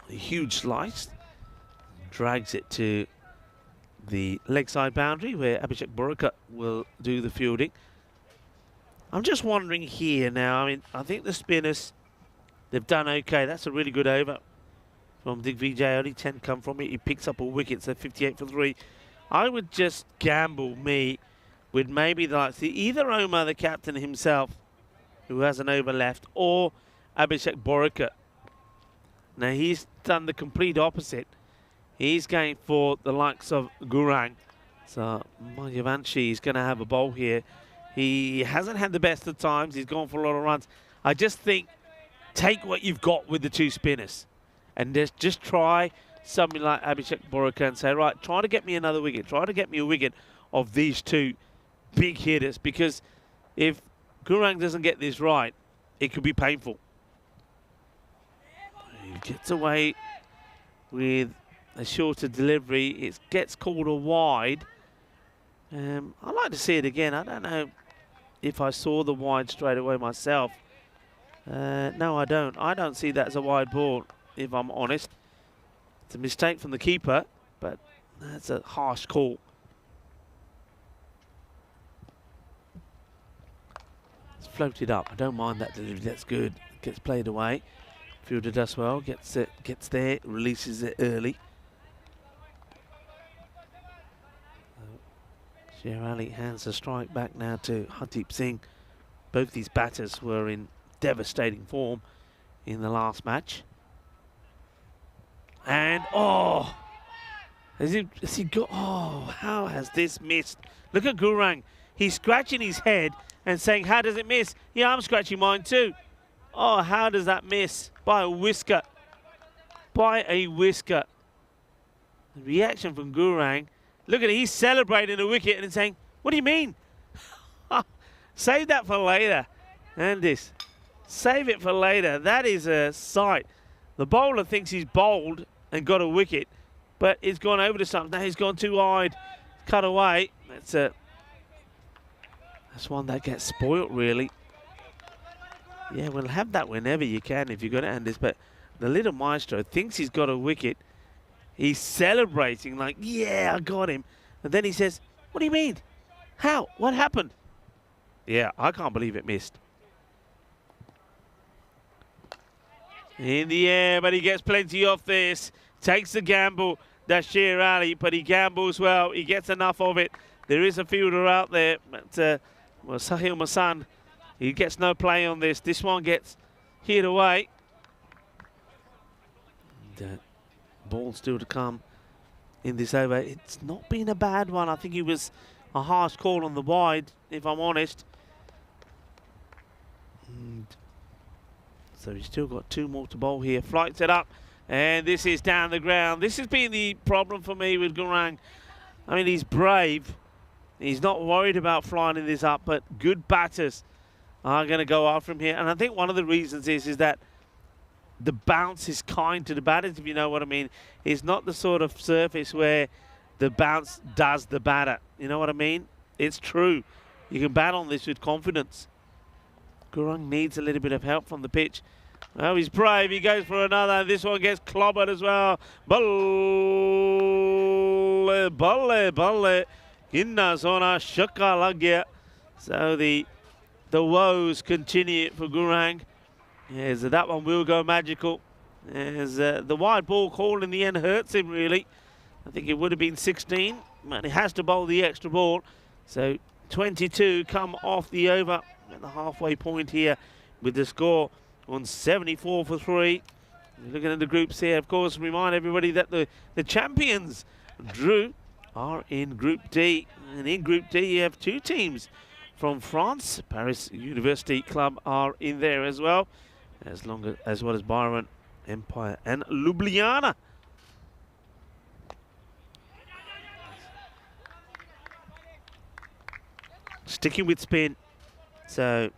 Speaker 4: a huge slice, drags it to the leg side boundary where Abhishek Borikar will do the fielding. I'm just wondering here now, I mean, I think the spinners, they've done okay. That's a really good over from Digvijay. Only 10 come from it. He picks up a wicket, so 58 for 3. I would just gamble with maybe either Omar, the captain himself, who has an over left, or Abhishek Borikar. Now he's done the complete opposite. He's going for the likes of Gurang. So Mayuvanshi is going to have a bowl here. He hasn't had the best of times. He's gone for a lot of runs. I just think take what you've got with the two spinners and just try something like Abhishek Borikar and say, right, try to get me another wicket. Try to get me a wicket of these two big hitters, because if Gurang doesn't get this right, it could be painful. He gets away with a shorter delivery. It gets called a wide. I'd like to see it again. I don't know if I saw the wide straight away myself. No, I don't. I don't see that as a wide ball, if I'm honest. It's a mistake from the keeper, but that's a harsh call. It's floated up. I don't mind that delivery. That's good. Gets played away. Fielder does well. Gets there. Releases it early. Sher Ali hands the strike back now to Hardeep Singh. Both these batters were in devastating form in the last match. And, oh, has he got, oh, how has this missed? Look at Gurang. He's scratching his head and saying, how does it miss? Yeah, I'm scratching mine too. Oh, how does that miss? By a whisker. By a whisker. The reaction from Gurang. Look at it, he's celebrating a wicket and saying, what do you mean? Save that for later. And this. Save it for later. That is a sight. The bowler thinks he's bowled and got a wicket, but it's gone over to something. Now he's gone too wide. Cut away. That's one that gets spoilt, really. Yeah, we'll have that whenever you can if you've got it, Anders. But the little maestro thinks he's got a wicket. He's celebrating like, yeah, I got him. And then he says, what do you mean? How? What happened? Yeah, I can't believe it missed. In the air, but he gets plenty off this. Takes the gamble. That's Sher Ali, but he gambles well. He gets enough of it. There is a fielder out there, but well, Sahil Masan, he gets no play on this. This one gets hit away. And, ball still to come in this over. It's not been a bad one. I think it was a harsh call on the wide, if I'm honest. And so he's still got 2 more to bowl here. Flights it up, and this is down the ground. This has been the problem for me with Gurang. I mean, he's brave. He's not worried about flying this up, but good batters are going to go after him here. And I think one of the reasons is that the bounce is kind to the batters, if you know what I mean. It's not the sort of surface where the bounce does the batter. You know what I mean? It's true. You can bat on this with confidence. Gurang needs a little bit of help from the pitch. Well, he's brave. He goes for another. This one gets clobbered as well. Balle, balle, balle. Inna sona shakka lag gaya. So the woes continue for Gurang. Yes, that one will go magical. As the wide ball call in the end hurts him, really. I think it would have been 16, but he has to bowl the extra ball. So 22 come off the over at the halfway point here with the score on 74 for 3. Looking at the groups here, of course, remind everybody that the champions drew are in Group D. And in Group D, you have 2 teams from France. Paris University Club are in there as well. As well as Byron, Empire and Ljubljana. Still sticking with spin. So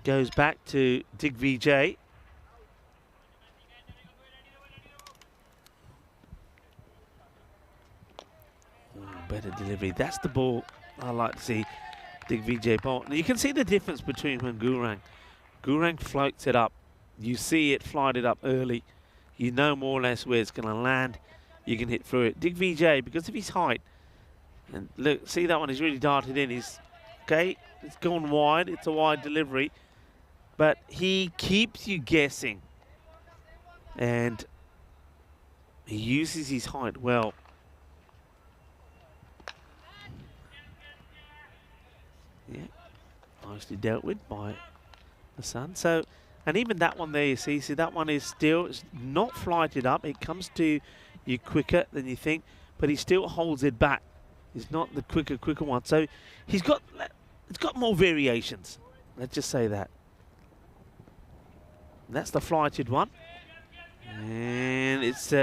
Speaker 4: goes back to Digvijay. Better delivery. That's the ball I like to see Digvijay bowl. Now you can see the difference between when Gurang floats it up. You see it flight it up early. You know more or less where it's going to land. You can hit through it. Digvijay, because of his height, and look, see that one, he's really darted in. He's okay, it's gone wide. It's a wide delivery, but he keeps you guessing, and he uses his height well. Yeah, nicely dealt with by the Sun. So, and even that one there, you see that one is still, it's not flighted up. It comes to you quicker than you think, but he still holds it back. He's not the quicker one. So it's got more variations. Let's just say that. And that's the flighted one. And it's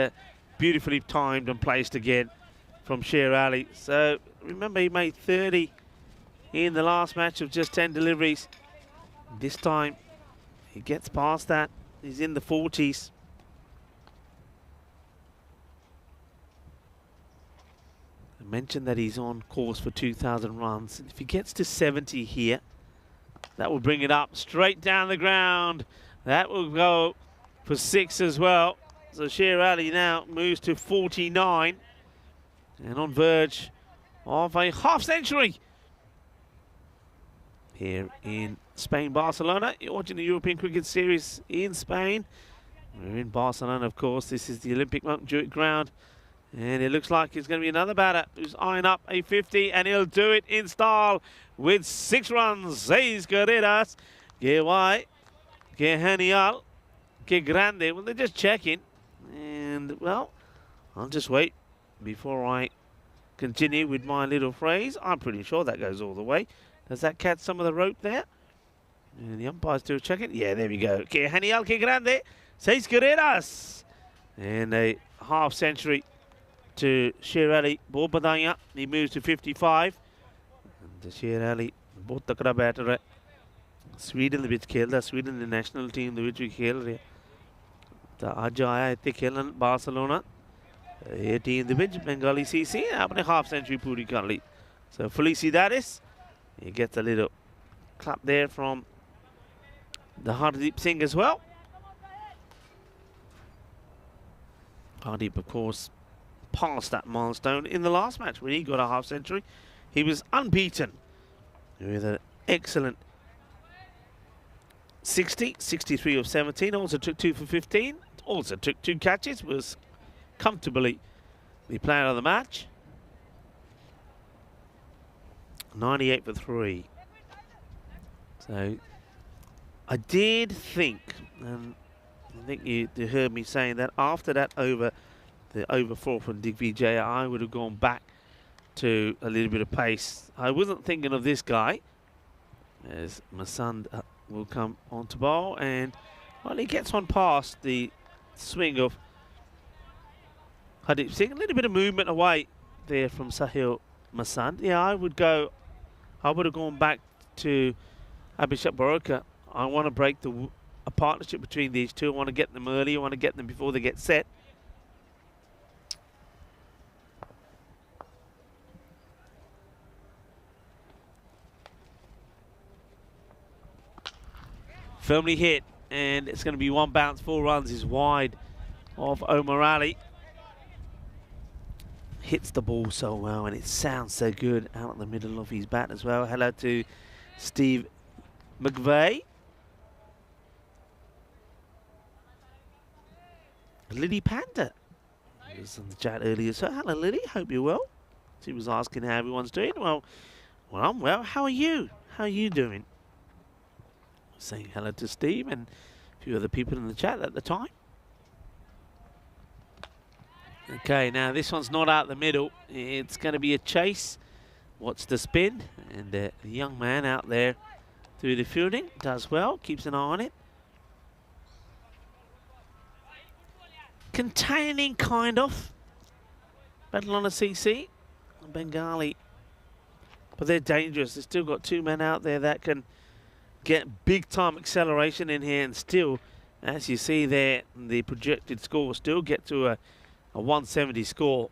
Speaker 4: beautifully timed and placed again from Sher Ali. So remember, he made 30 in the last match of just 10 deliveries. This time he gets past that. He's in the 40s. I mentioned that he's on course for 2,000 runs. If he gets to 70 here, that will bring it up straight down the ground. That will go for 6 as well. So Sher Ali now moves to 49 and on verge of a half century here in Spain, Barcelona. You're watching the European Cricket Series in Spain. We're in Barcelona, of course. This is the Olympic Montjuic ground. And it looks like it's going to be another batter who's eyeing up a 50, and he'll do it in style with 6 runs. 6 carreras. Que guay, que genial, que grande. Well, they're just checking. And, well, I'll just wait before I continue with my little phrase. I'm pretty sure that goes all the way. Does that catch some of the rope there? And the umpire's still checking. Yeah, there we go. Que genial, que grande. 6 carreras. And a half century to Sher Ali Badalona. He moves to 55. And Sher Ali, बहुत तकड़ा batter है. Sweden ਵਿੱਚ खेलता, Sweden ਦੀ national team ਦੇ ਵਿੱਚ ਵੀ खेल ਰਿਹਾ. ਤਾਂ ਅੱਜ ਆਇਆ ਇੱਥੇ खेलन बार्सिलोना. ਇਹ ਟੀਮ ਦੇ ਵਿੱਚ Bengali CC ਆਪਣੇ half century ਪੂਰੀ ਕਰ ਲਈ. So felicidades. He gets a little clap there from the Hardeep Singh as well. Hardeep, of course, passed that milestone in the last match when he got a half century. He was unbeaten with an excellent 60, 63 of 17. Also took 2 for 15. Also took 2 catches. Was comfortably the player of the match. 98 for 3. So I did think, and I think you heard me saying that after that over, the over 4 from Digvijay, I would have gone back to a little bit of pace. I wasn't thinking of this guy, as Masand will come on to bowl, and well, he gets on past the swing of Hardeep Singh. A little bit of movement away there from Sahil Masand. Yeah, I would have gone back to Abhishek Baroka. I want to break a partnership between these two. I want to get them early. I want to get them before they get set. Firmly hit, and it's going to be 1 bounce, 4 runs is wide of Omar Ali. Hits the ball so well, and it sounds so good out in the middle of his bat as well. Hello to Steve McVeigh. Liddy Panda was in the chat earlier. So hello Liddy, hope you're well. She was asking how everyone's doing. Well, I'm well. How are you? How are you doing? Saying hello to Steve and a few other people in the chat at the time. Okay, now this one's not out the middle. It's going to be a chase. Watch the spin, and the young man out there through the fielding does well, keeps an eye on it. Containing, kind of. Badalona CC. Bengali but they're dangerous. They've still got 2 men out there that can get big-time acceleration in here, and still, as you see there, the projected score still get to a 170 score.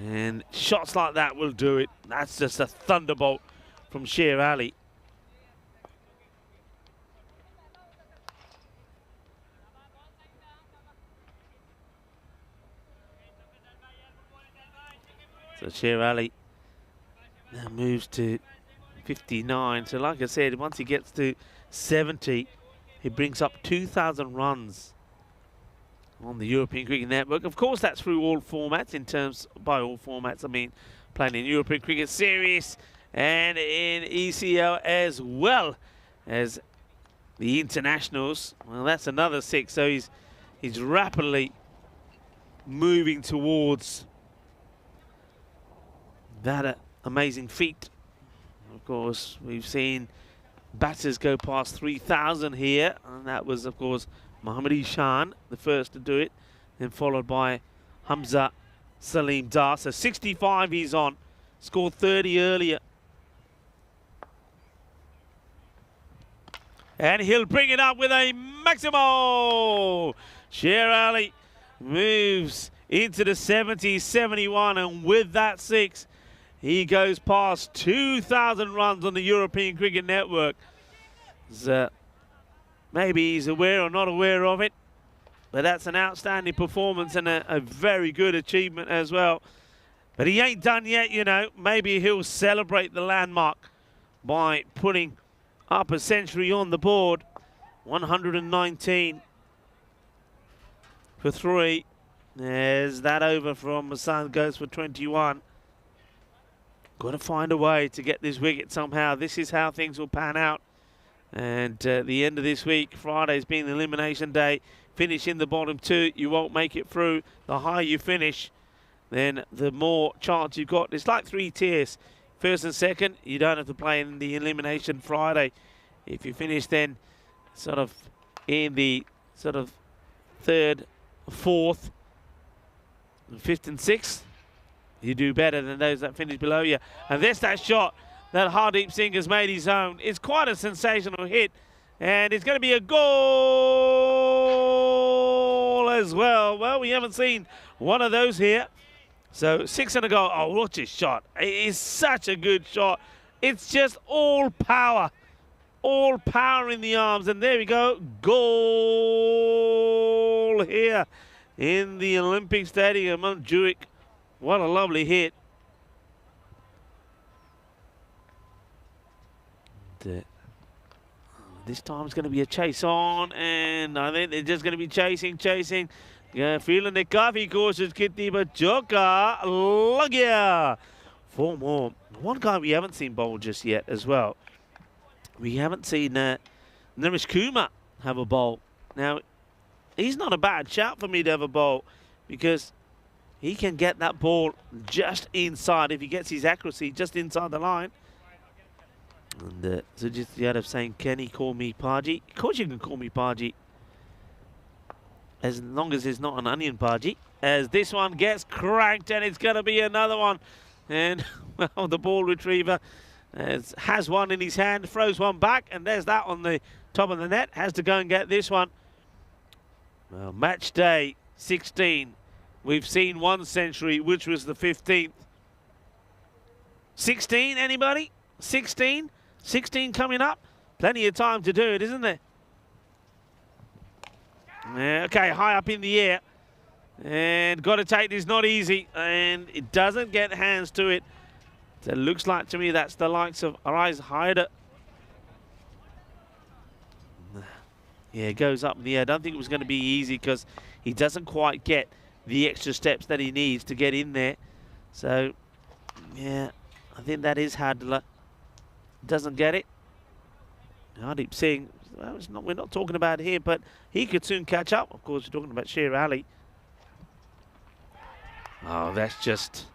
Speaker 4: And shots like that will do it. That's just a thunderbolt from Sher Ali. So Sher Ali now moves to 59. So like I said, once he gets to 70, he brings up 2,000 runs on the European Cricket Network. Of course, that's through all formats. By all formats, I mean playing in European Cricket Series and in ECL, as well as the internationals. Well, that's another 6. So he's rapidly moving towards that amazing feat. Of course, we've seen batters go past 3,000 here, and that was, of course, Mohammad Ishan, the first to do it, then followed by Hamza Salim Dar. So 65 he's on, scored 30 earlier. And he'll bring it up with a maximo. Sher Ali moves into the 70s, 71, and with that 6, he goes past 2,000 runs on the European Cricket Network. So maybe he's aware or not aware of it, but that's an outstanding performance and a very good achievement as well. But he ain't done yet, you know. Maybe he'll celebrate the landmark by putting up a century on the board. 119 for 3. There's that over from Massan, goes for 21. Got to find a way to get this wicket somehow. This is how things will pan out. And the end of this week, Friday's being elimination day. Finish in the bottom 2, you won't make it through. The higher you finish, then the more chance you've got. It's like 3 tiers. First and second, you don't have to play in the elimination Friday. If you finish then sort of in the sort of 3rd, 4th, 5th and 6th, you do better than those that finish below you. And there's that shot that Hardeep Singh has made his own. It's quite a sensational hit, and it's going to be a goal as well. Well, we haven't seen one of those here. So 6 and a goal. Oh, watch his shot. It is such a good shot. It's just all power. All power in the arms. And there we go. Goal here in the Olympic Stadium. Montjuic. What a lovely hit. This time it's going to be a chase on, and I think they're just going to be chasing. Yeah, feeling the coffee courses, Kitty, but Joka, Lagia. 4 more. One guy we haven't seen bowl just yet as well. We haven't seen Naresh Kumar have a bowl. Now, he's not a bad shout for me to have a bowl, because he can get that ball just inside. If he gets his accuracy just inside the line. And Sujit Yadav saying, can he call me Paji? Of course you can call me Paji, as long as it's not an onion Paji. As this one gets cranked, and it's going to be another one. And, well, the ball retriever has one in his hand, throws one back, and there's that on the top of the net. Has to go and get this one. Well, match day 16. We've seen 1 century, which was the 15th. 16, anybody? 16? 16 coming up. Plenty of time to do it, isn't there? Yeah, okay, high up in the air. And got to take this, not easy. And it doesn't get hands to it. So it looks like to me that's the likes of Arise Hyder. Yeah, it goes up in the air. I don't think it was going to be easy, because he doesn't quite get the extra steps that he needs to get in there. So, yeah, I think that is Hadla. Doesn't get it. Hardeep Singh, well, we're not talking about him, but he could soon catch up. Of course, we're talking about Sher Ali. Oh, that's just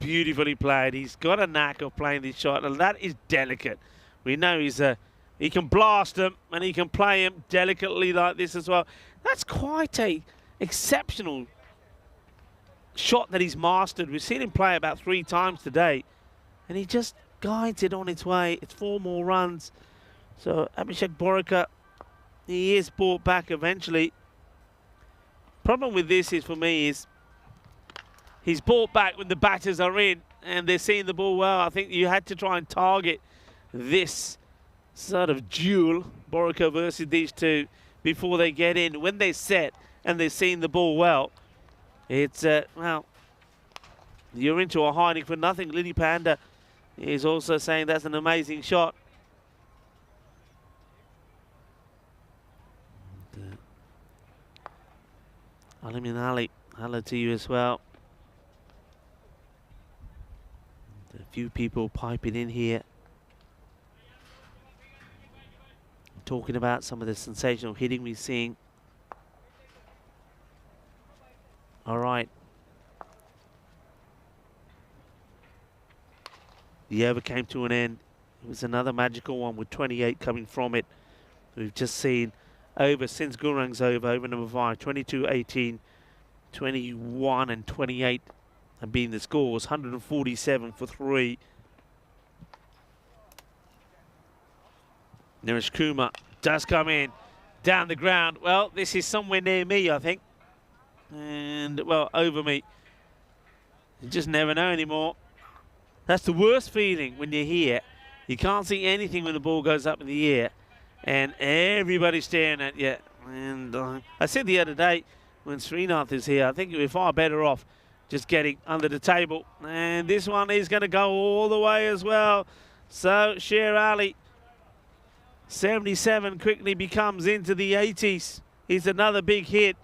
Speaker 4: beautifully played. He's got a knack of playing this shot, and that is delicate. We know he can blast them, and he can play them delicately like this as well. That's quite a exceptional shot that he's mastered. We've seen him play about 3 times today, and he just guides it on its way. It's 4 more runs. So Abhishek Borika, he is brought back eventually. Problem with this is, for me, is he's brought back when the batters are in and they're seeing the ball well. I think you had to try and target this sort of duel, Borika versus these two, before they get in. When they set and they're seeing the ball well, it's, well, you're into a hiding for nothing. Lily Panda is also saying that's an amazing shot. Alimin Ali, hello to you as well. A few people piping in here, talking about some of the sensational hitting we're seeing. All right. The over came to an end. It was another magical one with 28 coming from it. We've just seen over since Gurang's over number 5, 22-18, 21 and 28 have been the scores, 147 for 3. Naresh Kumar does come in down the ground. Well, this is somewhere near me, I think. And, well, over me. You just never know anymore. That's the worst feeling when you're here. You can't see anything when the ball goes up in the air, and everybody's staring at you. And I said the other day, when Srinath is here, I think we're far better off just getting under the table. And this one is going to go all the way as well. So Sher Ali, 77, quickly becomes into the 80s. He's another big hit.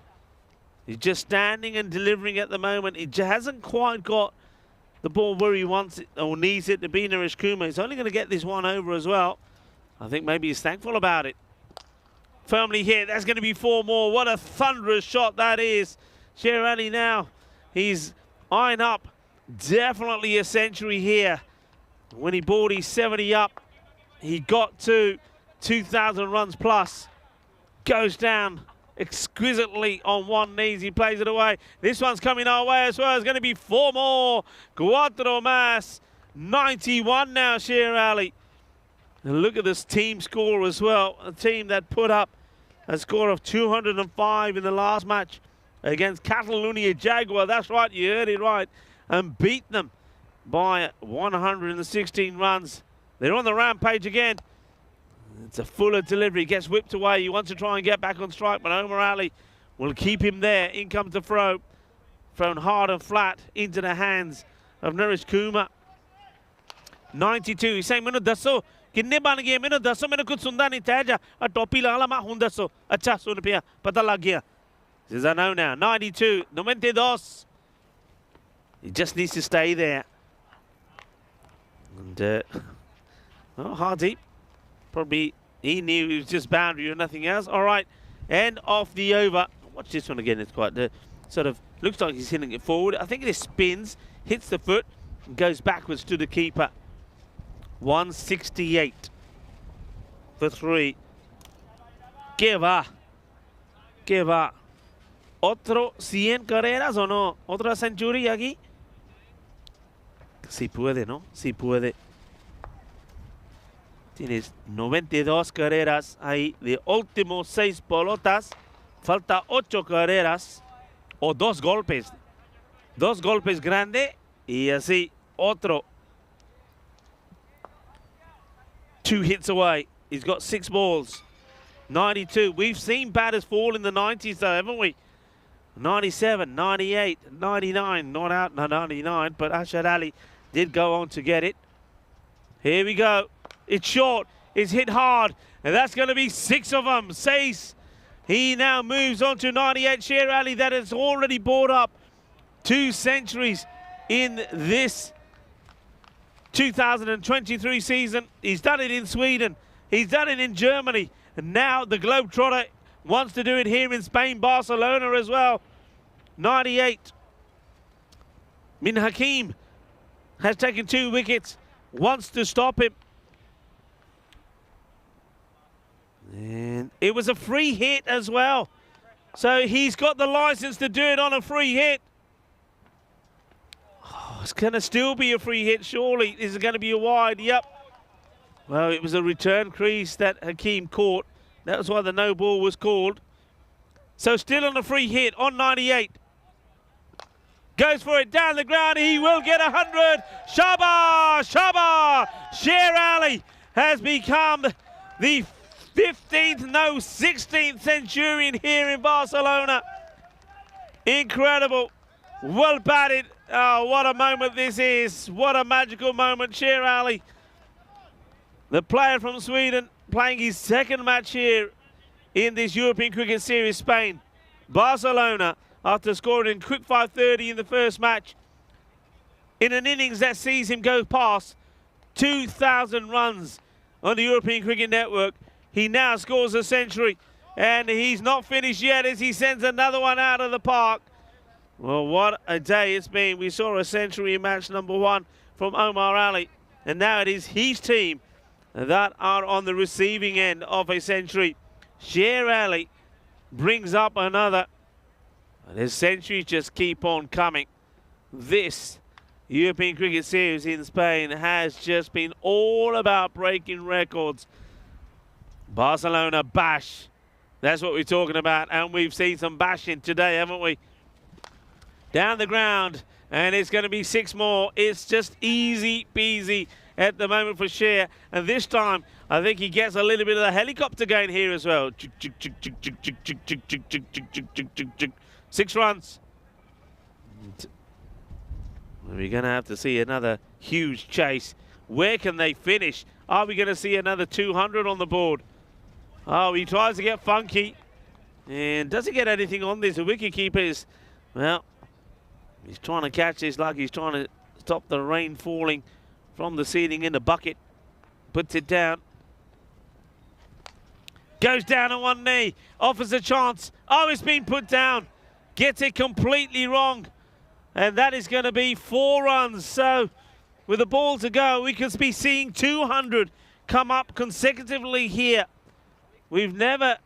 Speaker 4: He's just standing and delivering at the moment. He hasn't quite got the ball where he wants it or needs it to be. Naresh Kumar. He's only going to get this one over as well. I think maybe he's thankful about it. Firmly hit. That's going to be 4 more. What a thunderous shot that is. Sher Ali now, he's eyeing up definitely a century here. When he bought his 70 up, he got to 2,000 runs plus. Goes down exquisitely on one knee. He plays it away. This one's coming our way as well. It's going to be 4 more. Cuatro más. 91 now, Sher Ali. And look at this team score as well. A team that put up a score of 205 in the last match against Catalonia Jaguar. That's right, you heard it right. And beat them by 116 runs. They're on the rampage again. It's a fuller delivery. Gets whipped away. He wants to try and get back on strike, but Omar Ali will keep him there. In comes the throw. Thrown hard and flat into the hands of Naresh Kumar. 92. He's saying, "Minu dasso, कितने बन गए मैंने दसो मैंने कुछ सुनता नहीं था जा टोपी लगा मैं हूं दसो अच्छा सुन पिया पता लग गया." This is a no now. 92, 92. He just needs to stay there. And well, Hardy probably he knew he was just boundary or nothing else. All right, end of the over. Watch this one again. It's quite sort of looks like he's hitting it forward. I think it spins, hits the foot, and goes backwards to the keeper. 168 for 3. ¿Qué va? ¿Qué va? ¿Otro 100 carreras o no? ¿Otra century aquí? Si puede, ¿no? Si puede. Tienes 92 carreras ahí de últimos 6 pelotas. Falta 8 carreras o 2 golpes. 2 golpes grande y así otro. 2 hits away. He's got 6 balls. 92. We've seen batters fall in the 90s though, haven't we? 97, 98, 99. Not out in 99, but Ashad Ali did go on to get it. Here we go. It's short. It's hit hard. And that's going to be 6 of them. 6. He now moves on to 98. Sher Ali that has already brought up 2 centuries in this 2023 season. He's done it in Sweden. He's done it in Germany. And now the Globetrotter wants to do it here in Spain, Barcelona as well. 98. Min Hakim has taken 2 wickets. Wants to stop him. And it was a free hit as well. So he's got the license to do it on a free hit. it's going to still be a free hit, surely. Is it going to be a wide? Yep. Well, it was a return crease that Hakeem caught. That was why the no ball was called. So still on a free hit on 98. Goes for it down the ground. He will get 100. Shaba! Sher Ali has become the 16th centurion here in Barcelona. Incredible. Well batted. Oh, what a moment this is. What a magical moment. Sher Ali, the player from Sweden, playing his second match here in this European Cricket Series, Spain. Barcelona, after scoring quick 530 in the first match, in an innings that sees him go past 2,000 runs on the European Cricket Network, he now scores a century, and he's not finished yet as he sends another one out of the park. Well, what a day it's been. We saw a century in match number 1 from Omar Ali, and now it is his team that are on the receiving end of a century. Sher Ali brings up another, and his centuries just keep on coming. This European Cricket Series in Spain has just been all about breaking records. Barcelona bash, that's what we're talking about, and we've seen some bashing today, haven't we? Down the ground, and it's going to be 6 more. It's just easy peasy at the moment for Sher, and this time I think he gets a little bit of the helicopter going here as well. 6 runs. We're going to have to see another huge chase. Where can they finish? Are we going to see another 200 on the board? Oh, he tries to get funky, and doesn't get anything on this. The wicketkeeper is, well, he's trying to catch this like he's trying to stop the rain falling from the ceiling in the bucket. Puts it down. Goes down on one knee. Offers a chance. Oh, it's been put down. Gets it completely wrong. And that is going to be 4 runs. So with the ball to go, we could be seeing 200 come up consecutively here. We've never,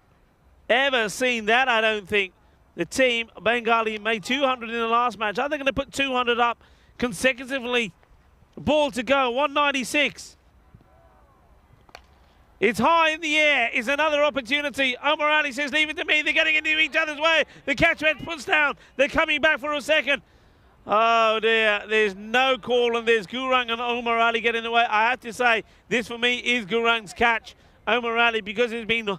Speaker 4: ever seen that, I don't think. The team, Bengali, made 200 in the last match. Are they going to put 200 up consecutively? Ball to go, 196. It's high in the air. Is another opportunity. Omar Ali says, leave it to me. They're getting into each other's way. The catcher puts down. They're coming back for a second. Oh, dear. There's no call, and there's Gurung and Omar Ali getting in the way. I have to say, this for me is Gurung's catch. Omar Ali, because it's been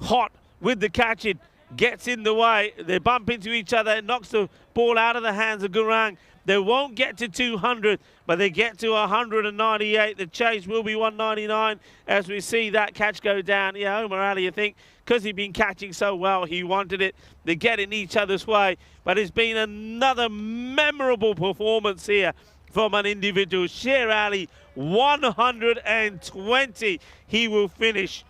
Speaker 4: hot with the catching, gets in the way. They bump into each other. It knocks the ball out of the hands of Gurung. They won't get to 200, but they get to 198. The chase will be 199 as we see that catch go down. Yeah, Omar Ali, I think, because he'd been catching so well, he wanted it. They get in each other's way, but it's been another memorable performance here from an individual. Sher Ali, 120. He will finish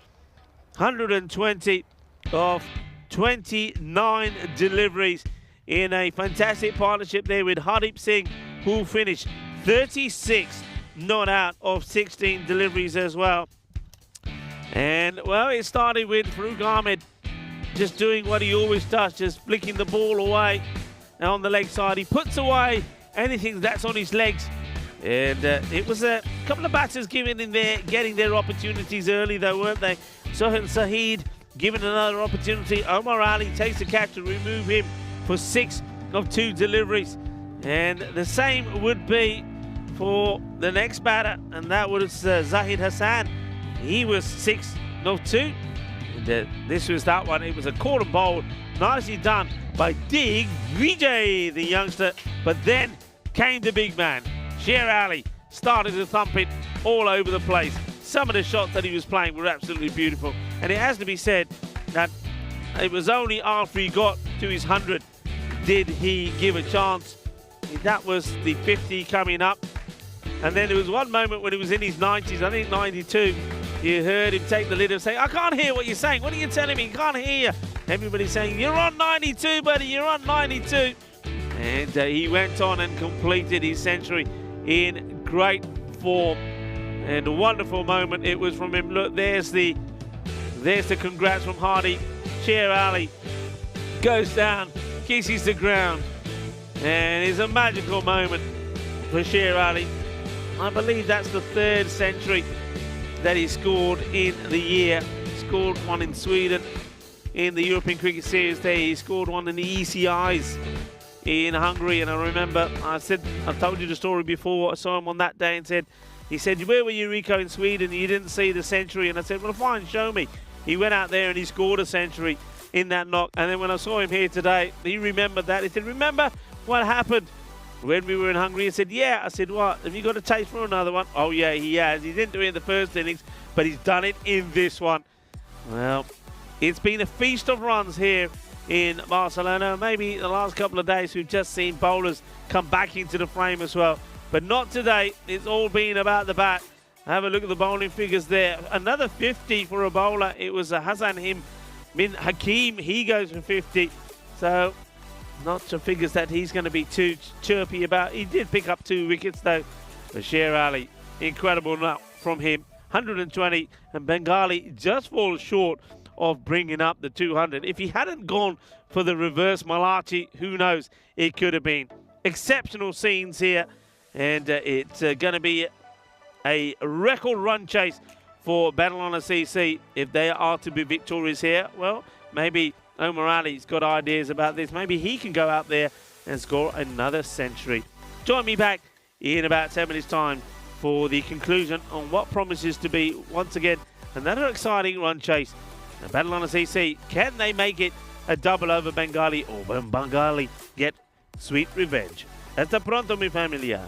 Speaker 4: 120 of 29 deliveries in a fantastic partnership there with Hardeep Singh, who finished 36 not out of 16 deliveries as well. And, well, it started with Farooq Ahmed just doing what he always does, just flicking the ball away. Now on the leg side, he puts away anything that's on his legs. And it was a couple of batters getting their opportunities early, though, weren't they? Sohail Saeed given another opportunity. Omar Ali takes the catch to remove him for 6 of 2 deliveries. And the same would be for the next batter, and that was Zahid Hassan. He was 6 of 2. And this was that one. It was a quarter bowl. Nicely done by Dig Vijay, the youngster. But then came the big man. Sher Ali started to thump it all over the place. Some of the shots that he was playing were absolutely beautiful. And it has to be said that it was only after he got to his 100 did he give a chance. That was the 50 coming up. And then there was one moment when he was in his 90s, I think 92. You heard him take the lid and say, I can't hear what you're saying. What are you telling me? I can't hear. Everybody's saying, you're on 92, buddy. You're on 92. And he went on and completed his century in great form. And a wonderful moment it was from him. Look, there's the congrats from Hardy. Sher Ali goes down, kisses the ground, and it's a magical moment. Bashir Ali. I believe that's the 3rd century that he scored in the year. Scored one in Sweden in the European Cricket Series there. He scored one in the ECIs in Hungary, and I remember I've told you the story before. I saw him on that day and he said, where were you, Rico, in Sweden? You didn't see the century. And I said, well, fine, show me. He went out there and he scored a century in that knock. And then when I saw him here today, he remembered that. He said, remember what happened when we were in Hungary? He said, yeah. I said, what? Have you got a taste for another one? Oh, yeah, he has. He didn't do it in the first innings, but he's done it in this one. Well, it's been a feast of runs here in Barcelona. Maybe the last couple of days we've just seen bowlers come back into the frame as well. But not today. It's all been about the bat. Have a look at the bowling figures there. Another 50 for a bowler. It was Hassan Bin Hakim. He goes for 50. So not some figures that he's going to be too chirpy about. He did pick up 2 wickets though. Bashir Ali, incredible knock from him. 120, and Bengali just falls short of bringing up the 200. If he hadn't gone for the reverse Malachi, who knows, it could have been. Exceptional scenes here, and it's going to be a record run chase for Badalona CC if they are to be victorious here. Well, maybe Omar Ali's got ideas about this. Maybe he can go out there and score another century. Join me back in about 10 minutes' time for the conclusion on what promises to be, once again, another exciting run chase. Now, Badalona CC, can they make it a double over Bengali, or will Bengali get sweet revenge? Hasta pronto, mi familia.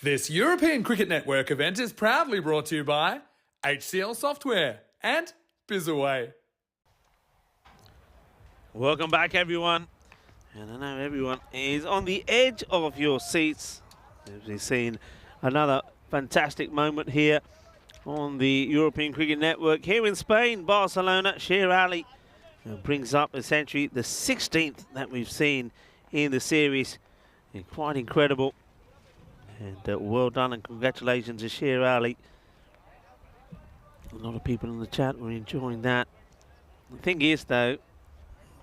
Speaker 2: This European Cricket Network event is proudly brought to you by HCL Software and Bizzaway.
Speaker 4: Welcome back, everyone. And I know everyone is on the edge of your seats. We've seen another fantastic moment here on the European Cricket Network. Here in Spain, Barcelona, Sher Ali brings up essentially the 16th that we've seen in the series. And quite incredible. And well done and congratulations to Sher Ali. A lot of people in the chat were enjoying that. The thing is, though,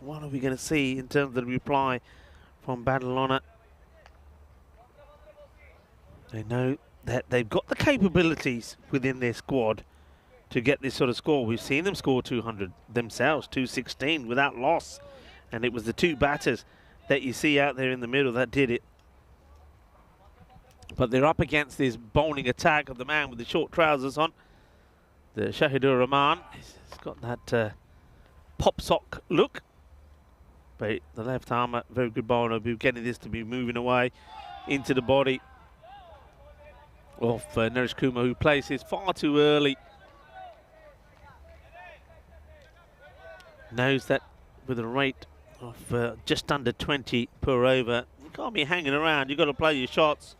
Speaker 4: what are we going to see in terms of the reply from Badalona? They know that they've got the capabilities within their squad to get this sort of score. We've seen them score 200 themselves, 216 without loss. And it was the two batters that you see out there in the middle that did it. But they're up against this bowling attack of the man with the short trousers on. The Shahidur Rahman. He's got that pop sock look. But the left armer, very good bowler, be getting this to be moving away into the body of Naresh Kumar, who places far too early. Knows that with a rate of just under 20 per over, you can't be hanging around. You've got to play your shots.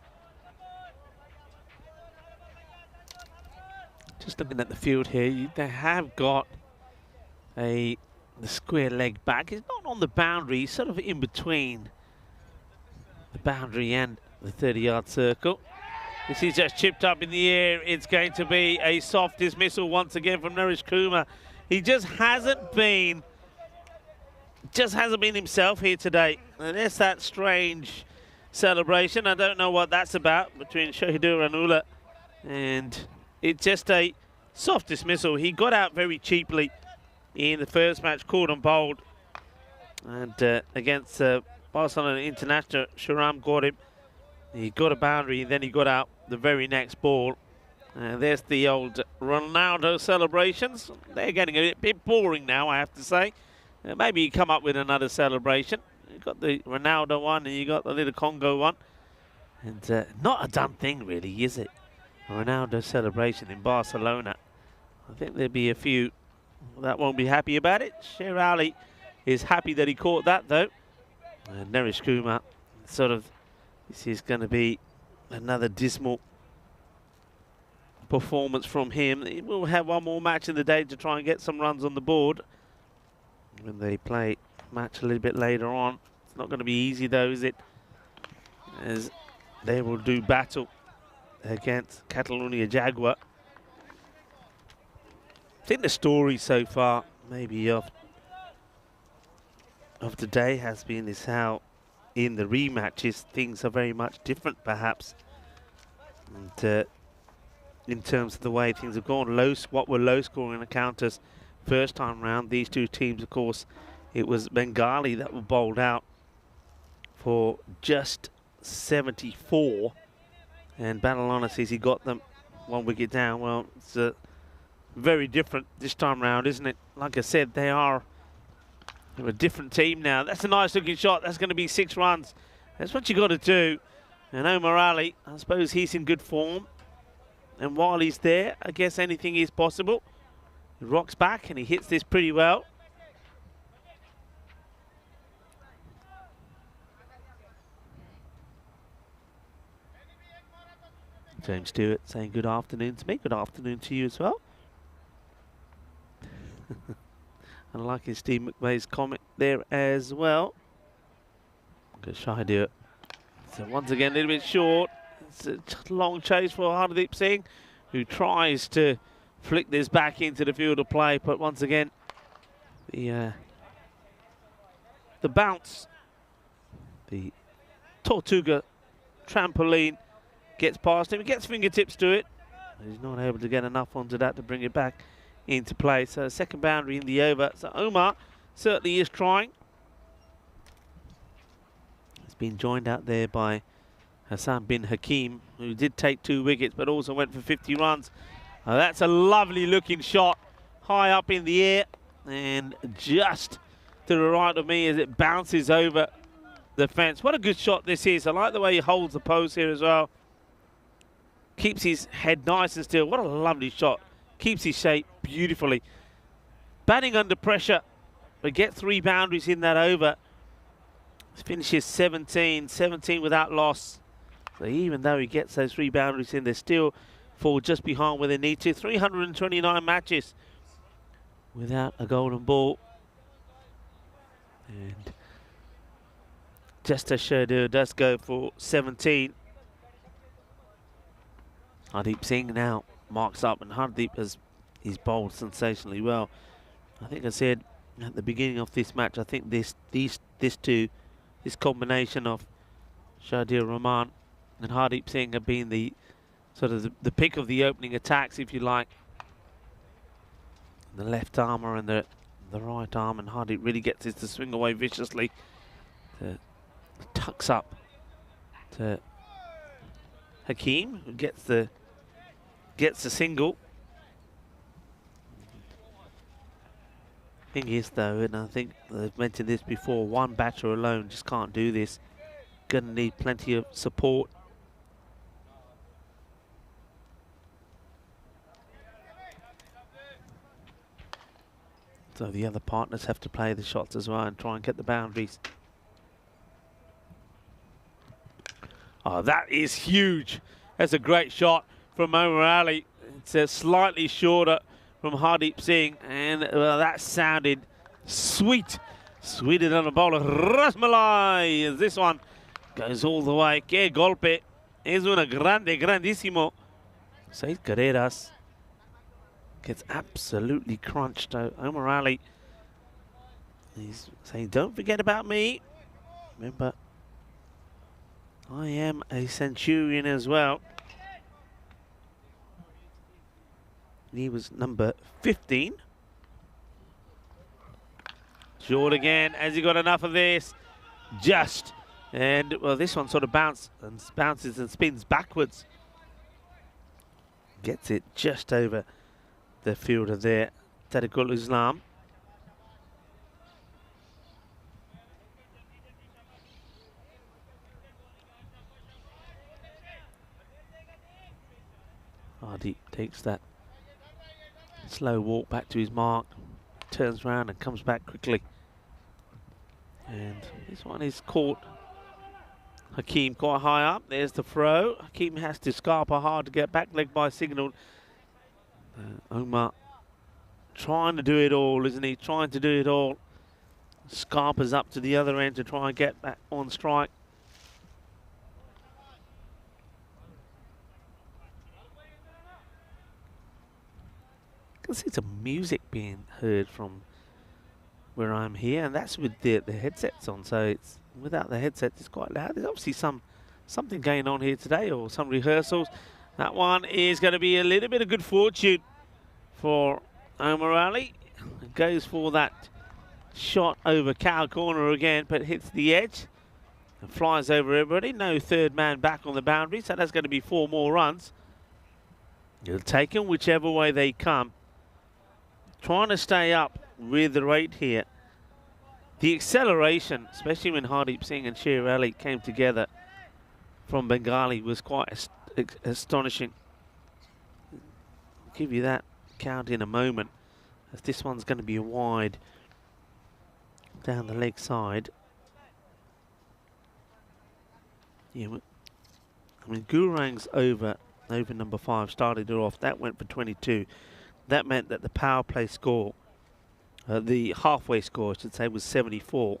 Speaker 4: Just looking at the field here, they have got the square leg back. It's not on the boundary, he's sort of in between the boundary and the 30-yard circle. This is just chipped up in the air. It's going to be a soft dismissal once again from Naresh Kumar. He just hasn't been himself here today. And there's that strange celebration. I don't know what that's about between Shahidur Ranula, and it's just a soft dismissal. He got out very cheaply in the first match, called and bowled. And against Barcelona International, Sharam got him. He got a boundary, and then he got out the very next ball. There's the old Ronaldo celebrations. They're getting a bit boring now, I have to say. Maybe you come up with another celebration. You've got the Ronaldo one, and you got the little Congo one. And not a done thing, really, is it? Ronaldo celebration in Barcelona. I think there'll be a few that won't be happy about it. Sher Ali is happy that he caught that, though. And Naresh Kumar, sort of, this is going to be another dismal performance from him. He will have one more match in the day to try and get some runs on the board when they play a match a little bit later on. It's not going to be easy, though, is it? As they will do battle against Catalonia Jaguar. I think the story so far, maybe of today, has been is how in the rematches things are very much different, perhaps. And in terms of the way things have gone, what were low-scoring encounters first time round. These two teams, of course, it was Bengali that were bowled out for just 74. And Badalona says he got them 1 wicket down. Well, it's very different this time round, isn't it? Like I said, they're a different team now. That's a nice looking shot. That's going to be 6 runs. That's what you got to do. And Omar Ali, I suppose he's in good form. And while he's there, I guess anything is possible. He rocks back and he hits this pretty well. James Stewart saying good afternoon to me. Good afternoon to you as well. And I like his Steve McVeigh's comment there as well. Good Shahidur. So once again, a little bit short. It's a long chase for Hardeep Singh, who tries to flick this back into the field of play. But once again, the bounce, the Tortuga trampoline gets past him. He gets fingertips to it. He's not able to get enough onto that to bring it back into play. So second boundary in the over. So Omar certainly is trying. He's been joined out there by Hassan bin Hakim, who did take 2 wickets but also went for 50 runs. That's a lovely looking shot, high up in the air and just to the right of me as it bounces over the fence. What a good shot this is. I like the way he holds the post here as well. keeps his head nice and still. What a lovely shot. Keeps his shape beautifully. Batting under pressure, but get 3 boundaries in that over. Finishes 17 without loss. So even though he gets those 3 boundaries in, they still fall just behind where they need to. 329 matches without a golden ball. And Jester Sherdur does go for 17. Hardeep Singh now marks up, and Hardeep is bowled sensationally well. I think I said at the beginning of this match, I think this combination of Shadir Rahman and Hardeep Singh have been the sort of the pick of the opening attacks, if you like. The left armour and the right arm, and Hardeep really gets it to swing away viciously. Tucks up to Hakeem, who gets the single. Thing is though, and I think I've mentioned this before, one batter alone just can't do this. Gonna need plenty of support. So the other partners have to play the shots as well and try and get the boundaries. Oh, that is huge. That's a great shot from Omar Ali. It's slightly shorter from Hardeep Singh, and well, that sounded sweet. Sweeter than a bowl of rasmalai. As this one goes all the way. Que golpe. Es una grandísimo. 6 carreras. Gets absolutely crunched. Omar Ali, he's saying, don't forget about me. Remember, I am a centurion as well. He was number 15. Short again. Has he got enough of this? Just. And, well, this one sort of bounces and spins backwards. Gets it just over the fielder there, Tariqul Islam. Hardeep takes that slow walk back to his mark, turns around and comes back quickly. And this one is caught. Hakeem quite high up. There's the throw. Hakeem has to scarper hard to get back, leg by signal. Omar trying to do it all, isn't he? Trying to do it all. Scarpers up to the other end to try and get back on strike. I can see some music being heard from where I'm here, and that's with the headsets on. So it's without the headsets, it's quite loud. There's obviously something going on here today, or some rehearsals. That one is going to be a little bit of good fortune for Omar Ali. Goes for that shot over cow corner again, but hits the edge and flies over everybody. No third man back on the boundary, so that's going to be 4 more runs. You'll take them whichever way they come. Trying to stay up with the rate here. The acceleration, especially when Hardeep Singh and Sher Ali came together from Bengali, was quite astonishing. I'll give you that count in a moment, as this one's going to be wide down the leg side. Yeah, I mean, Gurang's over number 5 started it off. That went for 22. That meant that the power play score, the halfway score, I should say, was 74.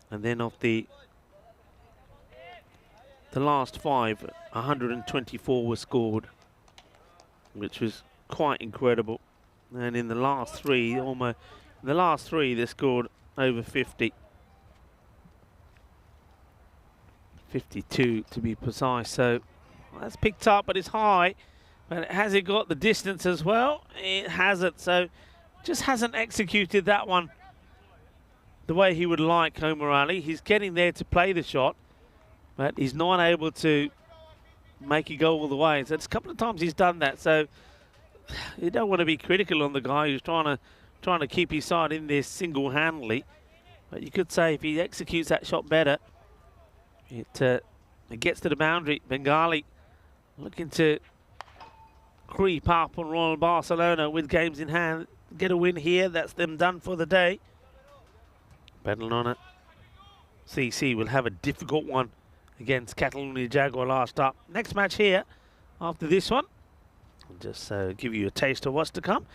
Speaker 4: And then of the last 5, 124 were scored, which was quite incredible. And in the last 3, they scored over 50. 52 to be precise. So that's picked up, but it's high. But has it got the distance as well? It hasn't. So just hasn't executed that one the way he would like, Omar Ali. He's getting there to play the shot, but he's not able to make it go all the way. So it's a couple of times he's done that. So you don't want to be critical on the guy who's trying to keep his side in there single-handedly. But you could say if he executes that shot better, it gets to the boundary. Bengali looking to creep up on Royal Barcelona with games in hand. Get a win here, that's them done for the day. Badalona CC will have a difficult one against Catalonia Jaguar last up. Next match here after this one, I'll just give you a taste of what's to come,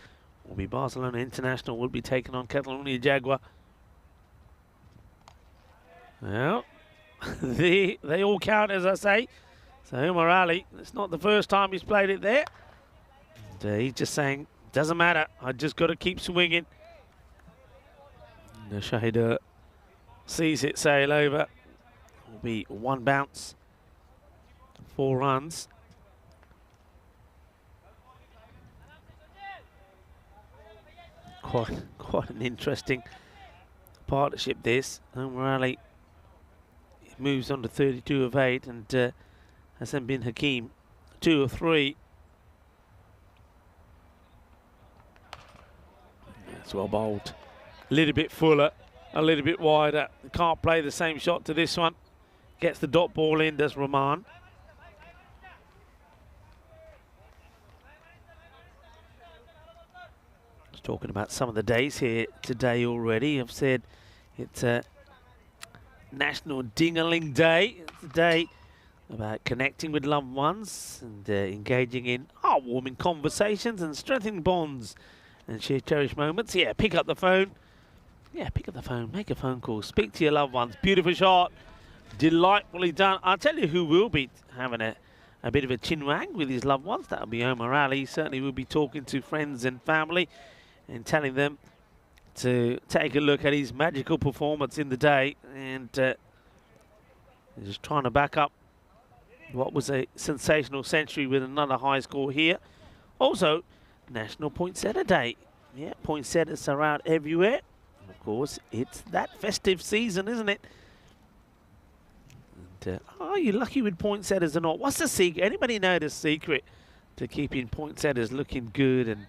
Speaker 4: will be Barcelona International will be taking on Catalonia Jaguar. Well, they all count, as I say. So Umar Ali, it's not the first time he's played it there. And, he's just saying, doesn't matter, I just got to keep swinging. And Shahid sees it sail over. Will be one bounce, 4 runs. Quite an interesting partnership this. Umar Ali moves on to 32 of 8, and Hassan bin Hakim 2 of 3. That's well bowled. A little bit fuller, a little bit wider. Can't play the same shot to this one. Gets the dot ball in, does Rahman. Just talking about some of the days here today already. I've said it's National Ding-a-ling Day. It's a day about connecting with loved ones and engaging in heartwarming conversations and strengthening bonds and share cherished moments. Yeah, pick up the phone. Yeah, pick up the phone, make a phone call, speak to your loved ones. Beautiful shot, delightfully done. I'll tell you who will be having a bit of a chinwag with his loved ones. That'll be Umar Ali. Certainly will be talking to friends and family and telling them to take a look at his magical performance in the day, and just trying to back up what was a sensational century with another high score here. Also, National Poinsettia Day. Yeah, poinsettias are out everywhere. And of course, it's that festive season, isn't it? And, are you lucky with poinsettias or not? What's the secret? Anybody know the secret to keeping poinsettias looking good and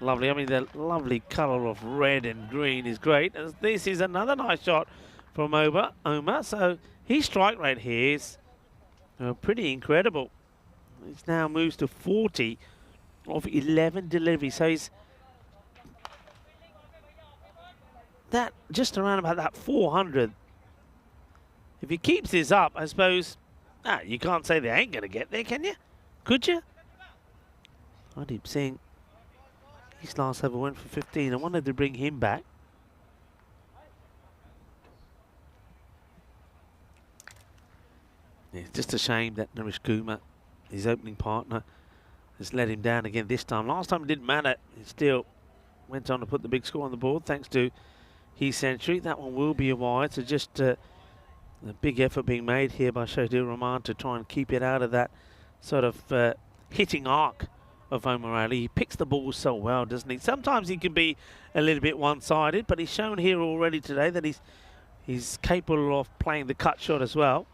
Speaker 4: lovely? I mean, the lovely colour of red and green is great. As this is another nice shot from Omar. So his strike rate here is pretty incredible. He's now moves to 40 of 11 deliveries. So he's that just around about that 400. If he keeps this up, I suppose, you can't say they ain't going to get there, can you? Could you? Hardeep Singh, his last over went for 15. I wanted to bring him back. Yeah, it's just a shame that Naresh Kumar, his opening partner, has let him down again this time. Last time it didn't matter. He still went on to put the big score on the board thanks to his century. That one will be a wide. So just a big effort being made here by Shahid Rahman to try and keep it out of that sort of hitting arc of Umar Ali. He picks the ball so well, doesn't he? Sometimes he can be a little bit one-sided, but he's shown here already today that he's capable of playing the cut shot as well.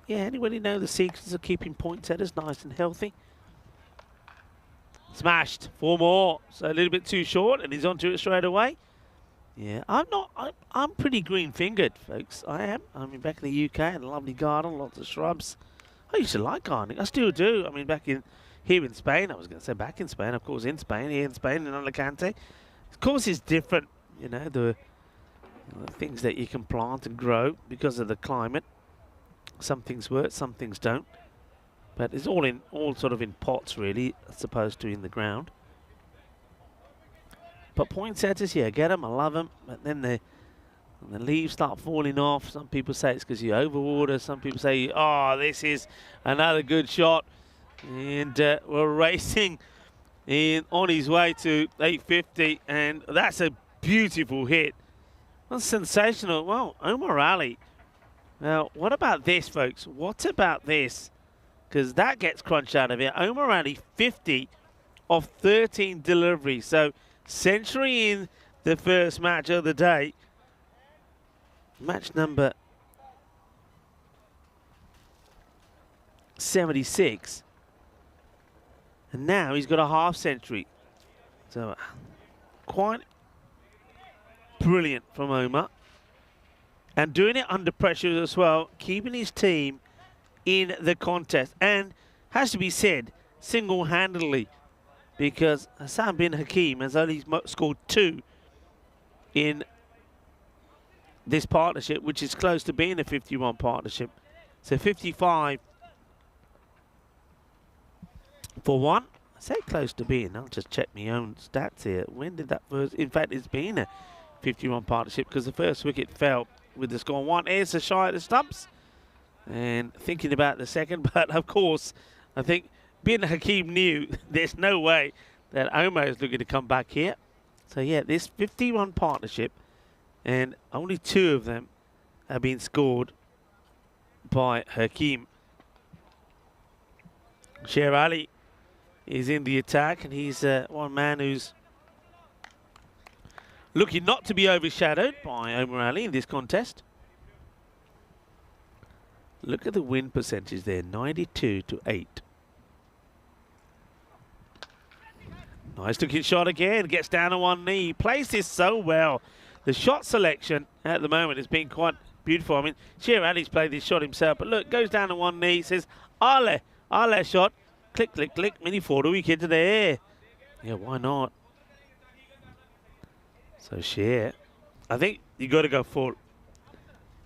Speaker 4: Yeah, anybody know the secrets of keeping poinsettias nice and healthy? Smashed, 4 more. So a little bit too short, and he's onto it straight away. Yeah, I'm pretty green-fingered, folks. I am. I mean, back in the UK, had a lovely garden, lots of shrubs. I used to like gardening. I still do. I mean, here in Spain, I was going to say back in Spain, of course, in Spain, here in Spain, in Alicante. Of course, it's different, you know, the things that you can plant and grow because of the climate. Some things work, some things don't. But it's all sort of in pots, really, as opposed to in the ground. But poinsettias, yeah, get them, I love them. But then the leaves start falling off. Some people say it's because you overwater. Some people say, oh, this is another good shot. And we're racing on his way to 850. And that's a beautiful hit. That's sensational. Well, Umar Ali. Now, what about this, folks? What about this? Because that gets crunched out of it. Umar Ali, 50 of 13 deliveries. So, century in the first match of the day. Match number 76. And now he's got a half century. So, quite brilliant from Omar. And doing it under pressure as well, keeping his team in the contest. And has to be said, single-handedly, because Hassan bin Hakim has only scored 2 in this partnership, which is close to being a 51 partnership. So 55 for 1. I say close to being. I'll just check my own stats here. When did that first? In fact, it's been a 51 partnership because the first wicket fell with the score 1. Here's a shy at the stumps. And thinking about the second, but of course, I think bin Hakim knew there's no way that Omar is looking to come back here. So yeah, this 51 partnership, and only 2 of them have been scored by Hakim. Sher Ali is in the attack, and he's one man who's looking not to be overshadowed by Omar Ali in this contest. Look at the win percentage there, 92-8. Nice looking shot again, gets down on one knee, plays this so well. The shot selection at the moment has been quite beautiful. I mean, Sher Ali's played this shot himself, but look, goes down on one knee, says, Ale shot, click, click, click, mini 4 wicket into the air. Yeah, why not? So Sher, I think you got to go full.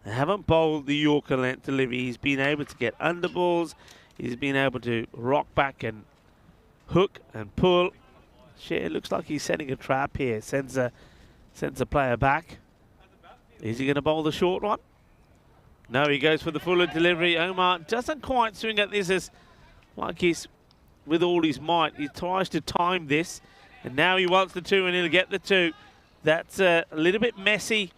Speaker 4: They haven't bowled the Yorker length delivery. He's been able to get under balls. He's been able to rock back and hook and pull. Sher looks like he's setting a trap here. Sends a player back. Is he going to bowl the short one? No, he goes for the fuller delivery. Omar doesn't quite swing at this as like he's with all his might. He tries to time this, and now he wants the 2 and he'll get the 2. That's a little bit messy.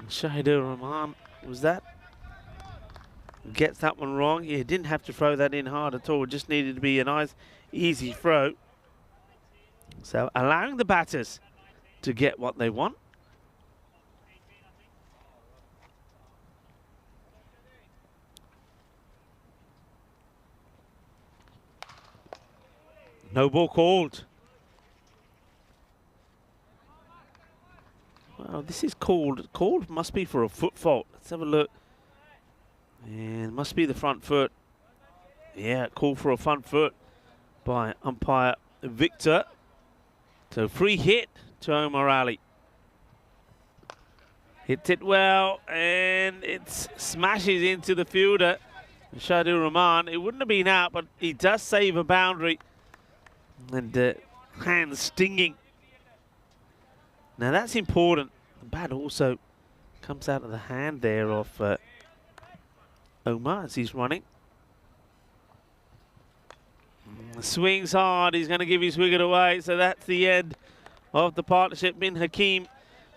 Speaker 4: Shahidur Rahman, was that? Gets that one wrong. He didn't have to throw that in hard at all. It just needed to be a nice, easy throw. So allowing the batters to get what they want. No ball called. Well, this is called. Called must be for a foot fault. Let's have a look. And must be the front foot. Yeah, called for a front foot by umpire Victor. So free hit to Omar Ali. Hits it well, and it smashes into the fielder, Shahidur Rahman. It wouldn't have been out, but he does save a boundary. And hands stinging. Now that's important. The bat also comes out of the hand there of Omar as he's running. Swings hard, he's going to give his wicket away, so that's the end of the partnership. Bin Hakim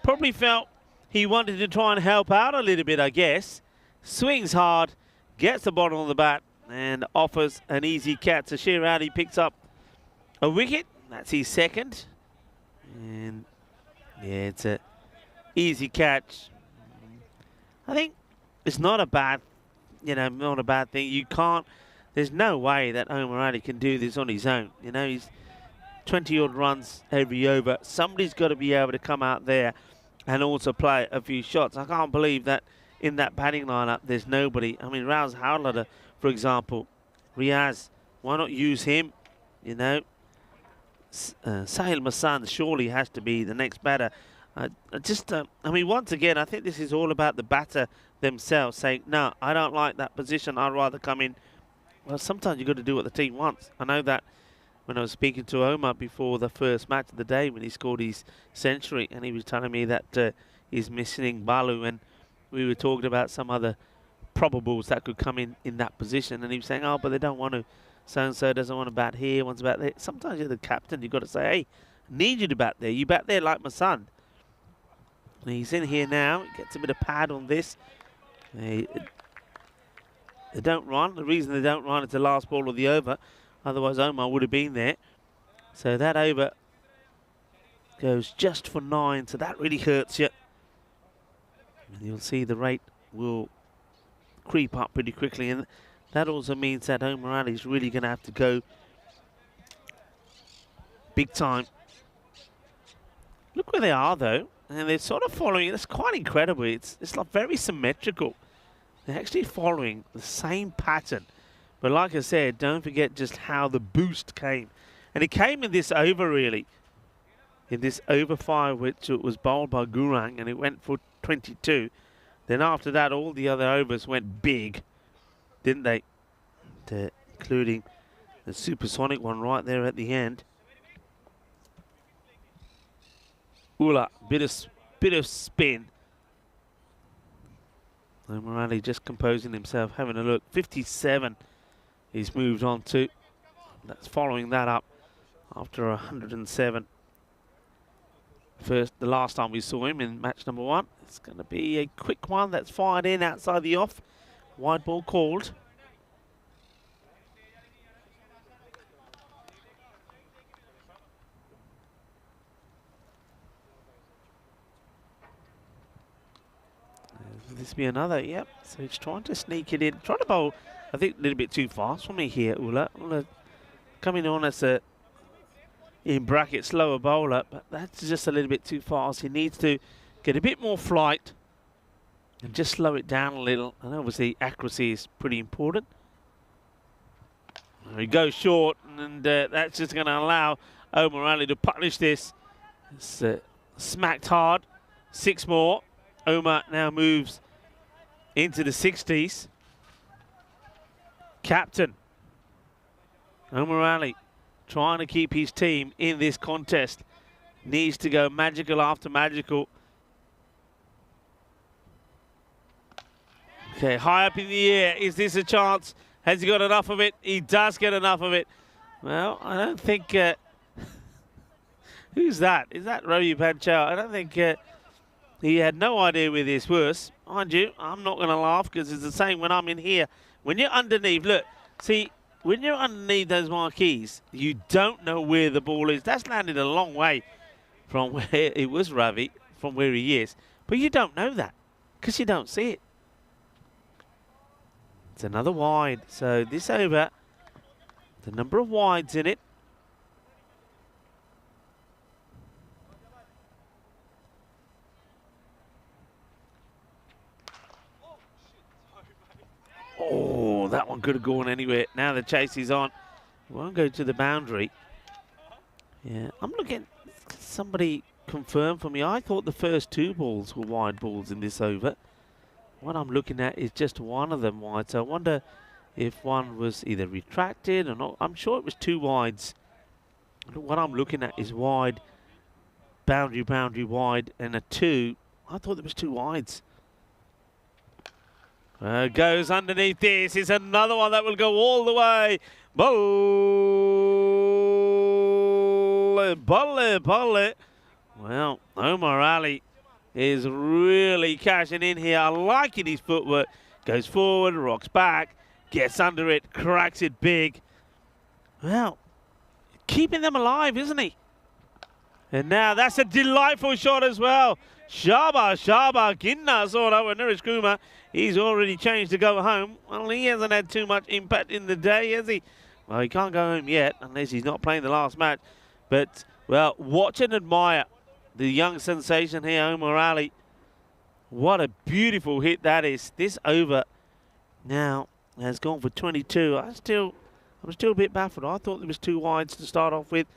Speaker 4: probably felt he wanted to try and help out a little bit, I guess. Swings hard, gets the bottom of the bat, and offers an easy catch. So Sher Ali picks up a wicket, that's his second. And yeah, it's a easy catch. I think it's not a bad, not a bad thing. You can't, there's no way that Omar Ali can do this on his own. He's 20-odd runs every over. Somebody's got to be able to come out there and also play a few shots. I can't believe that in that batting lineup there's nobody. I mean, Rauz Howlader, for example, Riaz, why not use him? Sahil Masan surely has to be the next batter. I mean, once again, I think this is all about the batter themselves saying, no, I don't like that position, I'd rather come in. Well, sometimes you've got to do what the team wants. I know that when I was speaking to Omar before the first match of the day when he scored his century, and he was telling me that he's missing Balu, and we were talking about some other probables that could come in that position, and he was saying, oh, but they don't want to. So-and-so doesn't want to bat here, wants to bat there. Sometimes you're the captain, you've got to say, hey, I need you to bat there. You bat there like my son. And he's in here now, gets a bit of pad on this. They don't run. The reason they don't run is the last ball of the over. Otherwise, Omar would have been there. So that over goes just for 9, so that really hurts you. And you'll see the rate will creep up pretty quickly. And that also means that Omar Ali is really going to have to go big time. Look where they are, though. And they're sort of following it. It's quite incredible. It's like very symmetrical. They're actually following the same pattern. But like I said, don't forget just how the boost came. And it came in this over, really. In this over 5, which was bowled by Gurang, and it went for 22. Then after that, all the other overs went big, didn't they? Including the supersonic one right there at the end. Ula, bit of spin. Morali just composing himself, having a look. 57 he's moved on to. That's following that up after 107. The last time we saw him in match number 1. It's going to be a quick one that's fired in outside the off. Wide ball called. Will this be another? Yep. So he's trying to sneak it in. Trying to bowl, I think, a little bit too fast for me here, Ula. Ula coming on as a, in brackets, slower bowler, but that's just a little bit too fast. He needs to get a bit more flight and just slow it down a little. And obviously, accuracy is pretty important. There he goes short, and that's just going to allow O'Malley to punish this. It's smacked hard. 6 more. Omar now moves into the 60s. Captain Omar Ali, trying to keep his team in this contest, needs to go magical after magical. Okay, high up in the air. Is this a chance? Has he got enough of it? He does get enough of it. Well, I don't think... who's that? Is that Ravi Panchal? I don't think... he had no idea where this was. Mind you, I'm not going to laugh because it's the same when I'm in here. When you're underneath, look, see, when you're underneath those marquees, you don't know where the ball is. That's landed a long way from where it was Ravi, from where he is. But you don't know that because you don't see it. It's another wide. So this over, the number of wides in it. Oh, that one could have gone anywhere. Now the chase is on. It won't go to the boundary. Yeah, I'm looking. Somebody confirm for me. I thought the first 2 balls were wide balls in this over. What I'm looking at is just one of them wide. So I wonder if one was either retracted or not. I'm sure it was 2 wides. What I'm looking at is wide, boundary, wide, and a 2. I thought there was 2 wides. Goes underneath this. It's another one that will go all the way. Bolle. Well, Omar Ali is really cashing in here. I like it, his footwork. Goes forward, rocks back, gets under it, cracks it big. Well, keeping them alive, isn't he? And now that's a delightful shot as well. Shaba, Ginna, sort of, and Naresh Kumar. He's already changed to go home. Well, he hasn't had too much impact in the day, has he? Well, he can't go home yet, unless he's not playing the last match. But, well, watch and admire the young sensation here, Omar Ali. What a beautiful hit that is. This over now has gone for 22. I'm still a bit baffled. I thought there was 2 wides to start off with.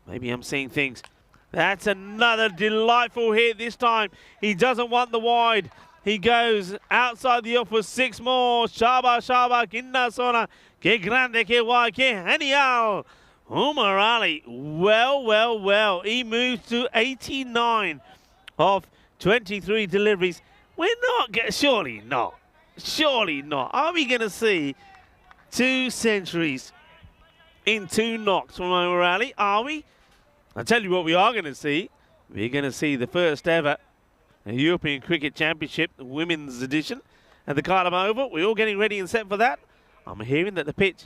Speaker 4: Maybe I'm seeing things. That's another delightful hit. This time he doesn't want the wide. He goes outside the off for 6 more. Shaba, Ginna Sona. Que grande, que guay, que genial. Omar Ali, well. He moves to 89 of 23 deliveries. We're not, surely not. Are we going to see 2 centuries in 2 knocks from Omar Ali? Are we? I'll tell you what we are going to see. We're going to see the first ever European Cricket Championship, the women's edition, at the Cardiff Oval. We're all getting ready and set for that. I'm hearing that the pitch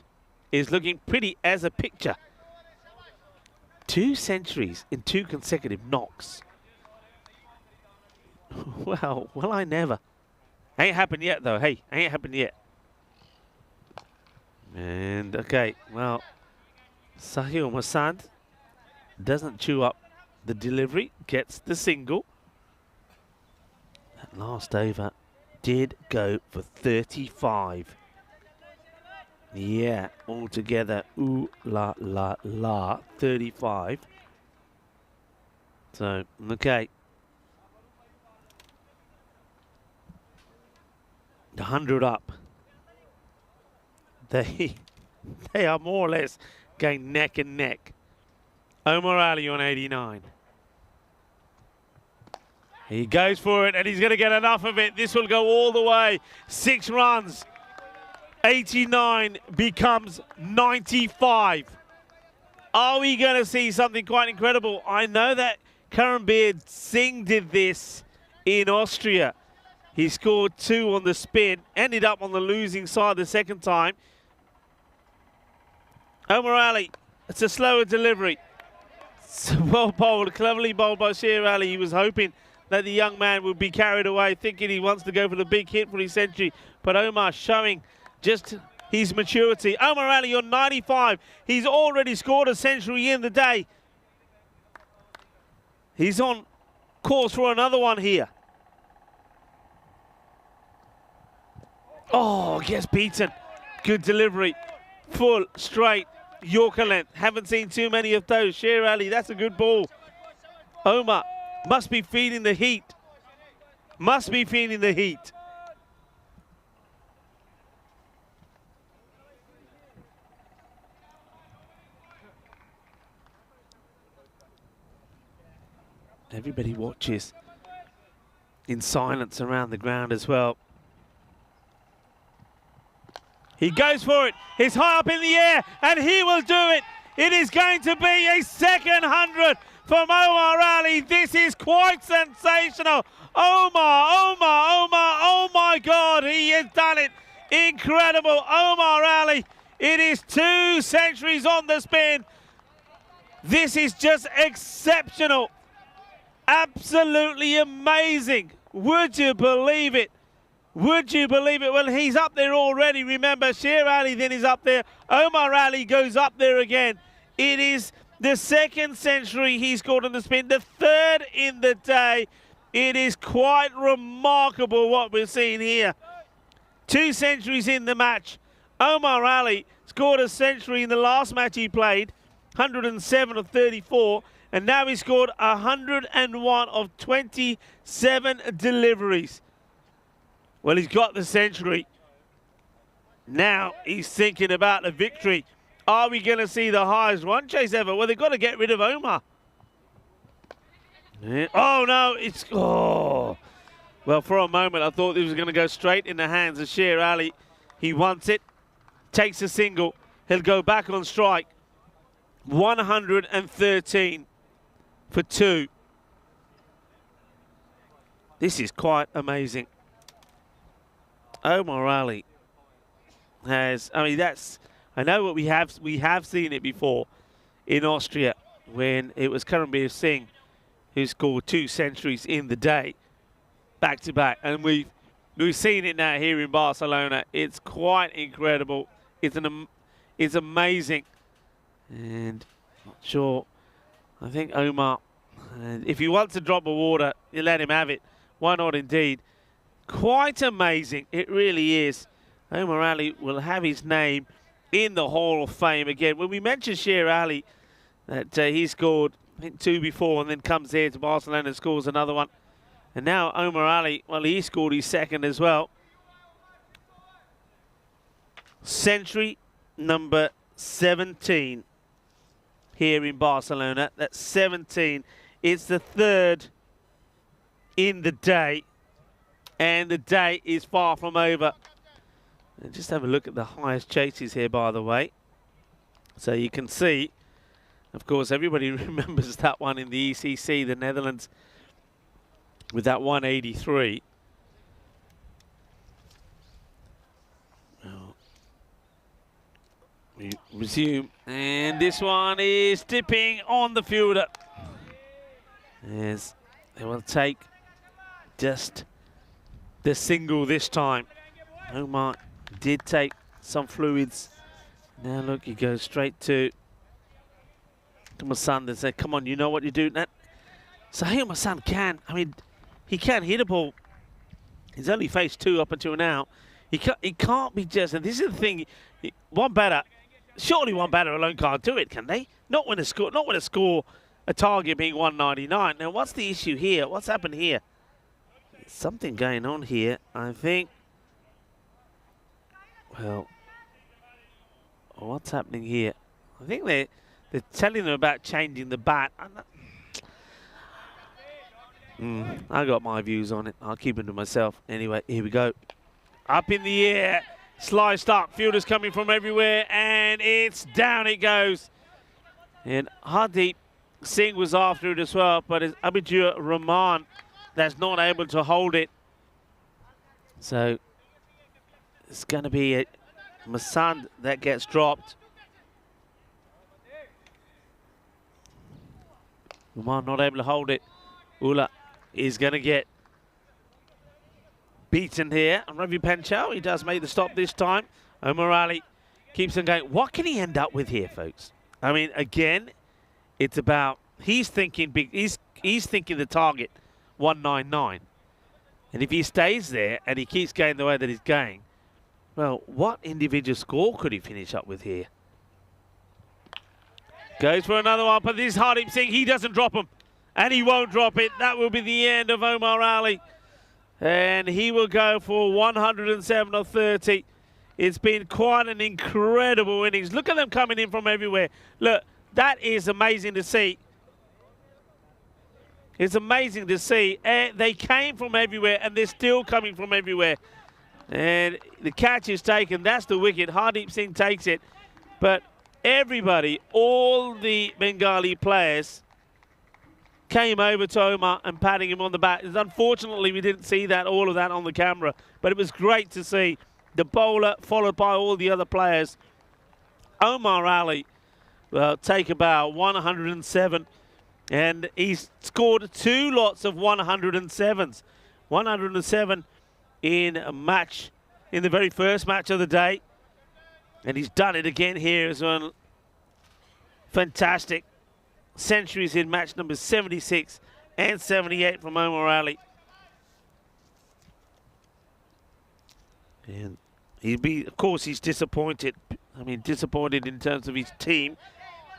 Speaker 4: is looking pretty as a picture. 2 centuries in 2 consecutive knocks. Well, I never. Ain't happened yet, though. Hey, ain't happened yet. And, okay, well, Sahil Masad doesn't chew up the delivery, gets the single. That last over did go for 35. Yeah, altogether, ooh la la la, 35. So, okay. 100 up. They are more or less going neck and neck. Omar Ali on 89. He goes for it, and he's going to get enough of it. This will go all the way. 6 runs. 89 becomes 95. Are we going to see something quite incredible? I know that Karanbir Singh did this in Austria. He scored 2 on the spin, ended up on the losing side the second time. Omar Ali, it's a slower delivery. It's well bowled, cleverly bowled by Sher Ali. He was hoping that the young man would be carried away, thinking he wants to go for the big hit for his century. But Omar showing just his maturity. Omar Ali on 95. He's already scored a century in the day. He's on course for another one here. Oh, gets beaten. Good delivery. Full, straight, Yorker length. Haven't seen too many of those. Sher Ali, that's a good ball. Omar must be feeling the heat. Must be feeling the heat. Everybody watches in silence around the ground as well. He goes for it. He's high up in the air, and he will do it. It is going to be a second 100 from Omar Ali. This is quite sensational. Omar, oh my God, he has done it. Incredible. Omar Ali, it is 2 centuries on the spin. This is just exceptional. Absolutely amazing. Would you believe it? Would you believe it? Well, he's up there already. Remember, Sher Ali then is up there. Omar Ali goes up there again. It is the 2nd century he scored on the spin, the 3rd in the day. It is quite remarkable what we're seeing here. 2 centuries in the match. Omar Ali scored a century in the last match he played, 107 of 34, and now he scored 101 of 27 deliveries. Well, he's got the century. Now he's thinking about the victory. Are we going to see the highest run chase ever? Well, they've got to get rid of Omar. Yeah. Oh, no, it's... Oh. Well, for a moment, I thought it was going to go straight in the hands of Sher Ali. He wants it, takes a single. He'll go back on strike. 113 for 2. This is quite amazing. Omar Ali has, I mean, that's, I know what we have seen it before in Austria when it was Karanbir Singh who scored 2 centuries in the day, back to back, and we've seen it now here in Barcelona. It's quite incredible. It's amazing, and not sure. I think Omar, if he wants to drop a water, you let him have it. Why not, indeed? Quite amazing, it really is. Omar Ali will have his name in the Hall of Fame again. When we mentioned Sher Ali, that he scored, I think, 2 before and then comes here to Barcelona and scores another one. And now Omar Ali, well, he scored his 2nd as well. Century number 17 here in Barcelona. That's 17. It's the 3rd in the day. And the day is far from over. And just have a look at the highest chases here, by the way. So you can see, of course, everybody remembers that one in the ECC, the Netherlands, with that 183. Well, we resume. And this one is dipping on the fielder. As they will take just the single this time. Omar did take some fluids. Now look, he goes straight to Hassan and said, come on, you know what you're doing. That Sahil Hassan can, I mean, he can hit a ball He's only faced 2 up until now. He can't be just, and this is the thing, one batter, surely one batter alone can't do it, can they? Not when a target being 199. Now, what's the issue here? What's happened here? Something going on here, I think. Well, what's happening here? I think they're telling them about changing the bat. I got my views on it. I'll keep them to myself. Anyway, here we go. Up in the air, sliced up. Fielders coming from everywhere, and it's down it goes. And Hardeep Singh was after it as well, but it's Abhijit Rahman that's not able to hold it. So it's going to be a Masand that gets dropped. Rahman not able to hold it. Ula is going to get beaten here. And Ravi Panchal, he does make the stop this time. Omar Ali keeps on going. What can he end up with here, folks? I mean, again, it's about, he's thinking big, he's thinking the target 199. And if he stays there and he keeps going the way that he's going, well, what individual score could he finish up with here? Goes for another one, but this Hardeep Singh, he doesn't drop him. And he won't drop it. That will be the end of Omar Ali. And he will go for 107 or 30. It's been quite an incredible innings. Look at them coming in from everywhere. Look, that is amazing to see. It's amazing to see. They came from everywhere, and they're still coming from everywhere. And the catch is taken. That's the wicket. Hardeep Singh takes it. But everybody, all the Bengali players, came over to Omar and patting him on the back. Unfortunately, we didn't see all of that on the camera, but it was great to see the bowler followed by all the other players. Omar Ali take about 107, and he's scored 2 lots of 107s. 107 in a match, in the very first match of the day, and he's done it again here as well. Fantastic. Centuries in match number 76 and 78 from Omar Ali. And of course, he's disappointed. I mean, disappointed in terms of his team,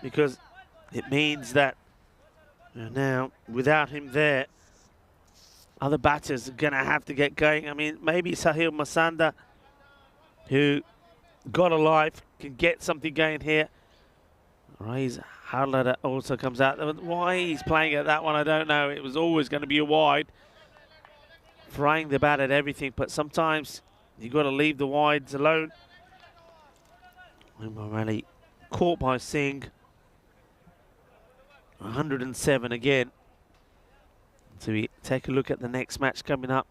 Speaker 4: because it means that now, without him there, other batters are going to have to get going. I mean, maybe Sahil Masanda, who got a life, can get something going here. Raise Howler also comes out. Why he's playing at that one, I don't know. It was always going to be a wide. Throwing the bat at everything, but sometimes you've got to leave the wides alone. Omar Ali caught by Singh. 107 again. So we take a look at the next match coming up.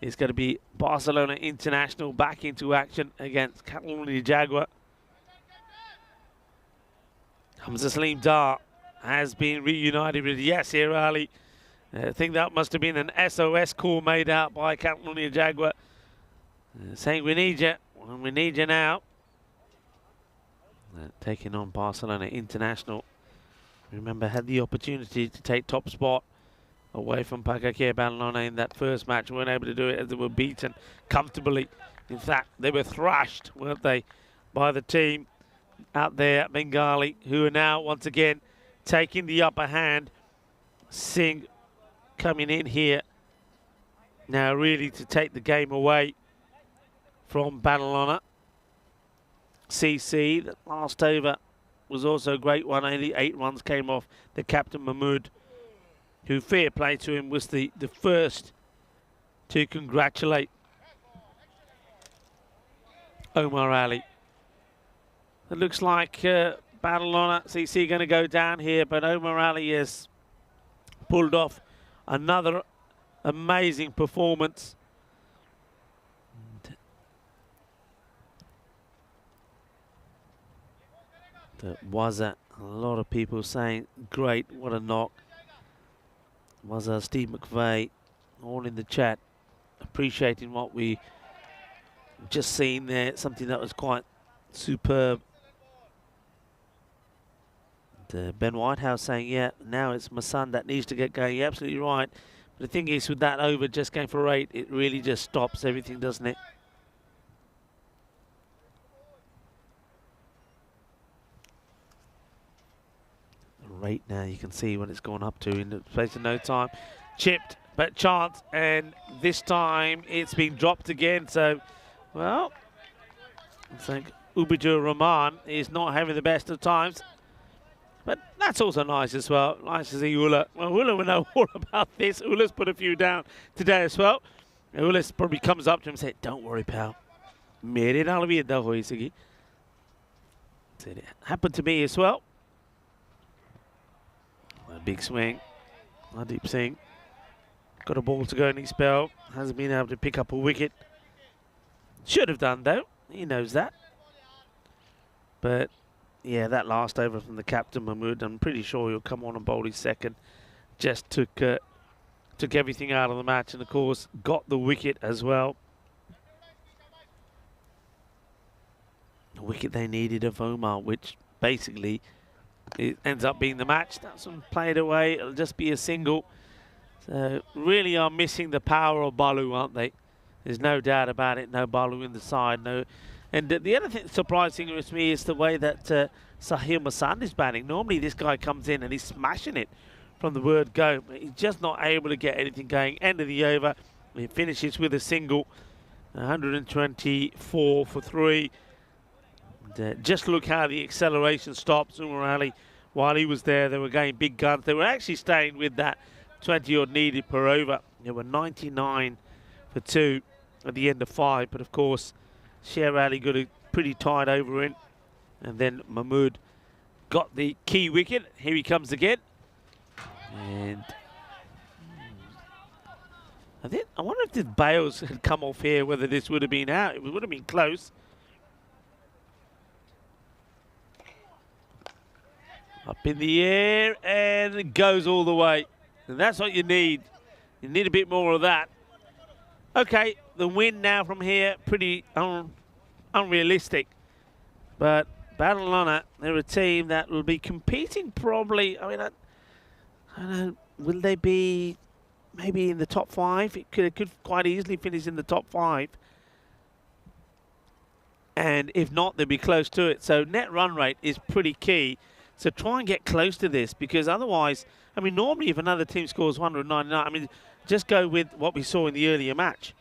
Speaker 4: It's going to be Barcelona International back into action against Catalonia Jaguar. Hamza Salim Dar has been reunited with Yasir Ali. I think that must have been an SOS call made out by Catalonia Jaguar, saying we need you, and we need you now. Taking on Barcelona International. Remember, had the opportunity to take top spot away from Pakakir Badalona in that first match. Weren't able to do it as they were beaten comfortably. In fact, they were thrashed, weren't they, by the team out there at Bengali, who are now once again taking the upper hand. Singh coming in here now really to take the game away from Badalona. CC, that last over was also a great one. Only 8 runs came off the captain Mahmood, who, fair play to him, was the first to congratulate Omar Ali. It looks like Badalona CC going to go down here, but Omar Ali has pulled off another amazing performance. That was a lot of people saying, great, what a knock. Was Steve McVeigh, all in the chat, appreciating what we just seen there, something that was quite superb. And, Ben Whitehouse saying, yeah, now it's Masan that needs to get going. You're absolutely right. The thing is, with that over just going for 8, it really just stops everything, doesn't it? The rate now, you can see what it's gone up to in the space of no time. Chipped, but chance, and this time it's been dropped again. So, well, I think Ubijur Rahman is not having the best of times. But that's also nice as well. Nice to see Ulla. Well, Ulla will know all about this. Ulla's put a few down today as well. And Ulla probably comes up to him and says, "Don't worry, pal. Mere naal bhi idda hoyi sigi." It happened to me as well. A big swing. Deep Singh got a ball to go in his spell. Hasn't been able to pick up a wicket. Should have done, though. He knows that. But yeah, that last over from the captain, Mahmood, I'm pretty sure he'll come on and bowl his second. Just took everything out of the match, and of course got the wicket as well. The wicket they needed of Omar, which basically it ends up being the match. That's one played away. It'll just be a single. So really are missing the power of Balu, aren't they? There's no doubt about it. No Balu in the side. No. And the other thing surprising with me is the way that Sahil Masan is batting. Normally this guy comes in and he's smashing it from the word go. But he's just not able to get anything going. End of the over. He finishes with a single. 124 for 3. And, just look how the acceleration stops. Umar Ali, while he was there, they were going big guns. They were actually staying with that 20-odd needed per over. They were 99 for 2 at the end of 5. But of course, Sher Ali got a pretty tight over in, and then Mahmood got the key wicket. Here he comes again, and I wonder if the Bales had come off here, whether this would have been out. It would have been close. Up in the air, and it goes all the way. And that's what you need. You need a bit more of that. Okay, the win now from here, pretty unrealistic. But Badalona, they're a team that will be competing probably. I mean, I don't know, will they be maybe in the top 5? It could quite easily finish in the top 5. And if not, they'll be close to it. So net run rate is pretty key. So try and get close to this, because otherwise, I mean, normally if another team scores 199, I mean, just go with what we saw in the earlier match.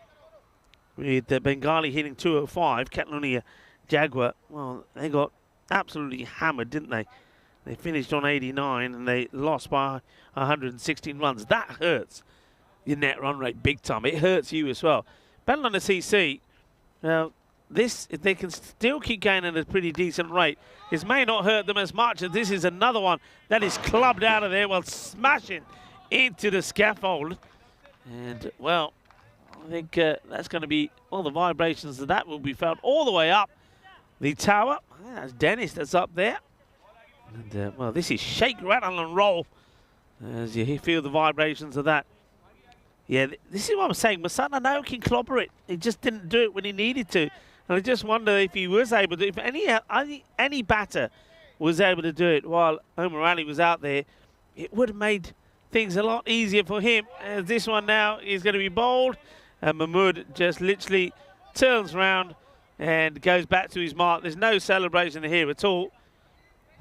Speaker 4: With the Bengali hitting 205, Catalonia Jaguar, well, they got absolutely hammered, didn't they? They finished on 89 and they lost by 116 runs. That hurts your net run rate big time. It hurts you as well. Badalona CC, now, this, if they can still keep going at a pretty decent rate, this may not hurt them as much as this is another one that is clubbed out of there while smashing into the scaffold. And, well, I think that's going to be, all the vibrations of that will be felt all the way up the tower. That's Dennis that's up there. And, well, this is shake, rattle and roll as you feel the vibrations of that. Yeah, this is what I'm saying. Masana now can clobber it. He just didn't do it when he needed to. And I just wonder if he was able to, if any batter was able to do it while Omar Ali was out there, it would have made things a lot easier for him. As this one now is going to be bowled, and Mahmood just literally turns round and goes back to his mark. There's no celebration here at all.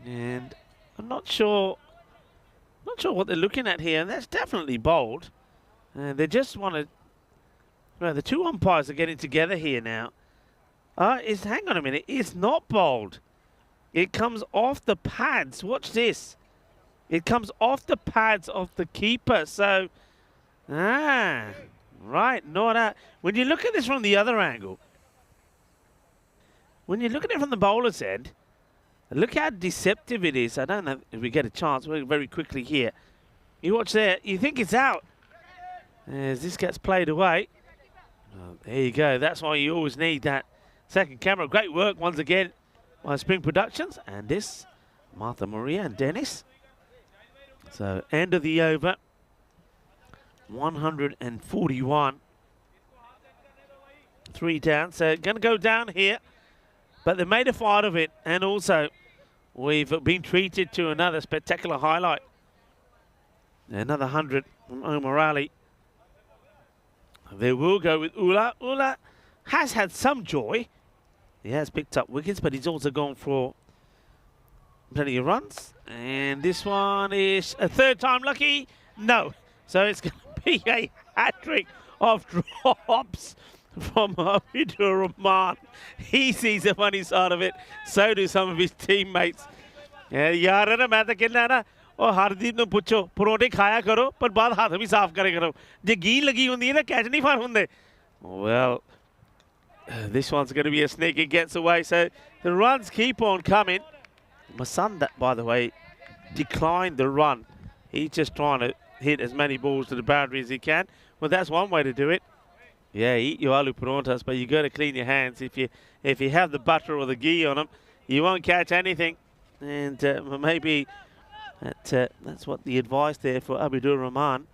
Speaker 4: And I'm not sure what they're looking at here. And that's definitely bowled. And they just want to, well, the two umpires are getting together here now. Hang on a minute, it's not bowled. It comes off the pads. Watch this. It comes off the pads of the keeper. So, right, not that. When you look at this from the other angle, when you look at it from the bowler's end, look how deceptive it is. I don't know if we get a chance. We're very quickly here. You watch there, you think it's out. As this gets played away. Oh, there you go. That's why you always need that second camera. Great work once again by Spring Productions. And this, Martha Maria and Dennis. So, end of the over. 141. 3 down. So, going to go down here. But they made a fight of it. And also, we've been treated to another spectacular highlight. Another 100 from Omar Ali. They will go with Ula. Ula has had some joy. He has picked up wickets, but he's also gone for plenty of runs. And this one is a third time lucky. No. So it's going to be a hat-trick of drops from Abhidur Rahman. He sees the funny side of it. So do some of his teammates. यार ना मैं तो कहना ना और हरदीप ने पूछो परोठे खाया करो पर बाद हाथ भी साफ करे करो जे घी लगी होती है ना कैच नहीं फार होंगे. Well, this one's going to be a sneak. It gets away, so the runs keep on coming. My son, that by the way, declined the run. He's just trying to hit as many balls to the boundary as he can. Well, that's one way to do it. Yeah, eat your aloo paranthas, but you got to clean your hands. If you have the butter or the ghee on them, you won't catch anything. And maybe that's what the advice there for Abhidur Rahman.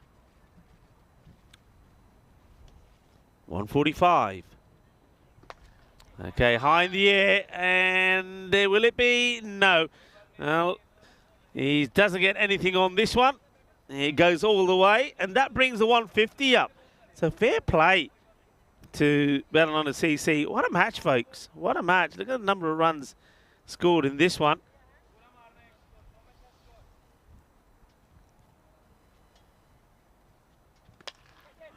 Speaker 4: 145. Okay, high in the air, and will it be? No. Well, he doesn't get anything on this one. It goes all the way, and that brings the 150 up. So fair play to Badalona CC. What a match, folks. What a match. Look at the number of runs scored in this one.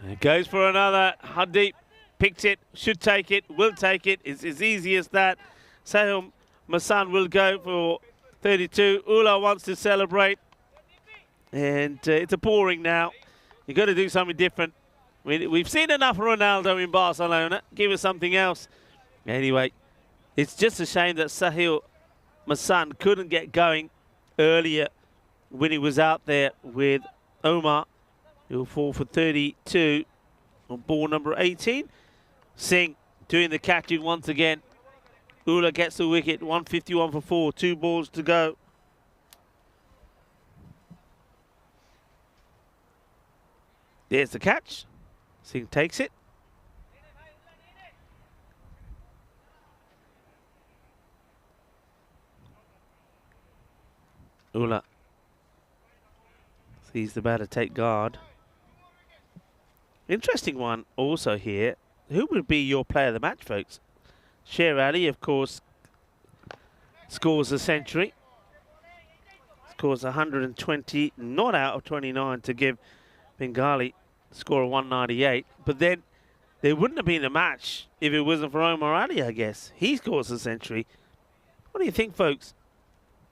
Speaker 4: It goes for another. Hardeep picks it, should take it, will take it. It's as easy as that. Sahil Masan will go for 32. Ula wants to celebrate. And it's a boring now. You've got to do something different. We've seen enough Ronaldo in Barcelona. Give us something else. Anyway, it's just a shame that Sahil Masan couldn't get going earlier when he was out there with Omar. He'll fall for 32 on ball number 18. Singh doing the catching once again. Ula gets the wicket, 151 for 4, 2 balls to go. There's the catch. Singh takes it. Ula sees the batter take guard. Interesting one also here. Who would be your player of the match, folks? Sher Ali, of course, scores a century. Scores 120, not out of 29 to give Bengali score of 198. But then there wouldn't have been a match if it wasn't for Omar Ali, I guess. He scores a century. What do you think, folks?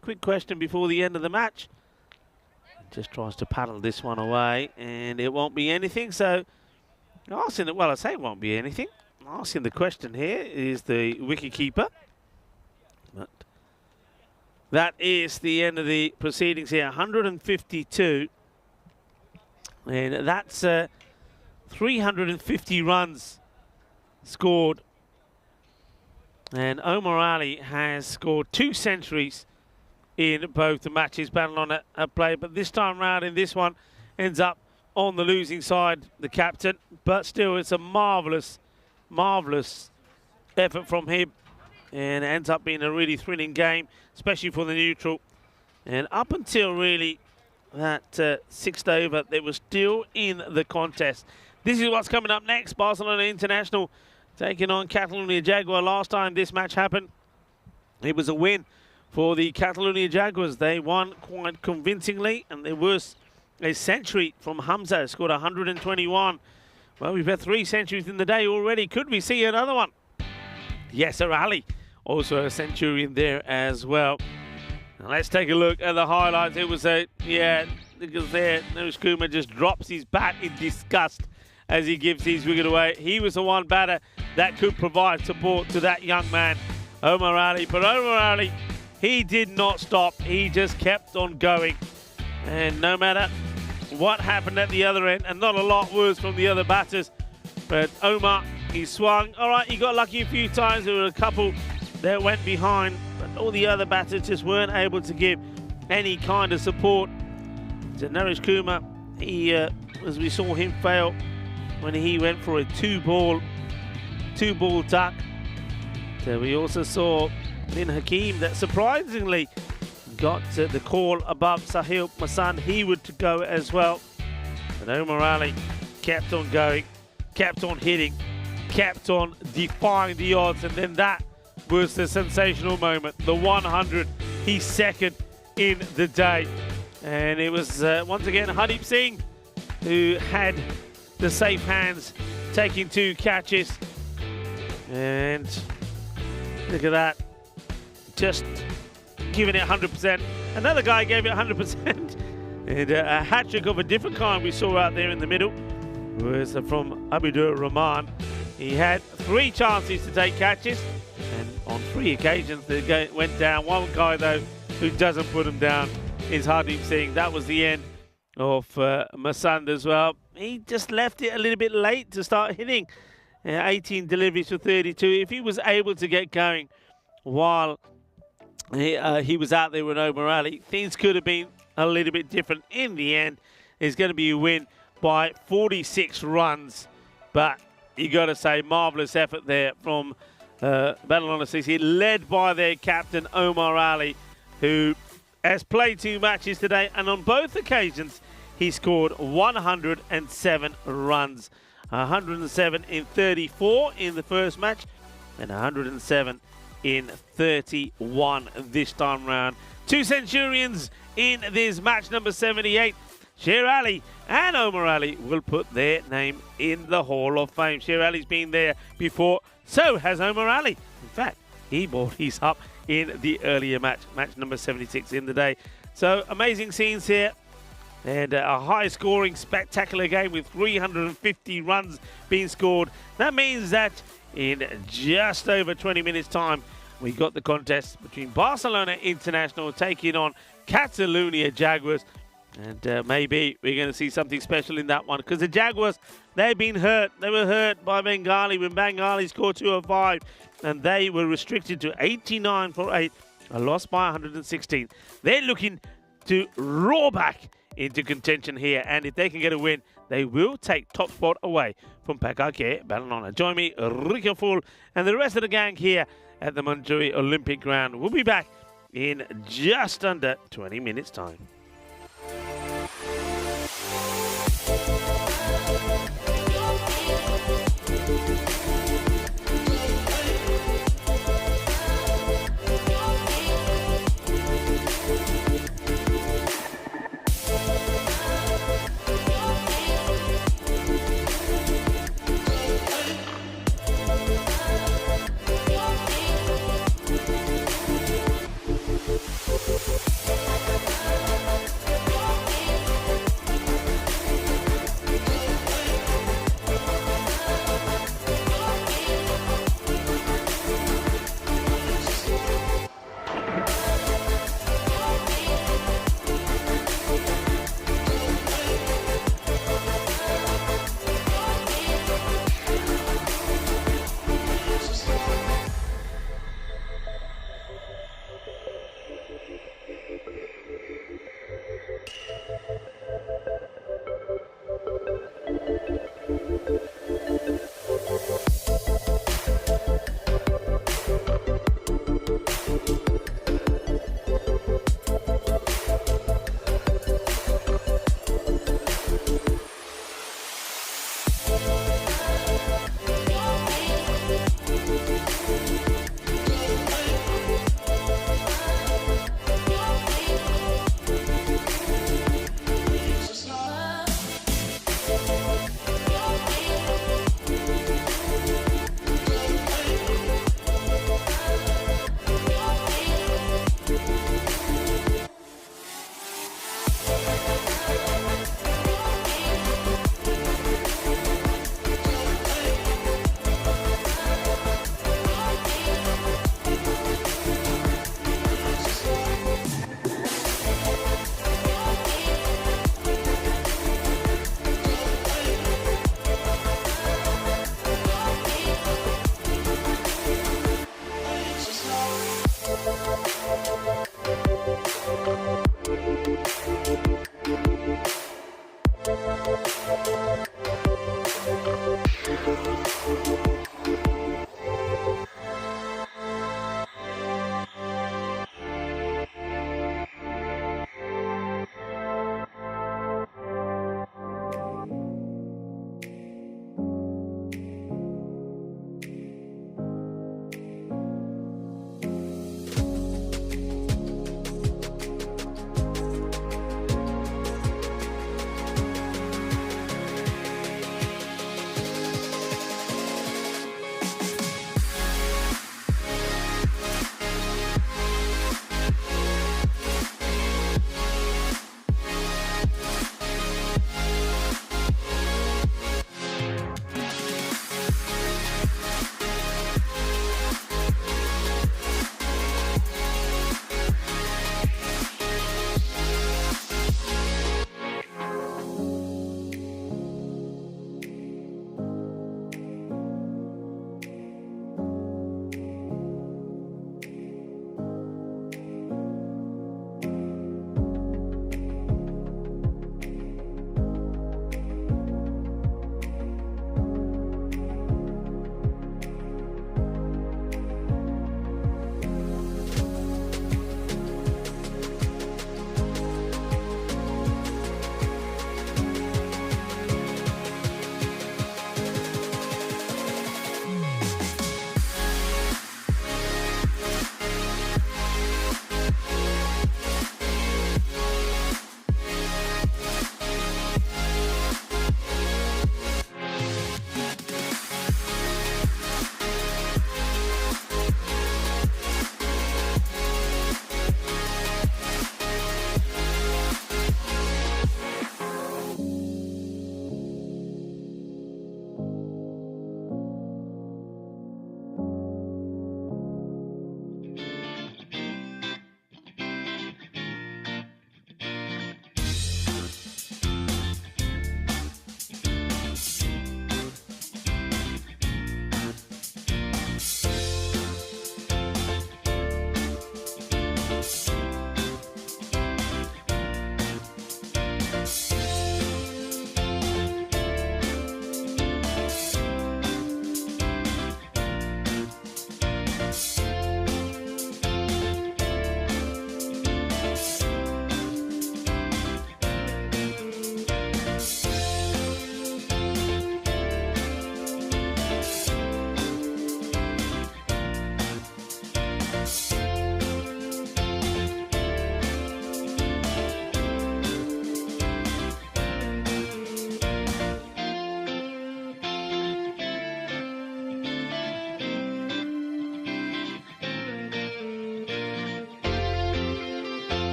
Speaker 4: Quick question before the end of the match. Just tries to paddle this one away, and it won't be anything. So, asking it, well, I say it won't be anything. Asking the question here is the wicketkeeper. But that is the end of the proceedings here. 152, and that's 350 runs scored. And Omar Ali has scored 2 centuries in both the matches Badalona have played, but this time round in this one ends up on the losing side, the captain. But still, it's a marvellous effort from him, and it ends up being a really thrilling game, especially for the neutral. And up until really that 6th over, they were still in the contest. This is what's coming up next. Barcelona International taking on Catalonia Jaguar. Last time this match happened, it was a win for the Catalonia Jaguars. They won quite convincingly, and there was a century from Hamza, scored 121. Well, we've had 3 centuries in the day already. Could we see another one? Yes, Ali, also a century in there as well. Now let's take a look at the highlights. It was because there, Naresh Kumar just drops his bat in disgust as he gives his wicket away. He was the one batter that could provide support to that young man, Omar Ali. But Omar Ali, he did not stop. He just kept on going. And no matter what happened at the other end, and not a lot was from the other batters, but Omar, he swung. All right, he got lucky a few times. There were a couple that went behind, but all the other batters just weren't able to give any kind of support to Naresh Kumar. He, as we saw him fail when he went for a two-ball duck. So we also saw Bin Hakim that surprisingly got the call above Sahil Masan. He would to go as well. But Omar Ali kept on going. kept on hitting, kept on defying the odds, and then that was the sensational moment. The 100, he's second in the day. And it was once again Hardeep Singh who had the safe hands, taking 2 catches. And look at that, just giving it 100%. Another guy gave it 100%. And a hat-trick of a different kind we saw out there in the middle was from Abdur Rahman. He had 3 chances to take catches, and on 3 occasions they went down. One guy, though, who doesn't put him down is Hardeep Singh. That was the end of Masand as well. He just left it a little bit late to start hitting. 18 deliveries for 32. If he was able to get going while he was out there with Omar Ali, things could have been a little bit different. In the end, it's going to be a win by 46 runs. But you got to say, marvellous effort there from Badalona CC, led by their captain Omar Ali, who has played 2 matches today, and on both occasions he scored 107 runs. 107 in 34 in the first match, and 107 in 31 this time round. 2 centurions in this match number 78. Sher Ali and Omar Ali will put their name in the Hall of Fame. Sher Ali's been there before, so has Omar Ali. In fact, he brought his up in the earlier match number 76 in the day. So amazing scenes here, and a high-scoring, spectacular game with 350 runs being scored. That means that in just over 20 minutes' time, we got the contest between Barcelona International taking on Catalonia Jaguars. And maybe we're going to see something special in that one, because the Jaguars, they've been hurt. They were hurt by Bengali when Bengali scored 205, and they were restricted to 89 for 8, a loss by 116. They're looking to roar back into contention here, and if they can get a win, they will take top spot away from Pakake Badalona. Join me, Ricky Full, and the rest of the gang here at the Manjuri Olympic Ground. We'll be back in just under 20 minutes' time.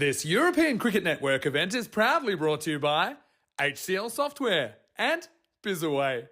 Speaker 2: This European Cricket Network event is proudly brought to you by HCL Software and Bizaway.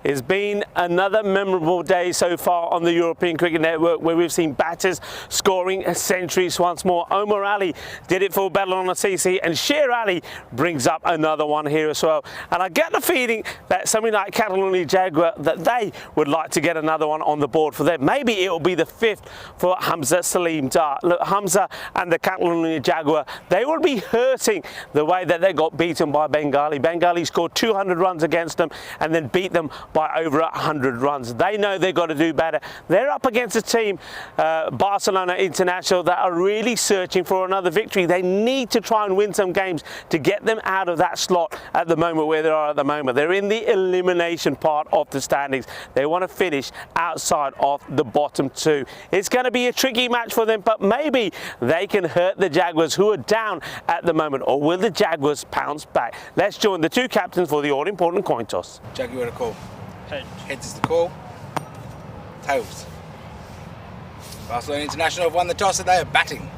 Speaker 1: It's been another memorable day so far on the European Cricket Network, where we've seen batters scoring centuries once more. Omar Ali did it for Badalona CC, and Sher Ali brings up another one here as well. And I get the feeling that something like Catalonia Jaguar, that they would like to get another one on the board for them. Maybe it will be the fifth for Hamza Salim Dar. Look, Hamza and the Catalonia Jaguar, they will be hurting the way that they got beaten by Bengali. Bengali scored 200 runs against them and then beat them by over 100 runs. They know they've got to do better. They're up against a team, Barcelona International, that are really searching for another victory. They need to try and win some games to get them out of that slot at the moment where they are at the moment. They're in the elimination part of the standings. They want to finish outside of the bottom two. It's going to be a tricky match for them, but maybe they can hurt the Jaguars, who are down at the moment. Or will the Jaguars pounce back? Let's join the two captains for the all-important coin toss.
Speaker 3: Jaguar a call.
Speaker 5: Heads.
Speaker 3: Heads is the call. Tails. Barcelona International have won the toss and they are batting.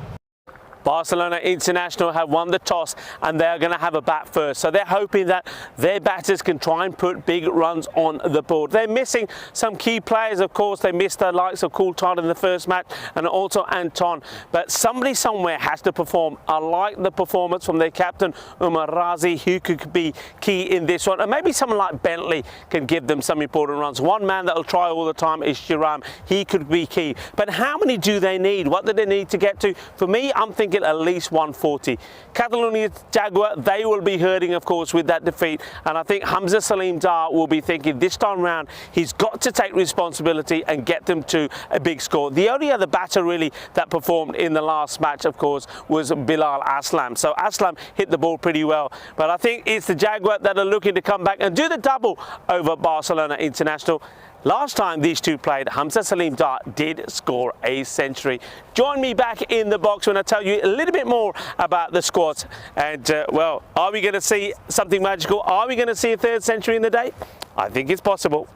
Speaker 1: Barcelona International have won the toss and they're going to have a bat first. So they're hoping that their batters can try and put big runs on the board. They're missing some key players, of course. They missed the likes of Coulthard in the first match and also Anton. But somebody somewhere has to perform. I like the performance from their captain, Umar Razi, who could be key in this one. And maybe someone like Bentley can give them some important runs. One man that will try all the time is Shiram. He could be key. But how many do they need? What do they need to get to? For me, I'm thinking at least 140. Catalonia Jaguar, they will be hurting, of course, with that defeat. And I think Hamza Salim Dar will be thinking this time round, he's got to take responsibility and get them to a big score. The only other batter really that performed in the last match, of course, was Bilal Aslam. So Aslam hit the ball pretty well. But I think it's the Jaguar that are looking to come back and do the double over Barcelona International. Last time these two played, Hamza Salim Dar did score a century. Join me back in the box when I tell you a little bit more about the squads. And, well, are we going to see something magical? Are we going to see a third century in the day? I think it's possible.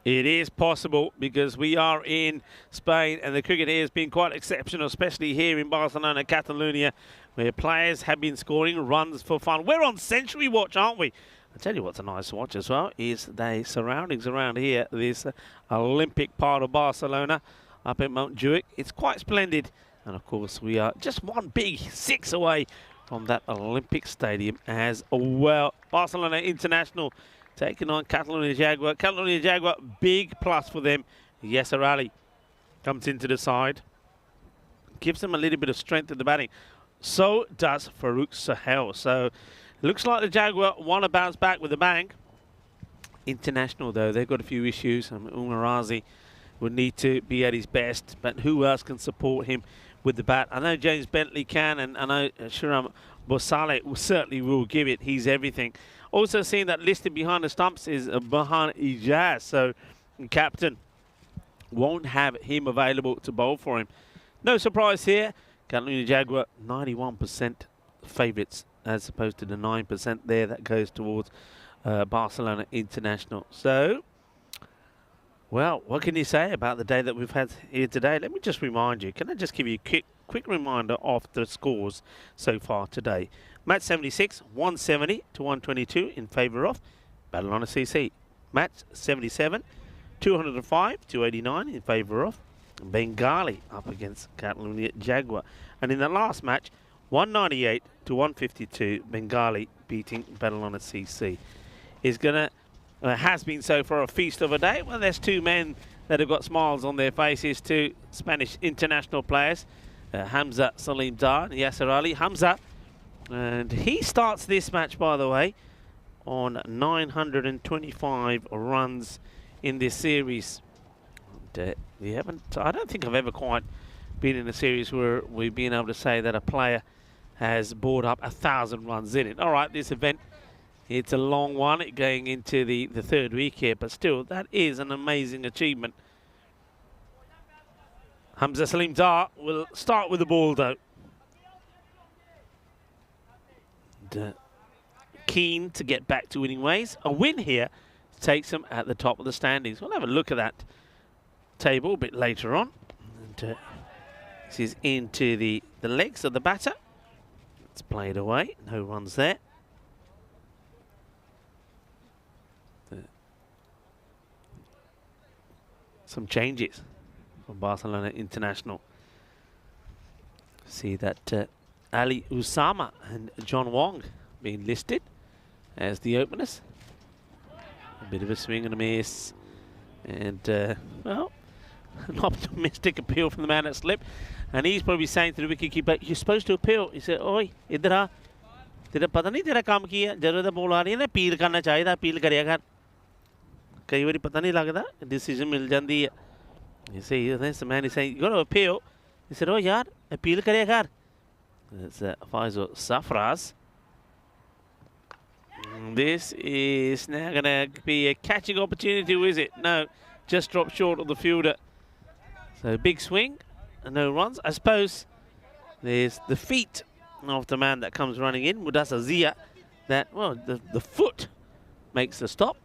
Speaker 4: It is possible, because we are in Spain and the cricket here has been quite exceptional, especially here in Barcelona, Catalonia, where players have been scoring runs for fun. We're on century watch, aren't we? I tell you what's a nice watch as well is the surroundings around here, this Olympic part of Barcelona up at Montjuic. It's quite splendid. And of course, we are just one big 6 away from that Olympic stadium as well. Barcelona International taking on Catalonia Jaguar. Catalonia Jaguar, big plus for them. Yasser Ali comes into the side. Gives them a little bit of strength in the batting. So does Farouk Sahel. So looks like the Jaguar want to bounce back with a bang. International, though, they've got a few issues. Umar Razi would need to be at his best, but who else can support him with the bat? I know James Bentley can, and I know Shiram Bosale certainly will give it. He's everything. Also seeing that listed behind the stumps is Bahan Ijaz, so captain won't have him available to bowl for him. No surprise here. Catalonia Jaguar, 91% favourites, as opposed to the 9% there that goes towards Barcelona International. So, well, what can you say about the day that we've had here today? Let me just remind you. Can I just give you a quick reminder of the scores so far today? Match 76, 170 to 122 in favour of Badalona CC. Match 77, 205 to 89 in favour of Bengali up against Catalonia Jaguar. And in the last match, 198 to 152, Bengali beating Badalona CC. Is gonna has been so far a feast of a day. Well, there's two men that have got smiles on their faces, two Spanish international players, Hamza Salim Dar and Yasser Ali. Hamza, and he starts this match, by the way, on 925 runs in this series. And, I don't think I've ever quite been in a series where we've been able to say that a player has brought up 1,000 runs in it. All right, this event, it's a long one going into the third week here, but still, that is an amazing achievement. Hamza Salim Dar will start with the ball, though. And, keen to get back to winning ways. A win here takes them at the top of the standings. We'll have a look at that table a bit later on. And, This is into the legs of the batter. It's played away. No runs there. Some changes from Barcelona International. See that Ali Usama and John Wong being listed as the openers. A bit of a swing and a miss. And, well, an optimistic appeal from the man at slip. And he's probably saying to the wicketkeeper, you're supposed to appeal. He said, oi, idhar aa. Tera pata nahi tera kaam ki hai. Jarada ball aa rahi hai na, appeal karna chahida, appeal karya kar. Kai wari pata nahi lagda, decision mil jandi hai. You see, the man is saying, you got to appeal. He said, oh, yaar, appeal karya kar. It's Faisal Safraz. This is now going to be a catching opportunity, is it? No, just dropped short of the fielder. So big swing and no runs. I suppose there's the feet of the man that comes running in, Mudassar Zia, that, well, the foot makes the stop.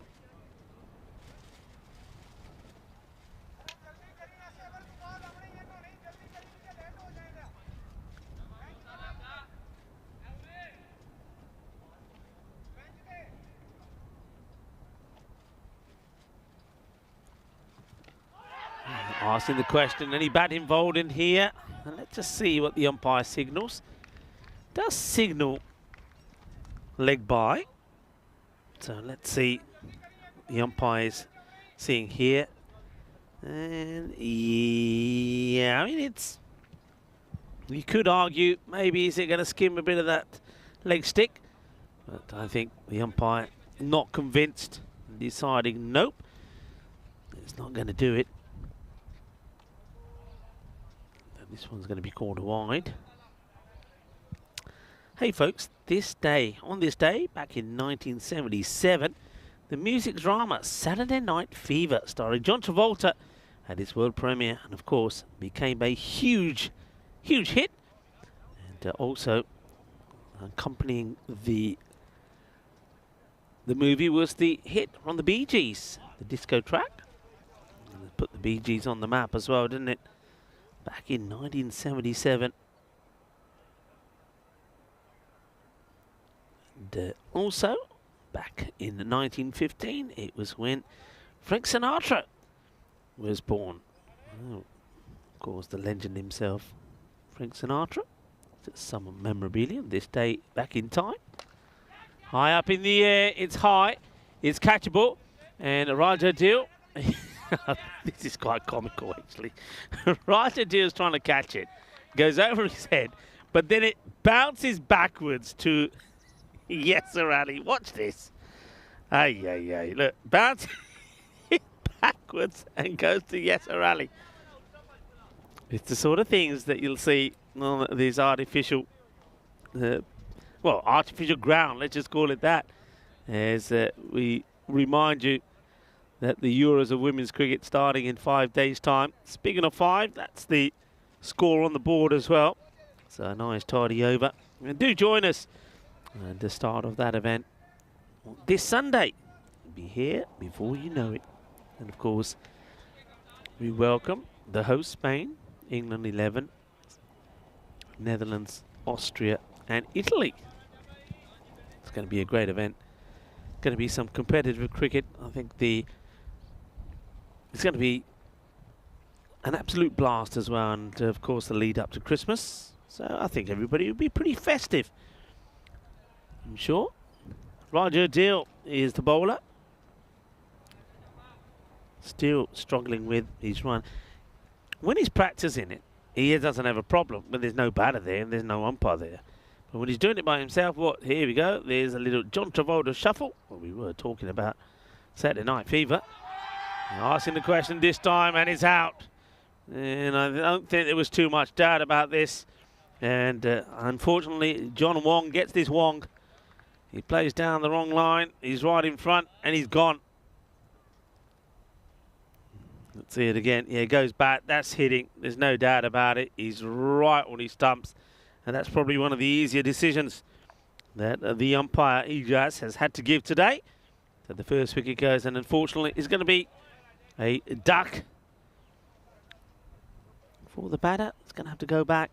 Speaker 4: Asking the question, any bat involved in here? And let's just see what the umpire signals. Does signal leg by. So let's see the umpire's seeing here. And yeah, I mean, it's, you could argue maybe is it going to skim a bit of that leg stick, but I think the umpire not convinced, deciding nope, it's not going to do it. This one's going to be called wide. Hey folks, on this day, back in 1977, the music drama Saturday Night Fever, starring John Travolta, had its world premiere and of course became a huge hit. And also accompanying the movie was the hit from the Bee Gees, the disco track. And it put the Bee Gees on the map as well, didn't it? Back in 1977. And also, back in 1915, it was when Frank Sinatra was born. Oh, of course, the legend himself, Frank Sinatra. Some memorabilia on this day back in time. High up in the air, it's high, it's catchable, and Raja Dil. This is quite comical, actually. Raja Dil's trying to catch it. Goes over his head, but then it bounces backwards to Yasser Ali. Watch this. Ay. Look, bounces backwards and goes to Yasser Ali. It's the sort of things that you'll see on these artificial, artificial ground, let's just call it that, as we remind you that the Euros of women's cricket starting in 5 days' time. Speaking of 5, that's the score on the board as well. So a nice tidy over. And do join us at the start of that event this Sunday. We'll be here before you know it. And of course, we welcome the host Spain, England 11, Netherlands, Austria and Italy. It's going to be a great event. Going to be some competitive cricket. I think it's going to be an absolute blast as well, and of course the lead up to Christmas. So I think everybody will be pretty festive, I'm sure. Raja Dil is the bowler. Still struggling with his run. When he's practicing it, he doesn't have a problem when there's no batter there and there's no umpire there. But when he's doing it by himself, here we go. There's a little John Travolta shuffle. Well, we were talking about Saturday Night Fever. Asking the question this time, and it's out. And I don't think there was too much doubt about this. And unfortunately, John Wong gets this Wong. He plays down the wrong line. He's right in front, and he's gone. Let's see it again. Yeah, it goes back. That's hitting. There's no doubt about it. He's right on his stumps. And that's probably one of the easier decisions that the umpire, Ijaz, has had to give today. So the first wicket goes, and unfortunately, it's going to be a duck for the batter. It's going to have to go back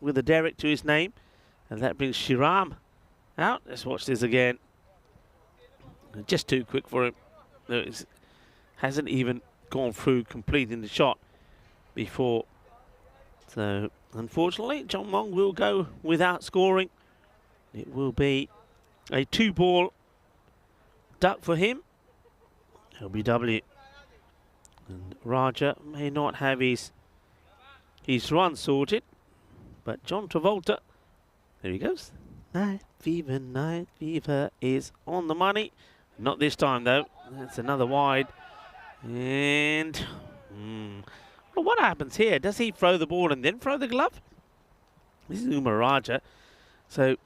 Speaker 4: with a Derek to his name. And that brings Shiram out. Let's watch this again. Just too quick for him. It hasn't even gone through completing the shot before. So, unfortunately, John Mong will go without scoring. It will be a 2-ball duck for him. LBW. And Raja may not have his run sorted, but John Travolta, there he goes. Night Fever is on the money. Not this time though. That's another wide. And well, what happens here? Does he throw the ball and then throw the glove? This is Umar Raja. So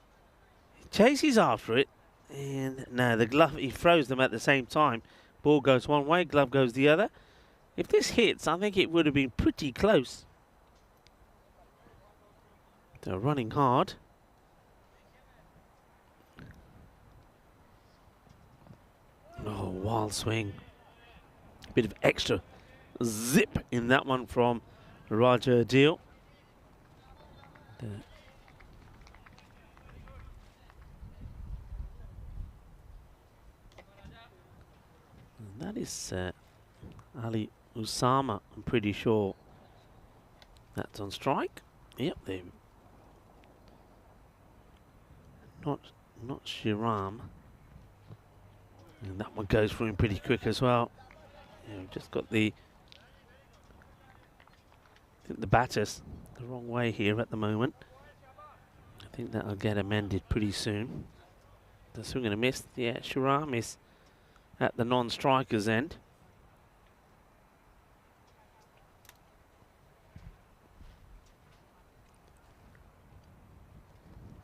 Speaker 4: he chases after it, and no, the glove, he throws them at the same time. Ball goes one way, glove goes the other. If this hits, I think it would have been pretty close. They're running hard. Oh, wild swing. Bit of extra zip in that one from Roger Deal. And that is Ali Usama, I'm pretty sure. That's on strike. Yep, they not Shiram. And that one goes through him pretty quick as well. Yeah, we've just got I think the batter's the wrong way here at the moment. I think that'll get amended pretty soon. The swing and a miss. Yeah, Shiram is at the non-striker's end.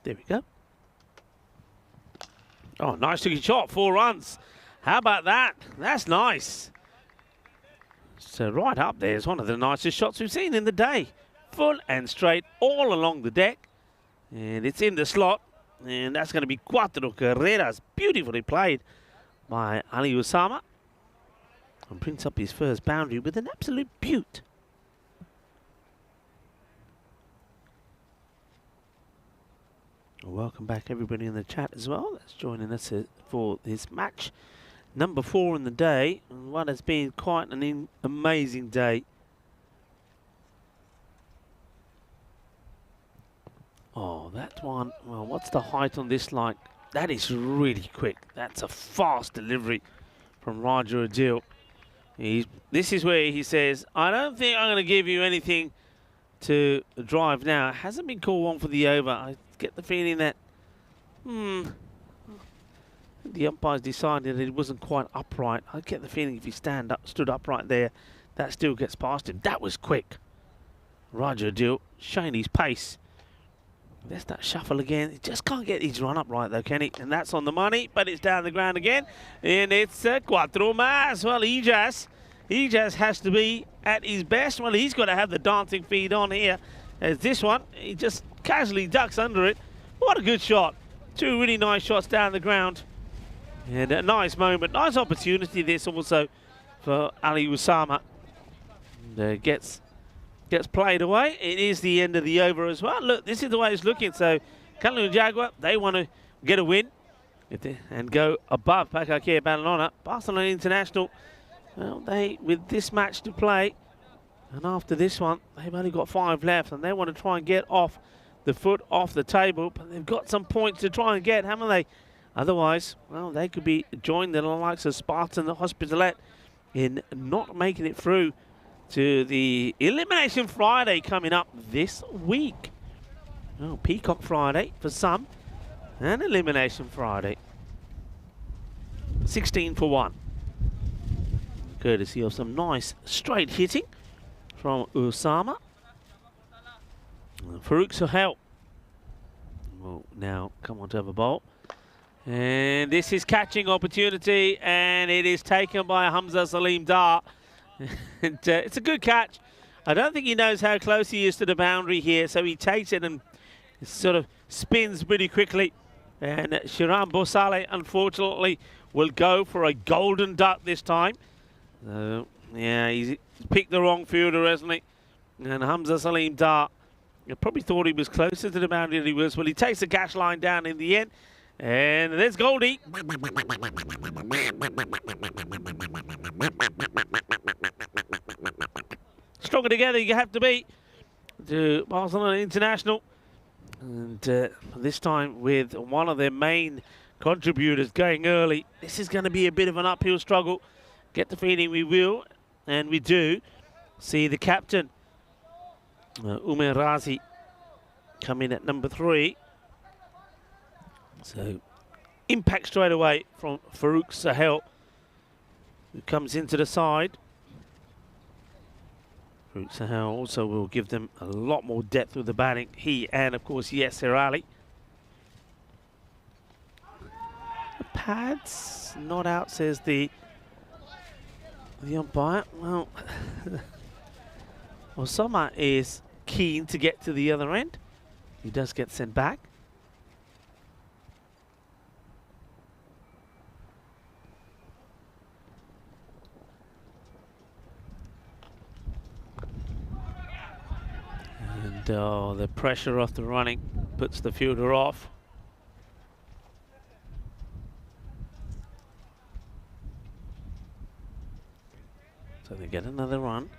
Speaker 4: There we go. Oh, nice looking shot, 4 runs. How about that? That's nice. So right up there is one of the nicest shots we've seen in the day. Full and straight all along the deck. And it's in the slot. And that's going to be Cuatro Carreras. Beautifully played by Ali Usama. And brings up his first boundary with an absolute beaut. Welcome back everybody in the chat as well. That's joining us for this match number 4 in the day, and what has been quite an amazing day. Oh, that one, well, what's the height on this like? That is really quick. That's a fast delivery from Roger Adil. This is where he says, I don't think I'm going to give you anything to drive now. It hasn't been called one for the over. I get the feeling that the umpires decided that it wasn't quite upright. I get the feeling if he stood upright there, that still gets past him. That was quick. Roger Dill showing his pace. There's that shuffle again. He just can't get his run up right though, can he? And that's on the money, but it's down the ground again. And it's Cuatro más. Well, Ijaz has to be at his best. Well, he's got to have the dancing feet on here. As this one, he just casually ducks under it. What a good shot. 2 really nice shots down the ground. And a nice moment, nice opportunity this also for Ali Usama. And, gets played away. It is the end of the over as well. Look, this is the way it's looking. So, Kalanu Jaguar, they want to get a win and go above Pakakir Badalona. Barcelona International, well, with this match to play, and after this one, they've only got 5 left, and they want to try and get the foot off the table, but they've got some points to try and get, haven't they? Otherwise, well, they could be joined the likes of Spartan and Hospitalet in not making it through to the Elimination Friday coming up this week. Oh, Peacock Friday for some, and Elimination Friday. 16 for 1. Courtesy of some nice straight hitting from Usama. Farouk Sohail will now come on to have a bowl. And this is catching opportunity, and it is taken by Hamza Salim Dar. And it's a good catch. I don't think he knows how close he is to the boundary here, so he takes it and sort of spins pretty quickly. And Shiram Bosale, unfortunately, will go for a golden duck this time. Yeah, he's picked the wrong fielder, hasn't he? And Hamza Salim Dar, you probably thought he was closer to the boundary than he was. Well, he takes the gash line down in the end. And there's Goldie. Stronger together you have to be to Barcelona International. And this time with one of their main contributors going early. This is going to be a bit of an uphill struggle. Get the feeling we will, and we do, see the captain, Umar Razi, come in at number 3. So, impact straight away from Farouk Sahel, who comes into the side. Farouk Sahel also will give them a lot more depth with the batting. He and, of course, Yasser Ali. The pads not out, says the umpire. Well, Osama is keen to get to the other end. He does get sent back. And the pressure off the running puts the fielder off. So they get another run.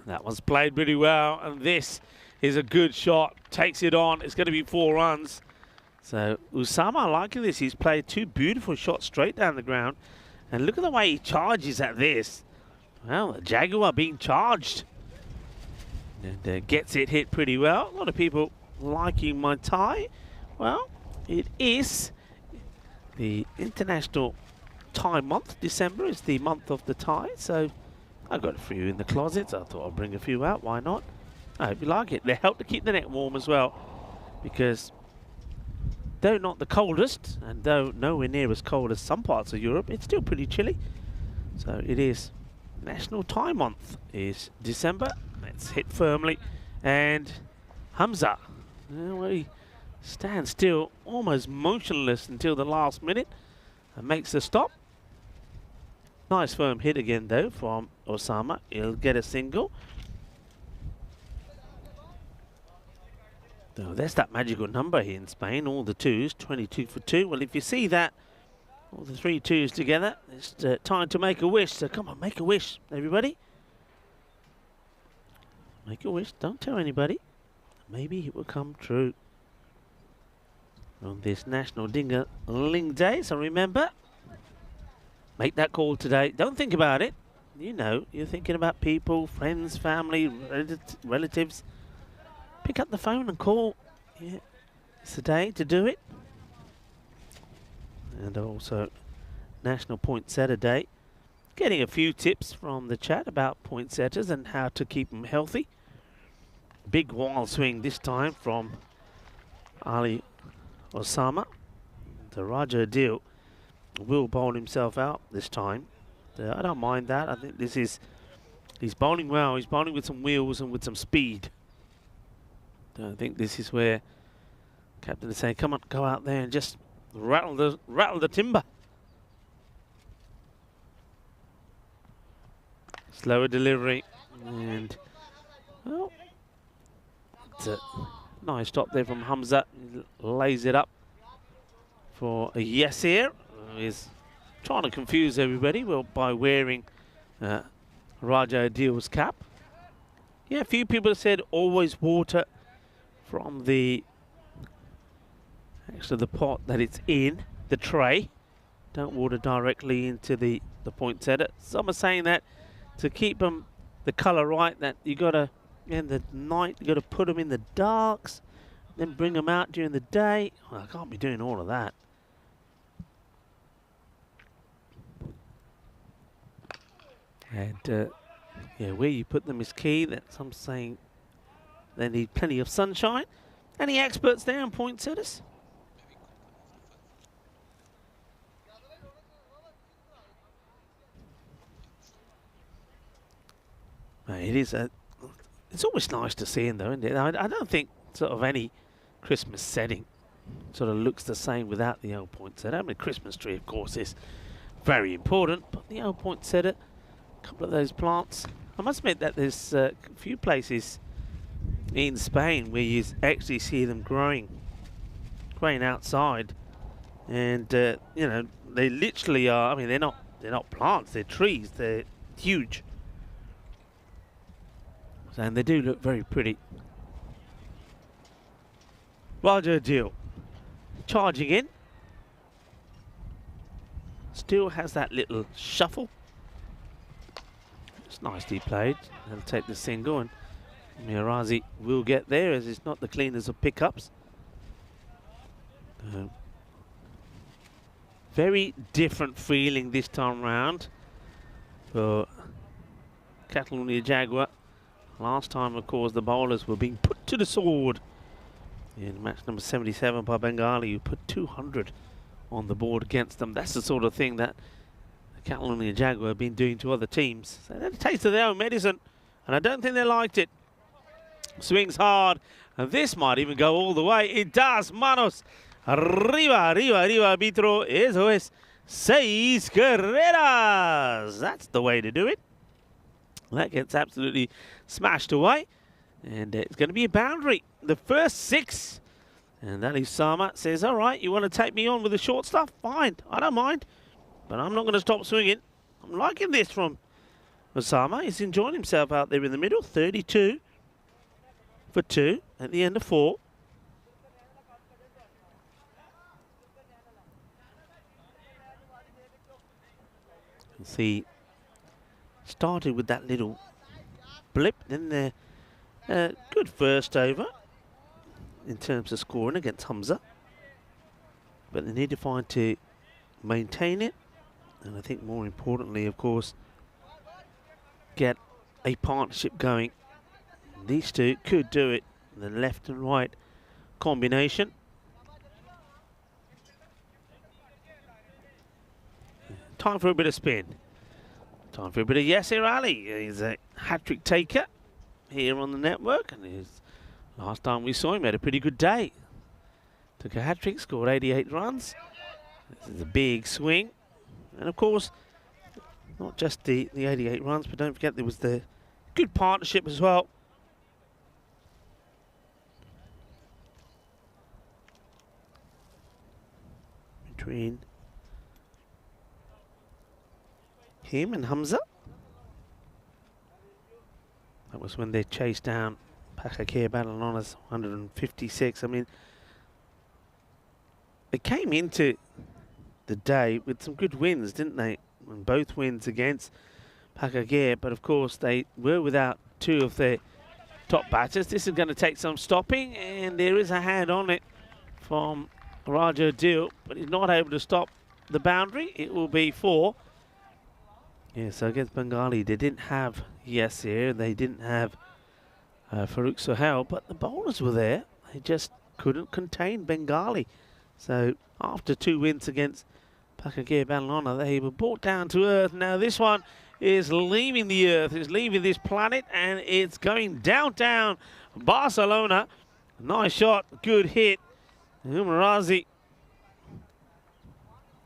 Speaker 4: That one's played pretty well, and this is a good shot. Takes it on. It's going to be 4 runs. So Usama liking this. He's played 2 beautiful shots straight down the ground. And look at the way he charges at this. Well, the Jaguar being charged. And gets it hit pretty well. A lot of people liking my tie. Well, it is the International Tie Month. December is the month of the tie. So I got a few in the closet. So I thought I'd bring a few out. Why not? I hope you like it. They help to keep the neck warm as well. Because though not the coldest, and though nowhere near as cold as some parts of Europe, it's still pretty chilly. So it is National Tie Month is December. Let's hit firmly. And Hamza, well, he stands still, almost motionless until the last minute, and makes the stop. Nice firm hit again though from Osama. He'll get a single. So there's that magical number here in Spain, all the 2s, 22 for 2. Well, if you see that, all the 3 2s together, it's time to make a wish. So come on, make a wish, everybody. Make a wish, don't tell anybody. Maybe it will come true on this National Ding-a-Ling Day. So remember, make that call today. Don't think about it. You know, you're thinking about people, friends, family, relatives. Pick up the phone and call. Yeah, it's the day to do it. And also National Point Setter Day. Getting a few tips from the chat about point setters and how to keep them healthy. Big wild swing this time from Ali Osama. The Raja Adil will bowl himself out this time. I don't mind that. I think this is, he's bowling well. He's bowling with some wheels and with some speed. I think this is where captain is saying, come on, go out there and just rattle the timber. Slower delivery, and well, it's a nice stop there from Hamza. He lays it up for a yes here. He's trying to confuse everybody by wearing Raja Adil's cap. Yeah, a few people said always water from the actually the pot that it's in, the tray. Don't water directly into the point setter. Some are saying that to keep them the colour right, that you gotta in the night you gotta put them in the darks, then bring them out during the day. Well, I can't be doing all of that. And yeah, where you put them is key. That some saying they need plenty of sunshine. Any experts there on point setters? It is It's always nice to see him, though, isn't it? I don't think sort of any Christmas setting sort of looks the same without the old poinsettia. I mean, Christmas tree, of course, is very important, but the old poinsettia, a couple of those plants. I must admit that there's a few places in Spain where you actually see them growing outside, and you know, they literally are. I mean, they're not plants; they're trees. They're huge, and they do look very pretty. Roger Deal charging in. Still has that little shuffle. It's nicely played. They'll take the single, and Mirazi will get there, as it's not the cleanest of pickups. Very different feeling this time round for Catalonia Jaguar. Last time, of course, the bowlers were being put to the sword in match number 77 by Bengali, who put 200 on the board against them. That's the sort of thing that the Catalonia Jaguar have been doing to other teams. So they had a taste of their own medicine, and I don't think they liked it. Swings hard, and this might even go all the way. It does. Manos. Arriba, arriba, arriba, arbitro. Eso es 6 carreras. That's the way to do it. That gets absolutely smashed away. And it's going to be a boundary. The first 6. And that Usama says, all right, you want to take me on with the short stuff? Fine, I don't mind. But I'm not going to stop swinging. I'm liking this from Usama. He's enjoying himself out there in the middle. 32 for 2 at the end of 4. You see, started with that little blip, then good first over in terms of scoring against Hamza, but they need to find to maintain it, and I think more importantly, of course, get a partnership going. These two could do it, the left and right combination. Time for a bit of spin. Time for a bit of Yasser Ali. He's a hat-trick taker here on the network, and last time we saw him had a pretty good day. Took a hat-trick, scored 88 runs. This is a big swing. And of course, not just the 88 runs, but don't forget there was the good partnership as well. Between him and Hamza. That was when they chased down Pakakir Badalona's 156. I mean, they came into the day with some good wins, didn't they? And both wins against Pakakir, but of course they were without 2 of their top batters. This is going to take some stopping, and there is a hand on it from Raja Dil, but he's not able to stop the boundary. It will be 4. Yeah, so against Bengali, they didn't have Yasir, they didn't have Farooq Sohail, but the bowlers were there. They just couldn't contain Bengali. So after 2 wins against Pakakir Badalona, they were brought down to earth. Now this one is leaving the earth, it's leaving this planet, and it's going downtown Barcelona. Nice shot, good hit. Umarazi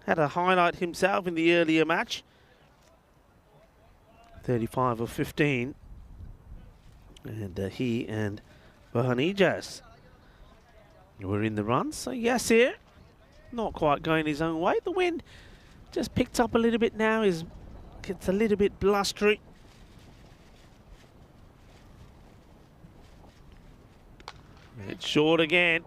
Speaker 4: had a highlight himself in the earlier match. 35 of 15, and he and Bahanijas were in the run. So Yasir not quite going his own way. The wind just picked up a little bit now, gets a little bit blustery. It's short again,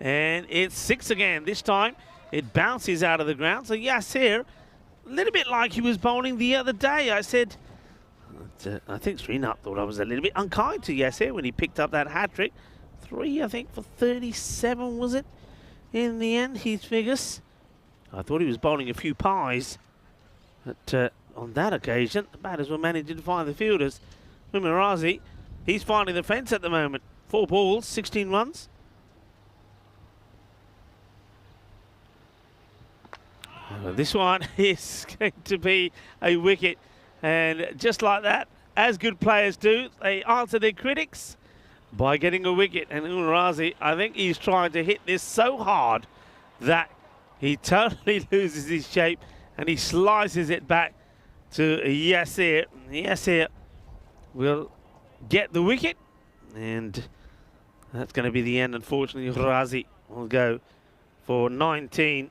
Speaker 4: and it's 6 again. This time it bounces out of the ground. So Yasir, a little bit like he was bowling the other day. I said, I think Srinath thought I was a little bit unkind to Yasir when he picked up that hat-trick. 3, I think, for 37, was it? In the end, his figures. I thought he was bowling a few pies. But on that occasion, the batters were managing to find the fielders. Mirazi, he's finding the fence at the moment. 4 balls, 16 runs. This one is going to be a wicket. And just like that, as good players do. They answer their critics by getting a wicket. And Razi, I think he's trying to hit this so hard that he totally loses his shape and he slices it back to Yasir. Yasir will get the wicket, and that's going to be the end. Unfortunately, Razi will go for 19.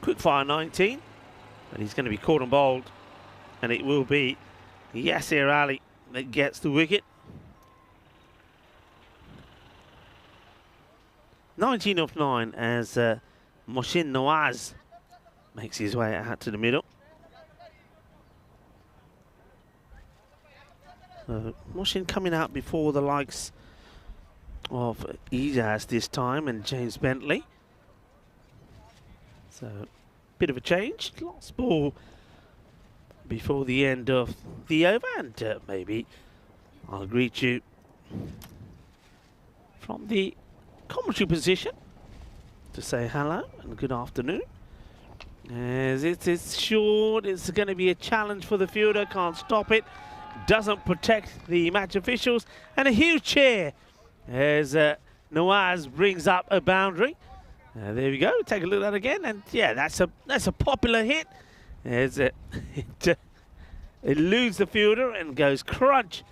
Speaker 4: Quick fire 19, and he's going to be caught and bowled, and it will be Yasir Ali that gets the wicket. 19 off 9 as Mohsin Nawaz makes his way out to the middle. Mohsin coming out before the likes of Ijaz this time and James Bentley. So, bit of a change. Last ball before the end of the over, and maybe I'll greet you from the commentary position to say hello and good afternoon. As it's short, it's going to be a challenge for the fielder, can't stop it, doesn't protect the match officials, and a huge cheer as Nawaz brings up a boundary. There we go, take a look at that again, and yeah, that's a popular hit as it eludes the fielder and goes crunch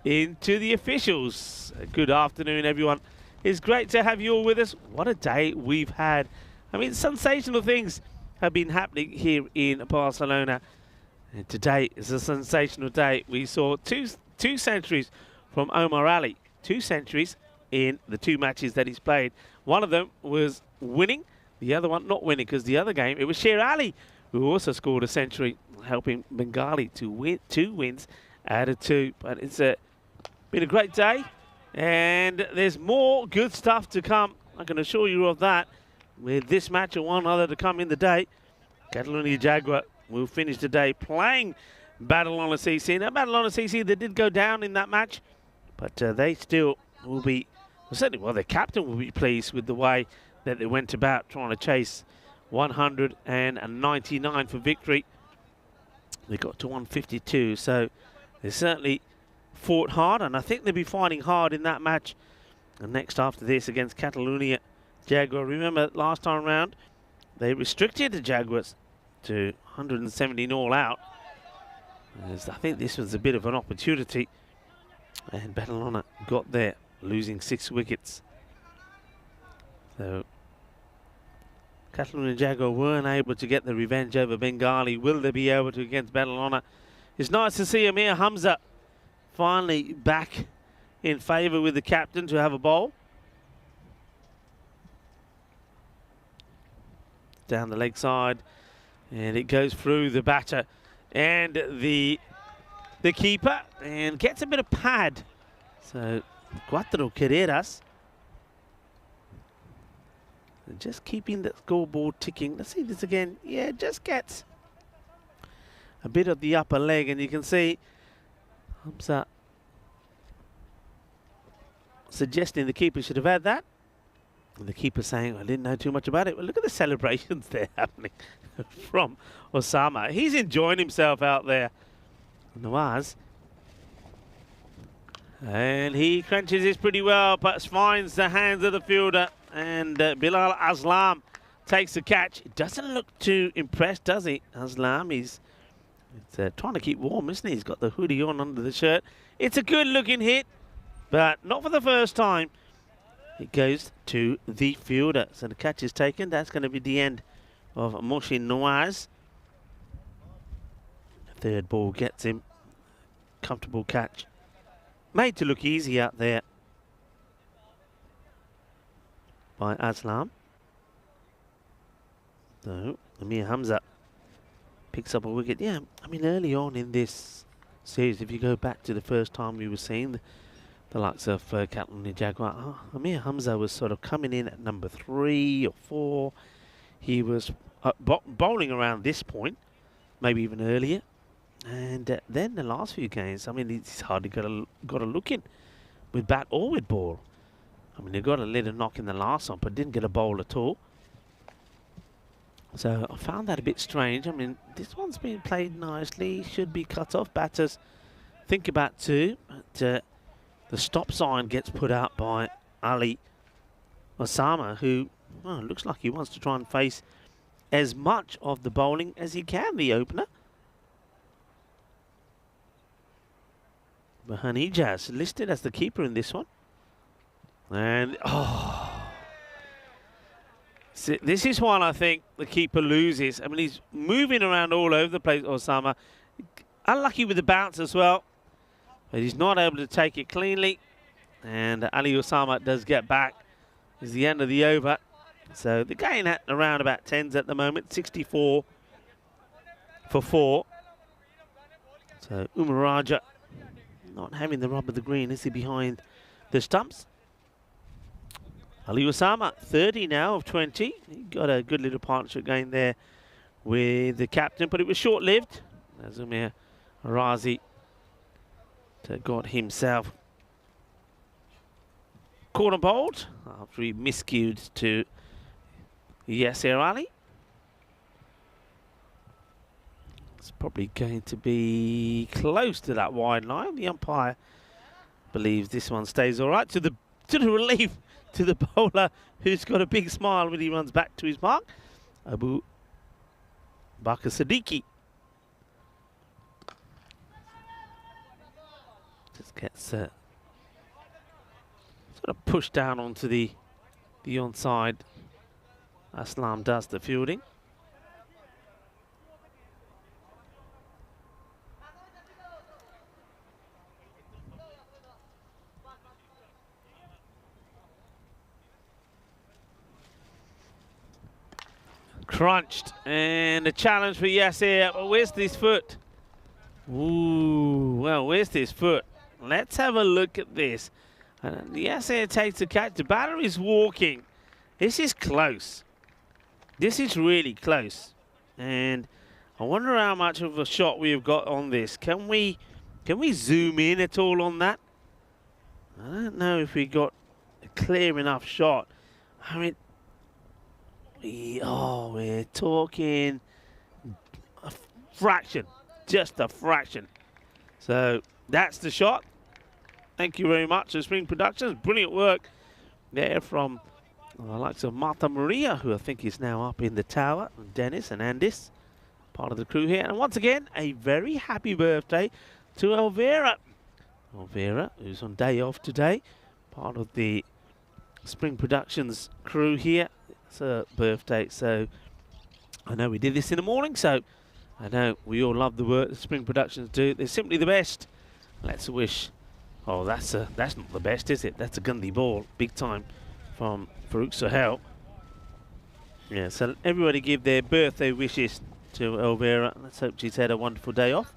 Speaker 4: into the officials. Good afternoon, everyone. It's great to have you all with us. What a day we've had. I mean, sensational things have been happening here in Barcelona. And today is a sensational day. We saw two centuries from Omar Ali. 2 centuries in the 2 matches that he's played. One of them was winning, the other one not winning, because the other game, it was Sher Ali who also scored a century, helping Bengali to win 2 wins out of 2. But it's been a great day. And there's more good stuff to come, I can assure you of that, with this match and one other to come in the day. Catalonia Jaguar will finish the day playing Badalona CC. Now, Badalona CC, they did go down in that match, but they still will be, well, certainly, well, their captain will be pleased with the way that they went about trying to chase 199 for victory. They got to 152, so they certainly fought hard, and I think they'll be fighting hard in that match. And next after this against Catalonia Jaguar. Remember last time round they restricted the Jaguars to 170 all out. As I think this was a bit of an opportunity, and Badalona got there, losing 6 wickets. So Catalonia Jaguar weren't able to get the revenge over Bengali. Will they be able to against Badalona? It's nice to see Amir Hamza finally back in favour with the captain to have a bowl. Down the leg side, and it goes through the batter and the keeper, and gets a bit of pad. So Cuatro Carreras, just keeping the scoreboard ticking. Let's see this again. Yeah, just gets a bit of the upper leg, and you can see Hamza suggesting the keeper should have had that. And the keeper saying, I didn't know too much about it. Well, look at the celebrations there happening from Osama. He's enjoying himself out there. Nawaz. And he crunches this pretty well, but finds the hands of the fielder. And Bilal Aslam takes the catch. It doesn't look too impressed, does he? Aslam, he's trying to keep warm, isn't he? He's got the hoodie on under the shirt. It's a good-looking hit, but not for the first time. It goes to the fielder. So the catch is taken. That's going to be the end of Mohsin Nawaz. Third ball gets him. Comfortable catch. Made to look easy out there by Aslam. So Amir Hamza picks up a wicket. Yeah, I mean, early on in this series, if you go back to the first time we were seeing the likes of Catalonia Jaguar, Amir Hamza was sort of coming in at number 3 or 4. He was bowling around this point, maybe even earlier. And then the last few games, I mean, he's hardly got a look in with bat or with ball. I mean, he got a little knock in the last one, but didn't get a bowl at all. So I found that a bit strange. I mean, this one's been played nicely. Should be cut off. Batters think about two. But the stop sign gets put out by Ali Osama, who looks like he wants to try and face as much of the bowling as he can, the opener. Bahanijaz listed as the keeper in this one. And, see, this is one I think the keeper loses. I mean, he's moving around all over the place, Osama. Unlucky with the bounce as well, but he's not able to take it cleanly. And Ali Osama does get back. It's the end of the over. So they're going at around about 10s at the moment, 64 for 4. So Umar Raja not having the rub of the green, is he, behind the stumps? Ali Osama, 30 now of 20. He got a good little partnership going there with the captain, but it was short-lived. As Umar Razi got himself corner bowled after he miscued to Yasser Ali. It's probably going to be close to that wide line. The umpire believes this one stays all right. To the relief to the bowler, who's got a big smile when he runs back to his mark, Abu Bakr Siddiqui. Just gets sort of pushed down onto the onside. Aslam does the fielding. Crunched, and a challenge for Yasser. Well, where's this foot? Ooh, well, where's this foot? Let's have a look at this. Yasser takes the catch. The batter is walking. This is close. This is really close. And I wonder how much of a shot we've got on this. Can we zoom in at all on that? I don't know if we got a clear enough shot. I mean, we're talking a fraction, just a fraction. So that's the shot. Thank you very much to Spring Productions. Brilliant work there from the likes of Martha Maria, who I think is now up in the tower, and Dennis and Andis, part of the crew here. And once again, a very happy birthday to Elvira. Elvira, who's on day off today, part of the Spring Productions crew here. It's her birthday, so I know we did this in the morning, so I know we all love the work that Spring Productions do. They're simply the best. Let's wish. Oh, that's not the best, is it? That's a Gandhi ball, big time, from Farooq Sohail. Yeah, so everybody give their birthday wishes to Elvira. Let's hope she's had a wonderful day off.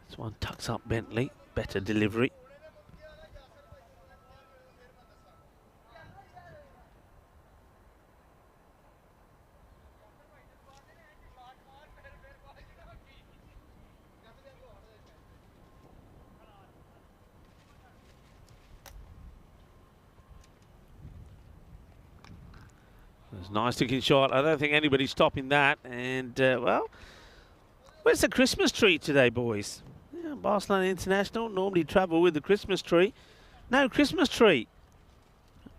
Speaker 4: This one tucks up Bentley, better delivery. It's a nice looking shot. I don't think anybody's stopping that. And, well, where's the Christmas tree today, boys? Yeah, Barcelona International normally travel with the Christmas tree. No Christmas tree.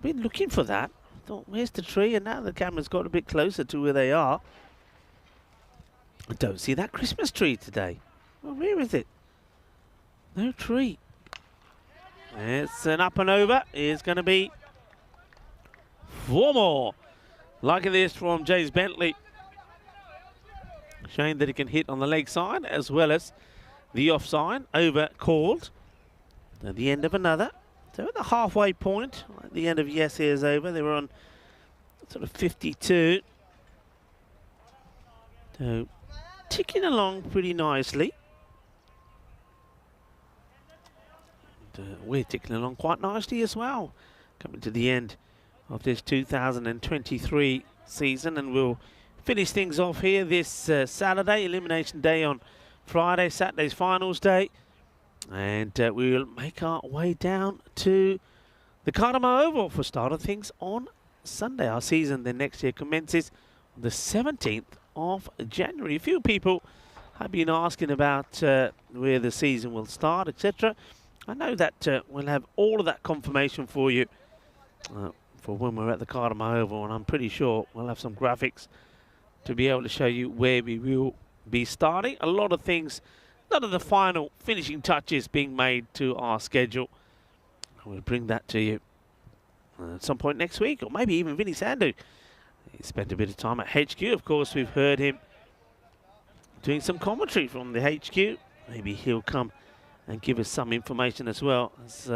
Speaker 4: Been looking for that. Thought, where's the tree? And now the camera's got a bit closer to where they are. I don't see that Christmas tree today. Well, where is it? No tree. It's an up and over. It's going to be 4 more. Like this from James Bentley. Showing that he can hit on the leg side as well as the off side. Over called. At the end of another. So at the halfway point, at the end of Yasser's over, they were on sort of 52. So ticking along pretty nicely. And, we're ticking along quite nicely as well. Coming to the end of this 2023 season, and we'll finish things off here this Saturday. Elimination day on Friday, Saturday's finals day. And we'll make our way down to the Cardamom Oval for start of things on Sunday. Our season then next year commences on the 17th of January. A few people have been asking about where the season will start, etc. I know that we'll have all of that confirmation for you for when we're at the Cardamom Oval, and I'm pretty sure we'll have some graphics to be able to show you where we will be starting. A lot of things, none of the final finishing touches being made to our schedule. We'll bring that to you at some point next week, or maybe even Vinny Sandu. He spent a bit of time at HQ. Of course, we've heard him doing some commentary from the HQ. Maybe he'll come and give us some information as well, as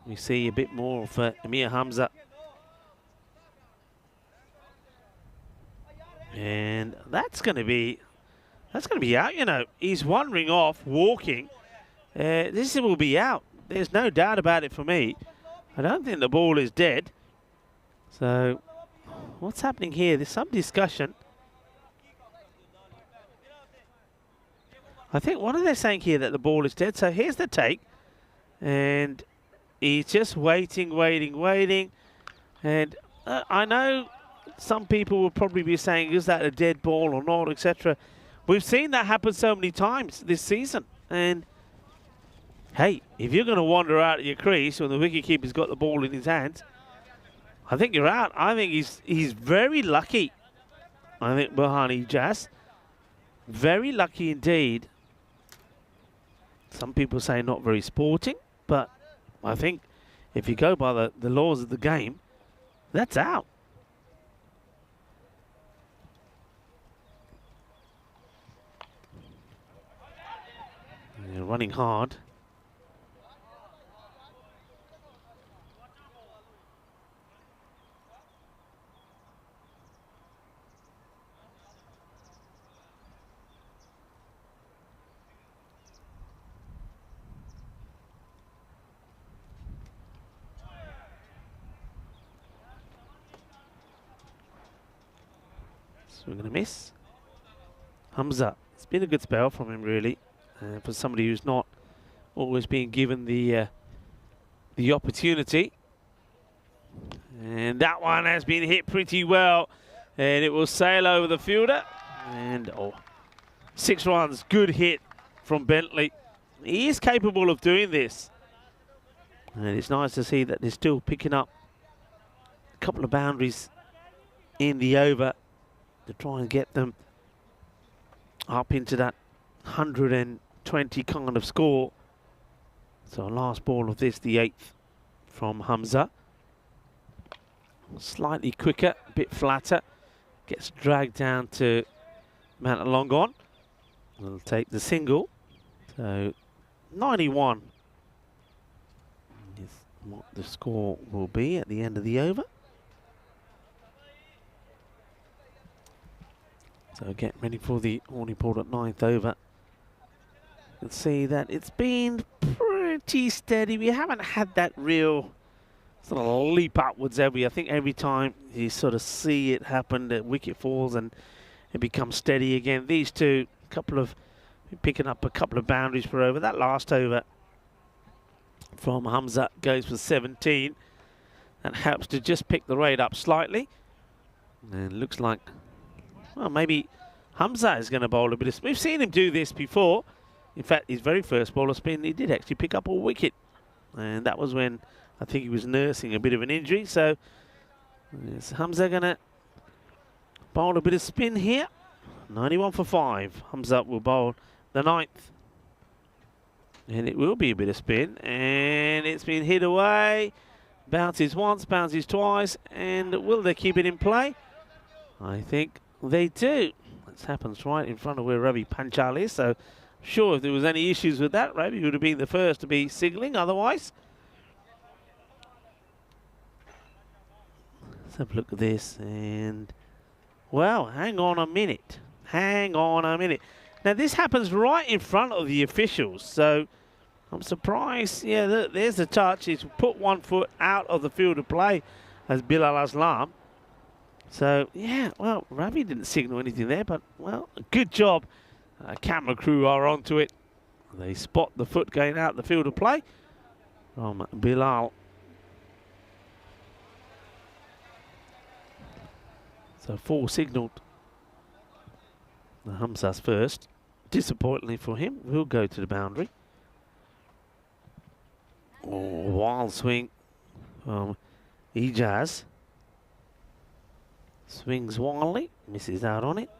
Speaker 4: we see a bit more of Amir Hamza. And that's going to be out, you know. He's wandering off, walking. This will be out. There's no doubt about it for me. I don't think the ball is dead. So, what's happening here? There's some discussion. I think, what are they saying here, that the ball is dead? So here's the take. And he's just waiting. And I know some people will probably be saying, is that a dead ball or not, etc. We've seen that happen so many times this season. And hey, if you're going to wander out of your crease when the wicketkeeper's got the ball in his hands, I think you're out. I think he's very lucky. I think Bahani Jas, very lucky indeed. Some people say not very sporting, but I think if you go by the laws of the game, that's out. They're running hard. So we're going to miss. Hamza. It's been a good spell from him, really, for somebody who's not always being given the opportunity. And that one has been hit pretty well, and it will sail over the fielder. And 6 runs, good hit from Bentley. He is capable of doing this, and it's nice to see that they're still picking up a couple of boundaries in the over to try and get them up into that 120 kind of score. So last ball of this, the 8th from Hamza. Slightly quicker, a bit flatter. Gets dragged down to Mantalongon. We'll take the single. So 91 is what the score will be at the end of the over. So get ready for the all-important 9th over. You can see that it's been pretty steady. We haven't had that real sort of leap upwards I think every time you sort of see it happen, the wicket falls and it becomes steady again. These two, picking up a couple of boundaries per over. That last over from Hamza goes for 17. That helps to just pick the rate up slightly. And it looks like, well, maybe Hamza is going to bowl a bit of spin. We've seen him do this before. In fact, his very first ball of spin, he did actually pick up a wicket. And that was when I think he was nursing a bit of an injury. So is Hamza going to bowl a bit of spin here? 91 for 5. Hamza will bowl the 9th. And it will be a bit of spin. And it's been hit away. Bounces once, bounces twice. And will they keep it in play? I think they do. This happens right in front of where Ravi Panchal is. So sure, if there was any issues with that, Ravi would have been the first to be signalling otherwise. Let's have a look at this. And, well, hang on a minute. Hang on a minute. Now, this happens right in front of the officials. So I'm surprised. Yeah, look, there's the touch. He's put 1 foot out of the field of play as Bilal Aslam. So, yeah, well, Ravi didn't signal anything there, but, well, good job. Camera crew are onto it. They spot the foot going out the field of play from Bilal. So 4 signalled. The Hamza's first. Disappointingly for him, will go to the boundary. Oh, wild swing from Ijaz. Swings wildly, misses out on it.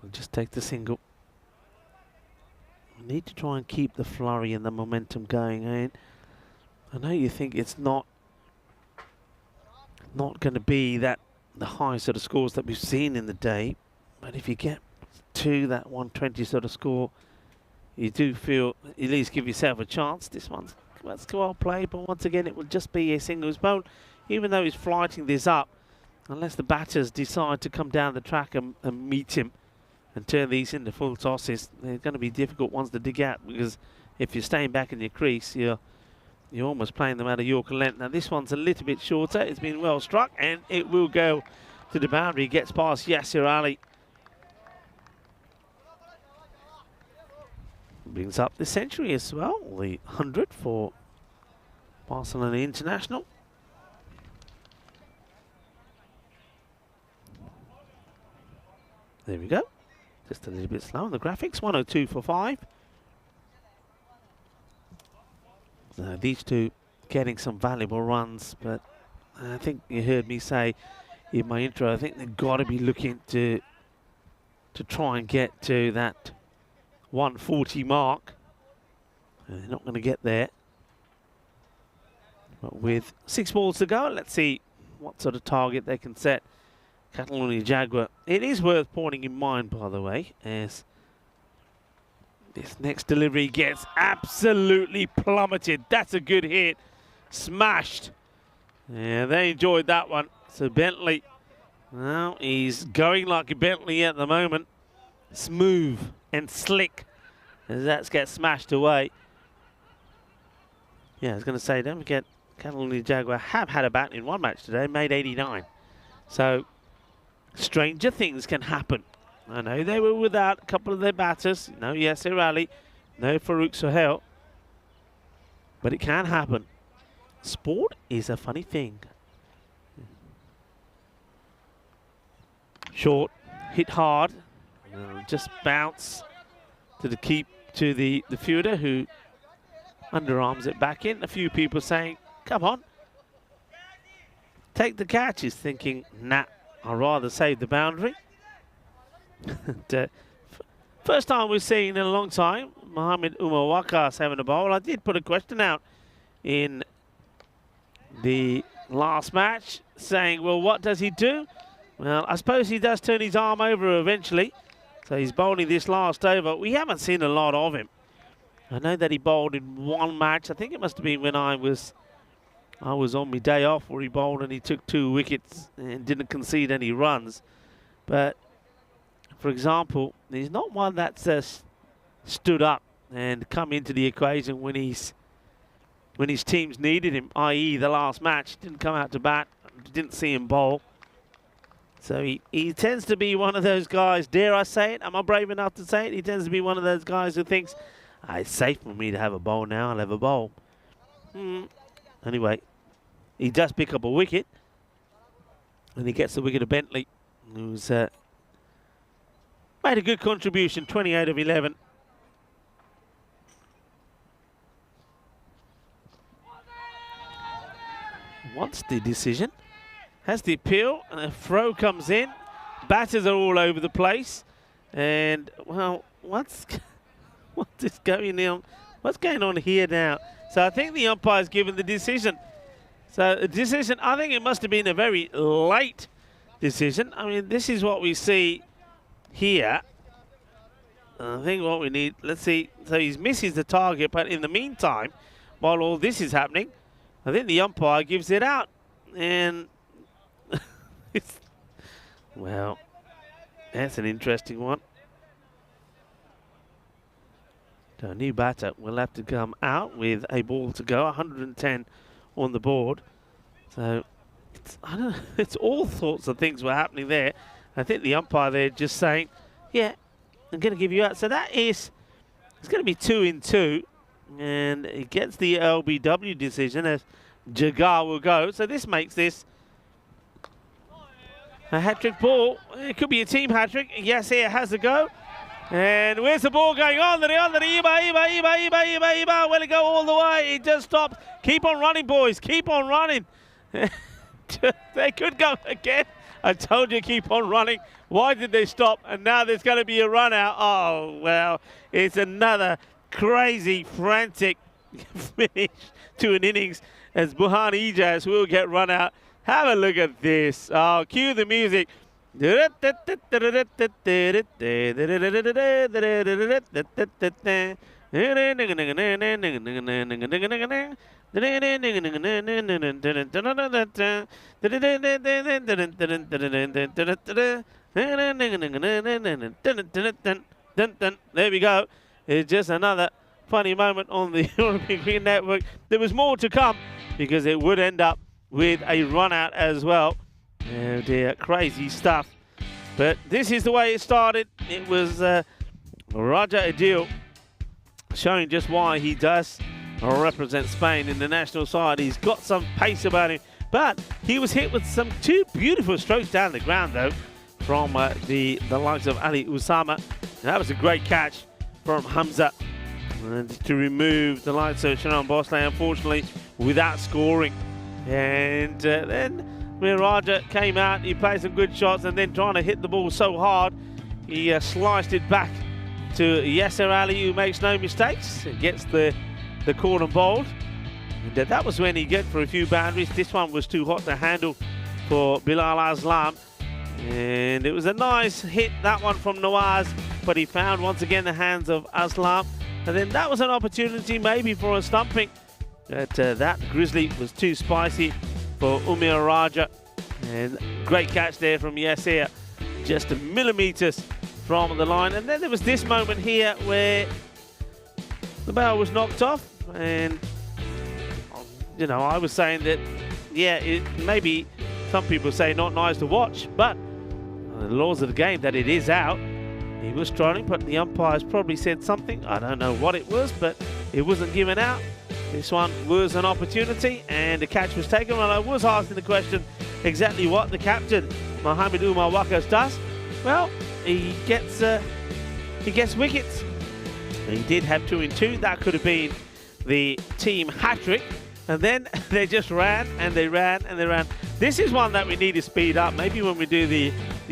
Speaker 4: We'll just take the single. We need to try and keep the flurry and the momentum going. And I know you think it's not going to be the high sort of scores that we've seen in the day, but if you get to that 120 sort of score, you do feel at least give yourself a chance. This one's well played, but once again it will just be a singles bone, even though he's flighting this up. Unless the batters decide to come down the track and meet him and turn these into full tosses, they're going to be difficult ones to dig out, because if you're staying back in your crease, you're almost playing them out of Yorker length. Now this one's a little bit shorter. It's been well struck, and it will go to the boundary. Gets past Yasir Ali. Brings up the century as well, the 100 for Barcelona International. There we go. Just a little bit slow on the graphics. 102 for 5. These two getting some valuable runs, but I think you heard me say in my intro, I think they've got to be looking to try and get to that 140 mark. They're not going to get there. But with 6 balls to go, let's see what sort of target they can set Catalonia Jaguar. It is worth pointing in mind, by the way, as this next delivery gets absolutely plummeted. That's a good hit. Smashed. Yeah, they enjoyed that one. So Bentley, well, he's going like a Bentley at the moment. Smooth and slick as that gets smashed away. Yeah, I was going to say, don't forget, Catalonia Jaguar have had a bat in one match today, made 89. So stranger things can happen. I know they were without a couple of their batters. No Yasir Ali, no Farouk Sohail. But it can happen. Sport is a funny thing. Short, hit hard, just bounce to the fielder, who underarms it back in. A few people saying, come on, take the catch. He's thinking, nah, I'd rather save the boundary. First time we've seen in a long time Mohamed Umar Waqas having a bowl. I did put a question out in the last match saying, well, what does he do? Well, I suppose he does turn his arm over eventually. So he's bowling this last over. We haven't seen a lot of him. I know that he bowled in one match. I think it must have been when I was on my day off, where he bowled and he took 2 wickets and didn't concede any runs. But for example, he's not one that's stood up and come into the equation when his teams needed him, i.e. the last match. Didn't come out to bat, didn't see him bowl. So he tends to be one of those guys, dare I say it, am I brave enough to say it? He tends to be one of those guys who thinks, it's safe for me to have a bowl now, I'll have a bowl. Anyway, he does pick up a wicket, and he gets the wicket of Bentley, who's made a good contribution, 28 of 11. Wants the decision, has the appeal, and a throw comes in. Batters are all over the place, and well, what's going on? What's going on here now? So I think the umpire's given the decision. So the decision, I think it must have been a very late decision. I mean, this is what we see here. I think what we need, let's see. So he misses the target, but in the meantime, while all this is happening, I think the umpire gives it out. And well, that's an interesting one. So a new batter will have to come out with a ball to go, 110 on the board. So I don't know, it's all sorts of things were happening there. I think the umpire there just saying, yeah, I'm going to give you out. So that is, it's going to be 2-2, and it gets the LBW decision as Jaguar will go. So this makes this a hat-trick ball. It could be a team hat-trick. Yes, here has to go. And where's the ball going? On the Iba. Will it go all the way? It just stops. Keep on running, boys. Keep on running. They could go again. I told you, keep on running. Why did they stop? And now there's going to be a run out. Oh, well, it's another crazy, frantic finish to an innings as Buhan Ijaz will get run out. Have a look at this. Oh, cue the music. There we go. It's just another funny moment on the European Cricket Network. There was more to come because it would end up with a run out as well. Oh dear, crazy stuff. But this is the way it started. It was Raja Adil showing just why he does represent Spain in the national side. He's got some pace about him, but he was hit with some two beautiful strokes down the ground though from the likes of Ali Usama. And that was a great catch from Hamza to remove the likes of Sharon Bosley, unfortunately, without scoring. And then when Raja came out, he played some good shots, and then trying to hit the ball so hard, he sliced it back to Yasser Ali, who makes no mistakes. It gets the corner bowled. And that was when he get for a few boundaries. This one was too hot to handle for Bilal Aslam. And it was a nice hit, that one from Nawaz, but he found once again the hands of Aslam. And then that was an opportunity maybe for a stumping. But that Grizzly was too spicy for Umir Raja. And great catch there from Yasser, just millimetres from the line. And then there was this moment here where the ball was knocked off. And, you know, I was saying that, yeah, maybe some people say not nice to watch, but the laws of the game that it is out. He was trying, but the umpires probably said something. I don't know what it was, but it wasn't given out. This one was an opportunity, and the catch was taken. And I was asking the question exactly what the captain, Mohamed Umar Wakas, does. Well, he gets wickets. He did have 2 in 2. That could have been the team hat-trick. And then they just ran and they ran and they ran. This is one that we need to speed up. Maybe when we do the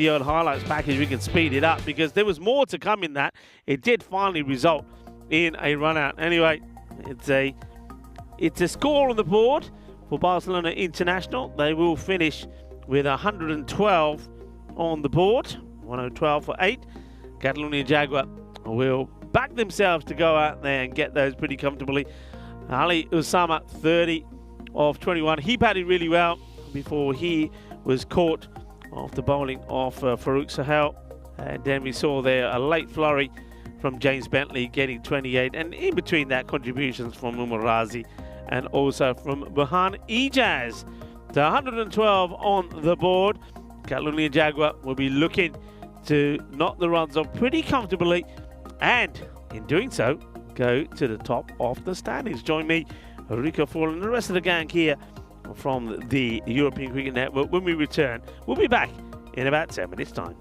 Speaker 4: old highlights package, we can speed it up because there was more to come in that. It did finally result in a run out. Anyway, it's a score on the board for Barcelona International. They will finish with 112 on the board, 112 for 8. Catalonia Jaguar will back themselves to go out there and get those pretty comfortably. Ali Usama, 30 of 21. He batted really well before he was caught off the bowling of Farouk Sahel. And then we saw there a late flurry from James Bentley getting 28. And in between that, contributions from Umar Razi and also from Buhan Ijaz. So 112 on the board. Catalonia Jaguar will be looking to knock the runs off pretty comfortably. And in doing so, go to the top of the standings. Join me, Rico Fall, and the rest of the gang here from the European Cricket Network. When we return, we'll be back in about 10 minutes' time.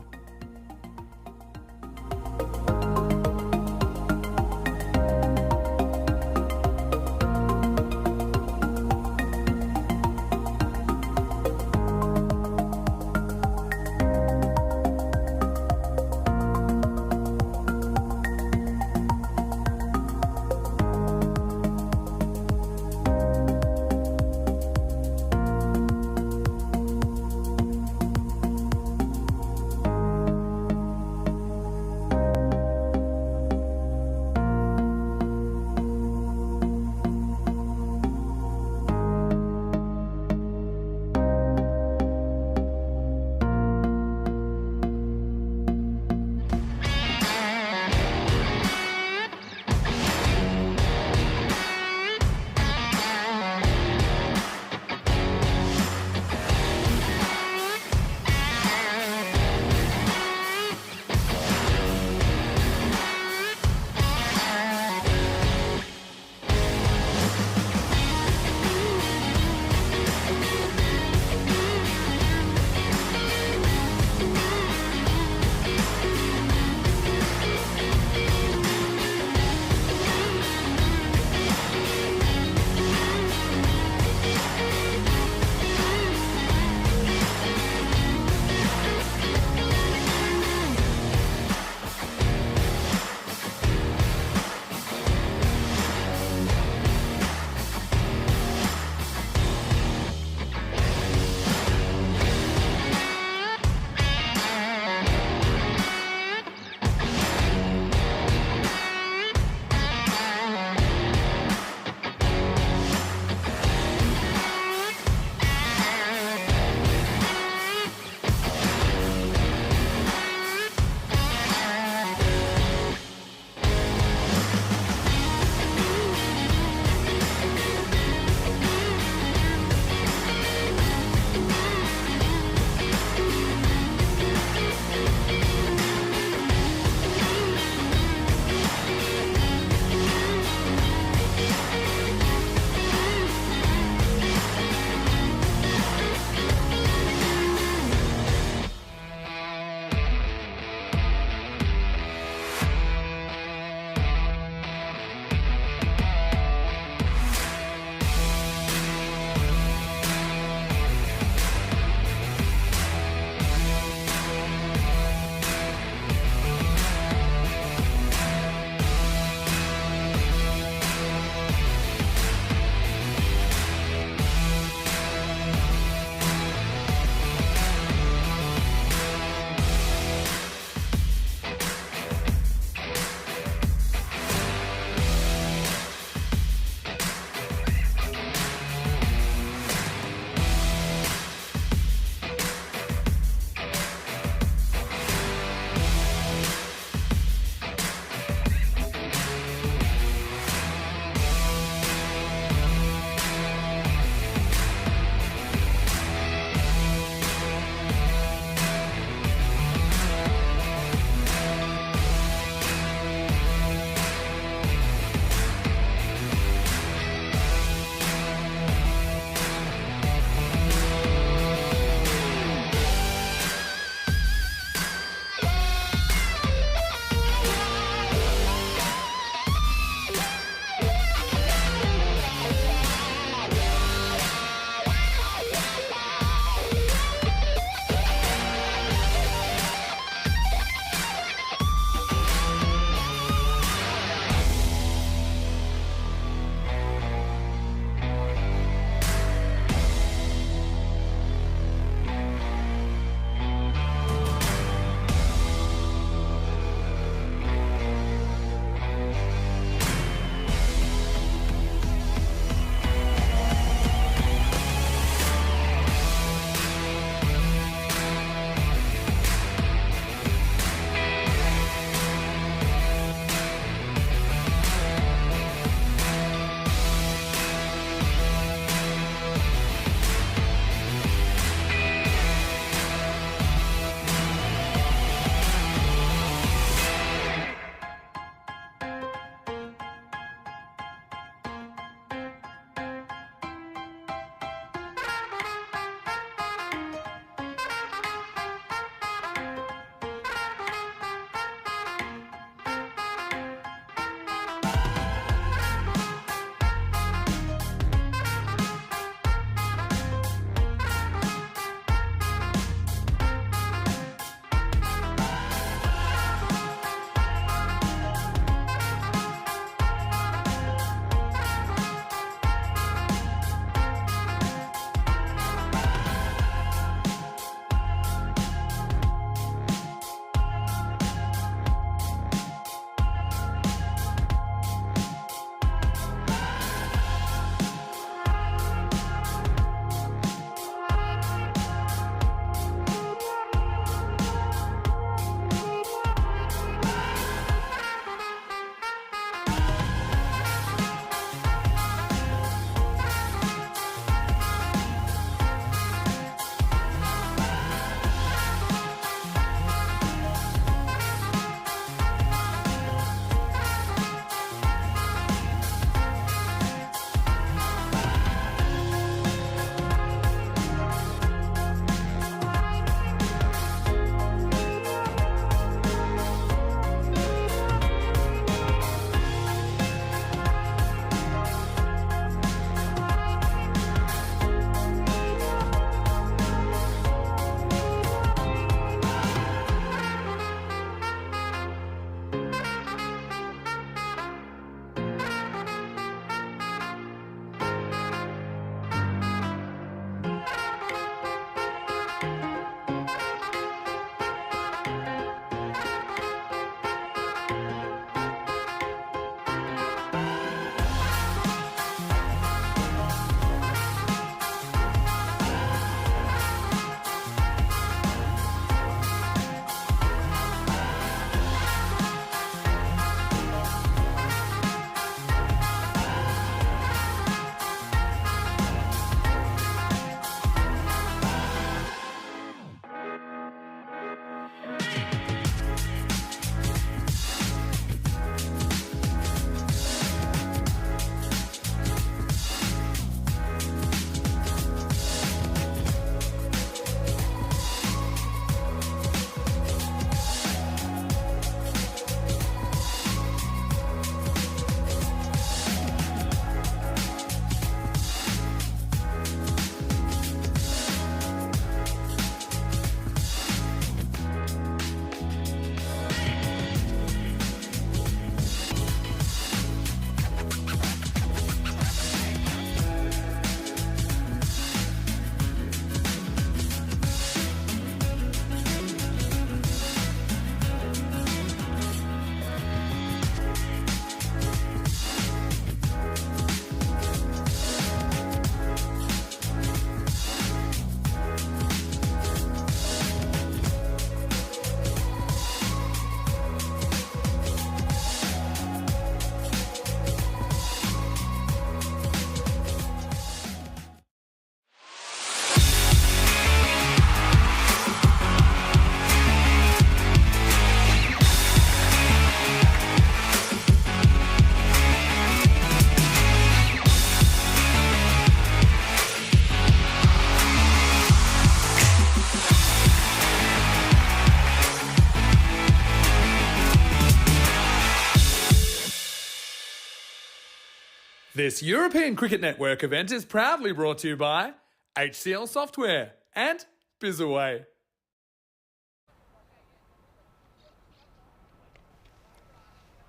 Speaker 2: This European Cricket Network event is proudly brought to you by HCL Software and Bizaway.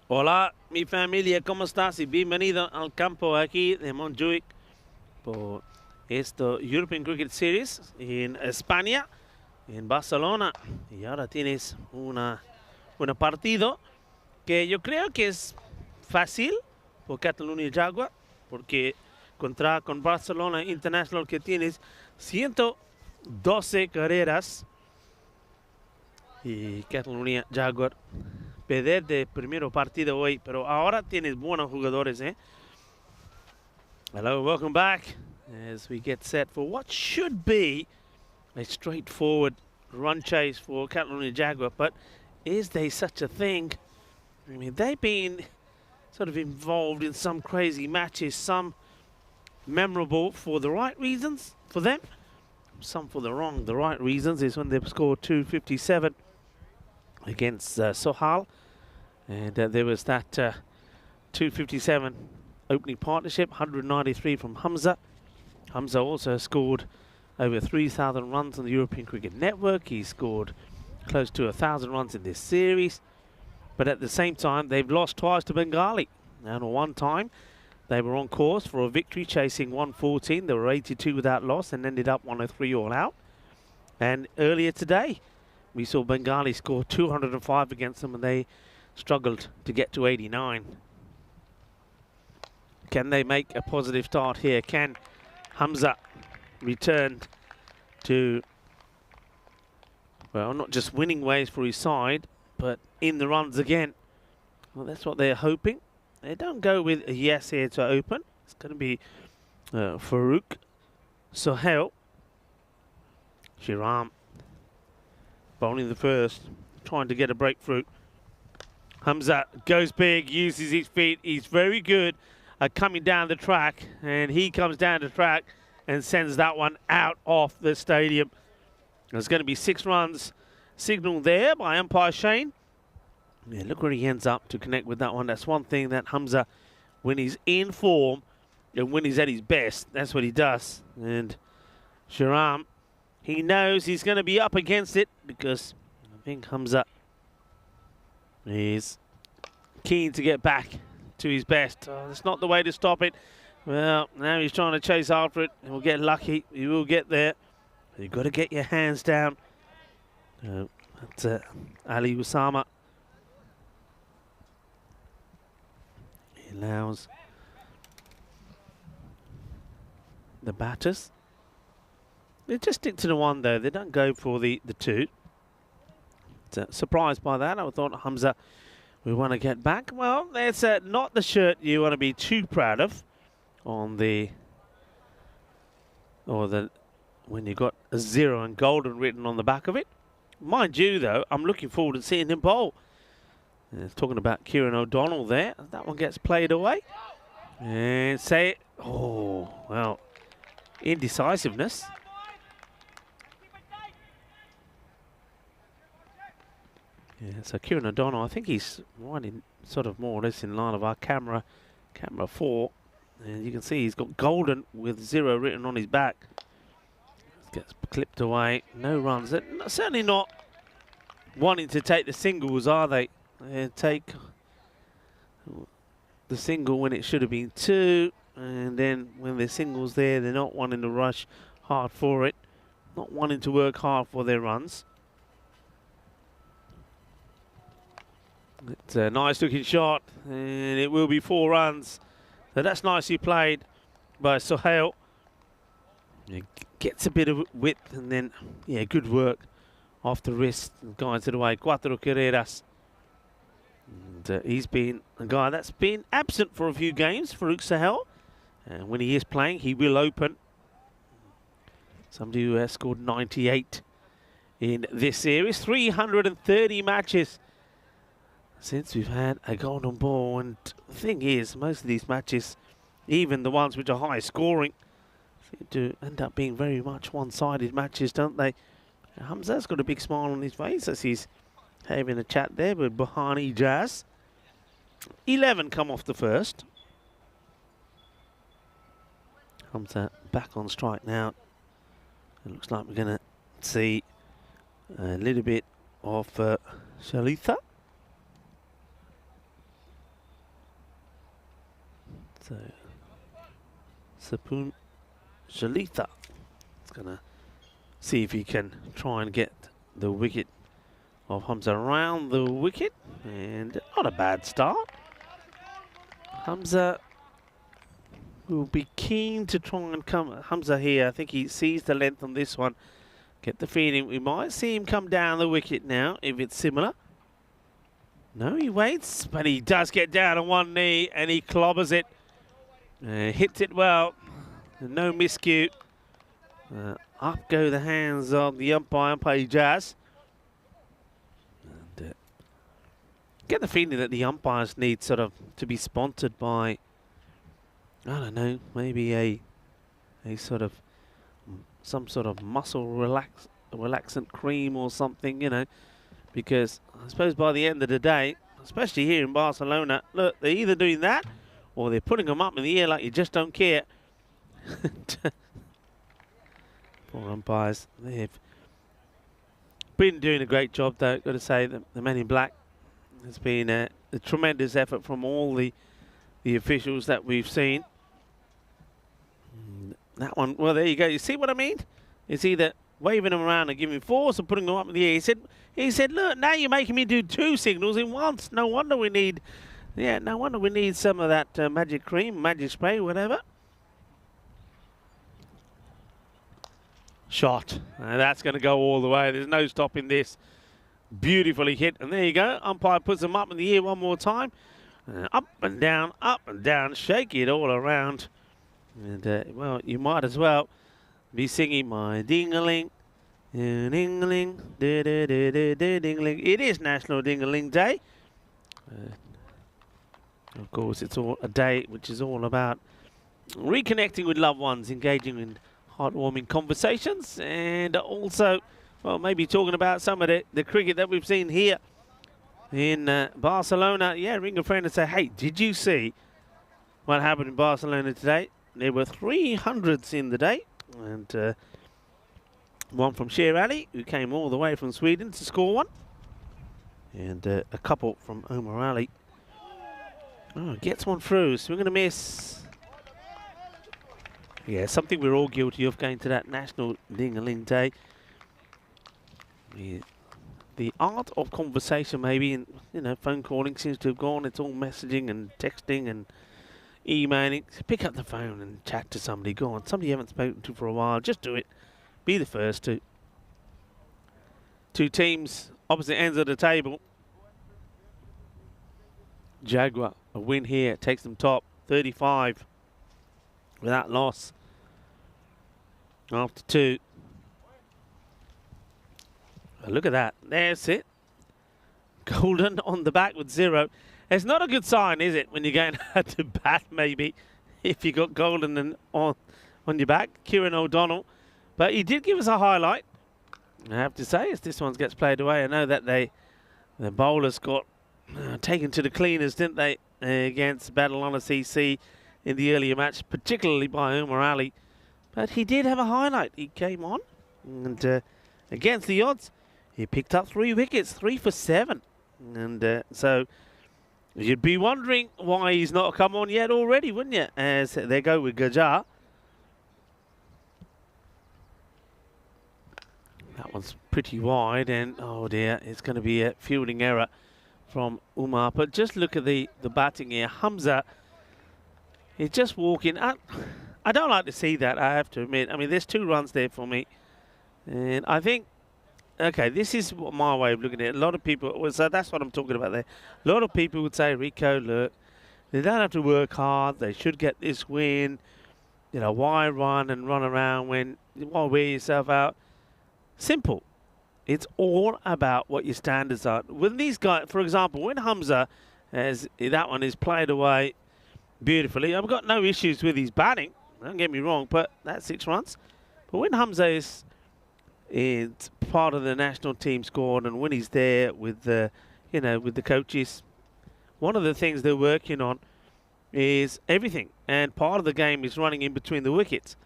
Speaker 4: Hola, mi familia, ¿cómo estás? Y bienvenido al campo aquí de Montjuic por esta European Cricket Series en España, en Barcelona. Y ahora tienes un partido que yo creo que es fácil por Catalunya Jaguar, porque con Barcelona International que tienes 112 carreras y Catalunya Jaguar perder de primero partido hoy, pero ahora tienes buenos jugadores, eh? Hello, welcome back as we get set for what should be a straightforward run chase for Catalunya Jaguar, but is there such a thing? I mean, they've been sort of involved in some crazy matches, some memorable for the right reasons for them, some for the wrong. The right reasons is when they've scored 257 against Sohal, and there was that 257 opening partnership, 193 from Hamza. Hamza also scored over 3,000 runs on the European Cricket Network. He scored close to 1,000 runs in this series, but at the same time they've lost twice to Bengali, and one time they were on course for a victory chasing 114. They were 82 without loss and ended up 103 all out. And earlier today we saw Bengali score 205 against them, and they struggled to get to 89. Can they make a positive start here? Can Hamza return to, well, not just winning ways for his side, but in the runs again? Well, that's what they're hoping. They don't go with a yes here to open. It's going to be Farouk, Sohail, Shiram bowling the first, trying to get a breakthrough. Hamza goes big, uses his feet. He's very good at coming down the track, and he comes down the track and sends that one out off the stadium. There's going to be 6 runs signalled there by umpire Shane. Yeah, look where he ends up to connect with that one. That's one thing that Hamza, when he's in form and when he's at his best, that's what he does. And Shiram, he knows he's going to be up against it, because I think Hamza is keen to get back to his best. Oh, that's not the way to stop it. Well, now he's trying to chase after it. He'll get lucky. He will get there. You've got to get your hands down. That's Ali Usama. He allows the batters. They just stick to the one, though. They don't go for the two. Surprised by that. I thought Hamza, we want to get back. Well, that's not the shirt you want to be too proud of on the, when you got a 0 and golden written on the back of it. Mind you, though, I'm looking forward to seeing him bowl. Talking about Kieran O'Donnell there. That one gets played away. And say it. Oh, well, indecisiveness. Yeah, so Kieran O'Donnell, I think he's running sort of more or less in line of our camera 4. And you can see he's got golden with 0 written on his back. Gets clipped away. No runs. They're certainly not wanting to take the singles, are they? They take the single when it should have been 2. And then when there's singles there, they're not wanting to rush hard for it. Not wanting to work hard for their runs. It's a nice looking shot, and it will be 4 runs. So that's nicely played by Sohail. It gets a bit of width, and then, yeah, good work off the wrist and guides it away. 4 carreras. And he's been a guy that's been absent for a few games, Farouk Sohail. And when he is playing, he will open. Somebody who has scored 98 in this series. 330 matches since we've had a golden ball. And the thing is, most of these matches, even the ones which are high scoring, seem to end up being very much one-sided matches, don't they? Hamza's got a big smile on his face as he's having a chat there with Bahani Jazz. 11 come off the first. Hamza back on strike now. It looks like we're going to see a little bit of Shalitha. So, Sapun Shalitha is going to see if he can try and get the wicket of Hamza around the wicket. And not a bad start. Hamza will be keen to try and come. Hamza here, I think he sees the length on this one. Get the feeling we might see him come down the wicket now, if it's similar. No, he waits, but he does get down on one knee and he clobbers it. Hits it well. No miscue. Up go the hands of the umpire Jazz. And, get the feeling that the umpires need sort of to be sponsored by, I don't know, maybe a sort of some sort of muscle relaxant cream or something, you know, because I suppose by the end of the day, especially here in Barcelona, look, they're either doing that or they're putting them up in the air like you just don't care. Poor umpires. They've been doing a great job, though. Got to say, the men in black. It's been a tremendous effort from all the officials that we've seen. That one, well, there you go. You see what I mean? It's either waving them around and giving force or putting them up in the air. He said, look, now you're making me do two signals in once. No wonder we need, no wonder we need some of that magic cream, magic spray, whatever. Shot. That's going to go all the way. There's no stopping this. Beautifully hit. And there you go. Umpire puts them up in the air one more time. Up and down, shake it all around. And, well, you might as well be singing my ding-a-ling, ding-a-ling, ding-a-ling. It is National Ding-a-ling Day. Of course, it's all a day which is all about reconnecting with loved ones, engaging in heartwarming conversations, and also, well, maybe talking about some of the cricket that we've seen here in Barcelona. Yeah, ring a friend and say, hey, did you see what happened in Barcelona today? There were 300s in the day, and one from Sher Ali, who came all the way from Sweden to score one, and a couple from Omar Ali. Oh, gets one through, so we're going to miss. Yeah, something we're all guilty of, going to that National Ding-a-ling Day. The art of conversation, maybe, and phone calling seems to have gone. It's all messaging and texting and emailing. Pick up the phone and chat to somebody. Go on, somebody you haven't spoken to for a while. Just do it. Be the first to. Two teams, opposite ends of the table. Jaguar, a win here, takes them top, 35 without loss after two. Look at that. There's it. Golden on the back with 0. It's not a good sign, is it, when you're going out to bat, maybe, if you got Golden on your back, Kieran O'Donnell. But he did give us a highlight, I have to say, as this one gets played away. I know that the bowlers got taken to the cleaners, didn't they, against Badalona CC in the earlier match, particularly by Omar Ali. But he did have a highlight. He came on, and against the odds, he picked up 3 wickets, 3 for 7. And so you'd be wondering why he's not come on yet already, wouldn't you? As they go with Jaguar. That one's pretty wide, and oh dear, it's going to be a fielding error from Umar. But just look at the batting here. Hamza, he's just walking. I don't like to see that, I have to admit. I mean, there's 2 runs there for me. And I think, okay, this is my way of looking at it. A lot of people, so that's what I'm talking about there. A lot of people would say, Rico, look, they don't have to work hard. They should get this win. Why run and run around why wear yourself out? Simple. It's all about what your standards are. When these guys, for example, when Hamza, that one is played away beautifully. I've got no issues with his batting. Don't get me wrong, but that's 6 runs. But when Hamza is part of the national team squad, and when he's there with the, with the coaches, one of the things they're working on is everything, and part of the game is running in between the wickets.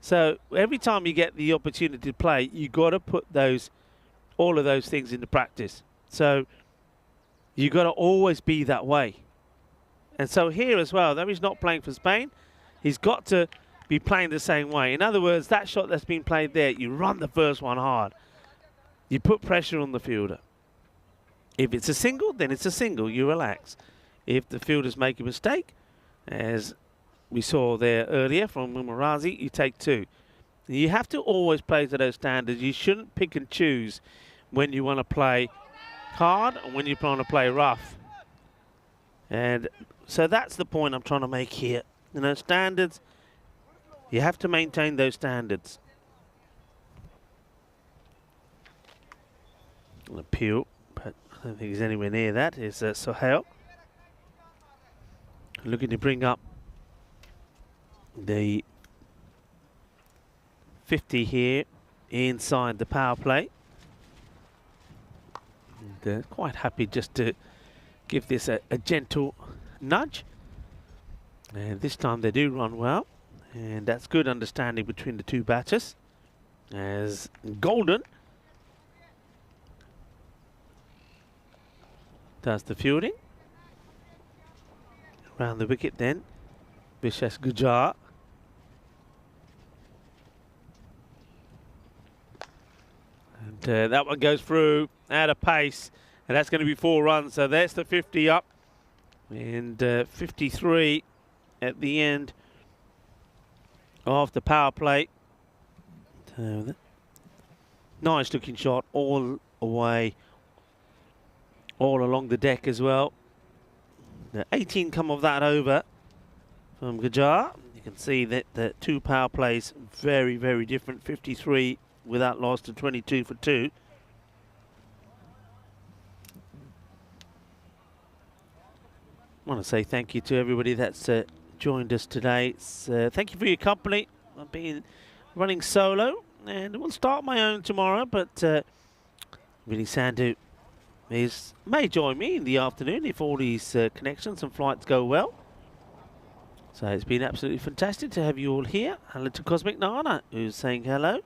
Speaker 4: So every time you get the opportunity to play, you got to put all of those things into practice. So you got to always be that way. And so here as well, though he's not playing for Spain, he's got to be playing the same way. In other words, that shot that's been played there, you run the first one hard. You put pressure on the fielder. If it's a single, then it's a single. You relax. If the fielders make a mistake, as we saw there earlier from Mumarazi, you take 2. You have to always play to those standards. You shouldn't pick and choose when you want to play hard and when you want to play rough. And so that's the point I'm trying to make here. You know, standards, you have to maintain those standards. An appeal, but I don't think he's anywhere near that. Is Sohail looking to bring up the 50 here inside the power play. And, quite happy just to give this a gentle nudge. And this time they do run well. And that's good understanding between the two batters. As Golden does the fielding. Around the wicket then, Vishesh Gujar. And that one goes through at a pace, and that's going to be 4 runs. So that's the 50 up, and 53 at the end of the power play. So nice looking shot all away, all along the deck as well. The 18 come of that over from Gujar. You can see that the 2 power plays very, very different. 53 without loss to 22 for 2. I want to say thank you to everybody that's joined us today. Thank you for your company. I've been running solo, and we'll start my own tomorrow, but Vinny Sandhu may join me in the afternoon if all these connections and flights go well. So it's been absolutely fantastic to have you all here. Hello to Cosmic Nana, who's saying hello.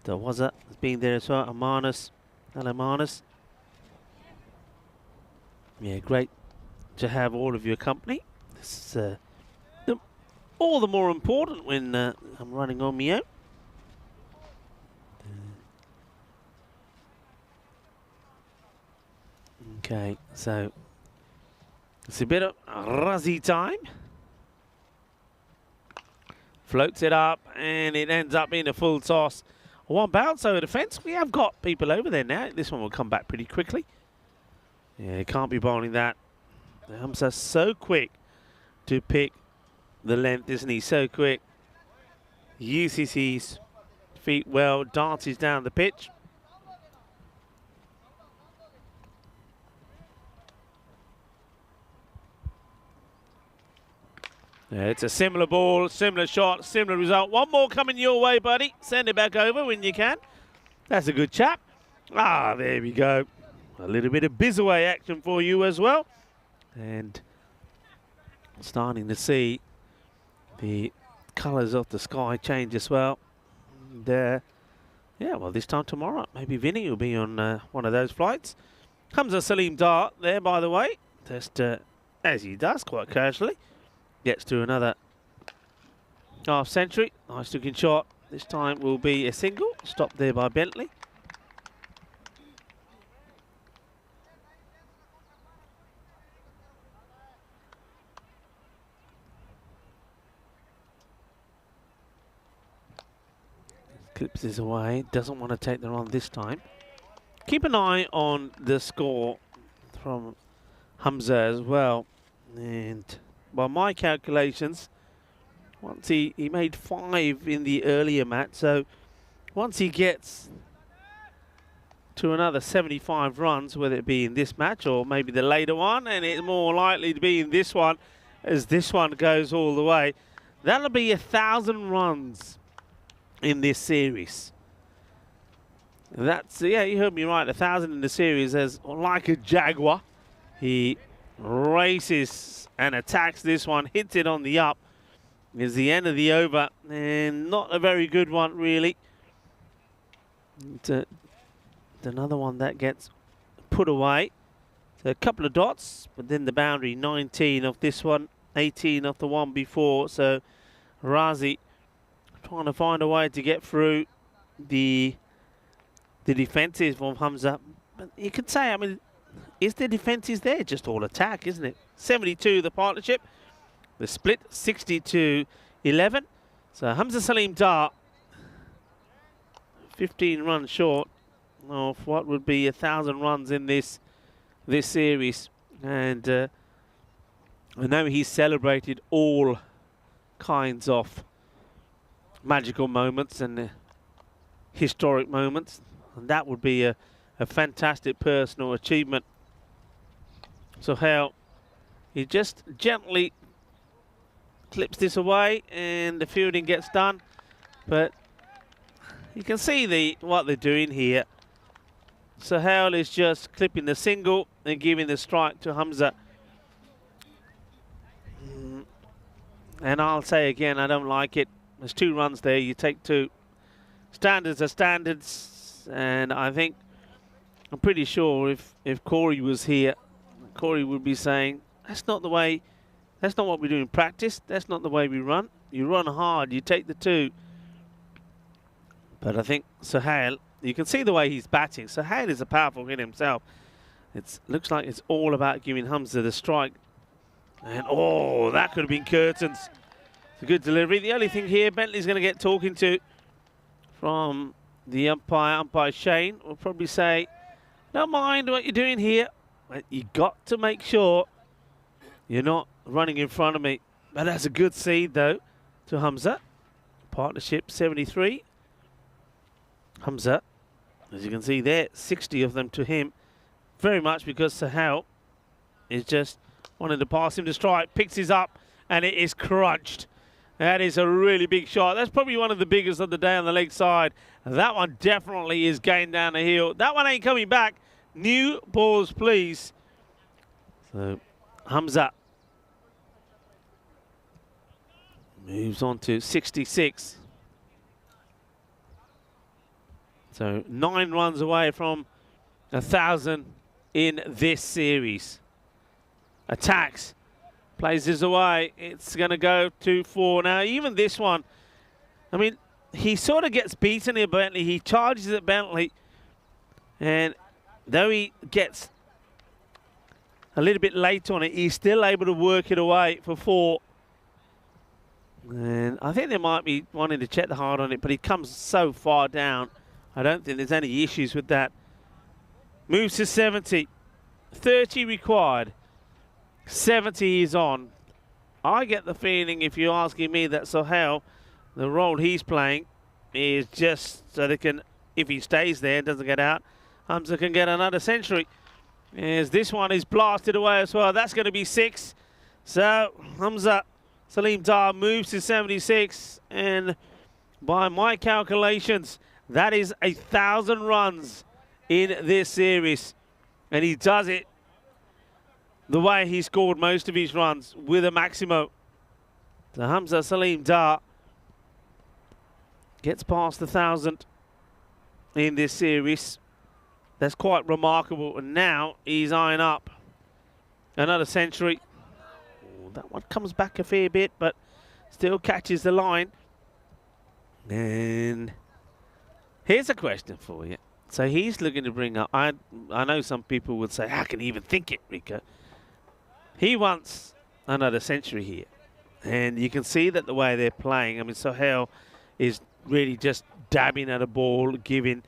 Speaker 4: Dawaza has been there as well. Amanus, hello Manus. Yeah, great to have all of your company. This is all the more important when I'm running on my own. Okay, so it's a bit of Razi time. Floats it up, and it ends up being a full toss. 1 bounce over the fence. We have got people over there now. This one will come back pretty quickly. Yeah, can't be bowling that. Hamza's so quick to pick the length, isn't he? So quick. Uses his feet well, dances down the pitch. Yeah, it's a similar ball, similar shot, similar result. 1 more coming your way, buddy. Send it back over when you can. That's a good chap. Ah, there we go. A little bit of Bizaway action for you as well. And starting to see the colours of the sky change as well. And, yeah, well, this time tomorrow, maybe Vinny will be on one of those flights. Comes a Salim Dar there, by the way. Just as he does, quite casually. Gets to another half century. Nice looking shot. This time will be a single. Stopped there by Bentley. Clips this away. Doesn't want to take the run this time. Keep an eye on the score from Hamza as well. And by my calculations, once he made 5 in the earlier match, so once he gets to another 75 runs, whether it be in this match or maybe the later one, and it's more likely to be in this one, as this one goes all the way, that'll be 1,000 runs in this series. That's, yeah, you heard me right, 1,000 in the series. As like a Jaguar, he races and attacks this one, hits it on the up. Is the end of the over, and not a very good one, really. It's another one that gets put away. So a couple of dots, but then the boundary, 19 of this one, 18 of the one before. So Razi trying to find a way to get through the defensive of Hamza. But you could say, I mean, is the defense is there? Just all attack, isn't it? 72 the partnership. The split 60-11. So Hamza Salim Dar 15 runs short of what would be 1,000 runs in this series, and I know he's celebrated all kinds of magical moments and historic moments, and that would be a fantastic personal achievement. So how he just gently clips this away and the fielding gets done, but you can see what they're doing here. Sahel is just clipping the single and giving the strike to Hamza. And I'll say again, I don't like it. There's 2 runs there, you take 2. Standards are standards, and I think, I'm pretty sure if Corey was here, Corey would be saying, that's not the way, that's not what we do in practice, that's not the way we run. You run hard, you take the 2. But I think Sahel, you can see the way he's batting. Sahel is a powerful hit himself. It looks like it's all about giving Hamza the strike. And oh, that could have been curtains. It's a good delivery. The only thing here, Bentley's going to get talking to from the umpire Shane, will probably say, don't mind what you're doing here, but you got to make sure you're not running in front of me. But that's a good seed though to Hamza. Partnership 73. Hamza, as you can see there, 60 of them to him. Very much because Sahel is just wanting to pass him to strike, picks his up, and it is crunched. That is a really big shot. That's probably one of the biggest of the day on the leg side. That one definitely is going down the hill. That one ain't coming back. New balls, please. So Hamza moves on to 66. So 9 runs away from 1,000 in this series. Attacks, plays this away. It's going to go 2-4. Now, even this one, I mean, he sort of gets beaten here, Bentley. He charges at Bentley. And though he gets a little bit late on it, he's still able to work it away for 4. And I think they might be wanting to check the hard on it, but he comes so far down. I don't think there's any issues with that. Moves to 70. 30 required. 70 is on. I get the feeling, if you're asking me, that Sohail, the role he's playing is just so they can, if he stays there and doesn't get out, Hamza can get another century. As this one is blasted away as well. That's going to be 6. So Hamza Salim Dar moves to 76. And by my calculations, that is 1,000 runs in this series. And he does it the way he scored most of his runs, with a Maximo. So Hamza Salim Dar gets past 1,000 in this series. That's quite remarkable. And now he's eyeing up another century. Oh, that one comes back a fair bit, but still catches the line. And here's a question for you. So he's looking to bring up, I know some people would say, how can he even think it, Rico? He wants another century here. And you can see that the way they're playing, I mean, Sohail is really just dabbing at a ball, giving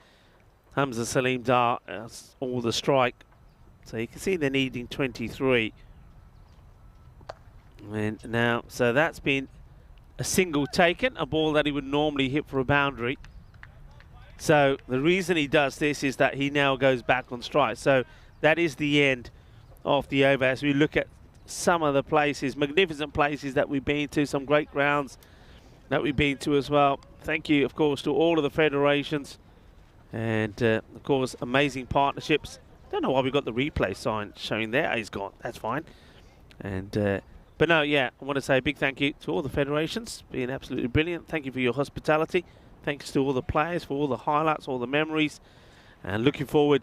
Speaker 4: Hamza Salim Dar all the strike. So you can see they're needing 23. And now, so that's been a single taken, a ball that he would normally hit for a boundary. So the reason he does this is that he now goes back on strike. So that is the end of the over as we look at some of the places, magnificent places that we've been to, some great grounds that we've been to as well. Thank you, of course, to all of the federations and, of course, amazing partnerships Don't know why we got the replay sign showing there. He's gone. That's fine. And but no, yeah, I want to say a big thank you to all the federations, being absolutely brilliant. Thank you for your hospitality. Thanks to all the players for all the highlights, all the memories, and looking forward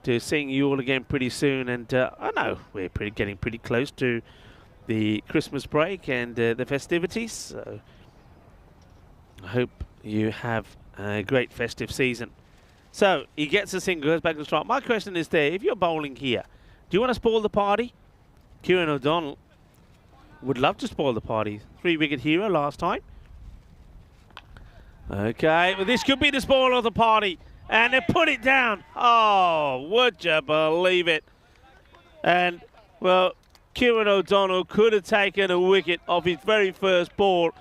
Speaker 4: to seeing you all again pretty soon. And I know we're getting pretty close to the Christmas break and the festivities. So I hope you have a great festive season. So he gets a single, goes back to the strike. My question is there, if you're bowling here, do you want to spoil the party? Kieran O'Donnell would love to spoil the party. 3-wicket hero last time. Okay, well this could be the spoil of the party. And they put it down. Oh, would you believe it? And, well, Kieran O'Donnell could have taken a wicket off his very first ball.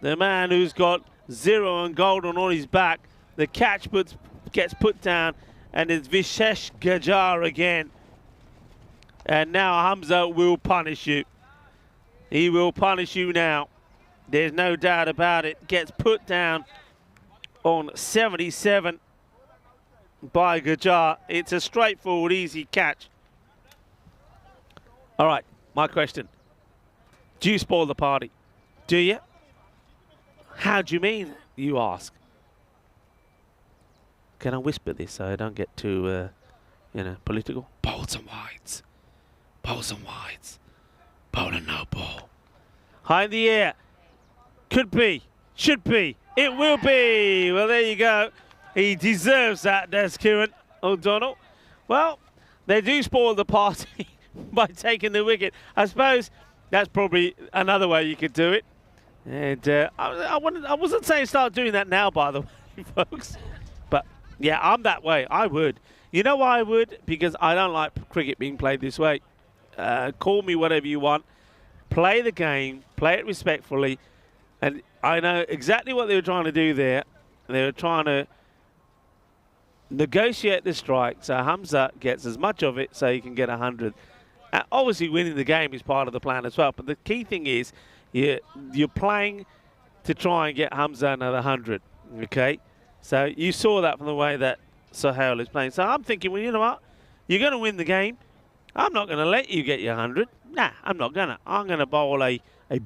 Speaker 4: The man who's got 0 and golden on his back. The catch gets put down, and it's Vishesh Jaguar again. And now Hamza will punish you. He will punish you now. There's no doubt about it. Gets put down on 77 by Jaguar. It's a straightforward, easy catch. All right, my question. Do you spoil the party? Do you? How do you mean, you ask? Can I whisper this so I don't get too, political? Bowl some wides. Bowl some wides. Bowl and no ball. High in the air. Could be. Should be. It will be. Well, there you go. He deserves that, does Kieran O'Donnell. Well, they do spoil the party by taking the wicket. I suppose that's probably another way you could do it. And I wasn't saying start doing that now, by the way, folks. But, yeah, I'm that way. I would. You know why I would? Because I don't like cricket being played this way. Call me whatever you want. Play the game. Play it respectfully. And I know exactly what they were trying to do there. They were trying to negotiate the strike so Hamza gets as much of it so he can get 100. Obviously, winning the game is part of the plan as well. But the key thing is you're playing to try and get Hamza another 100. Okay? So you saw that from the way that Sohail is playing. So I'm thinking, well, you know what? You're going to win the game. I'm not going to let you get your 100. Nah, I'm not going to. I'm going to bowl a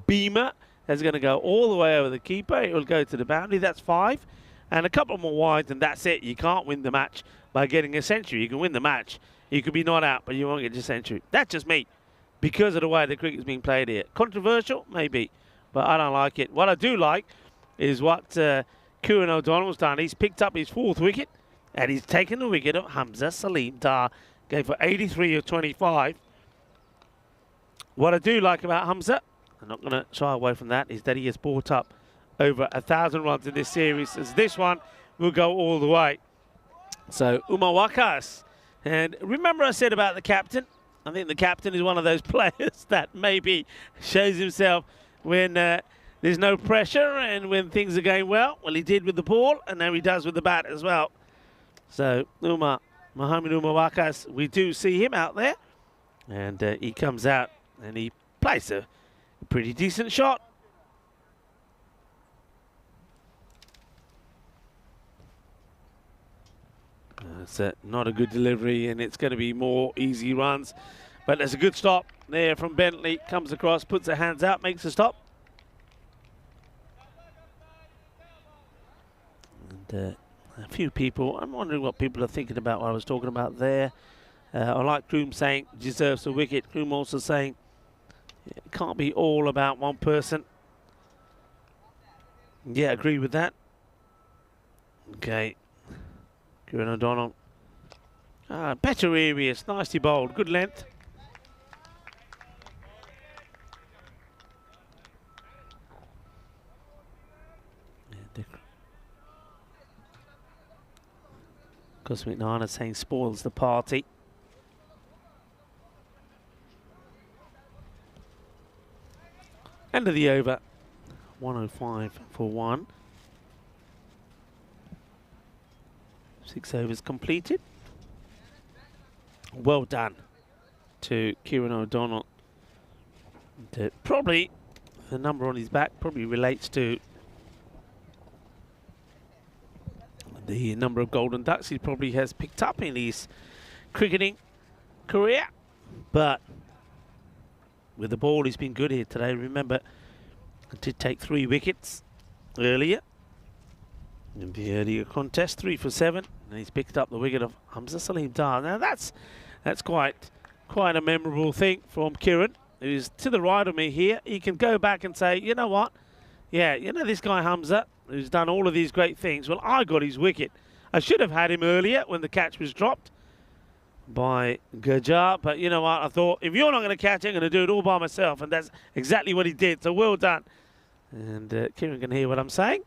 Speaker 4: beamer that's going to go all the way over the keeper. It will go to the boundary. That's 5. And a couple more wides, and that's it. You can't win the match by getting a century. You can win the match. You could be not out, but you won't get a century. That's just me, because of the way the cricket's being played here. Controversial? Maybe, but I don't like it. What I do like is what Kieran O'Donnell's done. He's picked up his 4th wicket, and he's taken the wicket of Hamza Salim Dar, going for 83 of 25. What I do like about Hamza, I'm not going to shy away from that, is that he has brought up over 1,000 runs in this series, as this one will go all the way. So, Umar Waqas. And remember I said about the captain? I think the captain is one of those players that maybe shows himself when there's no pressure and when things are going well. Well, he did with the ball, and now he does with the bat as well. So, Mohamed Umar Waqas, we do see him out there. And he comes out and he plays a pretty decent shot. It's not a good delivery, and it's going to be more easy runs. But there's a good stop there from Bentley. Comes across, puts her hands out, makes a stop. And a few people, I'm wondering what people are thinking about what I was talking about there. I like Kroom saying deserves a wicket. Kroom also saying it can't be all about one person. Yeah, agree with that. Okay. Kieran O'Donnell. Better areas, nicely bowled, good length. Cosmic Nana saying spoils the party. End of the over, 105 for 1. 6 overs completed. Well done to Kieran O'Donnell. Probably the number on his back probably relates to the number of golden ducks he probably has picked up in his cricketing. career, but with the ball, he's been good here today. Remember, I did take 3 wickets earlier in the earlier contest, 3 for 7, and he's picked up the wicket of Hamza Salim Dar. Now that's quite a memorable thing from Kieran, who's to the right of me here. He can go back and say, you know what? Yeah, you know this guy Hamza, who's done all of these great things. Well, I got his wicket. I should have had him earlier when the catch was dropped by Jaguar, but you know what? I thought, if you're not going to catch it, I'm going to do it all by myself, and that's exactly what he did. So well done. And Kieran can hear what I'm saying.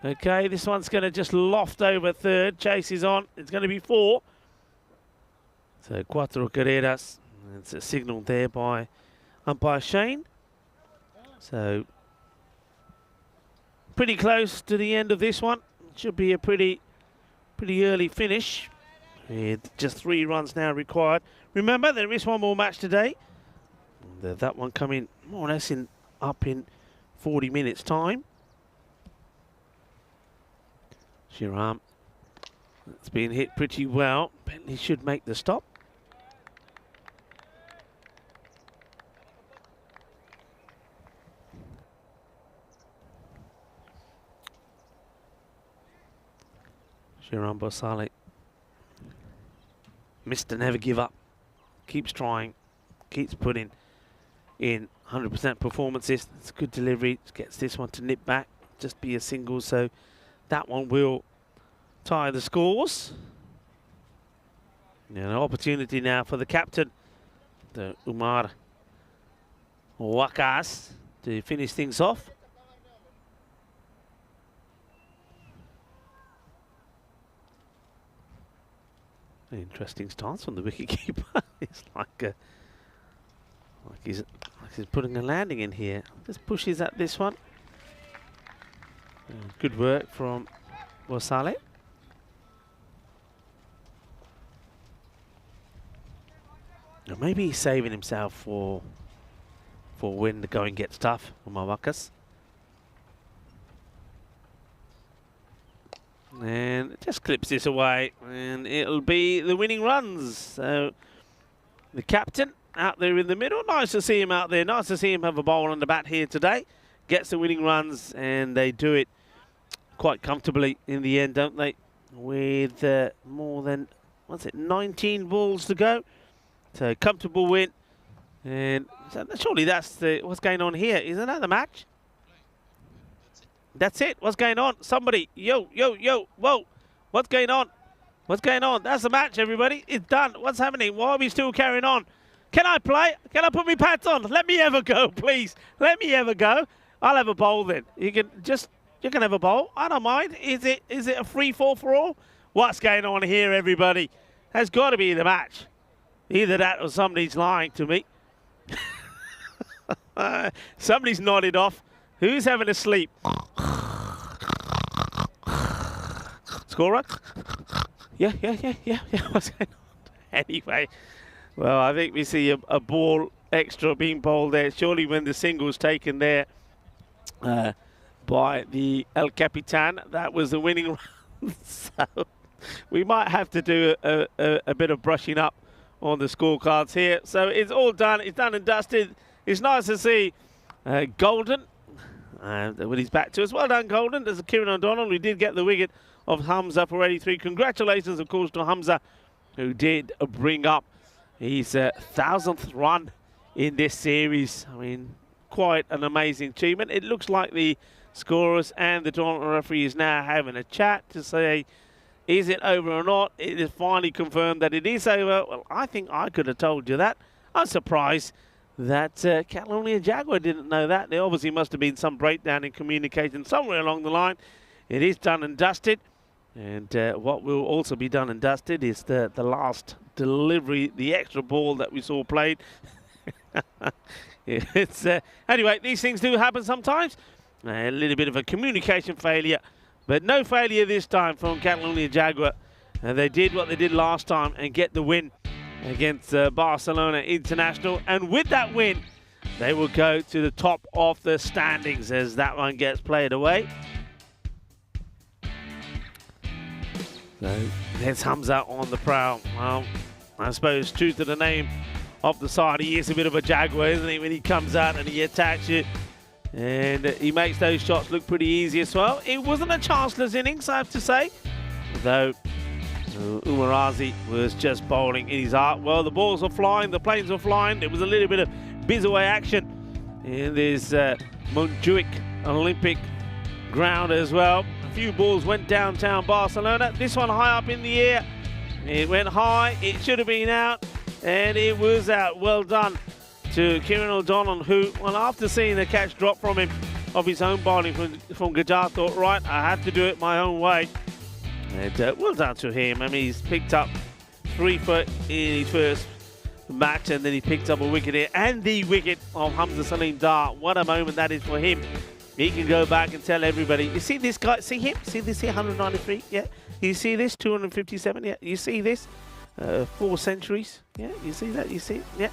Speaker 4: Okay, this one's going to just loft over third. Chase is on. It's going to be 4. So cuatro carreras. It's a signal there by umpire Shane. So pretty close to the end of this one. Should be a pretty early finish. With just 3 runs now required. Remember, there is one more match today. That one coming more or less up in 40 minutes time. Shiram, it's been hit pretty well. Bentley should make the stop. Shiram Bosale, Mr. Never Give Up, keeps trying, keeps putting in 100% performances. It's a good delivery, gets this one to nip back, just be a single, so that one will tie the scores. An opportunity now for the captain, the Umar Wakas, to finish things off. Interesting stance from the wicketkeeper. It's like he's putting a landing in here. Just pushes at this one. Good work from Bosale. Maybe he's saving himself for when the going gets tough for Mawakas. And it just clips this away, and it'll be the winning runs. So the captain out there in the middle, nice to see him out there. Nice to see him have a bowl on the bat here today. Gets the winning runs, and they do it quite comfortably in the end, don't they? With more than, 19 balls to go. So comfortable win. And so surely that's what's going on here. Isn't that the match? That's it. What's going on? Somebody, yo, whoa. What's going on? What's going on? That's the match, everybody. It's done. What's happening? Why are we still carrying on? Can I play? Can I put my pads on? Let me ever go, please. Let me ever go. I'll have a bowl then. You can have a bowl. I don't mind. Is it a free fall for all? What's going on here, everybody? Has got to be the match. Either that or somebody's lying to me. Somebody's nodded off. Who's having a sleep? Scorer? Yeah. What's going on? Anyway, well, I think we see a ball extra being bowled there. Surely when the single's taken there by the El Capitan, that was the winning run. So we might have to do a bit of brushing up on the scorecards here. So it's all done. It's done and dusted. It's nice to see Golden when he's back to us. Well done, Golden. There's a Kieran O'Donnell. We did get the wicket of Hamza for 83. Congratulations, of course, to Hamza, who did bring up his 1,000th run in this series. I mean, quite an amazing achievement. It looks like the scorers and the tournament referee is now having a chat to say, is it over or not? It is finally confirmed that it is over. Well, I think I could have told you that. I'm surprised that Catalonia Jaguar didn't know that. There obviously must have been some breakdown in communication somewhere along the line. It is done and dusted. And what will also be done and dusted is the last delivery, the extra ball that we saw played. Anyway, these things do happen sometimes. A little bit of a communication failure, but no failure this time from Catalonia Jaguar. And they did what they did last time and get the win against Barcelona International. And with that win, they will go to the top of the standings as that one gets played away. So there's Hamza on the prowl. Well, I suppose, true to the name of the side, he is a bit of a Jaguar, isn't he, when he comes out and he attacks you. And he makes those shots look pretty easy as well. It wasn't a chanceless innings, I have to say, though Umarazi was just bowling in his art. Well, the balls were flying, the planes were flying. There was a little bit of biz-away action in this Montjuic Olympic ground as well. A few balls went downtown Barcelona. This one high up in the air. It went high, it should have been out, and it was out. Well done to Kieran O'Donnell, who, well, after seeing the catch drop from him of his own bowling from Gajar, thought, right, I have to do it my own way. And well done to him. I mean, he's picked up 3 foot in his first match, and then he picked up a wicket here, and the wicket of Hamza Salim Dar. What a moment that is for him. He can go back and tell everybody, you see this guy, see him? See this here, 193? Yeah. You see this, 257? Yeah. You see this, 4 centuries? Yeah. You see that? You see it? Yeah.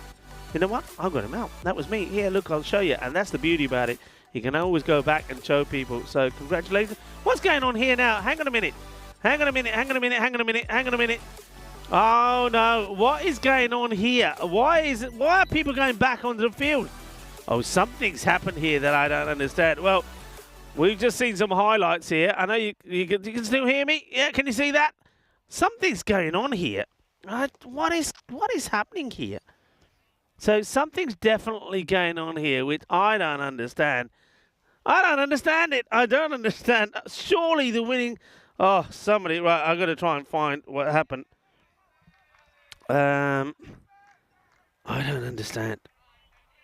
Speaker 4: You know what? I got him out. That was me. Here, look, I'll show you. And that's the beauty about it. You can always go back and show people. So congratulations. What's going on here now? Hang on a minute. Hang on a minute. Hang on a minute. Hang on a minute. Hang on a minute. Oh no! What is going on here? Why are people going back onto the field? Oh, something's happened here that I don't understand. Well, we've just seen some highlights here. I know you can still hear me. Yeah, can you see that? Something's going on here. What is happening here? So something's definitely going on here, which I don't understand. I don't understand it. I don't understand. Surely the winning. Oh, somebody. Right, I've got to try and find what happened. I don't understand.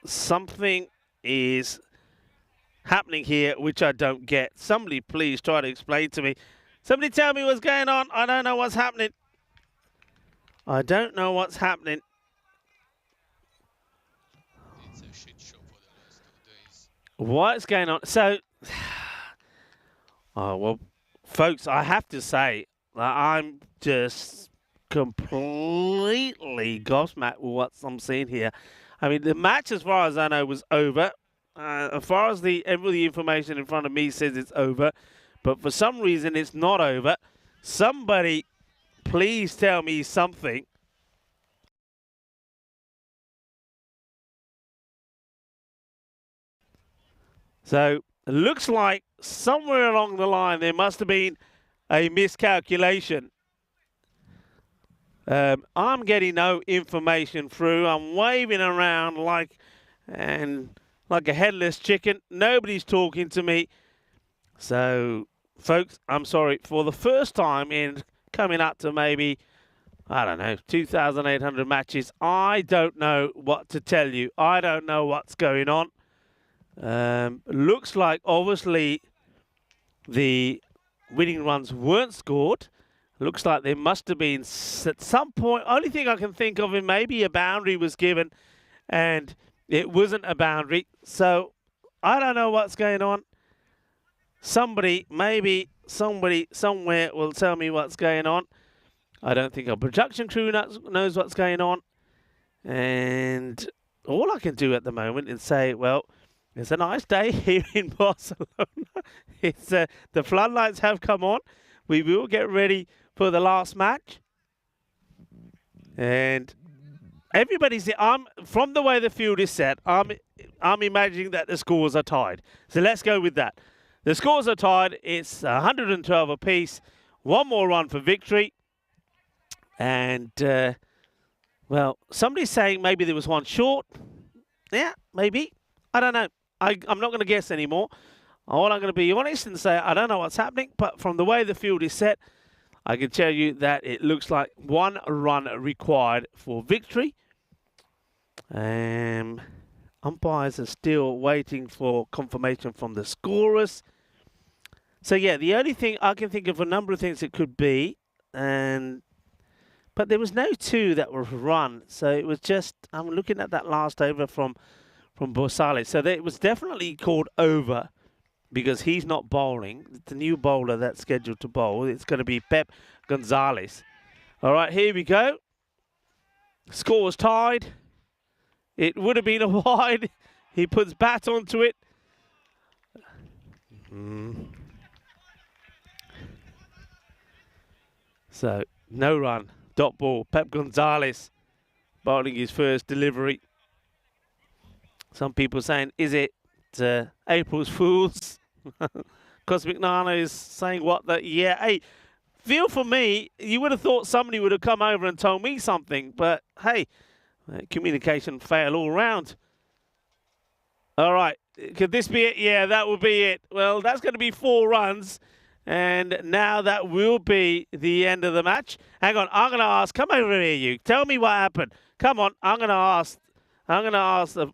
Speaker 4: Something is happening here which I don't get. Somebody please try to explain to me. Somebody tell me what's going on. I don't know what's happening. I don't know what's happening.
Speaker 6: It's a shit show for the last 2 days.
Speaker 4: What's going on? So, oh well, folks, I have to say that I'm just completely gobsmacked with what I'm seeing here. I mean, the match, as far as I know, was over. As far as every information in front of me says it's over, but for some reason it's not over. Somebody, please tell me something. So it looks like somewhere along the line there must have been a miscalculation. I'm getting no information through. I'm waving around like a headless chicken. Nobody's talking to me. So, folks, I'm sorry. For the first time in coming up to maybe, I don't know, 2,800 matches, I don't know what to tell you. I don't know what's going on. Looks like, obviously, the winning runs weren't scored. Looks like there must have been, at some point, only thing I can think of is maybe a boundary was given and it wasn't a boundary. So I don't know what's going on. Somebody, maybe somebody somewhere will tell me what's going on. I don't think our production crew knows what's going on. And all I can do at the moment is say, well, it's a nice day here in Barcelona. It's the floodlights have come on. We will get ready for the last match. And everybody's, from the way the field is set, I'm imagining that the scores are tied. So let's go with that. The scores are tied. It's 112 apiece. One more run for victory. And, well, somebody's saying maybe there was one short. Yeah, maybe. I don't know. I'm not going to guess anymore. All I'm going to be honest and say I don't know what's happening. But from the way the field is set, I can tell you that it looks like 1 run required for victory. Umpires are still waiting for confirmation from the scorers. So, yeah, the only thing I can think of, a number of things it could be. But there was no 2 that were run. So it was just, I'm looking at that last over from Borsales. So it was definitely called over, because he's not bowling. The new bowler that's scheduled to bowl, it's going to be Pep Gonzalez. All right, here we go. Score was tied. It would have been a wide. He puts bat onto it. So, no run. dot ball. Pep Gonzalez bowling his first delivery. Some people saying, is it April's Fools? Cosmic Nana is saying what the... Yeah, hey, feel for me, you would have thought somebody would have come over and told me something, but hey, communication fail all round. All right, could this be it? Yeah, that will be it. Well, that's going to be 4 runs, and now that will be the end of the match. Hang on, I'm going to ask, come over here, you. Tell me what happened. Come on, I'm going to ask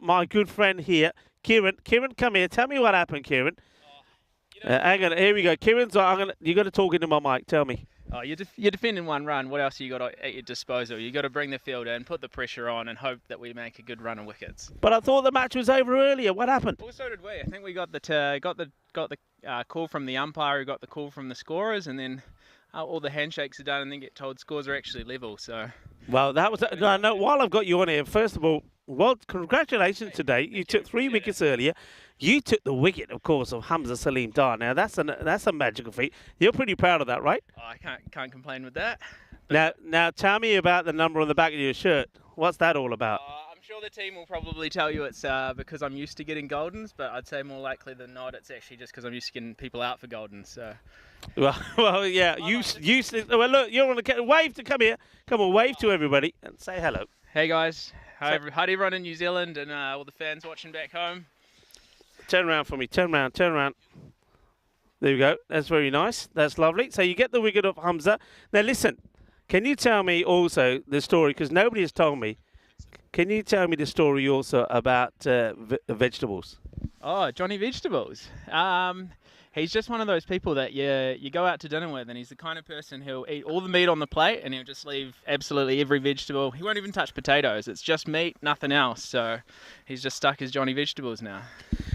Speaker 4: my good friend here, Kieran. Kieran, come here. Tell me what happened, Kieran. Hang on, here we go. Kieran's, you got to talk into my mic. Tell me.
Speaker 7: Oh, you're defending 1 run. What else you got at your disposal? You got to bring the field in, put the pressure on, and hope that we make a good run of wickets.
Speaker 4: But I thought the match was over earlier. What happened?
Speaker 7: Well, so did we. I think we got the call from the umpire, who got the call from the scorers, and then all the handshakes are done, and then get told scores are actually level. So. Well,
Speaker 4: that was no. While I've got you on here, first of all, well, congratulations today. You took 3 wickets earlier. You took the wicket, of course, of Hamza Salim Dar. Now that's a magical feat. You're pretty proud of that, right?
Speaker 7: Oh, I can't complain with that.
Speaker 4: Now tell me about the number on the back of your shirt. What's that all about?
Speaker 7: I'm sure the team will probably tell you it's because I'm used to getting Goldens, but I'd say more likely than not it's actually just because I'm used to getting people out for Goldens. So.
Speaker 4: Well, yeah. Well, look, you're on the wave to come here. Come on, wave to everybody and say hello.
Speaker 7: Hey guys, hi everyone in New Zealand and all the fans watching back home.
Speaker 4: Turn around for me. Turn around. There we go. That's very nice. That's lovely. So you get the wicket of Hamza. Now listen, can you tell me also the story, because nobody has told me. Can you tell me the story also about vegetables?
Speaker 7: Oh, Johnny Vegetables. He's just one of those people that you go out to dinner with, and he's the kind of person who'll eat all the meat on the plate and he'll just leave absolutely every vegetable. He won't even touch potatoes. It's just meat, nothing else. So he's just stuck as Johnny Vegetables now.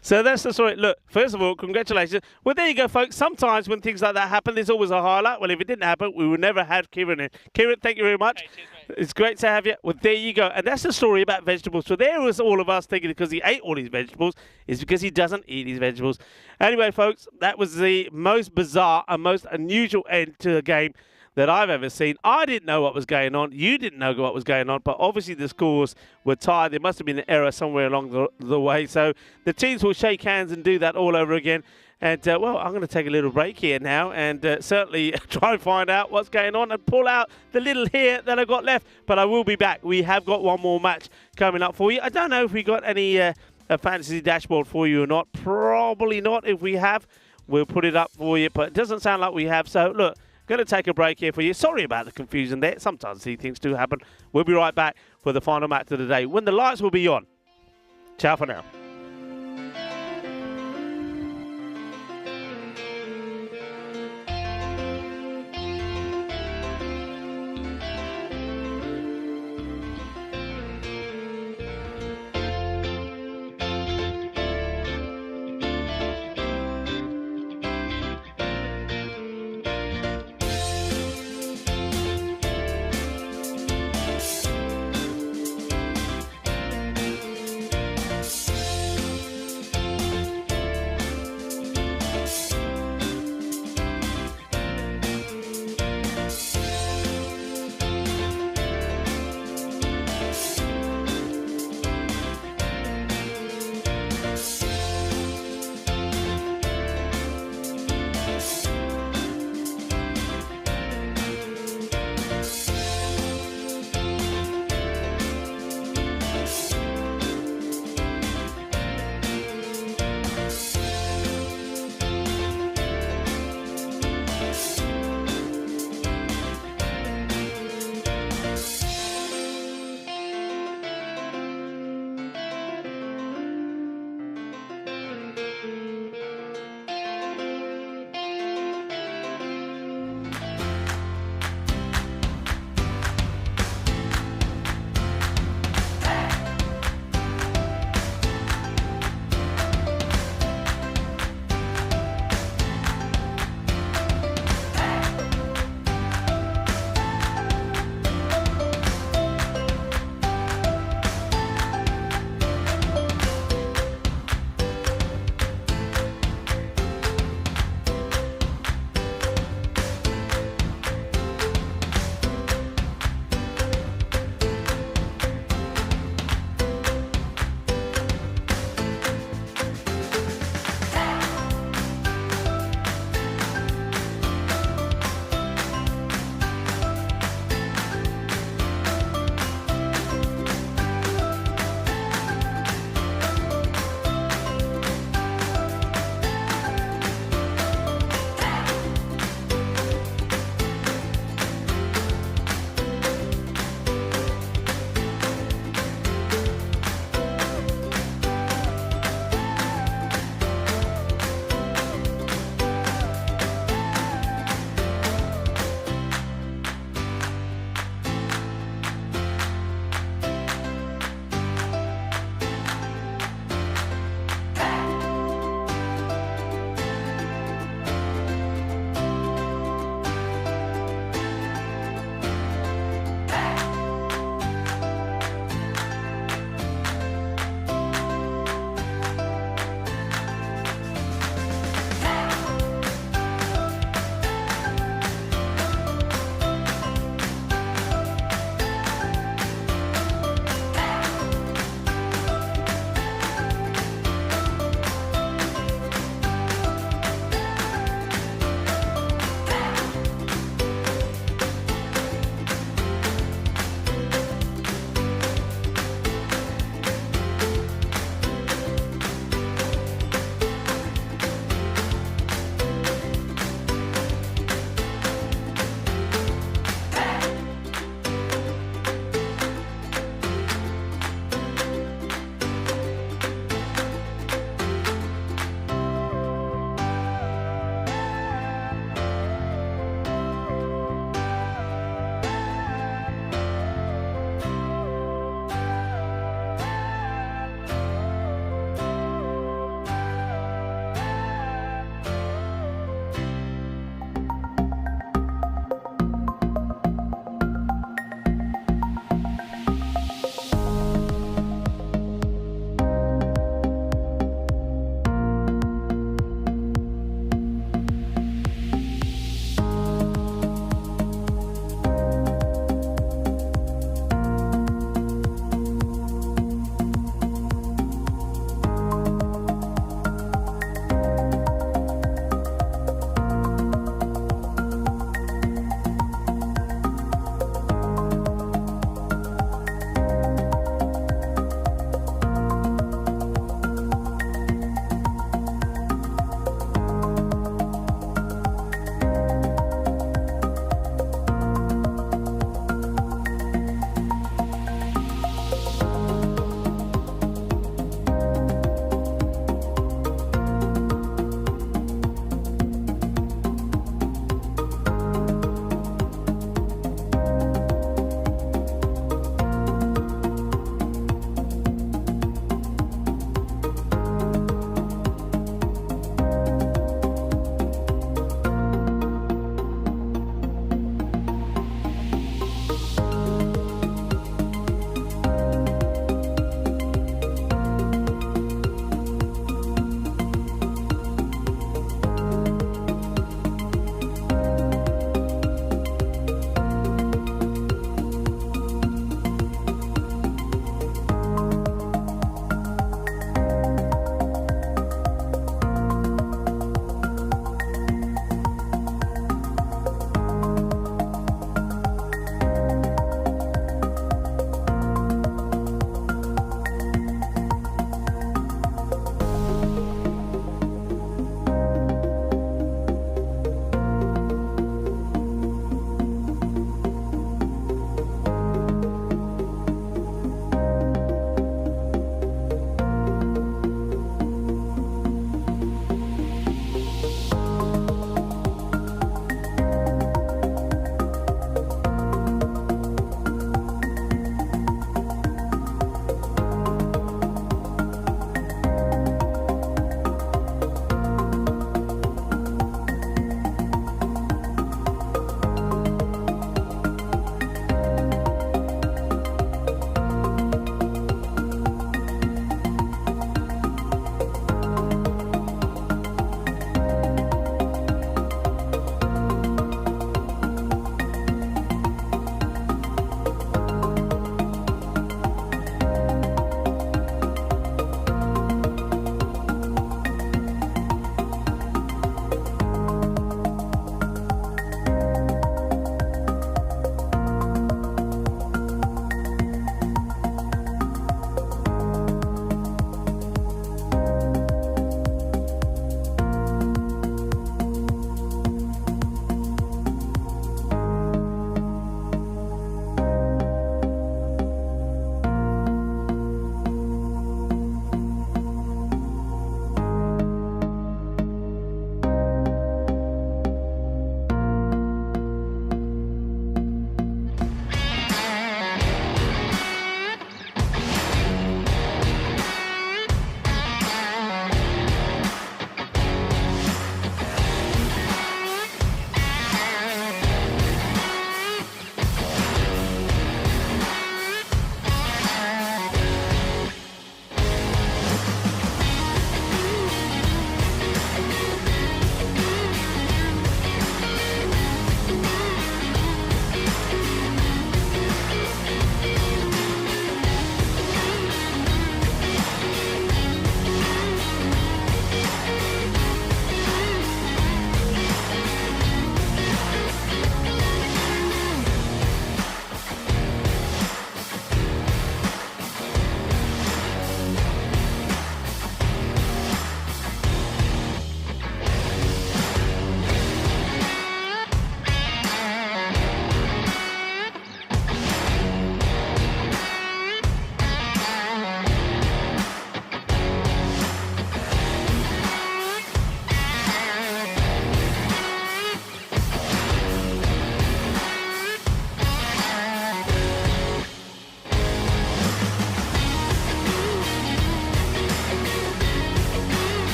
Speaker 4: So that's the story. Look, first of all, congratulations. Well, there you go, folks. Sometimes when things like that happen, there's always a highlight. Well, if it didn't happen, we would never have Kieran in. Kieran, thank you very much.
Speaker 7: Hey, cheers, mate.
Speaker 4: It's great to have you. Well, there you go. And that's the story about vegetables. So there was all of us thinking because he ate all his vegetables. It's because he doesn't eat his vegetables. Anyway, folks, that was the most bizarre and most unusual end to a game that I've ever seen. I didn't know what was going on. You didn't know what was going on, but obviously the scores were tied. There must have been an error somewhere along the way. So the teams will shake hands and do that all over again. And, well, I'm going to take a little break here now and certainly try and find out what's going on and pull out the little hair that I've got left. But I will be back. We have got one more match coming up for you. I don't know if we got any a fantasy dashboard for you or not. Probably not. If we have, we'll put it up for you. But it doesn't sound like we have. So, look. Going to take a break here for you. Sorry about the confusion there. Sometimes these things do happen. We'll be right back for the final match of the day when the lights will be on. Ciao for now.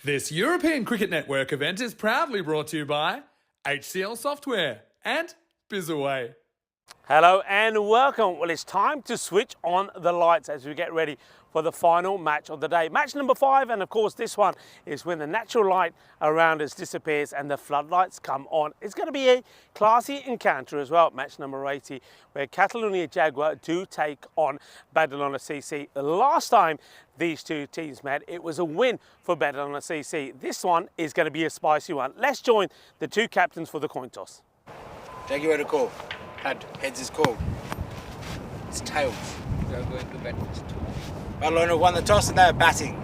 Speaker 2: This European Cricket Network event is proudly brought to you by HCL Software and Bizaway.
Speaker 1: Hello and welcome. Well, it's time to switch on the lights as we get ready for the final match of the day. Match number 5, and of course this one is when the natural light around us disappears and the floodlights come on. It's going to be a classy encounter as well, match number 80, where Catalonia Jaguar do take on Badalona CC. The last time these two teams met, it was a win for Badalona CC. This one is going to be a spicy one. Let's join the two captains for the coin toss.
Speaker 3: Jaguar to call. Heads is call. It's tails.
Speaker 5: We are going to bat first.
Speaker 3: Badalona won the toss and they are batting.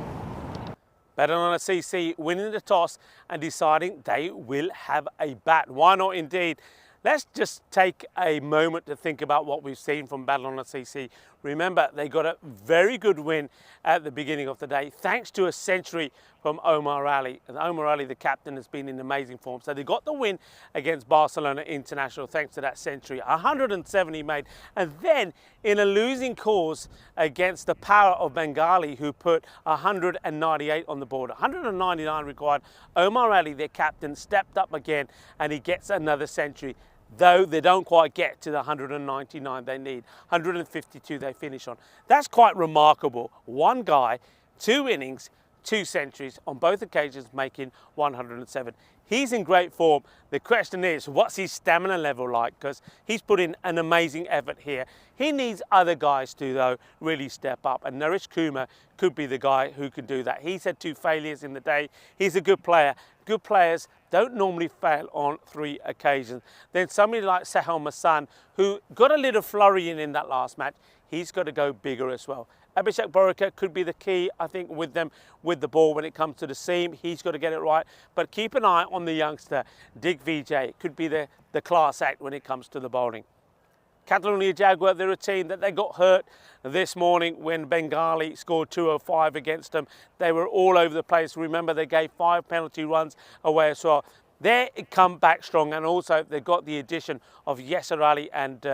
Speaker 1: Badalona CC winning the toss and deciding they will have a bat. Why not indeed? Let's just take a moment to think about what we've seen from Badalona CC. Remember, they got a very good win at the beginning of the day, thanks to a century from Omar Ali. And Omar Ali, the captain, has been in amazing form. So they got the win against Barcelona International thanks to that century. 170 made. And then in a losing cause against the power of Bengali, who put 198 on the board. 199 required. Omar Ali, their captain, stepped up again and he gets another century. Though they don't quite get to the 199 they need. 152 they finish on. That's quite remarkable. One guy, 2 innings, 2 centuries, on both occasions making 107. He's in great form. The question is, what's his stamina level like? Because he's put in an amazing effort here. He needs other guys to, though, really step up. And Naresh Kumar could be the guy who can do that. He's had 2 failures in the day. He's a good player. Good players don't normally fail on 3 occasions. Then somebody like Sahel Masan, who got a little flurry in that last match, he's got to go bigger as well. Abhishek Borika could be the key, I think, with them, with the ball when it comes to the seam. He's got to get it right. But keep an eye on the youngster, Digvijay. Could be the class act when it comes to the bowling. Catalonia Jaguar, they're a team that they got hurt this morning when Bengali scored 205 against them. They were all over the place. Remember, they gave 5 penalty runs away as well. They come back strong, and also they've got the addition of Yasser Ali and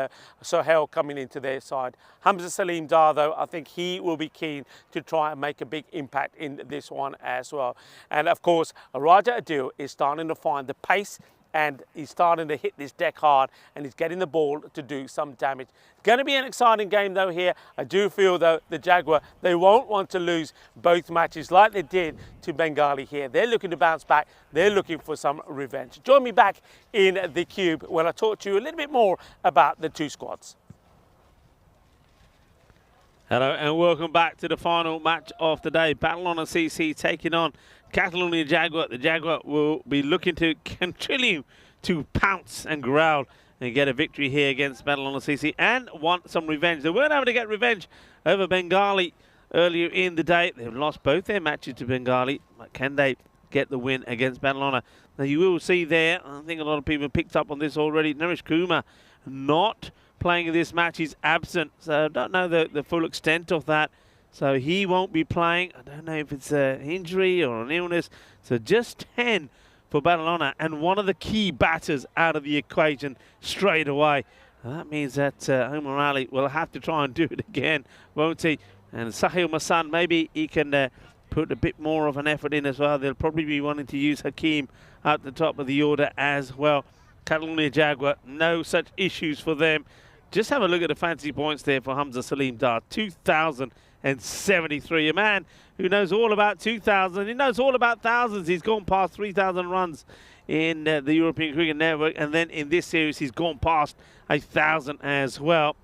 Speaker 1: Sohail coming into their side. Hamza Salim Dar, though, I think he will be keen to try and make a big impact in this one as well. And of course, Raja Adil is starting to find the pace and he's starting to hit this deck hard and he's getting the ball to do some damage. It's going to be an exciting game though here. I do feel though the Jaguar, they won't want to lose both matches like they did to Bengali here. They're looking to bounce back. They're looking for some revenge. Join me back in the cube when I talk to you a little bit more about the 2 squads.
Speaker 4: Hello and welcome back to the final match of the day. Badalona CC taking on Catalonia Jaguar. The Jaguar will be looking to continue to pounce and growl and get a victory here against Badalona CC and want some revenge. They weren't able to get revenge over Bengali earlier in the day. They've lost both their matches to Bengali. But can they get the win against Badalona? Now you will see there, I think a lot of people picked up on this already, Naresh Kumar not playing in this match. He's absent, so I don't know the full extent of that. So he won't be playing. I don't know if it's an injury or an illness. So just 10 for Badalona and one of the key batters out of the equation straight away. And that means that Omar Ali will have to try and do it again, won't he? And Sahil Masan, maybe he can put a bit more of an effort in as well. They'll probably be wanting to use Hakeem at the top of the order as well. Catalonia Jaguar, no such issues for them. Just have a look at the fantasy points there for Hamza Salim Dar, 2,073. A man who knows all about 2,000. He knows all about thousands. He's gone past 3,000 runs in the European Cricket Network. And then in this series, he's gone past 1,000 as well.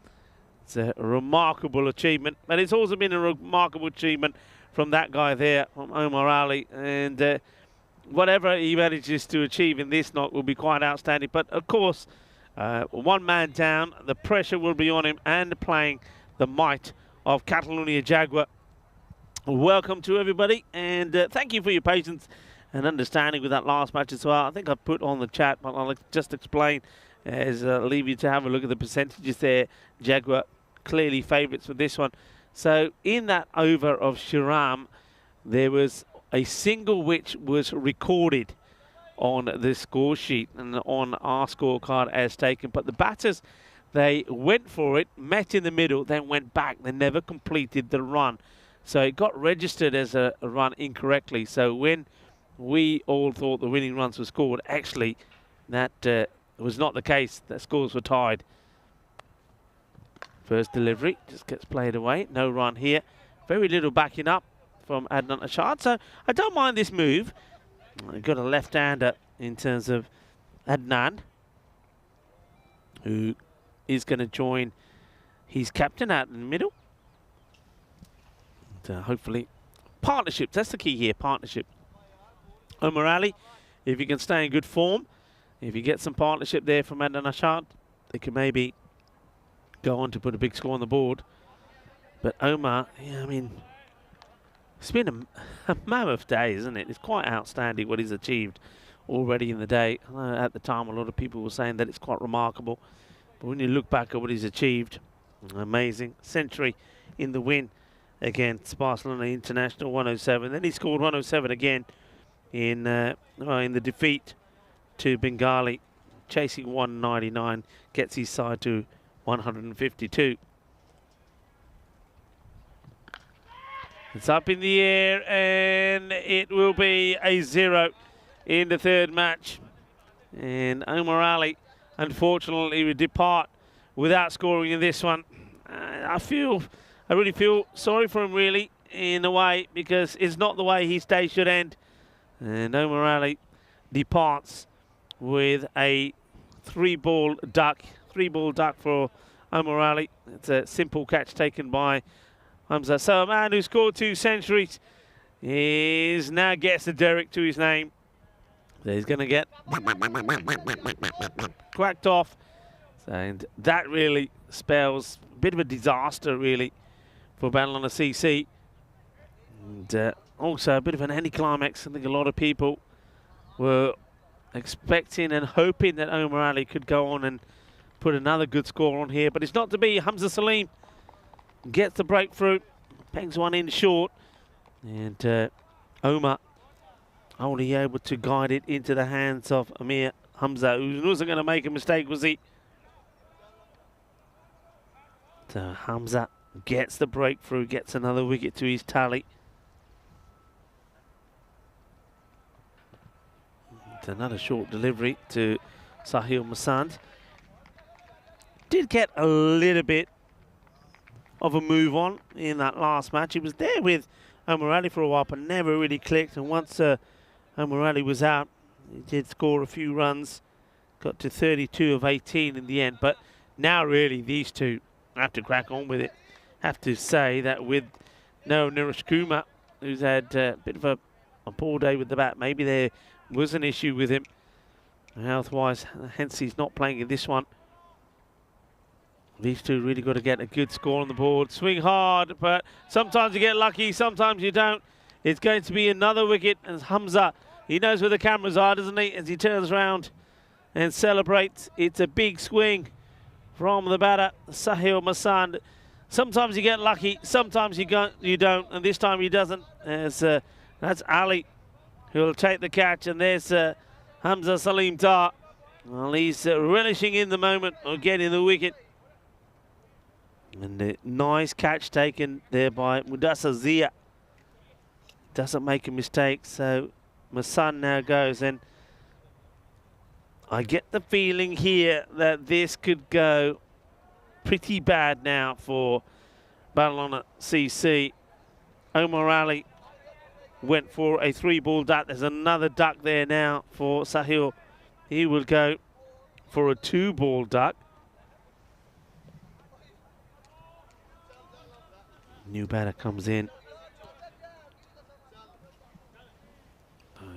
Speaker 4: It's a remarkable achievement. But it's also been a remarkable achievement from that guy there, from Omar Ali. And whatever he manages to achieve in this knock will be quite outstanding. But of course, one man down, the pressure will be on him and playing the might of Catalonia Jaguar. Welcome to everybody, and thank you for your patience and understanding with that last match as well. I think I put on the chat, but I'll just explain as leave you to have a look at the percentages there. Jaguar clearly favourites for this one. So in that over of Shiram, there was a single which was recorded on the score sheet and on our scorecard as taken, but the batters, they went for it, met in the middle, then went back. They never completed the run, so it got registered as a run incorrectly. So when we all thought the winning runs were scored. Actually, that was not the case. The scores were tied. First delivery just gets played away. No run here. Very little backing up from Adnan Ashad. So I don't mind this move. Got a left-hander in terms of Adnan, who is going to join his captain out in the middle. And, hopefully, partnerships. That's the key here, partnership. Omar Ali, if he can stay in good form, if you get some partnership there from Adnan Ashad, they can maybe go on to put a big score on the board. But Omar, yeah, I mean, it's been a mammoth day, isn't it? It's quite outstanding what he's achieved already in the day. I know at the time, a lot of people were saying that it's quite remarkable. But when you look back at what he's achieved, amazing. Century in the win against Barcelona International, 107. Then he scored 107 again in the defeat to Bengali, chasing 199, gets his side to 152. It's up in the air, and it will be a 0 in the third match. And Omar Ali, unfortunately, will depart without scoring in this one. I really feel sorry for him, really, in a way, because it's not the way his day should end. And Omar Ali departs with a 3-ball duck. 3-ball duck for Omar Ali. It's a simple catch taken by Hamza. So a man who scored 2 centuries is now gets a Derek to his name. So he's going to get cracked off. And that really spells a bit of a disaster, really, for Badalona CC. And also a bit of an anticlimax. I think a lot of people were expecting and hoping that Omar Ali could go on and put another good score on here. But it's not to be. Hamza Salim gets the breakthrough, bangs one in short, and Omar only able to guide it into the hands of Amir Hamza, who wasn't going to make a mistake, was he? So Hamza gets the breakthrough, gets another wicket to his tally. It's another short delivery to Sahil Masand. Did get a little bit of a move on in that last match. He was there with Omar Ali for a while, but never really clicked. And once Omar Ali was out, he did score a few runs, got to 32 of 18 in the end. But now really these two have to crack on with it. Have to say that with no Niresh Kumar, who's had a bit of a poor day with the bat, maybe there was an issue with him health-wise, hence he's not playing in this one. These two really got to get a good score on the board. Swing hard, but sometimes you get lucky, sometimes you don't. It's going to be another wicket as Hamza, he knows where the cameras are, doesn't he, as he turns around and celebrates. It's a big swing from the batter, Sahil Masand. Sometimes you get lucky, sometimes you don't, and this time he doesn't. As that's Ali who'll take the catch, and there's Hamza Salim Dar. Well, he's relishing in the moment of getting the wicket. And a nice catch taken there by Mudassar Zia. Doesn't make a mistake, so Masand now goes, and I get the feeling here that this could go pretty bad now for Badalona CC. Omar Ali went for a 3-ball duck. There's another duck there now for Sahil. He will go for a 2-ball duck. New batter comes in.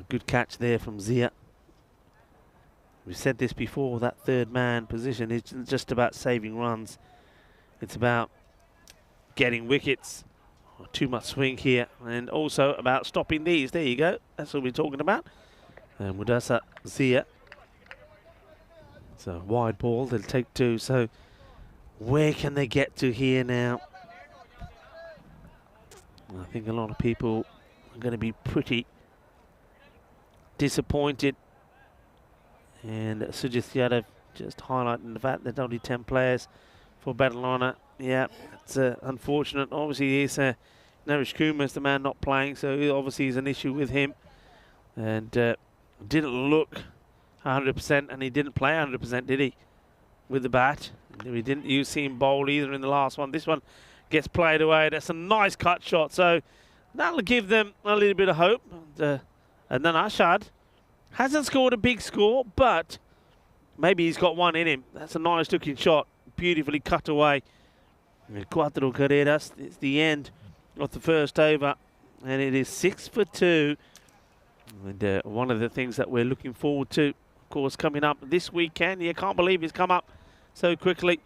Speaker 4: Good catch there from Zia. We've said this before, that third man position isn't just about saving runs. It's about getting wickets. Too much swing here. And also about stopping these. There you go. That's what we're talking about. And Mudassar Zia. It's a wide ball. They'll take 2. So where can they get to here now? I think a lot of people are going to be pretty disappointed. And Sujith Yadav just highlighting the fact there's only 10 players for Badalona. Yeah, it's unfortunate. Obviously, Naresh Kumar is the man not playing, so obviously there's an issue with him. and didn't look 100%, and he didn't play 100%, did he, with the bat? We didn't see him bowl either in the last one. This one gets played away. That's a nice cut shot, so that'll give them a little bit of hope. And then Ashad hasn't scored a big score, but maybe he's got one in him. That's a nice looking shot, beautifully cut away. Cuatro carreras. It's the end of the first over, and it is 6 for 2. And one of the things that we're looking forward to, of course, coming up this weekend, you can't believe it's come up so quickly,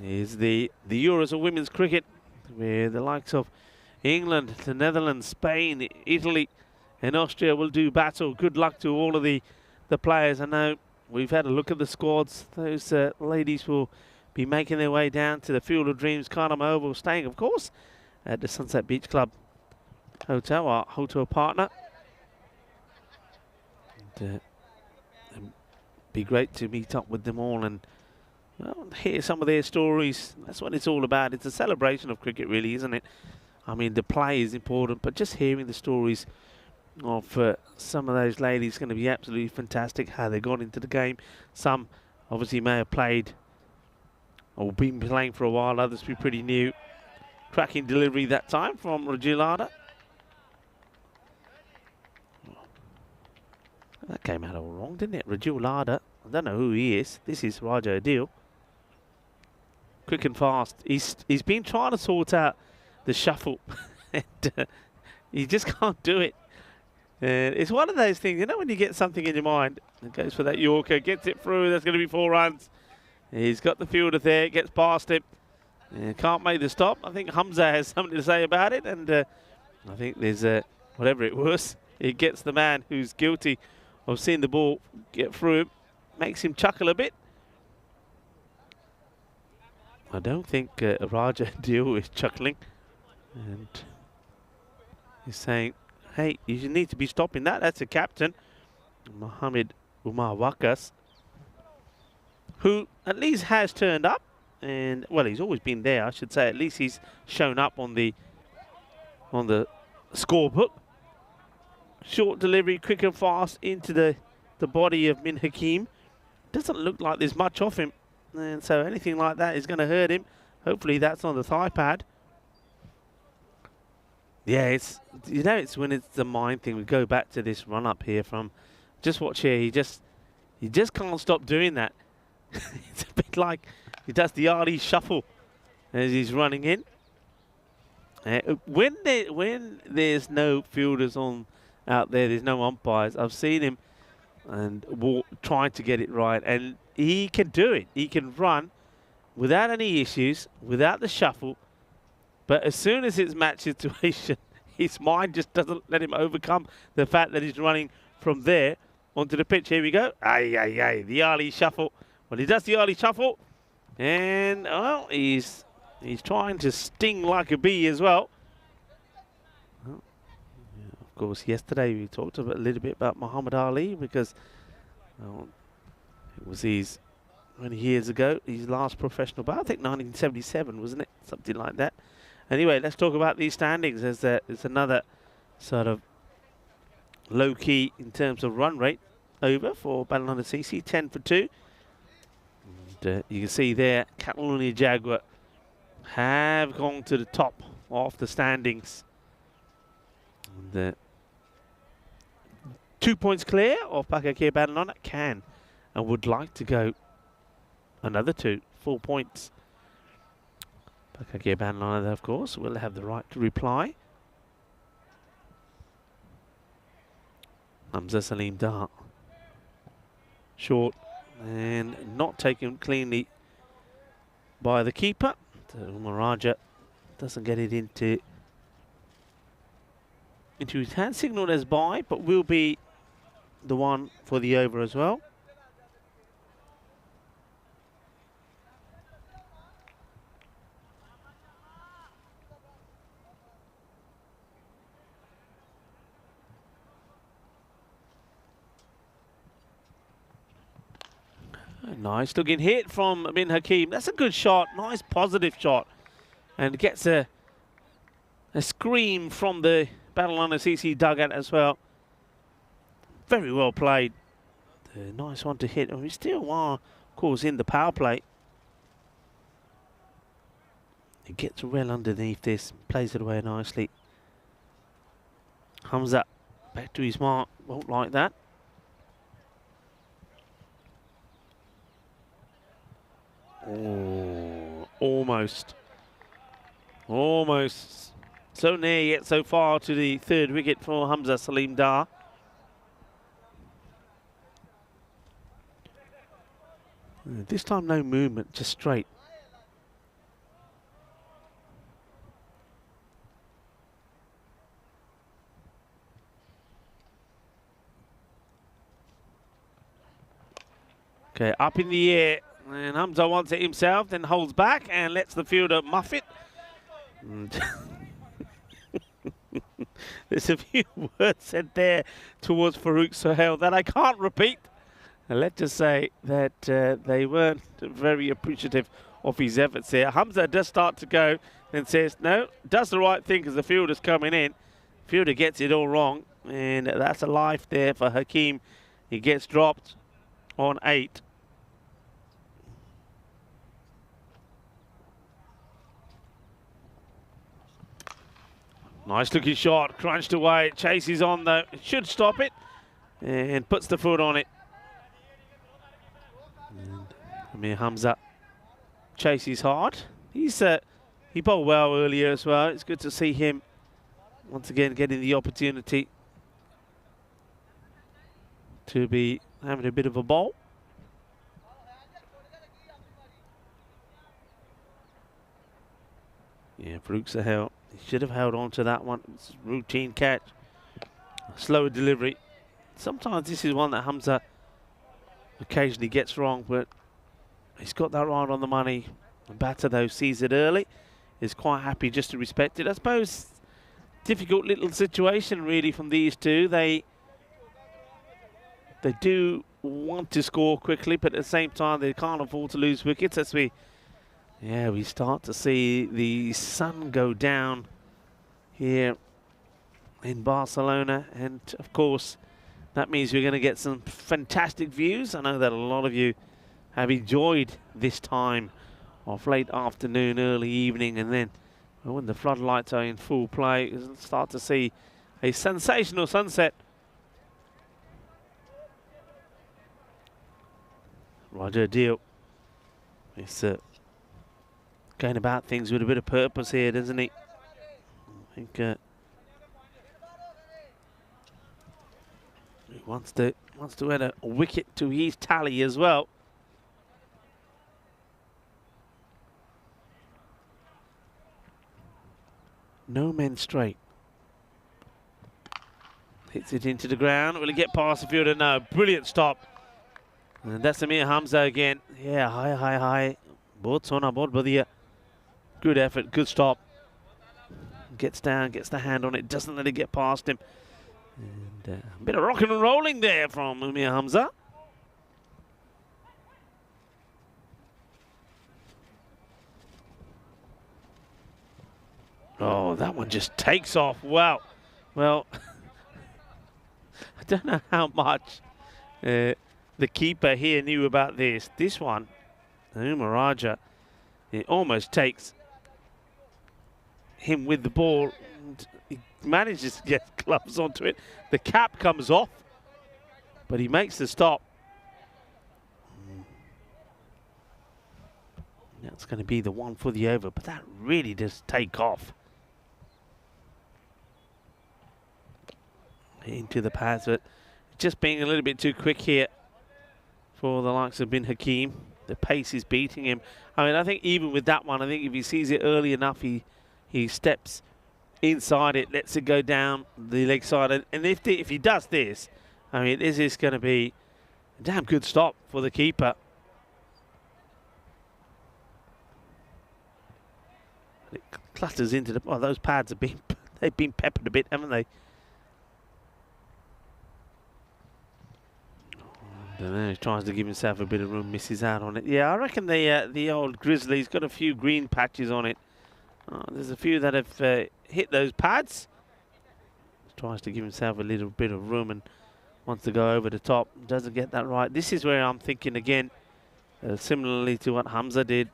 Speaker 4: is the Euros of women's cricket, where the likes of England, the Netherlands, Spain, Italy and Austria will do battle. Good luck to all of the players. I know we've had a look at the squads. Those ladies will be making their way down to the Field of Dreams Carnum Oval, staying, of course, at the Sunset Beach Club Hotel, our hotel partner. And, it'd be great to meet up with them all and, well, hear some of their stories. That's what it's all about. It's a celebration of cricket, really, isn't it? I mean, the play is important, but just hearing the stories of some of those ladies is going to be absolutely fantastic, how they got into the game. Some obviously may have played or been playing for a while, others be pretty new. Cracking delivery that time from Rajulada. That came out all wrong, didn't it? Rajulada. I don't know who he is. This is Raja Adil. Quick and fast. He's been trying to sort out the shuffle. And he just can't do it. And it's one of those things, you know, when you get something in your mind, it goes for that Yorker, gets it through, that's going to be 4 runs. He's got the fielder there, gets past him, and can't make the stop. I think Hamza has something to say about it, and I think there's, whatever it was, it gets the man who's guilty of seeing the ball get through him, makes him chuckle a bit. I don't think Raja Deal is chuckling, and he's saying, hey, you need to be stopping that. That's a captain, Mohammed Umar Wakas, who at least has turned up, and well, he's always been there, I should say. At least he's shown up on the scorebook. Short delivery, quick and fast into the body of Min Hakim. Doesn't look like there's much off him, and so anything like that is going to hurt him. Hopefully that's on the thigh pad. Yeah, it's, you know, it's when it's the mind thing. We go back to this run up here from, just watch here, he just can't stop doing that. It's a bit like he does the Artie shuffle as he's running in. When there's no fielders on out there, there's no umpires, I've seen him and trying to get it right, and he can do it. He can run without any issues, without the shuffle. But as soon as it's match situation, his mind just doesn't let him overcome the fact that he's running from there onto the pitch. Here we go. The early shuffle. Well, he does the early shuffle, and well, he's trying to sting like a bee as well. Well, yeah, of course, yesterday we talked a little bit about Muhammad Ali, because it was many years ago, his last professional bout. I think 1977, wasn't it? Something like that. Anyway, let's talk about these standings. It's another sort of low-key in terms of run rate over for Badalona CC, 10 for 2. And, you can see there, Catalonia Jaguar have gone to the top of the standings. And, 2 points clear of Pakakir Badalona, can and would like to go another 4 points. Pakakir Badalona, of course, will have the right to reply. Hamza Salim Dar. Short and not taken cleanly by the keeper. Umaraja doesn't get it into his hand. Signalled as by, but will be the one for the over as well. Nice looking hit from Min Hakim. That's a good shot. Nice positive shot. And gets a scream from the Badalona CC dugout as well. very well played. Nice one to hit. And we still are, of course, in the power play. He gets well underneath this, plays it away nicely. Hamza back to his mark, won't like that. Oh, almost. Almost. So near yet so far to the third wicket for Hamza Salim Dar. This time no movement, just straight. Okay, up in the air, and Hamza wants it himself, then holds back and lets the fielder muff it. There's a few words said there towards Farouk Sohail that I can't repeat. And let's just say that they weren't very appreciative of his efforts there. Hamza does start to go, then says, no, does the right thing as the fielder's coming in. Fielder gets it all wrong, and that's a life there for Hakeem. He gets dropped on 8. Nice looking shot, crunched away, chases on though, should stop it, and puts the foot on it. And Amir Hamza chases hard. He bowled well earlier as well. It's good to see him once again getting the opportunity to be having a bit of a bowl. Yeah, Farouk Sohail, he should have held on to that one. It's a routine catch. Slower delivery. Sometimes this is one that Hamza occasionally gets wrong, but he's got that right on the money. The batter, though, sees it early, is quite happy just to respect it. I suppose difficult little situation, really, from these two. They do want to score quickly, but at the same time, they can't afford to lose wickets as we start to see the sun go down here in Barcelona. And, of course, that means we're going to get some fantastic views. I know that a lot of you have enjoyed this time of late afternoon, early evening, and then when the floodlights are in full play, you'll start to see a sensational sunset. Roger Deal is going about things with a bit of purpose here, doesn't he? I think he wants to add a wicket to his tally as well. No men straight. Hits it into the ground. Will he get past the fielder? No. Brilliant stop. And that's Amir Hamza again. Yeah, high. Both sona, both badhiya. Good effort, good stop. Gets down, gets the hand on it, doesn't let it get past him. And a bit of rocking and rolling there from Amir Hamza. Oh, that one just takes off. Wow. Well, I don't know how much the keeper here knew about this. This one, Umar Raja, it almost takes him with the ball. And he manages to get gloves onto it. The cap comes off, but he makes the stop. That's going to be the one for the over, but that really does take off. Into the pads, but just being a little bit too quick here for the likes of Bin Hakeem. The pace is beating him. I mean, I think even with that one, I think if he sees it early enough, he steps inside it, lets it go down the leg side. And if he does this, I mean, this is going to be a damn good stop for the keeper. It clusters into the... Well, those pads have they've been peppered a bit, haven't they? And then he tries to give himself a bit of room, misses out on it. Yeah, I reckon the old Grizzly's got a few green patches on it. There's a few that have hit those pads. Tries to give himself a little bit of room, and wants to go over the top, doesn't get that right. This is where I'm thinking again, similarly to what Hamza did.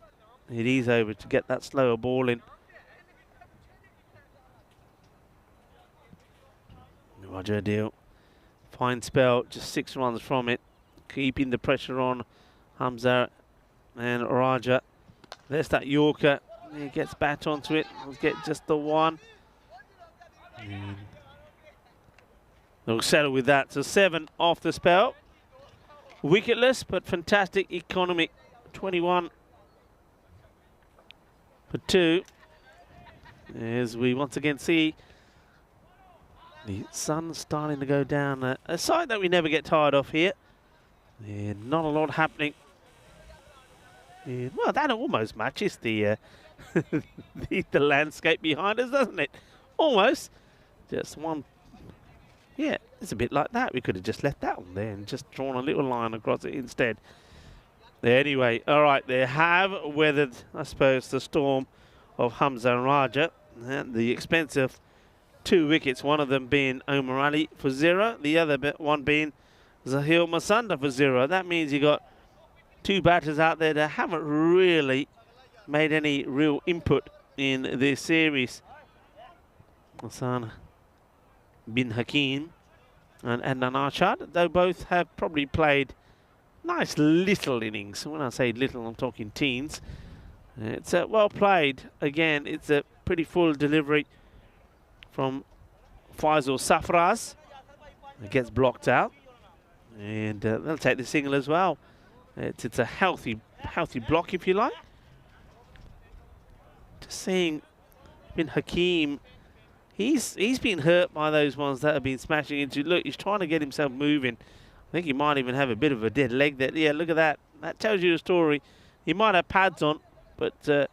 Speaker 4: It is over to get that slower ball in. Roger Adil, fine spell, just 6 runs from it, keeping the pressure on Hamza and Raja. There's that Yorker. He gets back onto it. We'll get just the one. And they'll settle with that. So 7 off the spell. Wicketless, but fantastic economy. 21 for 2. As we once again see the sun starting to go down. A side that we never get tired of here. And not a lot happening. And, well, that almost matches the the landscape behind us, doesn't it? Almost. Just one. Yeah, it's a bit like that. We could have just left that one there and just drawn a little line across it instead. Anyway, all right, they have weathered, I suppose, the storm of Hamza and Raja. And the expense of 2 wickets, one of them being Omar Ali for 0, the other one being Zahil Masanda for 0. That means you got 2 batters out there that haven't really made any real input in this series. Hassan bin Hakim and Adnan Arshad, though both have probably played nice little innings. When I say little, I'm talking teens. It's well played. Again, it's a pretty full delivery from Faisal Safraz. It gets blocked out. And they'll take the single as well. It's a healthy block, if you like. Just seeing Bin Hakim, he's been hurt by those ones that have been smashing into. Look, he's trying to get himself moving. I think he might even have a bit of a dead leg there. Yeah, look at that. That tells you the story. He might have pads on, but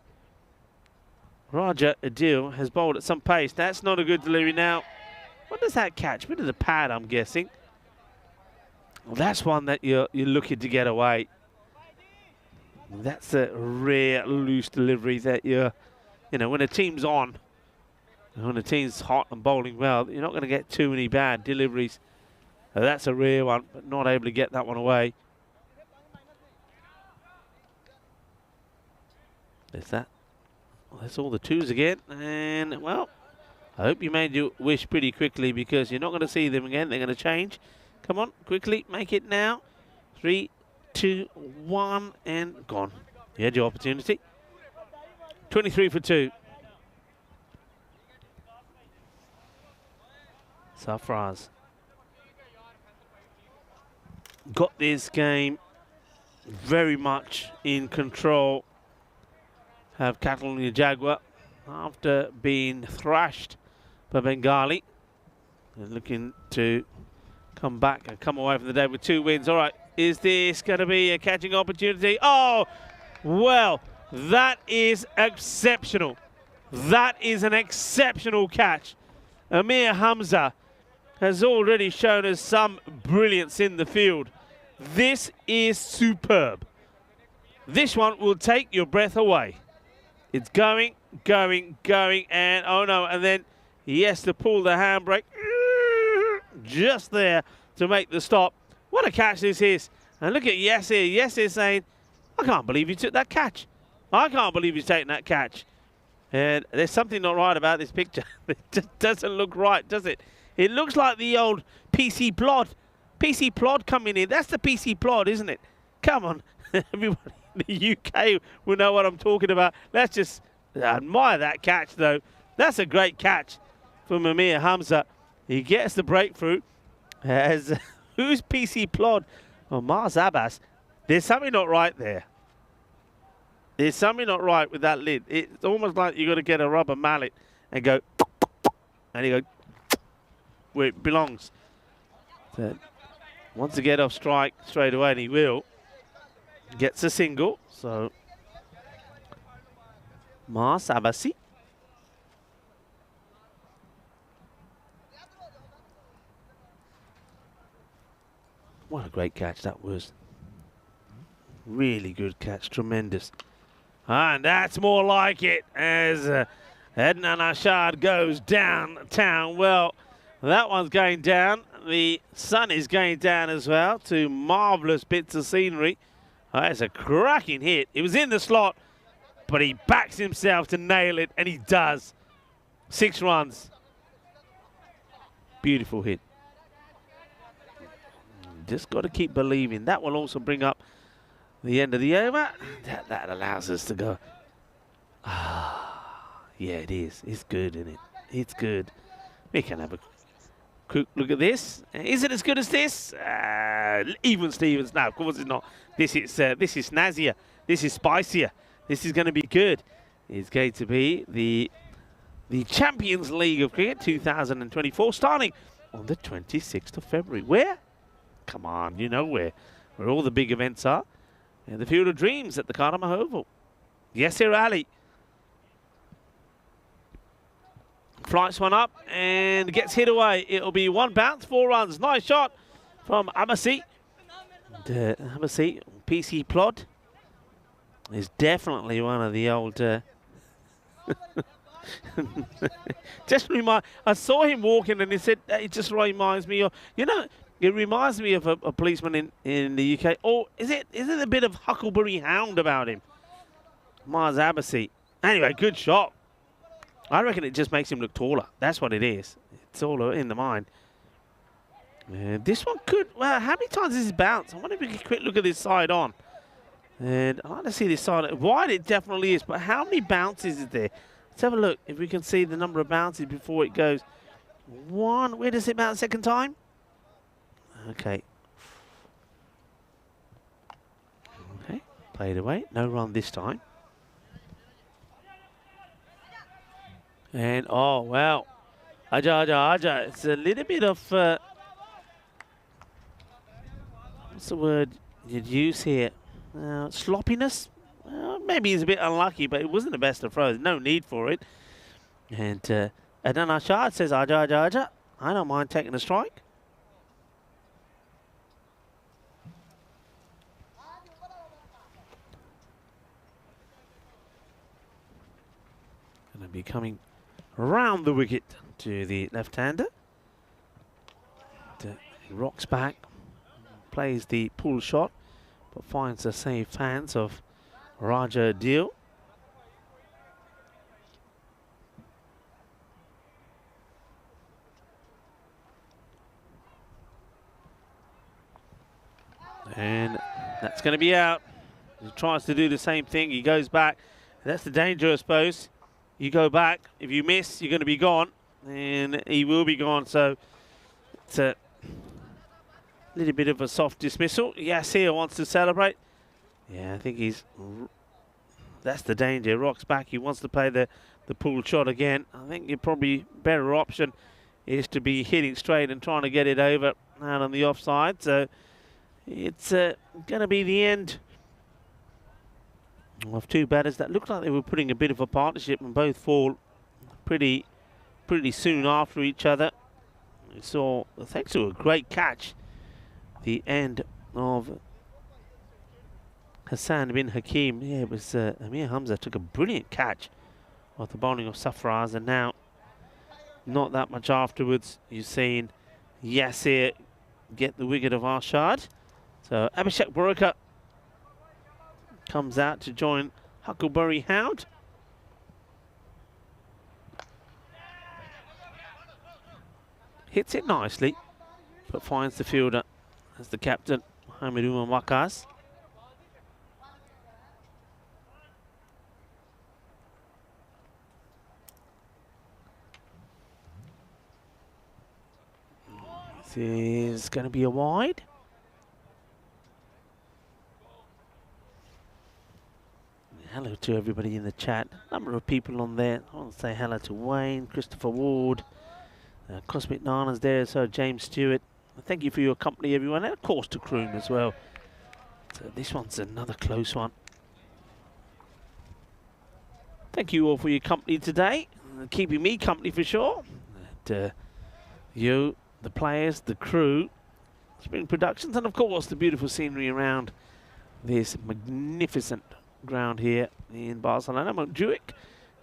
Speaker 4: Raja Adil has bowled at some pace. That's not a good delivery now. What does that catch? Bit of the pad, I'm guessing. Well, that's one that you're looking to get away. That's a rare loose delivery that you know, when a team's on, when a team's hot and bowling well, you're not going to get too many bad deliveries. That's a rare one, but not able to get that one away. There's that. Well, that's all the 2s again. And, well, I hope you made your wish pretty quickly because you're not going to see them again. They're going to change. Come on, quickly, make it now. 3, 2, 1, and gone. You had your opportunity. 23 for 2. Safraz got this game very much in control. Have Catalonia Jaguar after being thrashed by Bengali. They're looking to come back and come away from the day with 2 wins. All right, is this going to be a catching opportunity? Oh, well, that is exceptional. That is an exceptional catch. Amir Hamza has already shown us some brilliance in the field. This is superb. This one will take your breath away. It's going, and oh no, and then he has to pull the handbrake just there to make the stop. What a catch this is. And look at Yasir. Yasir saying, I can't believe you took that catch. I can't believe you're taking that catch. And there's something not right about this picture. It just doesn't look right, does it? It looks like the old PC Plod. PC Plod coming in. That's the PC Plod, isn't it? Come on. Everybody in the UK will know what I'm talking about. Let's just admire that catch, though. That's a great catch from Amir Hamza. He gets the breakthrough. As who's PC Plod? Oh, Mars Abbas. There's something not right there. There's something not right with that lid. It's almost like you've got to get a rubber mallet and go, and you go where it belongs. So, wants to get off strike straight away, and he will. Gets a single, so Mars Abasi. What a great catch that was. Really good catch, tremendous. And that's more like it as Adnan Arshad goes downtown. Well, That one's going down. The sun is going down as well. Two marvellous bits of scenery. That's a cracking hit. It was in the slot, but he backs himself to nail it, and he does. 6 runs. Beautiful hit. Just got to keep believing. That will also bring up the end of the over. That allows us to go. Yeah, it is. It's good, isn't it? It's good. We can have a quick look at this. Is it as good as this? Even Stevens. No, of course it's not. This is snazzier. This is spicier. This is going to be good. It's going to be the Champions League of Cricket 2024, starting on the 26th of February. Where? Come on, you know where all the big events are. And the Field of Dreams at the Karama Oval. Yasir Ali flights one up and gets hit away. It'll be 1 bounce, 4 runs. Nice shot from Abasi. Abasi, PC Plod, is definitely one of the old... I saw him walking and he said, it just reminds me of... You know, it reminds me of a policeman in the UK. Or is it a bit of Huckleberry Hound about him? Mars Abasi. Anyway, good shot. I reckon it just makes him look taller. That's what it is. It's all in the mind. This one could... Well, how many times does this bounce? I wonder if we can quick look at this side on. And I'd like to see this side. Wide it definitely is, but how many bounces is there? Let's have a look if we can see the number of bounces before it goes. 1. Where does it bounce second time? Okay. Okay. Played away. No run this time. And, oh, wow. Aja. It's a little bit of... what's the word you'd use here? Sloppiness? Maybe he's a bit unlucky, but it wasn't the best of throws. No need for it. And Adan Ashad says, Aja. I don't mind taking a strike. Going to be coming around the wicket to the left-hander. He rocks back, plays the pull shot, but finds the safe hands of Raja Deal. And that's going to be out. He tries to do the same thing. He goes back. That's the danger, I suppose. You go back. If you miss, you're going to be gone. And he will be gone. So it's a little bit of a soft dismissal. Yasir wants to celebrate. Yeah, I think he's... That's the danger. Rocks back. He wants to play the pull shot again. I think your probably better option is to be hitting straight and trying to get it over out on the offside. So it's going to be the end of 2 batters that looked like they were putting a bit of a partnership, and both fall pretty soon after each other. We saw, thanks to a great catch, the end of Hassan bin Hakim. Yeah, it was Amir Hamza took a brilliant catch of the bowling of Safraz, and now not that much afterwards you're seeing Yasir get the wicket of Arshad. So Abhishek Baroka comes out to join Huckleberry Hound. Hits it nicely, but finds the fielder as the captain, Hamidou Wakas. This is going to be a wide. Hello to everybody in the chat. Number of people on there. I want to say hello to Wayne, Christopher Ward, Cosmic Nana's there, so James Stewart. Thank you for your company, everyone, and of course to Kroom as well. So this one's another close one. Thank you all for your company today, keeping me company for sure. And, you, the players, the crew, Spring Productions, and of course the beautiful scenery around this magnificent ground here in Barcelona. Montjuic.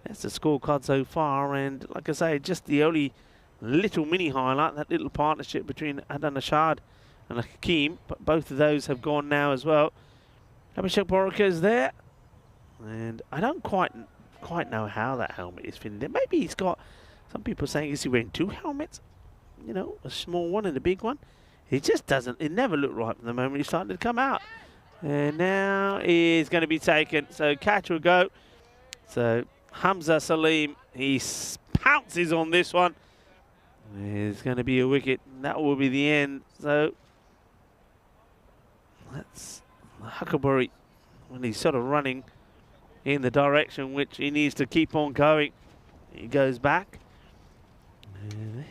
Speaker 4: That's the scorecard so far, and like I say, just the only little mini highlight, that little partnership between Adnan Ashad and Hakeem, but both of those have gone now as well. Abhishek Borika is there, and I don't quite know how that helmet is fitting there. Maybe he's got, some people saying, is he wearing two helmets? You know, a small one and a big one. It just doesn't, it never looked right from the moment he started to come out. And now he's going to be taken, so catch will go. So Hamza Salim, he pounces on this one. There's going to be a wicket. That will be the end. So that's Huckleberry when he's sort of running in the direction which he needs to keep on going. He goes back.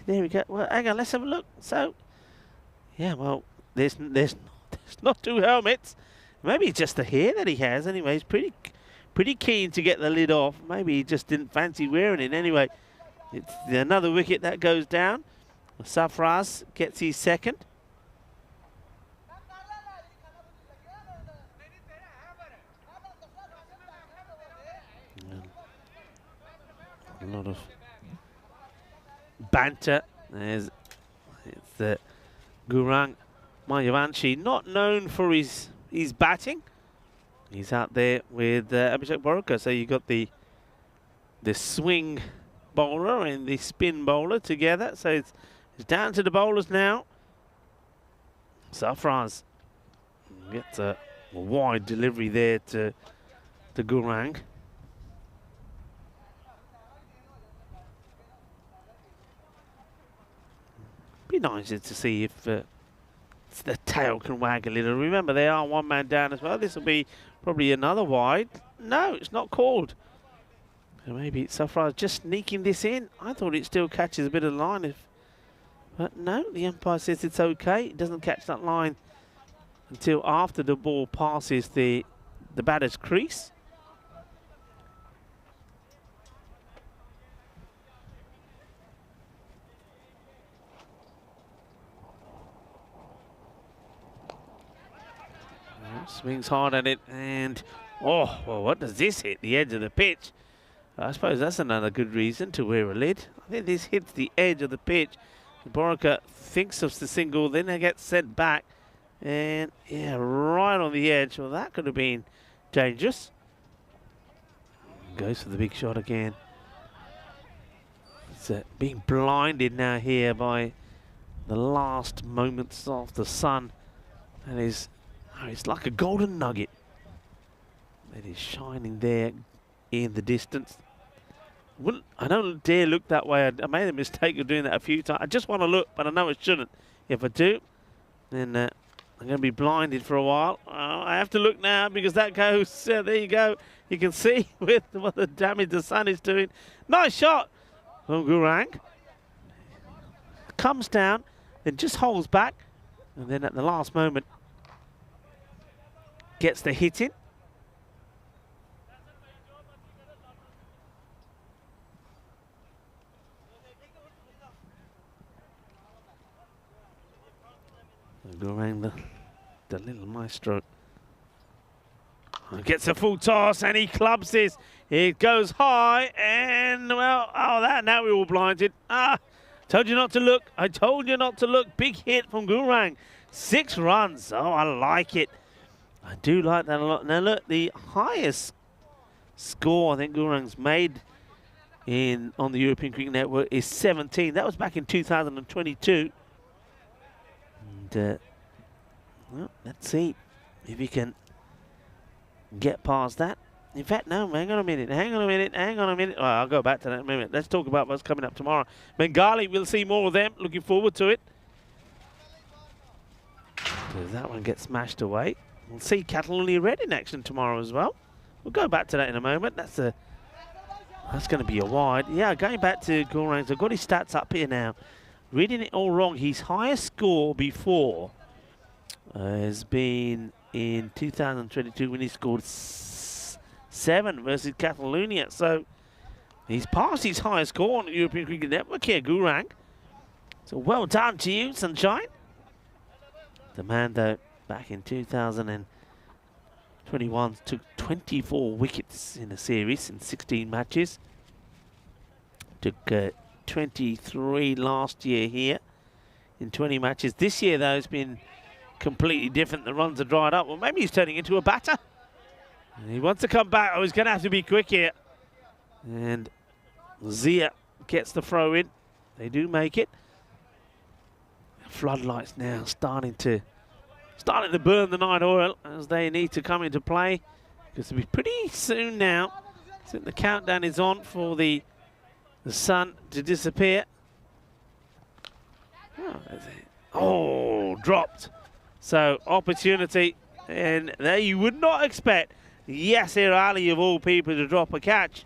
Speaker 4: There we go. Well, hang on, let's have a look. So, yeah, well, there's not two helmets. Maybe it's just the hair that he has. Anyway, he's pretty keen to get the lid off. Maybe he just didn't fancy wearing it. Anyway, it's another wicket that goes down. Safraz gets his second. A lot of banter. It's Gurang Mayavanshi, not known for his batting. He's out there with Abhishek Borika. So you got the swing bowler and the spin bowler together. So it's down to the bowlers now. Safraz gets a wide delivery there to Gurang. Be nice to see if the tail can wag a little. Remember, they are one man down as well. This will be probably another wide. No, it's not called. So maybe it's Safraz just sneaking this in. I thought it still catches a bit of line. But no, the umpire says it's okay. It doesn't catch that line until after the ball passes the batter's crease. Swings hard at it, and oh, well, what does this hit? The edge of the pitch. I suppose that's another good reason to wear a lid. I think this hits the edge of the pitch. Borika thinks of the single, then it gets sent back, and yeah, right on the edge. Well, that could have been dangerous. Goes for the big shot again. It's being blinded now here by the last moments of the sun. That is. Oh, it's like a golden nugget that is shining there in the distance. I don't dare look that way. I made a mistake of doing that a few times. I just want to look, but I know I shouldn't. If I do, then I'm going to be blinded for a while. I have to look now because that goes. There you go. You can see with what the damage the sun is doing. Nice shot from Gurang. Comes down, then just holds back, and then at the last moment, gets the hit in. Gurang, the little maestro, gets a full toss and he clubs this. It goes high and well, now we're all blinded. Told you not to look. I told you not to look. Big hit from Gurang. 6 runs. Oh, I like it. I do like that a lot. Now look, the highest score I think Gurang's made on the European Cricket Network is 17. That was back in 2022. And well, let's see if he can get past that. In fact, no, hang on a minute. Oh, I'll go back to that in a minute. Let's talk about what's coming up tomorrow. Bengali, we'll see more of them. Looking forward to it. So that one gets smashed away. We'll see Catalonia Red in action tomorrow as well. We'll go back to that in a moment. That's going to be a wide. Yeah, going back to Gurang. I've got his stats up here now. Reading it all wrong. His highest score before has been in 2022 when he scored 7 versus Catalonia. So he's passed his highest score on the European Cricket Network here, Gurang. So well done to you, Sunshine. The man, though, back in 2021, took 24 wickets in a series in 16 matches. Took 23 last year here in 20 matches. This year, though, it's been completely different. The runs are dried up. Well, maybe he's turning into a batter. And he wants to come back. Oh, he's going to have to be quick here. And Zia gets the throw in. They do make it. Floodlights now starting to burn the night oil as they need to come into play. Because it'll be pretty soon now. I think the countdown is on for the sun to disappear. Oh, dropped. So opportunity, and there you would not expect Yasser Ali of all people to drop a catch.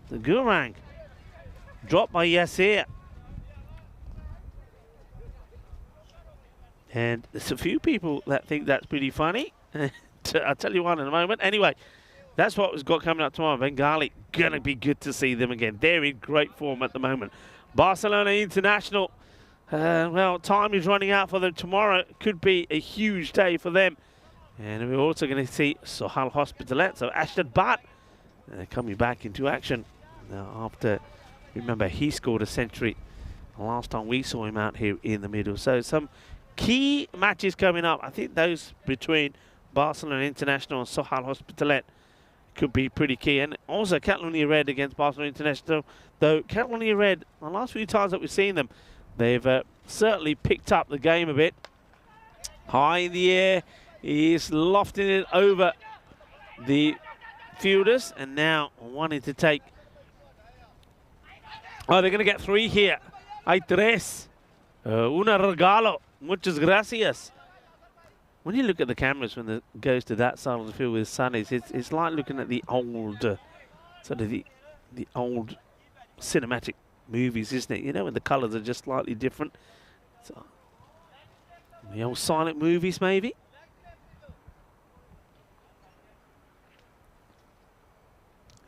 Speaker 4: The Gurang dropped by Yasser. And there's a few people that think that's pretty funny. I'll tell you one in a moment. Anyway, that's what we've got coming up tomorrow. Bengali, gonna be good to see them again. They're in great form at the moment. Barcelona International. Well, time is running out for them tomorrow. Could be a huge day for them. And we're also going to see Sohal Hospitalet, so Ashton Bhatt coming back into action. Now after, remember, he scored a century the last time we saw him out here in the middle. So some key matches coming up. I think those between Barcelona International and Sohal Hospitalet could be pretty key. And also Catalonia Red against Barcelona International. Though Catalonia Red, the last few times that we've seen them, they've certainly picked up the game a bit. High in the air, he's lofting it over the fielders, and now wanting to take. Oh, they're going to get 3 here. Hay tres. Una regalo. Muchas gracias. When you look at the cameras when it goes to that side of the field with Sunnies, it's like looking at the old, sort of the old cinematic movies, isn't it? You know, when the colours are just slightly different. So, the old silent movies, maybe.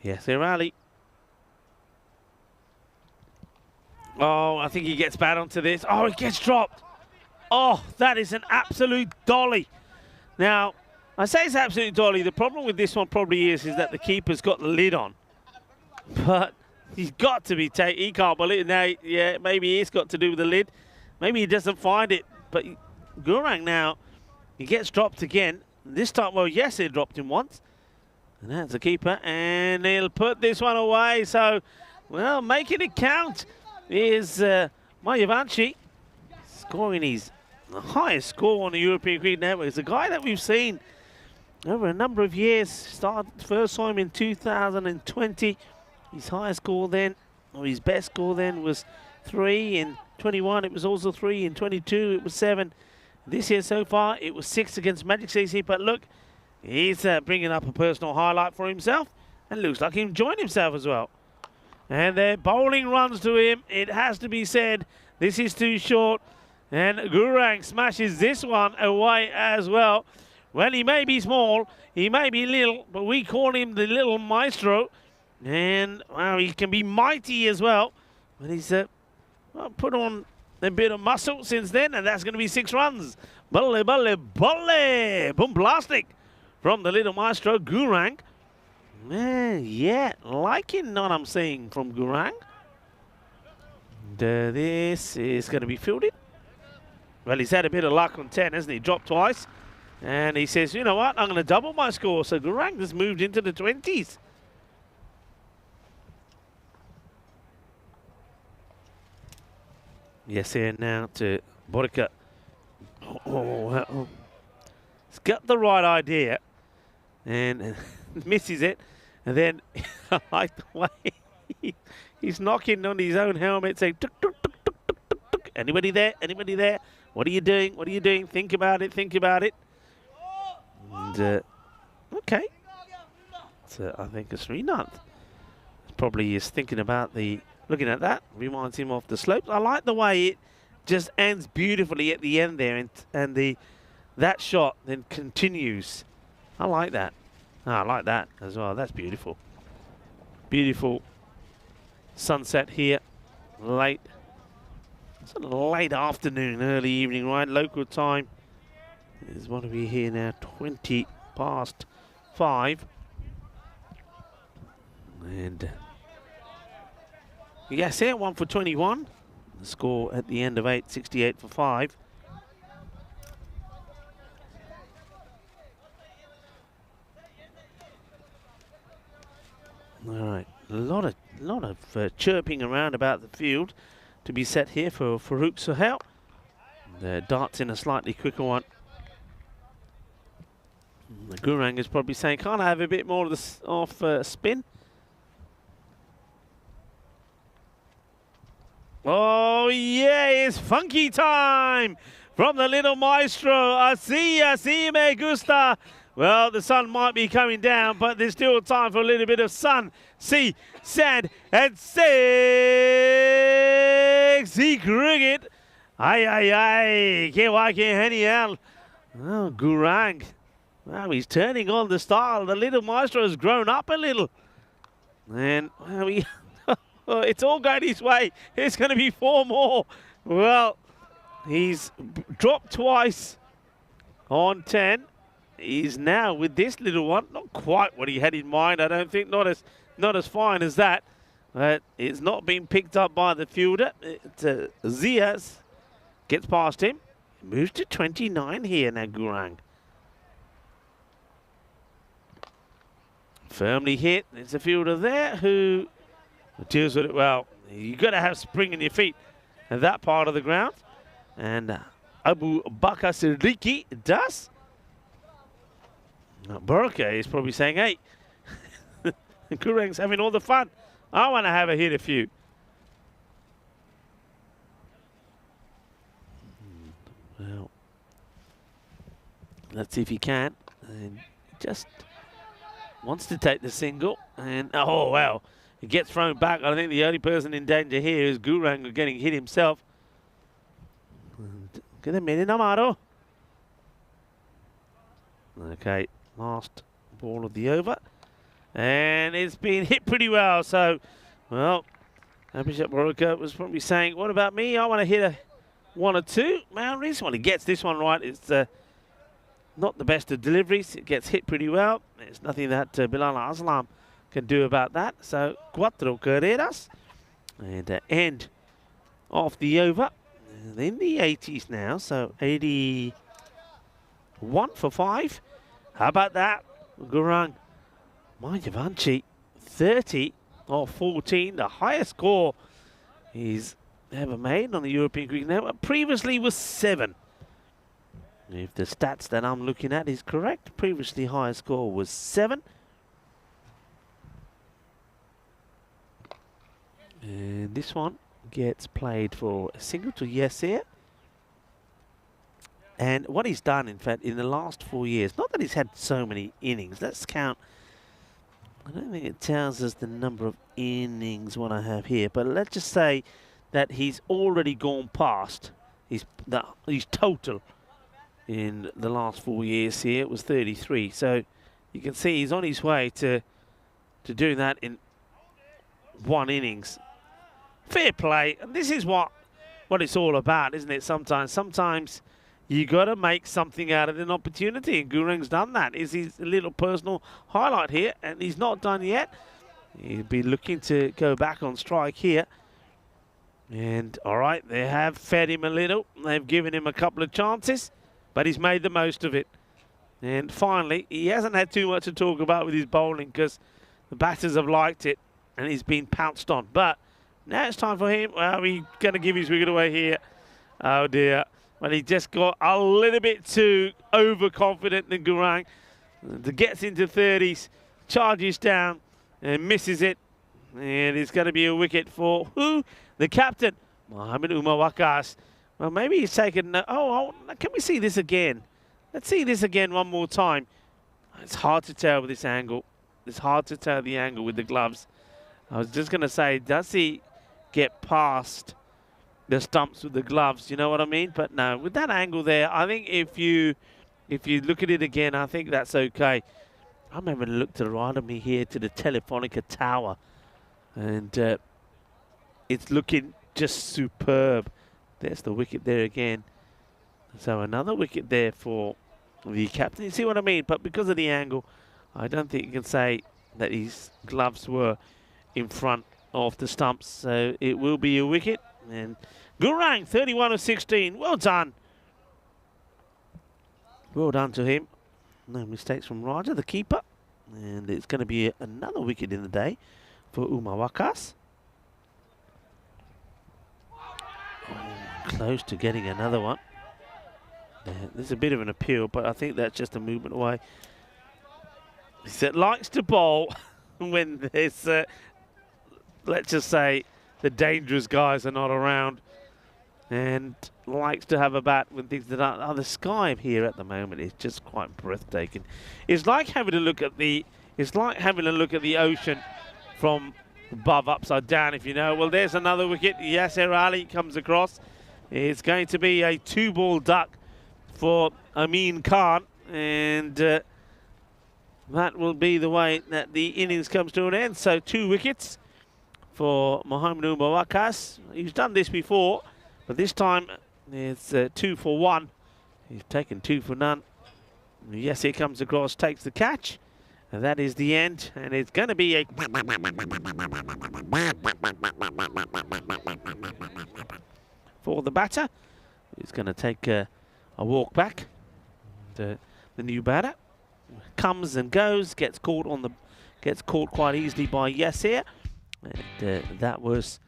Speaker 4: Yes, they're Ali. Oh, I think he gets bad onto this. Oh, it gets dropped. Oh, that is an absolute dolly. Now, I say it's absolute dolly. The problem with this one probably is that the keeper's got the lid on. But he's got to be taken. He can't believe it. Now, yeah, maybe it's got to do with the lid. Maybe he doesn't find it. But Gurang now, he gets dropped again. This time, well, yes, he dropped him once. And that's the keeper. And he'll put this one away. So, well, making it count is Mayavanchi scoring his highest score on the European Cricket Network. It's a guy that we've seen over a number of years. First saw him in 2020. His highest score then, or his best score then, was 3 in 21. It was also 3 in 22. It was 7. This year so far, it was 6 against Magic CC. But look, he's bringing up a personal highlight for himself. And looks like he's enjoying himself as well. And they're bowling runs to him. It has to be said, this is too short. And Gurang smashes this one away as well. Well, he may be small, he may be little, but we call him the little maestro. And, well, he can be mighty as well. But he's put on a bit of muscle since then, and that's going to be 6 runs. Balle, balle, balle! Boom, plastic from the little maestro, Gurang. Yeah, liking what I'm seeing from Gurang. And, this is going to be fielded. Well, he's had a bit of luck on 10, hasn't he? Dropped twice. And he says, you know what, I'm going to double my score. So Gurang has moved into the 20s. Yes, here now to Borica. He's got the right idea. And misses it. And then, I like the way he's knocking on his own helmet, saying, tuk, tuk, tuk, tuk, tuk, tuk, tuk. Anybody there? Anybody there? What are you doing? What are you doing? Think about it. Think about it. And, okay. So I think it's Srinath. Probably is thinking about looking at that. Reminds him of the slopes. I like the way it just ends beautifully at the end there. And that shot then continues. I like that. I like that as well. That's beautiful. Beautiful sunset here. Late. Sort of late afternoon, early evening, right? Local time is what are we here now? 20 past 5. And Yes, here 1 for 21. The score at the end of 8, 68 for 5. All right, a lot of chirping around about the field to be set here for Farouk Sohail. The darts in a slightly quicker one. The Gurang is probably saying, can't I have a bit more of the spin? Oh yeah, it's funky time from the little maestro. Así me gusta. Well, the sun might be coming down, but there's still time for a little bit of sun, sea, sand, and sexy cricket. Ay, que va que genial. Oh, Gurang. Well, he's turning on the style. The little maestro has grown up a little. And well, it's all going his way. There's going to be 4 more. Well, he's dropped twice on 10. He's now with this little one. Not quite what he had in mind, I don't think. Not as fine as that. But it's not been picked up by the fielder. Zias gets past him. Moves to 29 here now, Gurang. Firmly hit. There's a fielder there who deals with it well. You've got to have spring in your feet at that part of the ground. And Abu Bakr Siddiqui does. Burka is probably saying, hey, Gurang's having all the fun. I want to have a hit a few. Well, let's see if he can. And just wants to take the single. And, oh, well, it gets thrown back. I think the only person in danger here is Gurang getting hit himself. Get a minute, Amaro. Okay, last ball of the over. And it's been hit pretty well. So, well, Abhishek Baroka was probably saying, what about me? I want to hit a 1 or 2 boundaries. Well, he gets this one right. It's not the best of deliveries. It gets hit pretty well. There's nothing that Bilal Aslam can do about that. So, 4 carreras. And end of the over. And in the 80s now. So, 81 for 5. How about that? Gurang Mayavanchi, 30 or 14. The highest score he's ever made on the European Cricket Network. Previously was 7. If the stats that I'm looking at is correct, previously highest score was 7. And this one gets played for a single to Yasir. And what he's done, in fact, in the last 4 years, not that he's had so many innings, let's count. I don't think it tells us the number of innings, what I have here, but let's just say that he's already gone past his total in the last 4 years here. It was 33. So you can see he's on his way to doing that in 1 innings. Fair play. And this is what it's all about, isn't it? Sometimes you got to make something out of an opportunity, and Gurang's done that. Is his little personal highlight here, and he's not done yet. He'll be looking to go back on strike here. And all right, they have fed him a little. They've given him a couple of chances, but he's made the most of it. And finally, he hasn't had too much to talk about with his bowling because the batters have liked it, and he's been pounced on. But now it's time for him. Well, he's going to give his wicket away here. Oh dear. Well, he just got a little bit too overconfident than Gurang. Gets into 30s, charges down, and misses it. And it's going to be a wicket for who? The captain, Mohamed Umar Waqas. Well, maybe he's taken... can we see this again? Let's see this again one more time. It's hard to tell with this angle. It's hard to tell the angle with the gloves. I was just going to say, does he get past the stumps with the gloves? You know what I mean? But no, with that angle there, I think if you look at it again, I think that's okay. I remember look to the right of me here to the Telefonica Tower, and it's looking just superb. There's the wicket there again. So another wicket there for the captain. You see what I mean? But because of the angle, I don't think you can say that his gloves were in front off the stumps, so it will be a wicket. And Gurang, 31 of 16. Well done. Well done to him. No mistakes from Raja, the keeper. And it's going to be another wicket in the day for Umar Waqas. Close to getting another one. There's a bit of an appeal, but I think that's just a movement away. He likes to bowl when there's, let's just say, the dangerous guys are not around, and likes to have a bat when things that are. Oh, the sky here at the moment is just quite breathtaking. It's like having a look at the. It's like having a look at the ocean from above, upside down, if you know. Well, there's another wicket. Yasir Ali comes across. It's going to be a 2-ball duck for Amin Khan, and that will be the way that the innings comes to an end. So 2 wickets for Mohamed Umar Waqas. He's done this before, but this time it's 2 for 1. He's taken 2 for none. Yes, he comes across, takes the catch, and that is the end. And it's going to be a for the batter. He's going to take a walk back. The new batter comes and goes, gets caught quite easily by Yasir. And that was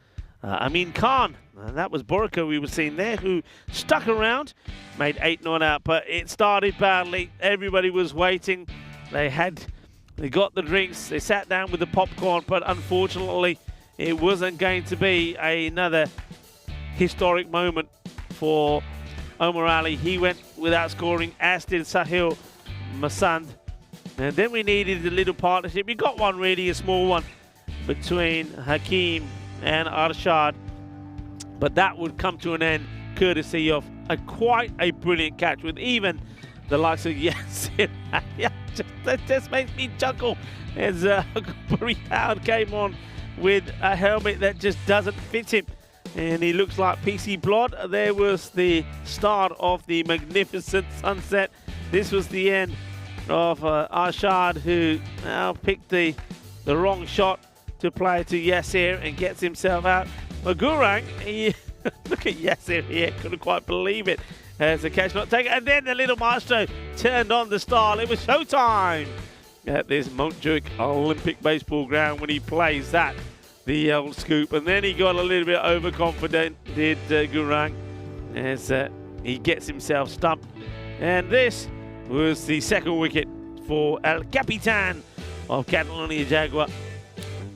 Speaker 4: Amin Khan. That was Boriko we were seeing there, who stuck around, made 8 not out, but it started badly. Everybody was waiting. They got the drinks, they sat down with the popcorn, but unfortunately it wasn't going to be another historic moment for Omar Ali. He went without scoring, as did Sahil Masand. And then we needed a little partnership. We got one, really, a small one, between Hakeem and Arshad, but that would come to an end courtesy of quite a brilliant catch with even the likes of Yasir. That just makes me chuckle as Barry Howard came on with a helmet that just doesn't fit him, and he looks like PC Blood. There was the start of the magnificent sunset. This was the end of Arshad, who now picked the wrong shot to play to Yasir and gets himself out. But Gurang, look at Yasir here, couldn't quite believe it. As the catch not taken, and then the little maestro turned on the style. It was showtime at this Montjuic Olympic baseball ground when he plays that, the old scoop. And then he got a little bit overconfident, did Gurang, as he gets himself stumped. And this was the second wicket for El Capitan of Catalonia Jaguar.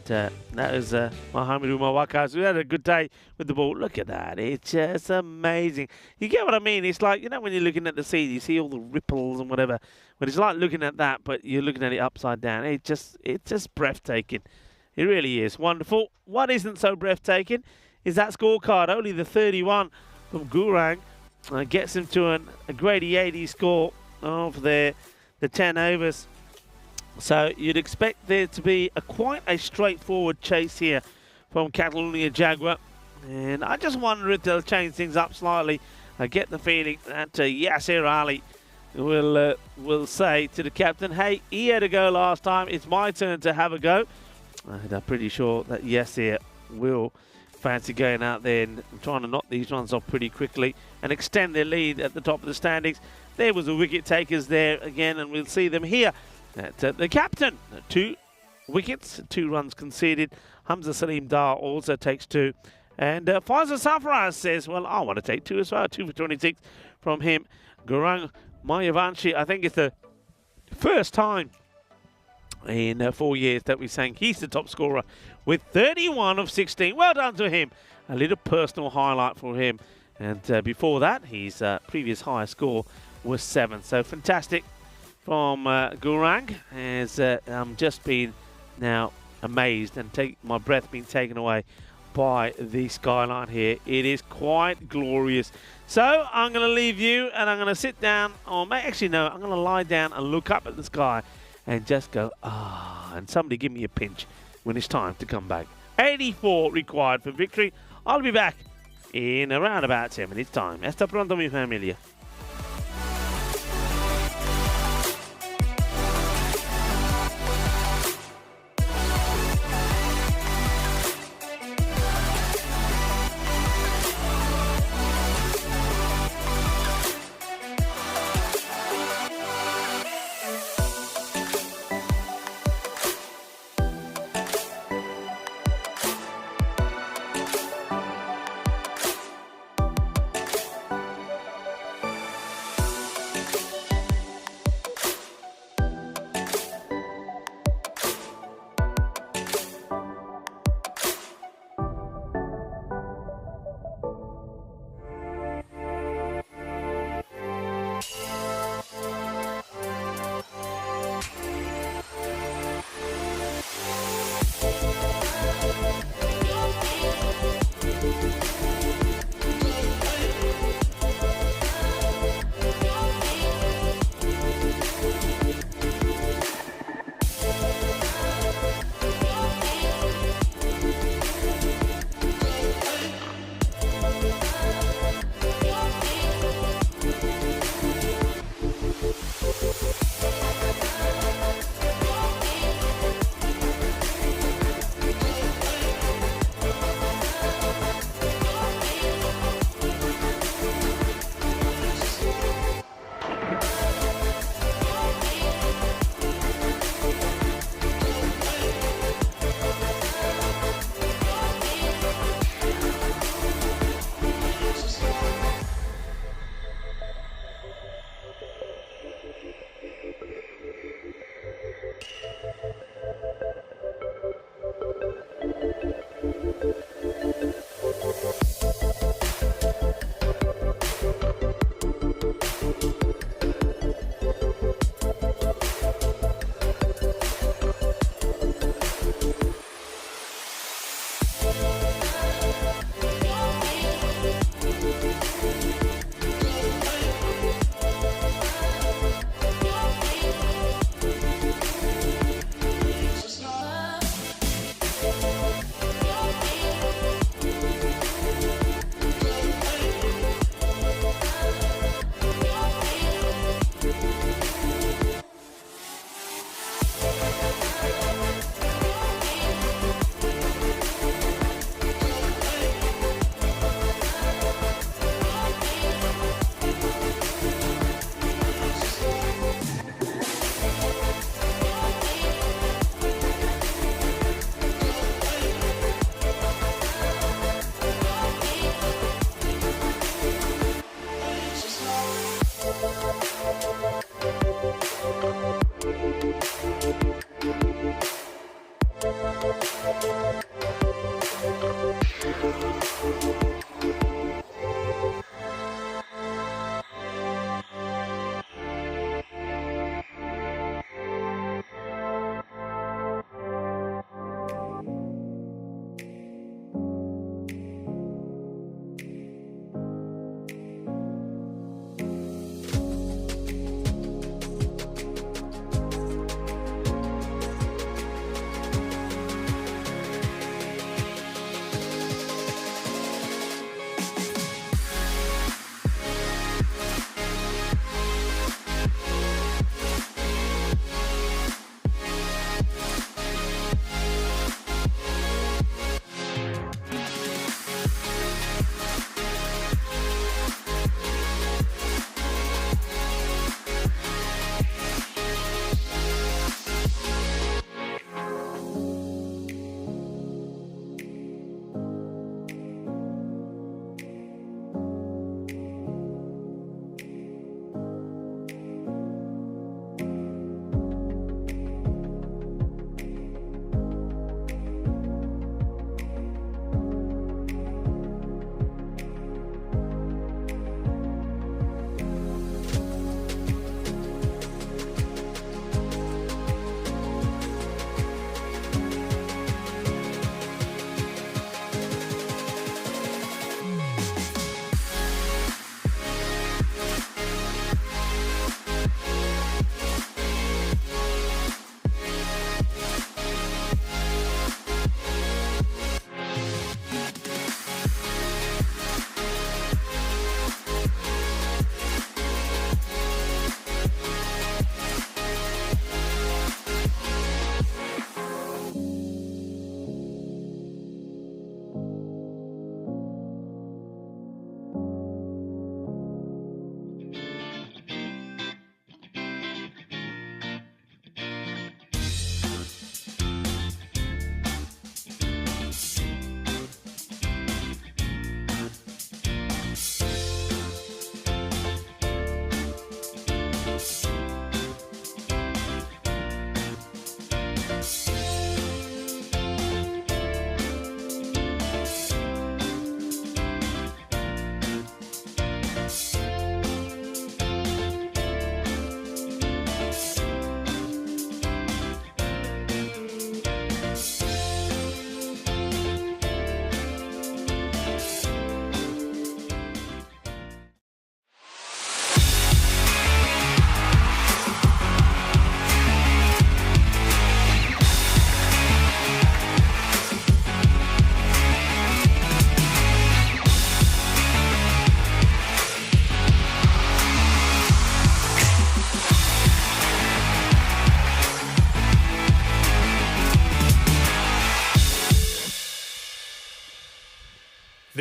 Speaker 4: And that is Mohamed Umar Waqas, who had a good day with the ball. Look at that. It's just amazing. You get what I mean? It's like, you know, when you're looking at the sea, you see all the ripples and whatever. But it's like looking at that, but you're looking at it upside down. It's just breathtaking. It really is wonderful. What isn't so breathtaking is that scorecard. Only the 31 from Gurang gets him to a Grady 80 score of the 10 overs. So you'd expect there to be quite a straightforward chase here from Catalonia Jaguar. And I just wonder if they'll change things up slightly. I get the feeling that Yasir Ali will say to the captain, hey, he had a go last time. It's my turn to have a go. And I'm pretty sure that Yasir will fancy going out there and trying to knock these runs off pretty quickly and extend their lead at the top of the standings. There was the wicket takers there again, and we'll see them here. The captain, 2 wickets, 2 runs conceded. Hamza Salim Dar also takes 2. And Faisal Safraz says, well, I want to take 2 as well. 2 for 26 from him. Gurang Mayavanshi, I think it's the first time in 4 years that we're saying he's the top scorer with 31 of 16. Well done to him. A little personal highlight for him. And before that, his previous highest score was 7. So fantastic from Gurang, has just been now amazed and my breath being taken away by the skyline here. It is quite glorious. So I'm going to leave you and I'm going to sit down, or actually no, I'm going to lie down and look up at the sky and just go, and somebody give me a pinch when it's time to come back. 84 required for victory. I'll be back in around about 10 minutes time. Hasta pronto, mi familia.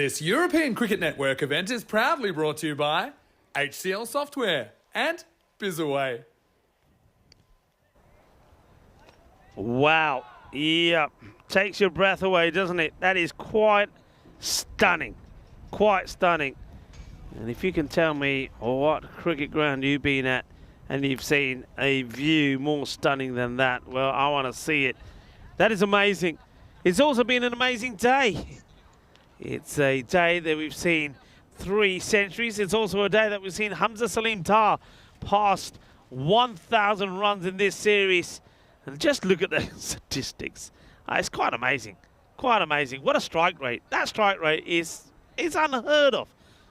Speaker 2: This European Cricket Network event is proudly brought to you by HCL Software and Bizaway.
Speaker 4: Wow. Yep. Takes your breath away, doesn't it? That is quite stunning. Quite stunning. And if you can tell me what cricket ground you've been at and you've seen a view more stunning than that, well, I want to see it. That is amazing. It's also been an amazing day. It's a day that we've seen 3 centuries. It's also a day that we've seen Hamza Salim Dar past 1,000 runs in this series. And just look at the statistics. It's quite amazing. Quite amazing. What a strike rate. That strike rate is unheard of.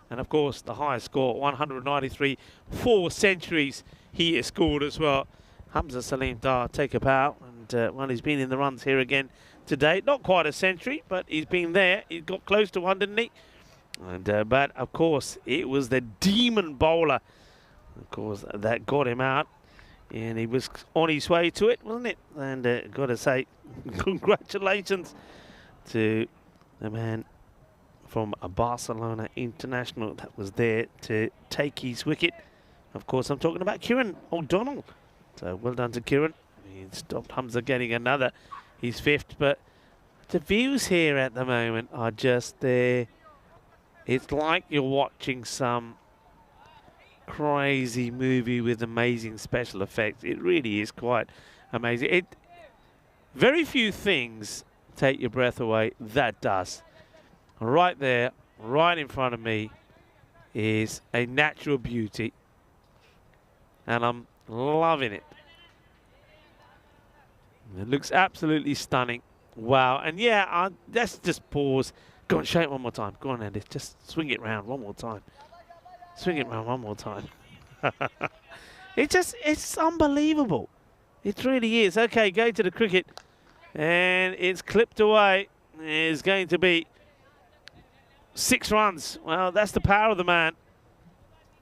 Speaker 4: And of course, the highest score, 193, 4 centuries he has scored as well. Hamza Salim Dar take a bow. And well, he's been in the runs here again today. Not quite a century, but he's been there. He got close to one, didn't he? And but of course, it was the demon bowler, of course, that got him out. And he was on his way to it, wasn't it? And got to say, congratulations to the man from a Barcelona international that was there to take his wicket. Of course, I'm talking about Kieran O'Donnell. So well done to Kieran. He stopped Hamza getting another, his 5th. But the views here at the moment are just there. It's like you're watching some crazy movie with amazing special effects. It really is quite amazing. Very few things take your breath away. That does. Right there, right in front of me, is a natural beauty, and I'm loving it. It looks absolutely stunning. Wow. And yeah, let's just pause. Go on, show it one more time. Go on, Andy. Just swing it round one more time. Swing it round one more time. It's unbelievable. It really is. Okay, go to the cricket. And it's clipped away. It's going to be 6 runs. Well, that's the power of the man.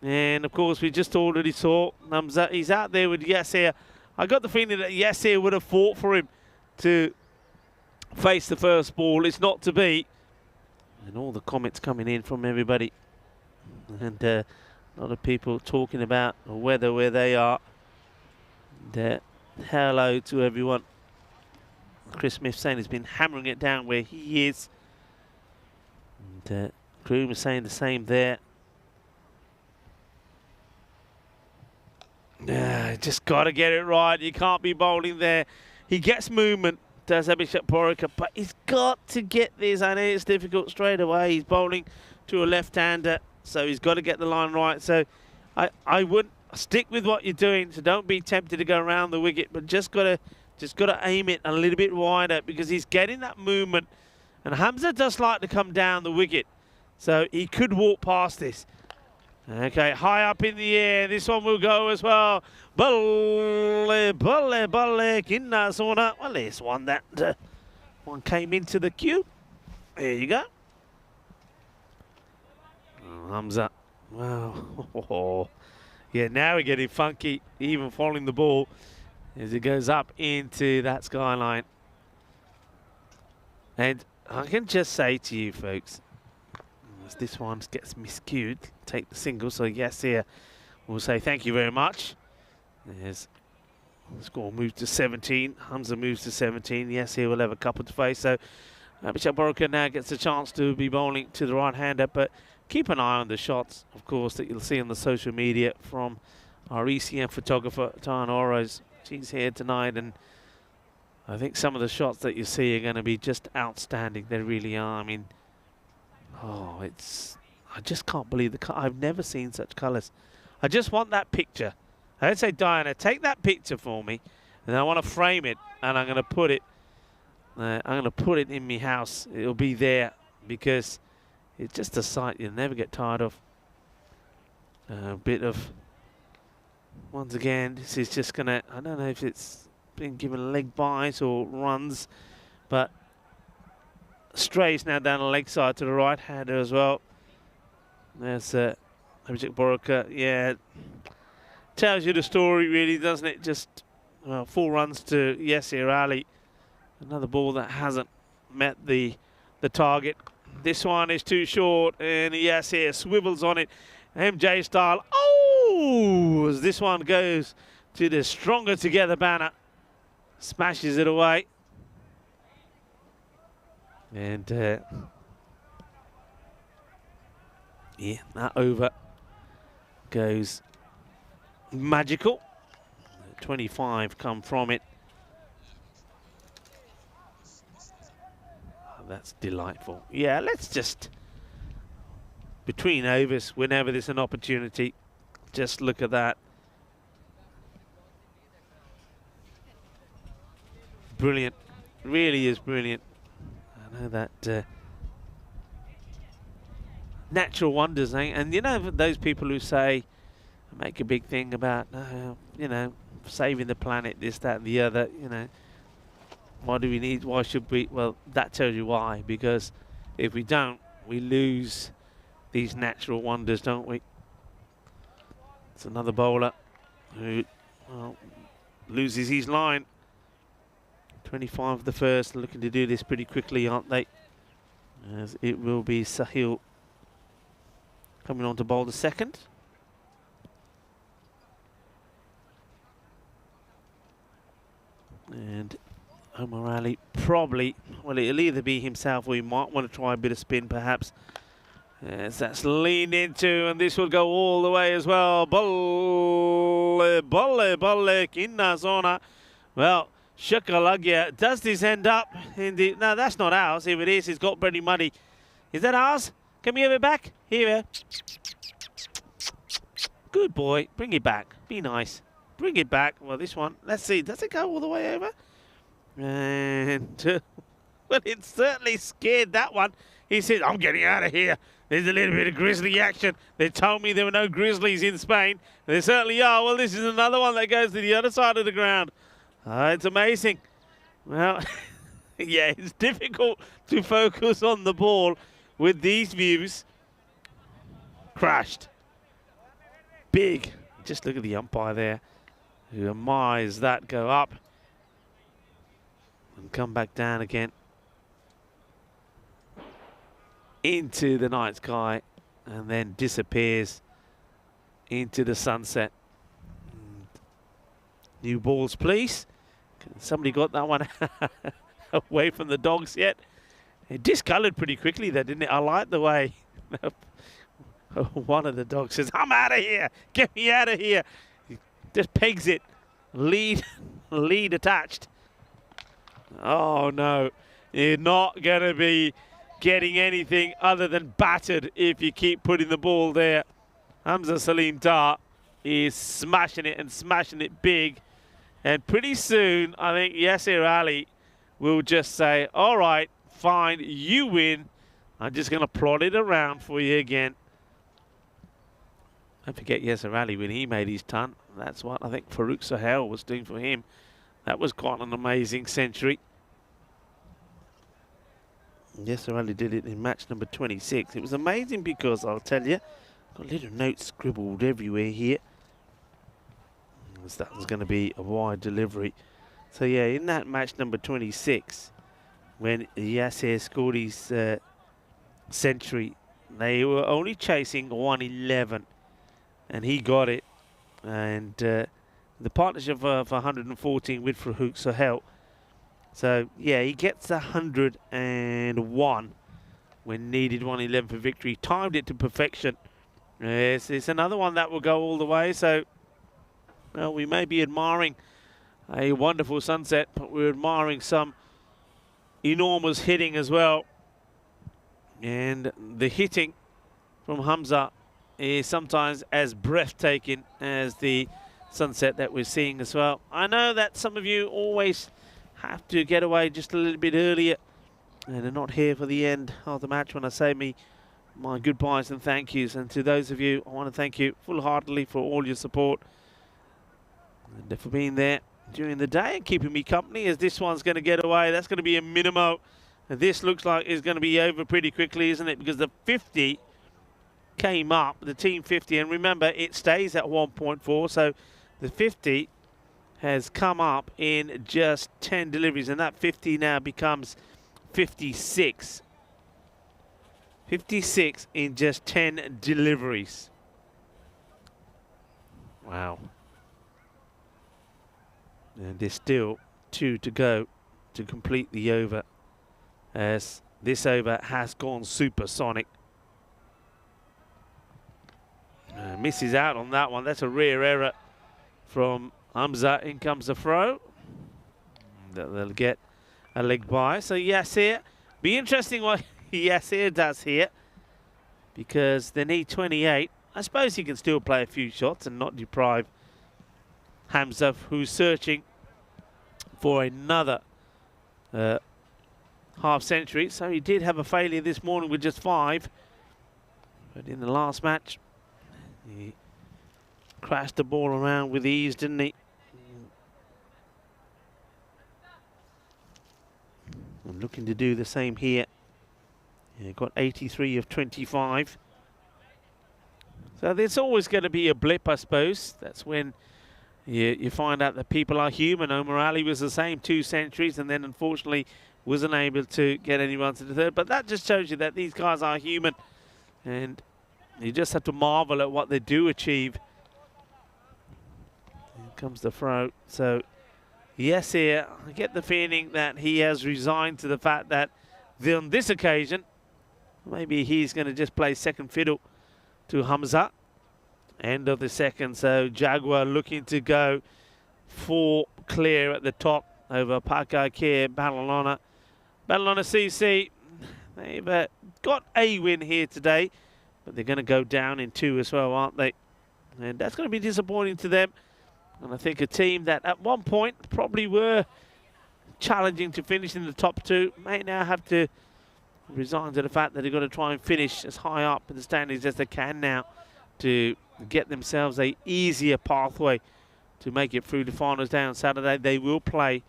Speaker 4: And of course, we just already saw Namza. He's out there with Yasir. I got the feeling that Yasir would have fought for him to face the first ball. It's not to be. And all the comments coming in from everybody. And a lot of people talking about the weather where they are. And, hello to everyone. Chris Smith saying he's been hammering it down where he is. And Groom is saying the same there. Just got to get it right. You can't be bowling there. He gets movement, does Abhishek Porika, but he's got to get this. I know it's difficult straight away. He's bowling to a left-hander, so he's got to get the line right. So I would stick with what you're doing. So don't be tempted to go around the wicket, but just got to aim it a little bit wider because he's getting that movement. And Hamza does like to come down the wicket, so he could walk past this. Okay, high up in the air. This one will go as well. Balle, balle, balle, kinna sona. Well, there's one that one came into the queue. There you go. Oh, Hamza. Wow. Yeah, now we're getting funky, even following the ball as it goes up into that skyline. And I can just say to you, folks, as this one gets miscued, take the single. So yes, here we'll say thank you very much. There's the score moves to 17. Hamza moves to 17. Yes, here we'll have a couple to face. So Abhishek Porika now gets a chance to be bowling to the right-hander, but keep an eye on the shots, of course, that you'll see on the social media from our ECM photographer, Tan Oroz. She's here tonight, and I think some of the shots that you see are going to be just outstanding. They really are. I mean, oh, I just can't believe I've never seen such colours. I just want that picture. I'd say, Diana, take that picture for me, and I want to frame it, and I'm going to put it. In my house. It'll be there because it's just a sight you'll never get tired of. A bit of. Once again, this is just going to. I don't know if it's been given leg byes or runs, but strays now down the leg side to the right hander as well. There's Abhishek Porika. Yeah, tells you the story really, doesn't it? Just 4 runs to Yasir Ali. Another ball that hasn't met the target. This one is too short, and yes, here swivels on it. MJ style. Oh, as this one goes to the Stronger Together banner. Smashes it away. And yeah, that over goes magical. 25 come from it. Oh, that's delightful. Yeah, let's just, between overs, whenever there's an opportunity, just look at that. Brilliant. Really is brilliant. I know that natural wonders, eh? And you know those people who say, make a big thing about, you know, saving the planet, this, that, and the other. You know, why do we need? Why should we? Well, that tells you why. Because if we don't, we lose these natural wonders, don't we? It's another bowler who, well, loses his line. 25 the first, looking to do this pretty quickly, aren't they? As it will be Sahil coming on to bowl the second. And Omar Ali probably, well, it'll either be himself or he might want to try a bit of spin perhaps. As that's leaned into, and this will go all the way as well. Bolle, in the zona. Well, Shukalagya, does this end up in the... No, that's not ours. If it is, it's got pretty muddy. Is that ours? Can we have it back? Here. Good boy. Bring it back. Be nice. Bring it back. Well, this one, let's see. Does it go all the way over? And, well, it certainly scared that one. He said, I'm getting out of here. There's a little bit of grizzly action. They told me there were no grizzlies in Spain. There certainly are. Well, this is another one that goes to the other side of the ground. It's amazing. Well, yeah, it's difficult to focus on the ball with these views. Crashed. Big. Just look at the umpire there, who admires that go up and come back down again into the night sky and then disappears into the sunset. New balls, please. Somebody got that one away from the dogs yet? It discoloured pretty quickly there, didn't it? I like the way one of the dogs says, I'm out of here. Get me out of here. He just pegs it. Lead attached. Oh, no. You're not going to be getting anything other than battered if you keep putting the ball there. Hamza Salim Dar is smashing it and smashing it big. And pretty soon, I think Yasir Ali will just say, all right, fine, you win. I'm just going to plot it around for you again. Don't forget Yasir Ali when he made his ton. That's what I think Farouk Sohail was doing for him. That was quite an amazing century. Yasir Ali did it in match number 26. It was amazing because, I'll tell you, got little notes scribbled everywhere here. That was going to be a wide delivery. So yeah, in that match number 26, when Yasir scored his century, they were only chasing 111, and he got it. And the partnership for 114 with Farouk Sohail. So yeah, he gets 101 when needed 111 for victory. Timed it to perfection. It's another one that will go all the way. So, well, we may be admiring a wonderful sunset, but we're admiring some enormous hitting as well. And the hitting from Hamza is sometimes as breathtaking as the sunset that we're seeing as well. I know that some of you always have to get away just a little bit earlier and are not here for the end of the match when I say my goodbyes and thank yous. And to those of you, I want to thank you full-heartedly for all your support and for being there during the day and keeping me company, as this one's going to get away. That's going to be a minimo. And this looks like it's going to be over pretty quickly, isn't it? Because the 50 came up, the team 50, and remember, it stays at 1.4, so the 50 has come up in just 10 deliveries, and that 50 now becomes 56. 56 in just 10 deliveries. Wow. And there's still 2 to go to complete the over, as this over has gone supersonic. Misses out on that one. That's a rare error from Hamza. In comes the throw. They'll get a leg by. So Yasir, be interesting what Yasir does here, because they need 28. I suppose he can still play a few shots and not deprive Hamza, who's searching for another half century. So he did have a failure this morning with just 5, but in the last match he crashed the ball around with ease, didn't he? I'm looking to do the same here. Yeah, got 83 of 25. So there's always going to be a blip, I suppose. That's when you find out that people are human. Omar Ali was the same, 2 centuries, and then unfortunately wasn't able to get anyone to the third. But that just shows you that these guys are human, and you just have to marvel at what they do achieve. Here comes the throw. So yes, here I get the feeling that he has resigned to the fact that on this occasion maybe he's going to just play second fiddle to Hamza. End of the second, so Jaguar looking to go 4 clear at the top over Pakai Kia, Badalona. Badalona CC, they've got a win here today, but they're going to go down in 2 as well, aren't they? And that's going to be disappointing to them. And I think a team that at one point probably were challenging to finish in the top 2 may now have to resign to the fact that they've got to try and finish as high up in the standings as they can now to get themselves a easier pathway to make it through the finals day on Saturday. They will play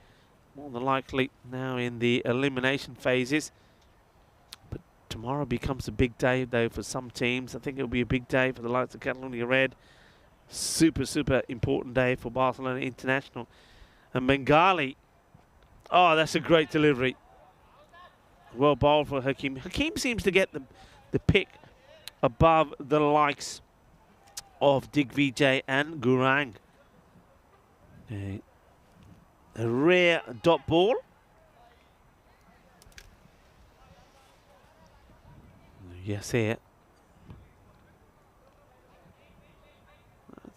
Speaker 4: more than likely now in the elimination phases. But tomorrow becomes a big day though for some teams. I think it'll be a big day for the likes of Catalonia Red. Super important day for Barcelona International. And Bengali, oh, that's a great delivery. Well bowled for Hakeem. Hakeem seems to get the pick above the likes of Digvijay and Gurang. A rare dot ball. Yes, here.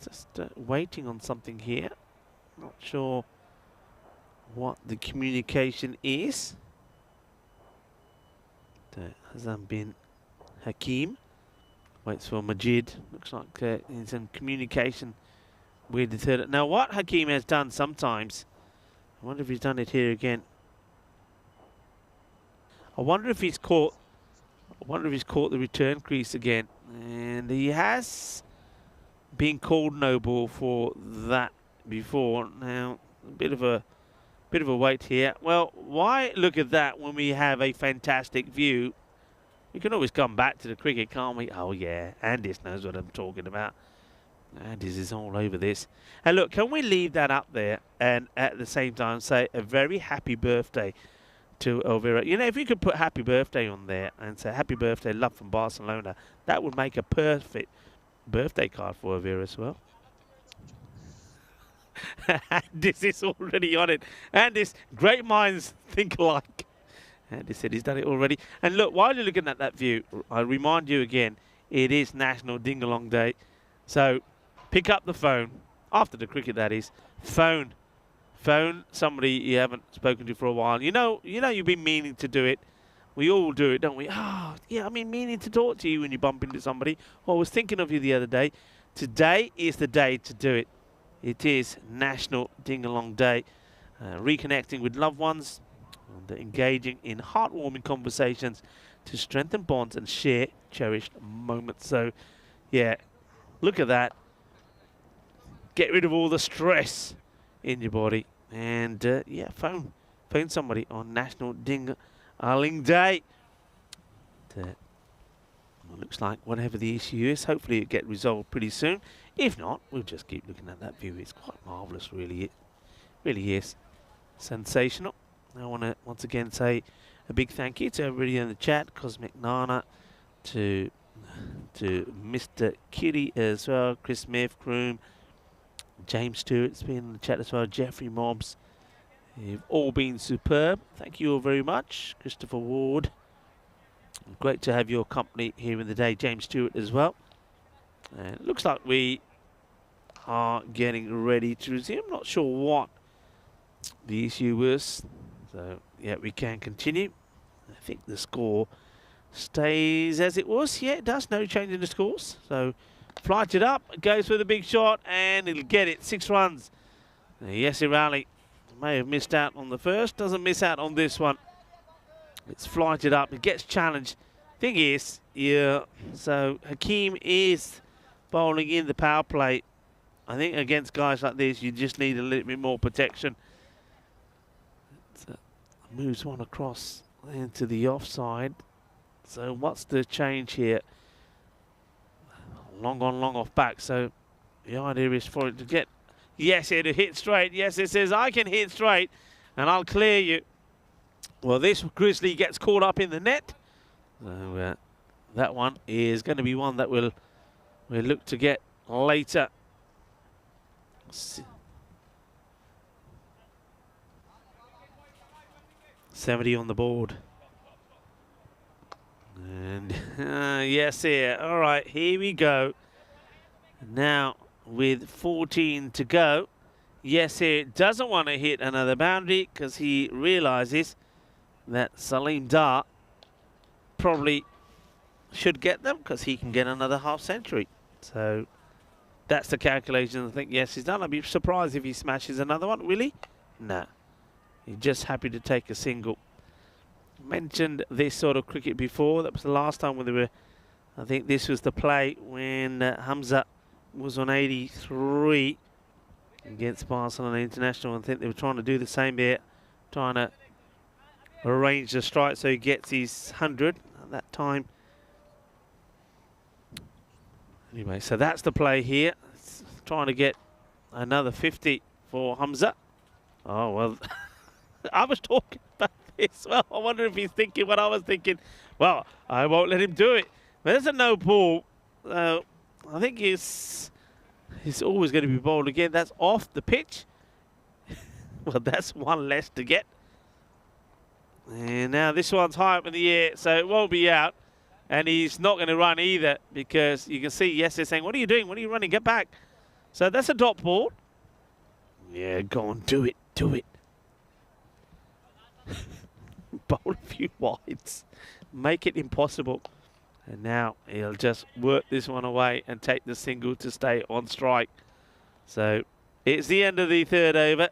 Speaker 4: Just waiting on something here. Not sure what the communication is. Hasn't been Hakeem. Waits for Majid. Looks like he's in communication with the third. Now, what Hakeem has done sometimes, I wonder if he's done it here again. I wonder if he's caught the return crease again, and he has been called no ball for that before. Now, a bit of a wait here. Well, why look at that when we have a fantastic view? We can always come back to the cricket, can't we? Oh yeah, Andis knows what I'm talking about. Andis is all over this. And look, can we leave that up there and at the same time say a very happy birthday to Elvira? You know, if you could put happy birthday on there and say happy birthday, love from Barcelona, that would make a perfect birthday card for Elvira as well. This is already on it. And this great minds think alike. And he said he's done it already. And look, while you're looking at that view, I remind you again, it is National Ding-Along Day. So pick up the phone, after the cricket that is, phone somebody you haven't spoken to for a while. You know you've been meaning to do it. We all do it, don't we? Oh, yeah, I've been meaning to talk to you when you bump into somebody. Oh, I was thinking of you the other day. Today is the day to do it. It is National Ding-Along Day. Reconnecting with loved ones and engaging in heartwarming conversations to strengthen bonds and share cherished moments. So, yeah, look at that. Get rid of all the stress in your body. And, yeah, phone somebody on National Ding-a-Ling Day. Looks like whatever the issue is, hopefully it get resolved pretty soon. If not, we'll just keep looking at that view. It's quite marvellous, really. It really is sensational. I want to once again say a big thank you to everybody in the chat. Cosmic Nana, to Mr. Kitty as well, Chris Smith, Kroom, James Stewart's been in the chat as well, Jeffrey Mobbs. You've all been superb. Thank you all very much. Christopher Ward. Great to have your company here in the day. James Stewart as well. And it looks like we are getting ready to resume. Not sure what the issue was. So, yeah, we can continue. I think the score stays as it was. Yeah, it does. No change in the scores. So, flights it up. Goes for the big shot. And it'll get it. 6 runs. Yes, Rally may have missed out on the first. Doesn't miss out on this one. It's flighted up. It gets challenged. Thing is, yeah, so Hakeem is bowling in the power play. I think against guys like this, you just need a little bit more protection. Moves one across into the offside. So what's the change here? Long on, long off back. So the idea is for it to get, yes, here to hit straight. Yes, it says I can hit straight and I'll clear you. Well, this Grizzly gets caught up in the net. So that one is going to be one that we'll look to get later. 70 on the board. And yes, here. All right, here we go. Now, with 14 to go, yes, here doesn't want to hit another boundary because he realizes that Salim Dar probably should get them because he can get another half century. So that's the calculation I think, yes, he's done. I'd be surprised if he smashes another one. Will he? No. He's just happy to take a single. Mentioned this sort of cricket before. That was the last time when they were, I think this was the play when Hamza was on 83 against Barcelona International. I think they were trying to do the same bit, trying to arrange the strike so he gets his 100 at that time. Anyway, so that's the play here. It's trying to get another 50 for Hamza. Oh, well, I was talking about this. Well, I wonder if he's thinking what I was thinking. Well, I won't let him do it. There's a no ball. I think he's always going to be bowled again. That's off the pitch. Well, that's one less to get. And now this one's high up in the air, so it won't be out. And he's not going to run either because you can see, yes, they're saying, what are you doing? What are you running? Get back. So that's a dot ball. Yeah, go on, do it. Do it. Bowl a few wides. Make it impossible. And now he'll just work this one away and take the single to stay on strike. So it's the end of the third over.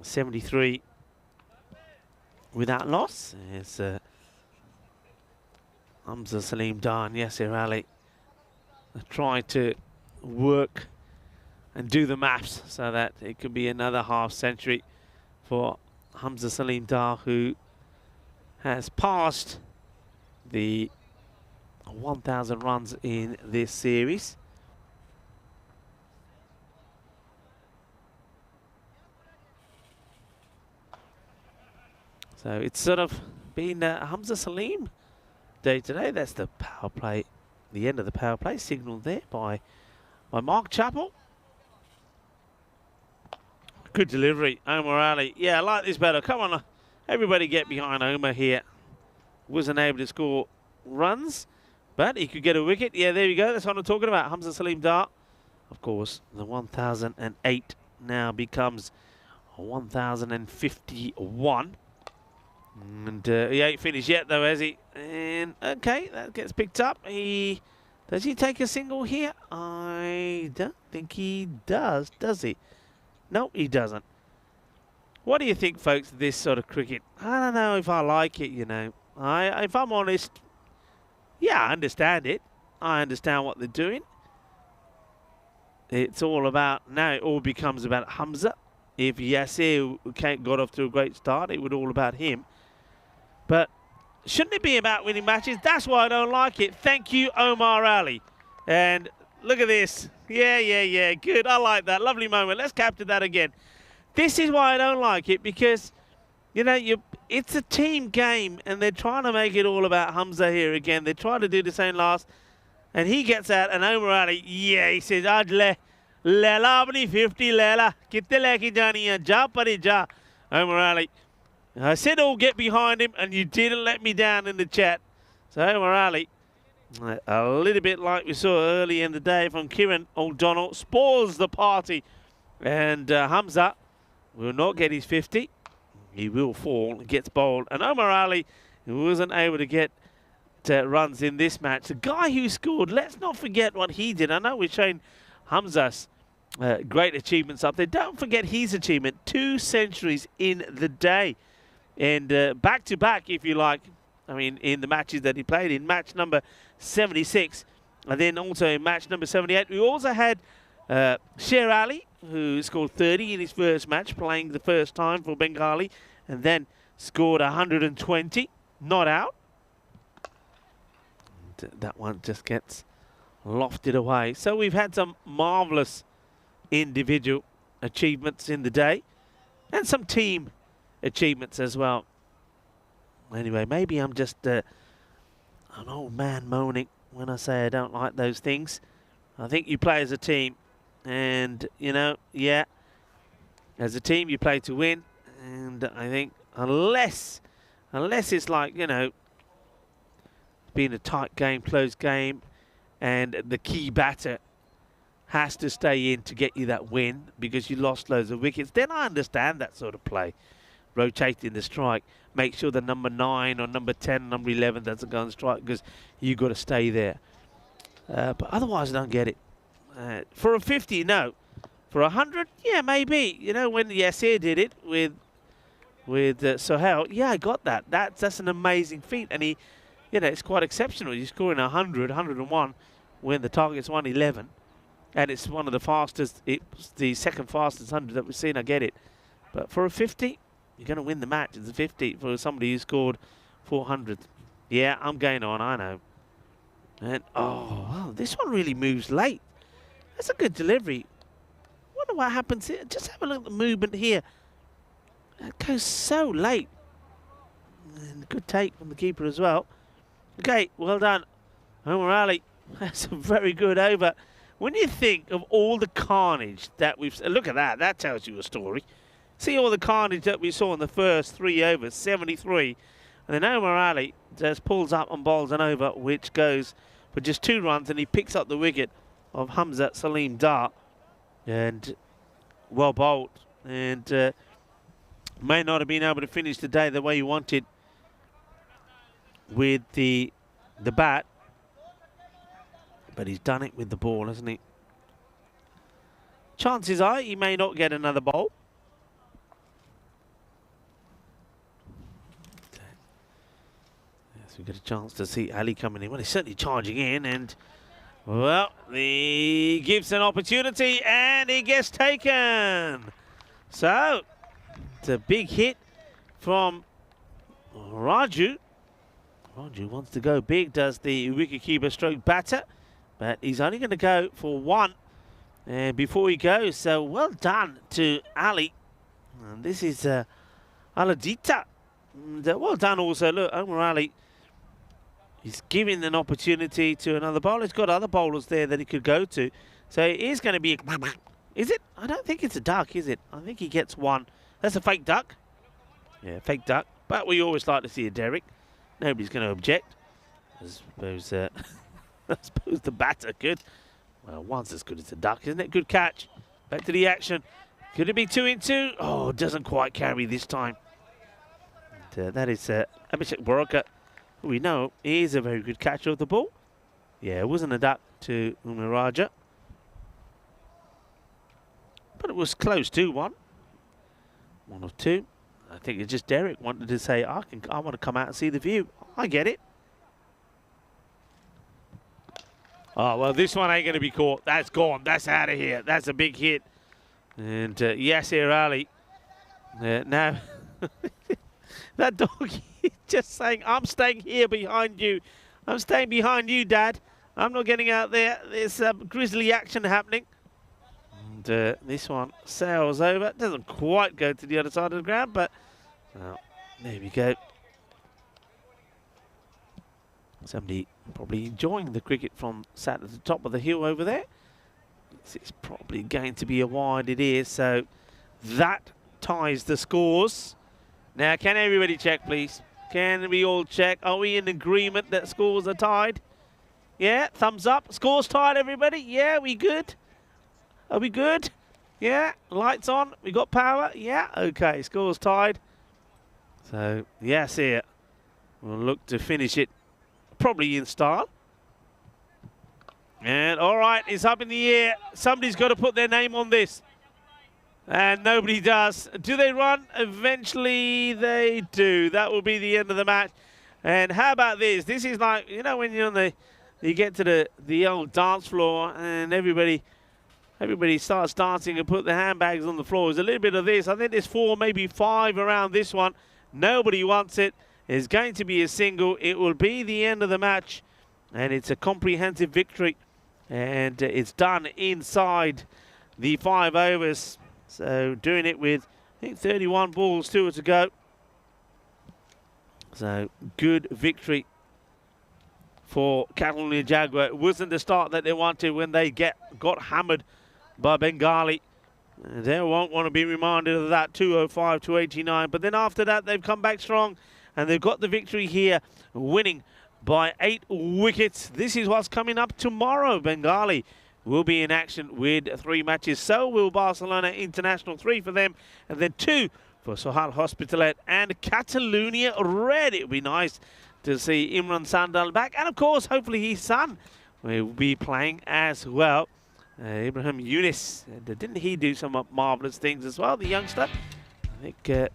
Speaker 4: 73 without loss. It's Hamza Salim Dar and Yasir Ali trying to work and do the maths so that it could be another half century for Hamza Salim Dar, who has passed the 1,000 runs in this series. So it's sort of been Hamza Salim day today. That's the power play, the end of the power play, signalled there by Mark Chappell. Good delivery, Omar Ali. Yeah, I like this better. Come on, everybody get behind Omar here. Wasn't able to score runs, but he could get a wicket. Yeah, there you go. That's what I'm talking about. Hamza Salim Dar. Of course, the 1,008 now becomes 1,051. And he ain't finished yet, though, has he? And okay, that gets picked up. Does he take a single here? I don't think he does he? No, he doesn't. What do you think, folks, of this sort of cricket? I don't know if I like it, you know. If I'm honest, yeah, I understand it. I understand what they're doing. It's all about, now it all becomes about Hamza. If Yasir got off to a great start, it would all about him. But shouldn't it be about winning matches? That's why I don't like it. Thank you, Omar Ali. And look at this. Yeah. Good. I like that. Lovely moment. Let's capture that again. This is why I don't like it, because you know, it's a team game, and they're trying to make it all about Hamza here again. They tried to do the same last, and he gets out, and Omar Ali, yeah, he says, "Aaj le apni 50 lela, kitte leki jani hai, ja pari ja." Omar Ali, I said, "Oh, get behind him," and you didn't let me down in the chat. So Omar Ali, a little bit like we saw early in the day from Kieran O'Donnell, spoils the party, and Hamza will not get his 50. He will fall, gets bowled, and Omar Ali, who wasn't able to get runs in this match, the guy who scored, let's not forget what he did. I know we're showing Hamza's great achievements up there. Don't forget his achievement, 2 centuries in the day, and back-to-back, if you like. I mean, in the matches that he played in, match number 76, and then also in match number 78. We also had Sher Ali, who scored 30 in his first match, playing the first time for Bengali, and then scored 120, not out. And that one just gets lofted away. So we've had some marvellous individual achievements in the day, and some team achievements as well. Anyway, maybe I'm just an old man moaning when I say I don't like those things. I think you play as a team, and, you know, yeah, as a team you play to win, and I think unless it's like, you know, being a tight game, close game, and the key batter has to stay in to get you that win because you lost loads of wickets, then I understand that sort of play. Rotating the strike, make sure the number 9 or number 10, number 11 doesn't go on strike because you've got to stay there. But otherwise, I don't get it. For a 50, no. For 100, yeah, maybe. You know, when Yasir did it with Sohail, yeah, I got that. That's an amazing feat, and he, you know, it's quite exceptional. You're scoring 100, 101 when the target's 111, and it's one of the fastest. It's the second fastest 100 that we've seen. I get it, but for a 50. You're going to win the match. It's a 50 for somebody who scored 400. Yeah, I'm going on, I know. And, oh, wow, this one really moves late. That's a good delivery. Wonder what happens here. Just have a look at the movement here. It goes so late. And good take from the keeper as well. Okay, well done. Omar Ali, that's a very good over. When you think of all the carnage that we've... Look at that. That tells you a story. See all the carnage that we saw in the first 3 overs, 73. And then Omar Ali just pulls up and bowls an over, which goes for just 2 runs, and he picks up the wicket of Hamza Salim Dar. And well bowled. And may not have been able to finish the day the way you wanted with the bat. But he's done it with the ball, hasn't he? Chances are he may not get another bowl. We get a chance to see Ali coming in. Well, he's certainly charging in, and well, he gives an opportunity, and he gets taken. So it's a big hit from Raju. Raju wants to go big, does the wicketkeeper stroke batter, but he's only going to go for 1. And before he goes, so well done to Ali. And this is Aladita. And, well done also. Look, Omar Ali. He's giving an opportunity to another bowler. He's got other bowlers there that he could go to. So it is going to be a... Is it? I don't think it's a duck, is it? I think he gets 1. That's a fake duck. Yeah, fake duck. But we always like to see a Derek. Nobody's going to object. I suppose, I suppose the batter could. Well, one's as good as a duck, isn't it? Good catch. Back to the action. Could it be 2 in 2? Oh, doesn't quite carry this time. And, that is Abhishek Boraka. We know he is a very good catcher of the ball. Yeah, it wasn't a duck to Umar Raja. But it was close to 1. 1 of 2. I think it's just Derek wanted to say, I want to come out and see the view. I get it. Oh, well, this one ain't going to be caught. That's gone. That's out of here. That's a big hit. And Yasir Ali. Now... That dog is just saying, I'm staying here behind you. I'm staying behind you, Dad. I'm not getting out there. There's grisly action happening. And this one sails over. Doesn't quite go to the other side of the ground, but So, there we go. Somebody probably enjoying the cricket from sat at the top of the hill over there. It's probably going to be a wide, it is. So that ties the scores. Now, can everybody check, please? Can we all check? Are we in agreement that scores are tied? Yeah, thumbs up. Scores tied, everybody? Yeah, we good? Are we good? Yeah, lights on. We got power? Yeah, okay, scores tied. So, yes, here. We'll look to finish it probably in style. And, all right, it's up in the air. Somebody's got to put their name on this. And nobody does. Do they run? Eventually they do. That will be the end of the match. And how about this? This is like, you know, when you're on you get to the old dance floor and everybody starts dancing and put their handbags on the floor. There's a little bit of this. I think there's 4, maybe 5 around this one. Nobody wants it. It's going to be a single. It will be the end of the match. And it's a comprehensive victory. And it's done inside the 5 overs. So doing it with, I think, 31 balls to go. So good victory for Catalonia Jaguar. It wasn't the start that they wanted when they got hammered by Bengali. They won't want to be reminded of that 205 to 89. But then after that, they've come back strong and they've got the victory here, winning by 8 wickets. This is what's coming up tomorrow. Bengali will be in action with 3 matches. So will Barcelona International, 3 for them, and then 2 for Sohal Hospitalet and Catalonia Red. It would be nice to see Imran Sandal back. And, of course, hopefully his son will be playing as well. Ibrahim Yunus, didn't he do some marvellous things as well, the youngster? I think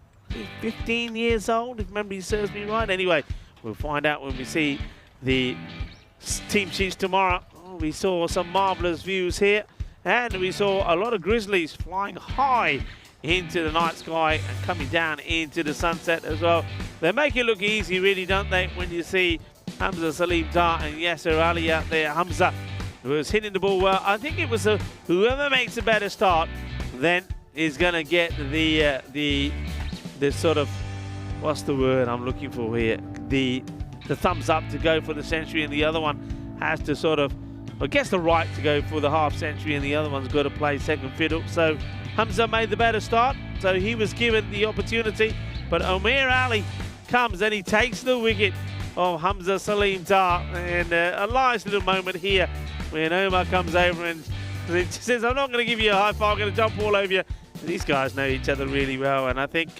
Speaker 4: 15 years old, if memory serves me right. Anyway, we'll find out when we see the team sheets tomorrow. We saw some marvellous views here, and we saw a lot of grizzlies flying high into the night sky and coming down into the sunset as well. They make it look easy, really, don't they, when you see Hamza Salim Dar and Yasser Ali out there. Hamza was hitting the ball well. I think it was whoever makes a better start then is going to get the sort of, what's the word I'm looking for here? The thumbs up to go for the century, and the other one has to sort of, but gets the right to go for the half century, and the other one's got to play second fiddle. So Hamza made the better start, so he was given the opportunity. But Omer Ali comes and he takes the wicket of Hamza Salim Dar. And a nice little moment here when Omar comes over and says, I'm not going to give you a high five, I'm going to jump all over you. And these guys know each other really well, and I think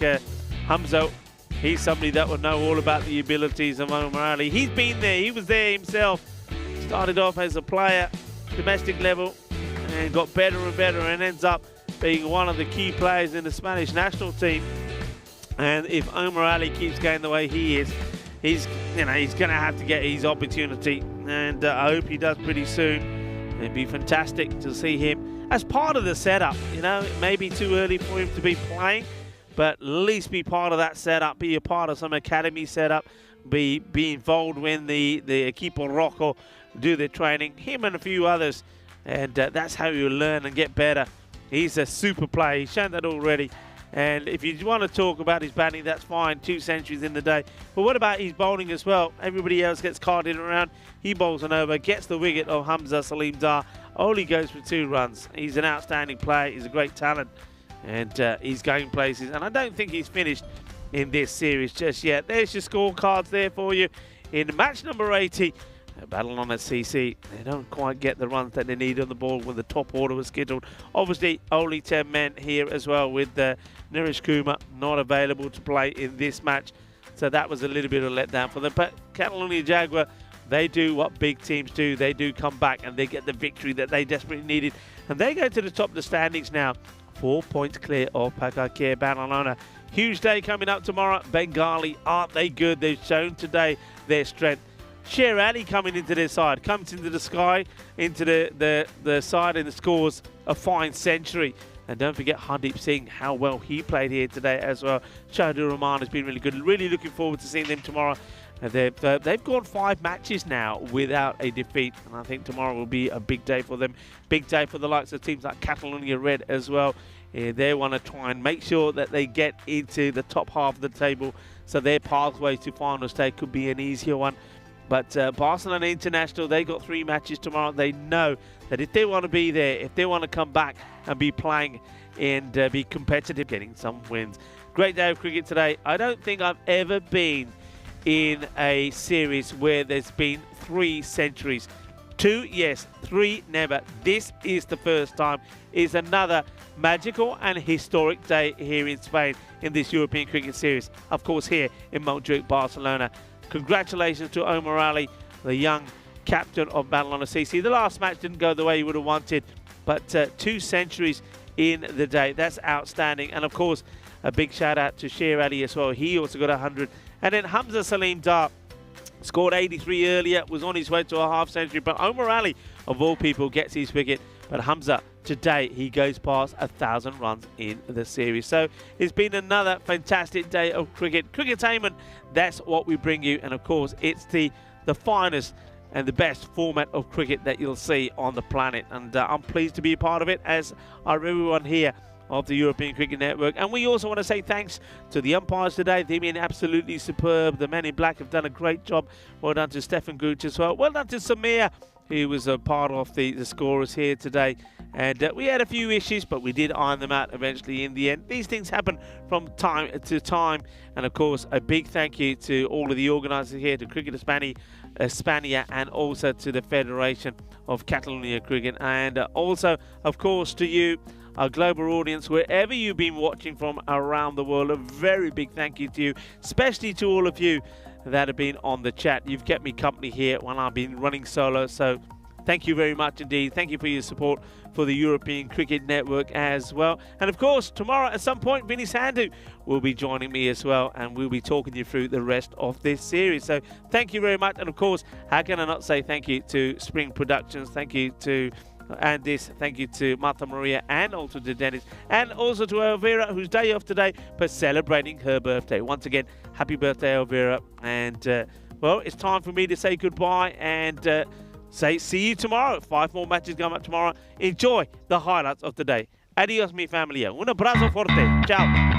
Speaker 4: Hamza, he's somebody that will know all about the abilities of Omar Ali. He's been there, he was there himself. Started off as a player, domestic level, and got better and better, and ends up being one of the key players in the Spanish national team. And if Omar Ali keeps going the way he is, he's going to have to get his opportunity, and I hope he does pretty soon. It'd be fantastic to see him as part of the setup. You know, it may be too early for him to be playing, but at least be part of that setup, be a part of some academy setup, be involved when the Equipo Rojo do their training, him and a few others, and that's how you learn and get better. He's a super player, he's shown that already. And if you want to talk about his batting, that's fine, 2 centuries in the day. But what about his bowling as well? Everybody else gets carted around, he bowls an over, gets the wicket of Hamza Salim Dar, only goes for 2 runs. He's an outstanding player, he's a great talent, and he's going places. And I don't think he's finished in this series just yet. There's your scorecards there for you. In match number 80, Badalona CC, they don't quite get the runs that they need on the ball when the top order was scheduled. Obviously, only 10 men here as well, with Naresh Kumar not available to play in this match. So that was a little bit of a letdown for them. But Catalonia Jaguar, they do what big teams do. They do come back and they get the victory that they desperately needed. And they go to the top of the standings now, 4 points clear of Pakakir Badalona. Huge day coming up tomorrow. Bengali, aren't they good? They've shown today their strength. Sher Ali coming into their side, comes into the sky, into the side, and scores a fine century. And don't forget Hardeep Singh, how well he played here today as well. Shahdur Rahman has been really good. Really looking forward to seeing them tomorrow. And they've gone 5 matches now without a defeat, and I think tomorrow will be a big day for them. Big day for the likes of teams like Catalonia Red as well. They want to try and make sure that they get into the top half of the table, so their pathway to final stage could be an easier one. But Barcelona International, they got 3 matches tomorrow. They know that if they want to be there, if they want to come back and be playing and be competitive, getting some wins. Great day of cricket today. I don't think I've ever been in a series where there's been 3 centuries. 2, yes, 3, never. This is the first time. It's another magical and historic day here in Spain in this European Cricket Series. Of course, here in Montjuic, Barcelona. Congratulations to Omar Ali, the young captain of Badalona CC. The last match didn't go the way he would have wanted, but 2 centuries in the day. That's outstanding. And of course, a big shout out to Sher Ali as well. He also got 100. And then Hamza Salim Dar scored 83 earlier, was on his way to a half century. But Omar Ali, of all people, gets his wicket. But Hamza, today, he goes past 1,000 runs in the series. So it's been another fantastic day of cricket. Cricketainment, that's what we bring you. And of course, it's the finest and the best format of cricket that you'll see on the planet. And I'm pleased to be a part of it, as are everyone here of the European Cricket Network. And we also want to say thanks to the umpires today. They've been absolutely superb. The men in black have done a great job. Well done to Stefan Gooch as well. Well done to Samir, who was a part of the scorers here today. And we had a few issues, but we did iron them out eventually in the end. These things happen from time to time. And of course, a big thank you to all of the organisers here, to Cricket Hispania, and also to the Federation of Catalonia Cricket. And also, of course, to you, our global audience, wherever you've been watching from around the world. A very big thank you to you, especially to all of you that have been on the chat. You've kept me company here when I've been running solo, so thank you very much indeed. Thank you for your support for the European Cricket Network as well. And of course, tomorrow at some point, Vinny Sandhu will be joining me as well, and we'll be talking you through the rest of this series. So thank you very much. And of course, how can I not say thank you to Spring Productions, thank you to Andis, thank you to Martha Maria, and also to Dennis, and also to Elvira, whose day off today, but celebrating her birthday. Once again, happy birthday, Elvira. And well, it's time for me to say goodbye and say see you tomorrow. 5 more matches coming up tomorrow. Enjoy the highlights of the day. Adios, mi familia. Un abrazo forte. Ciao.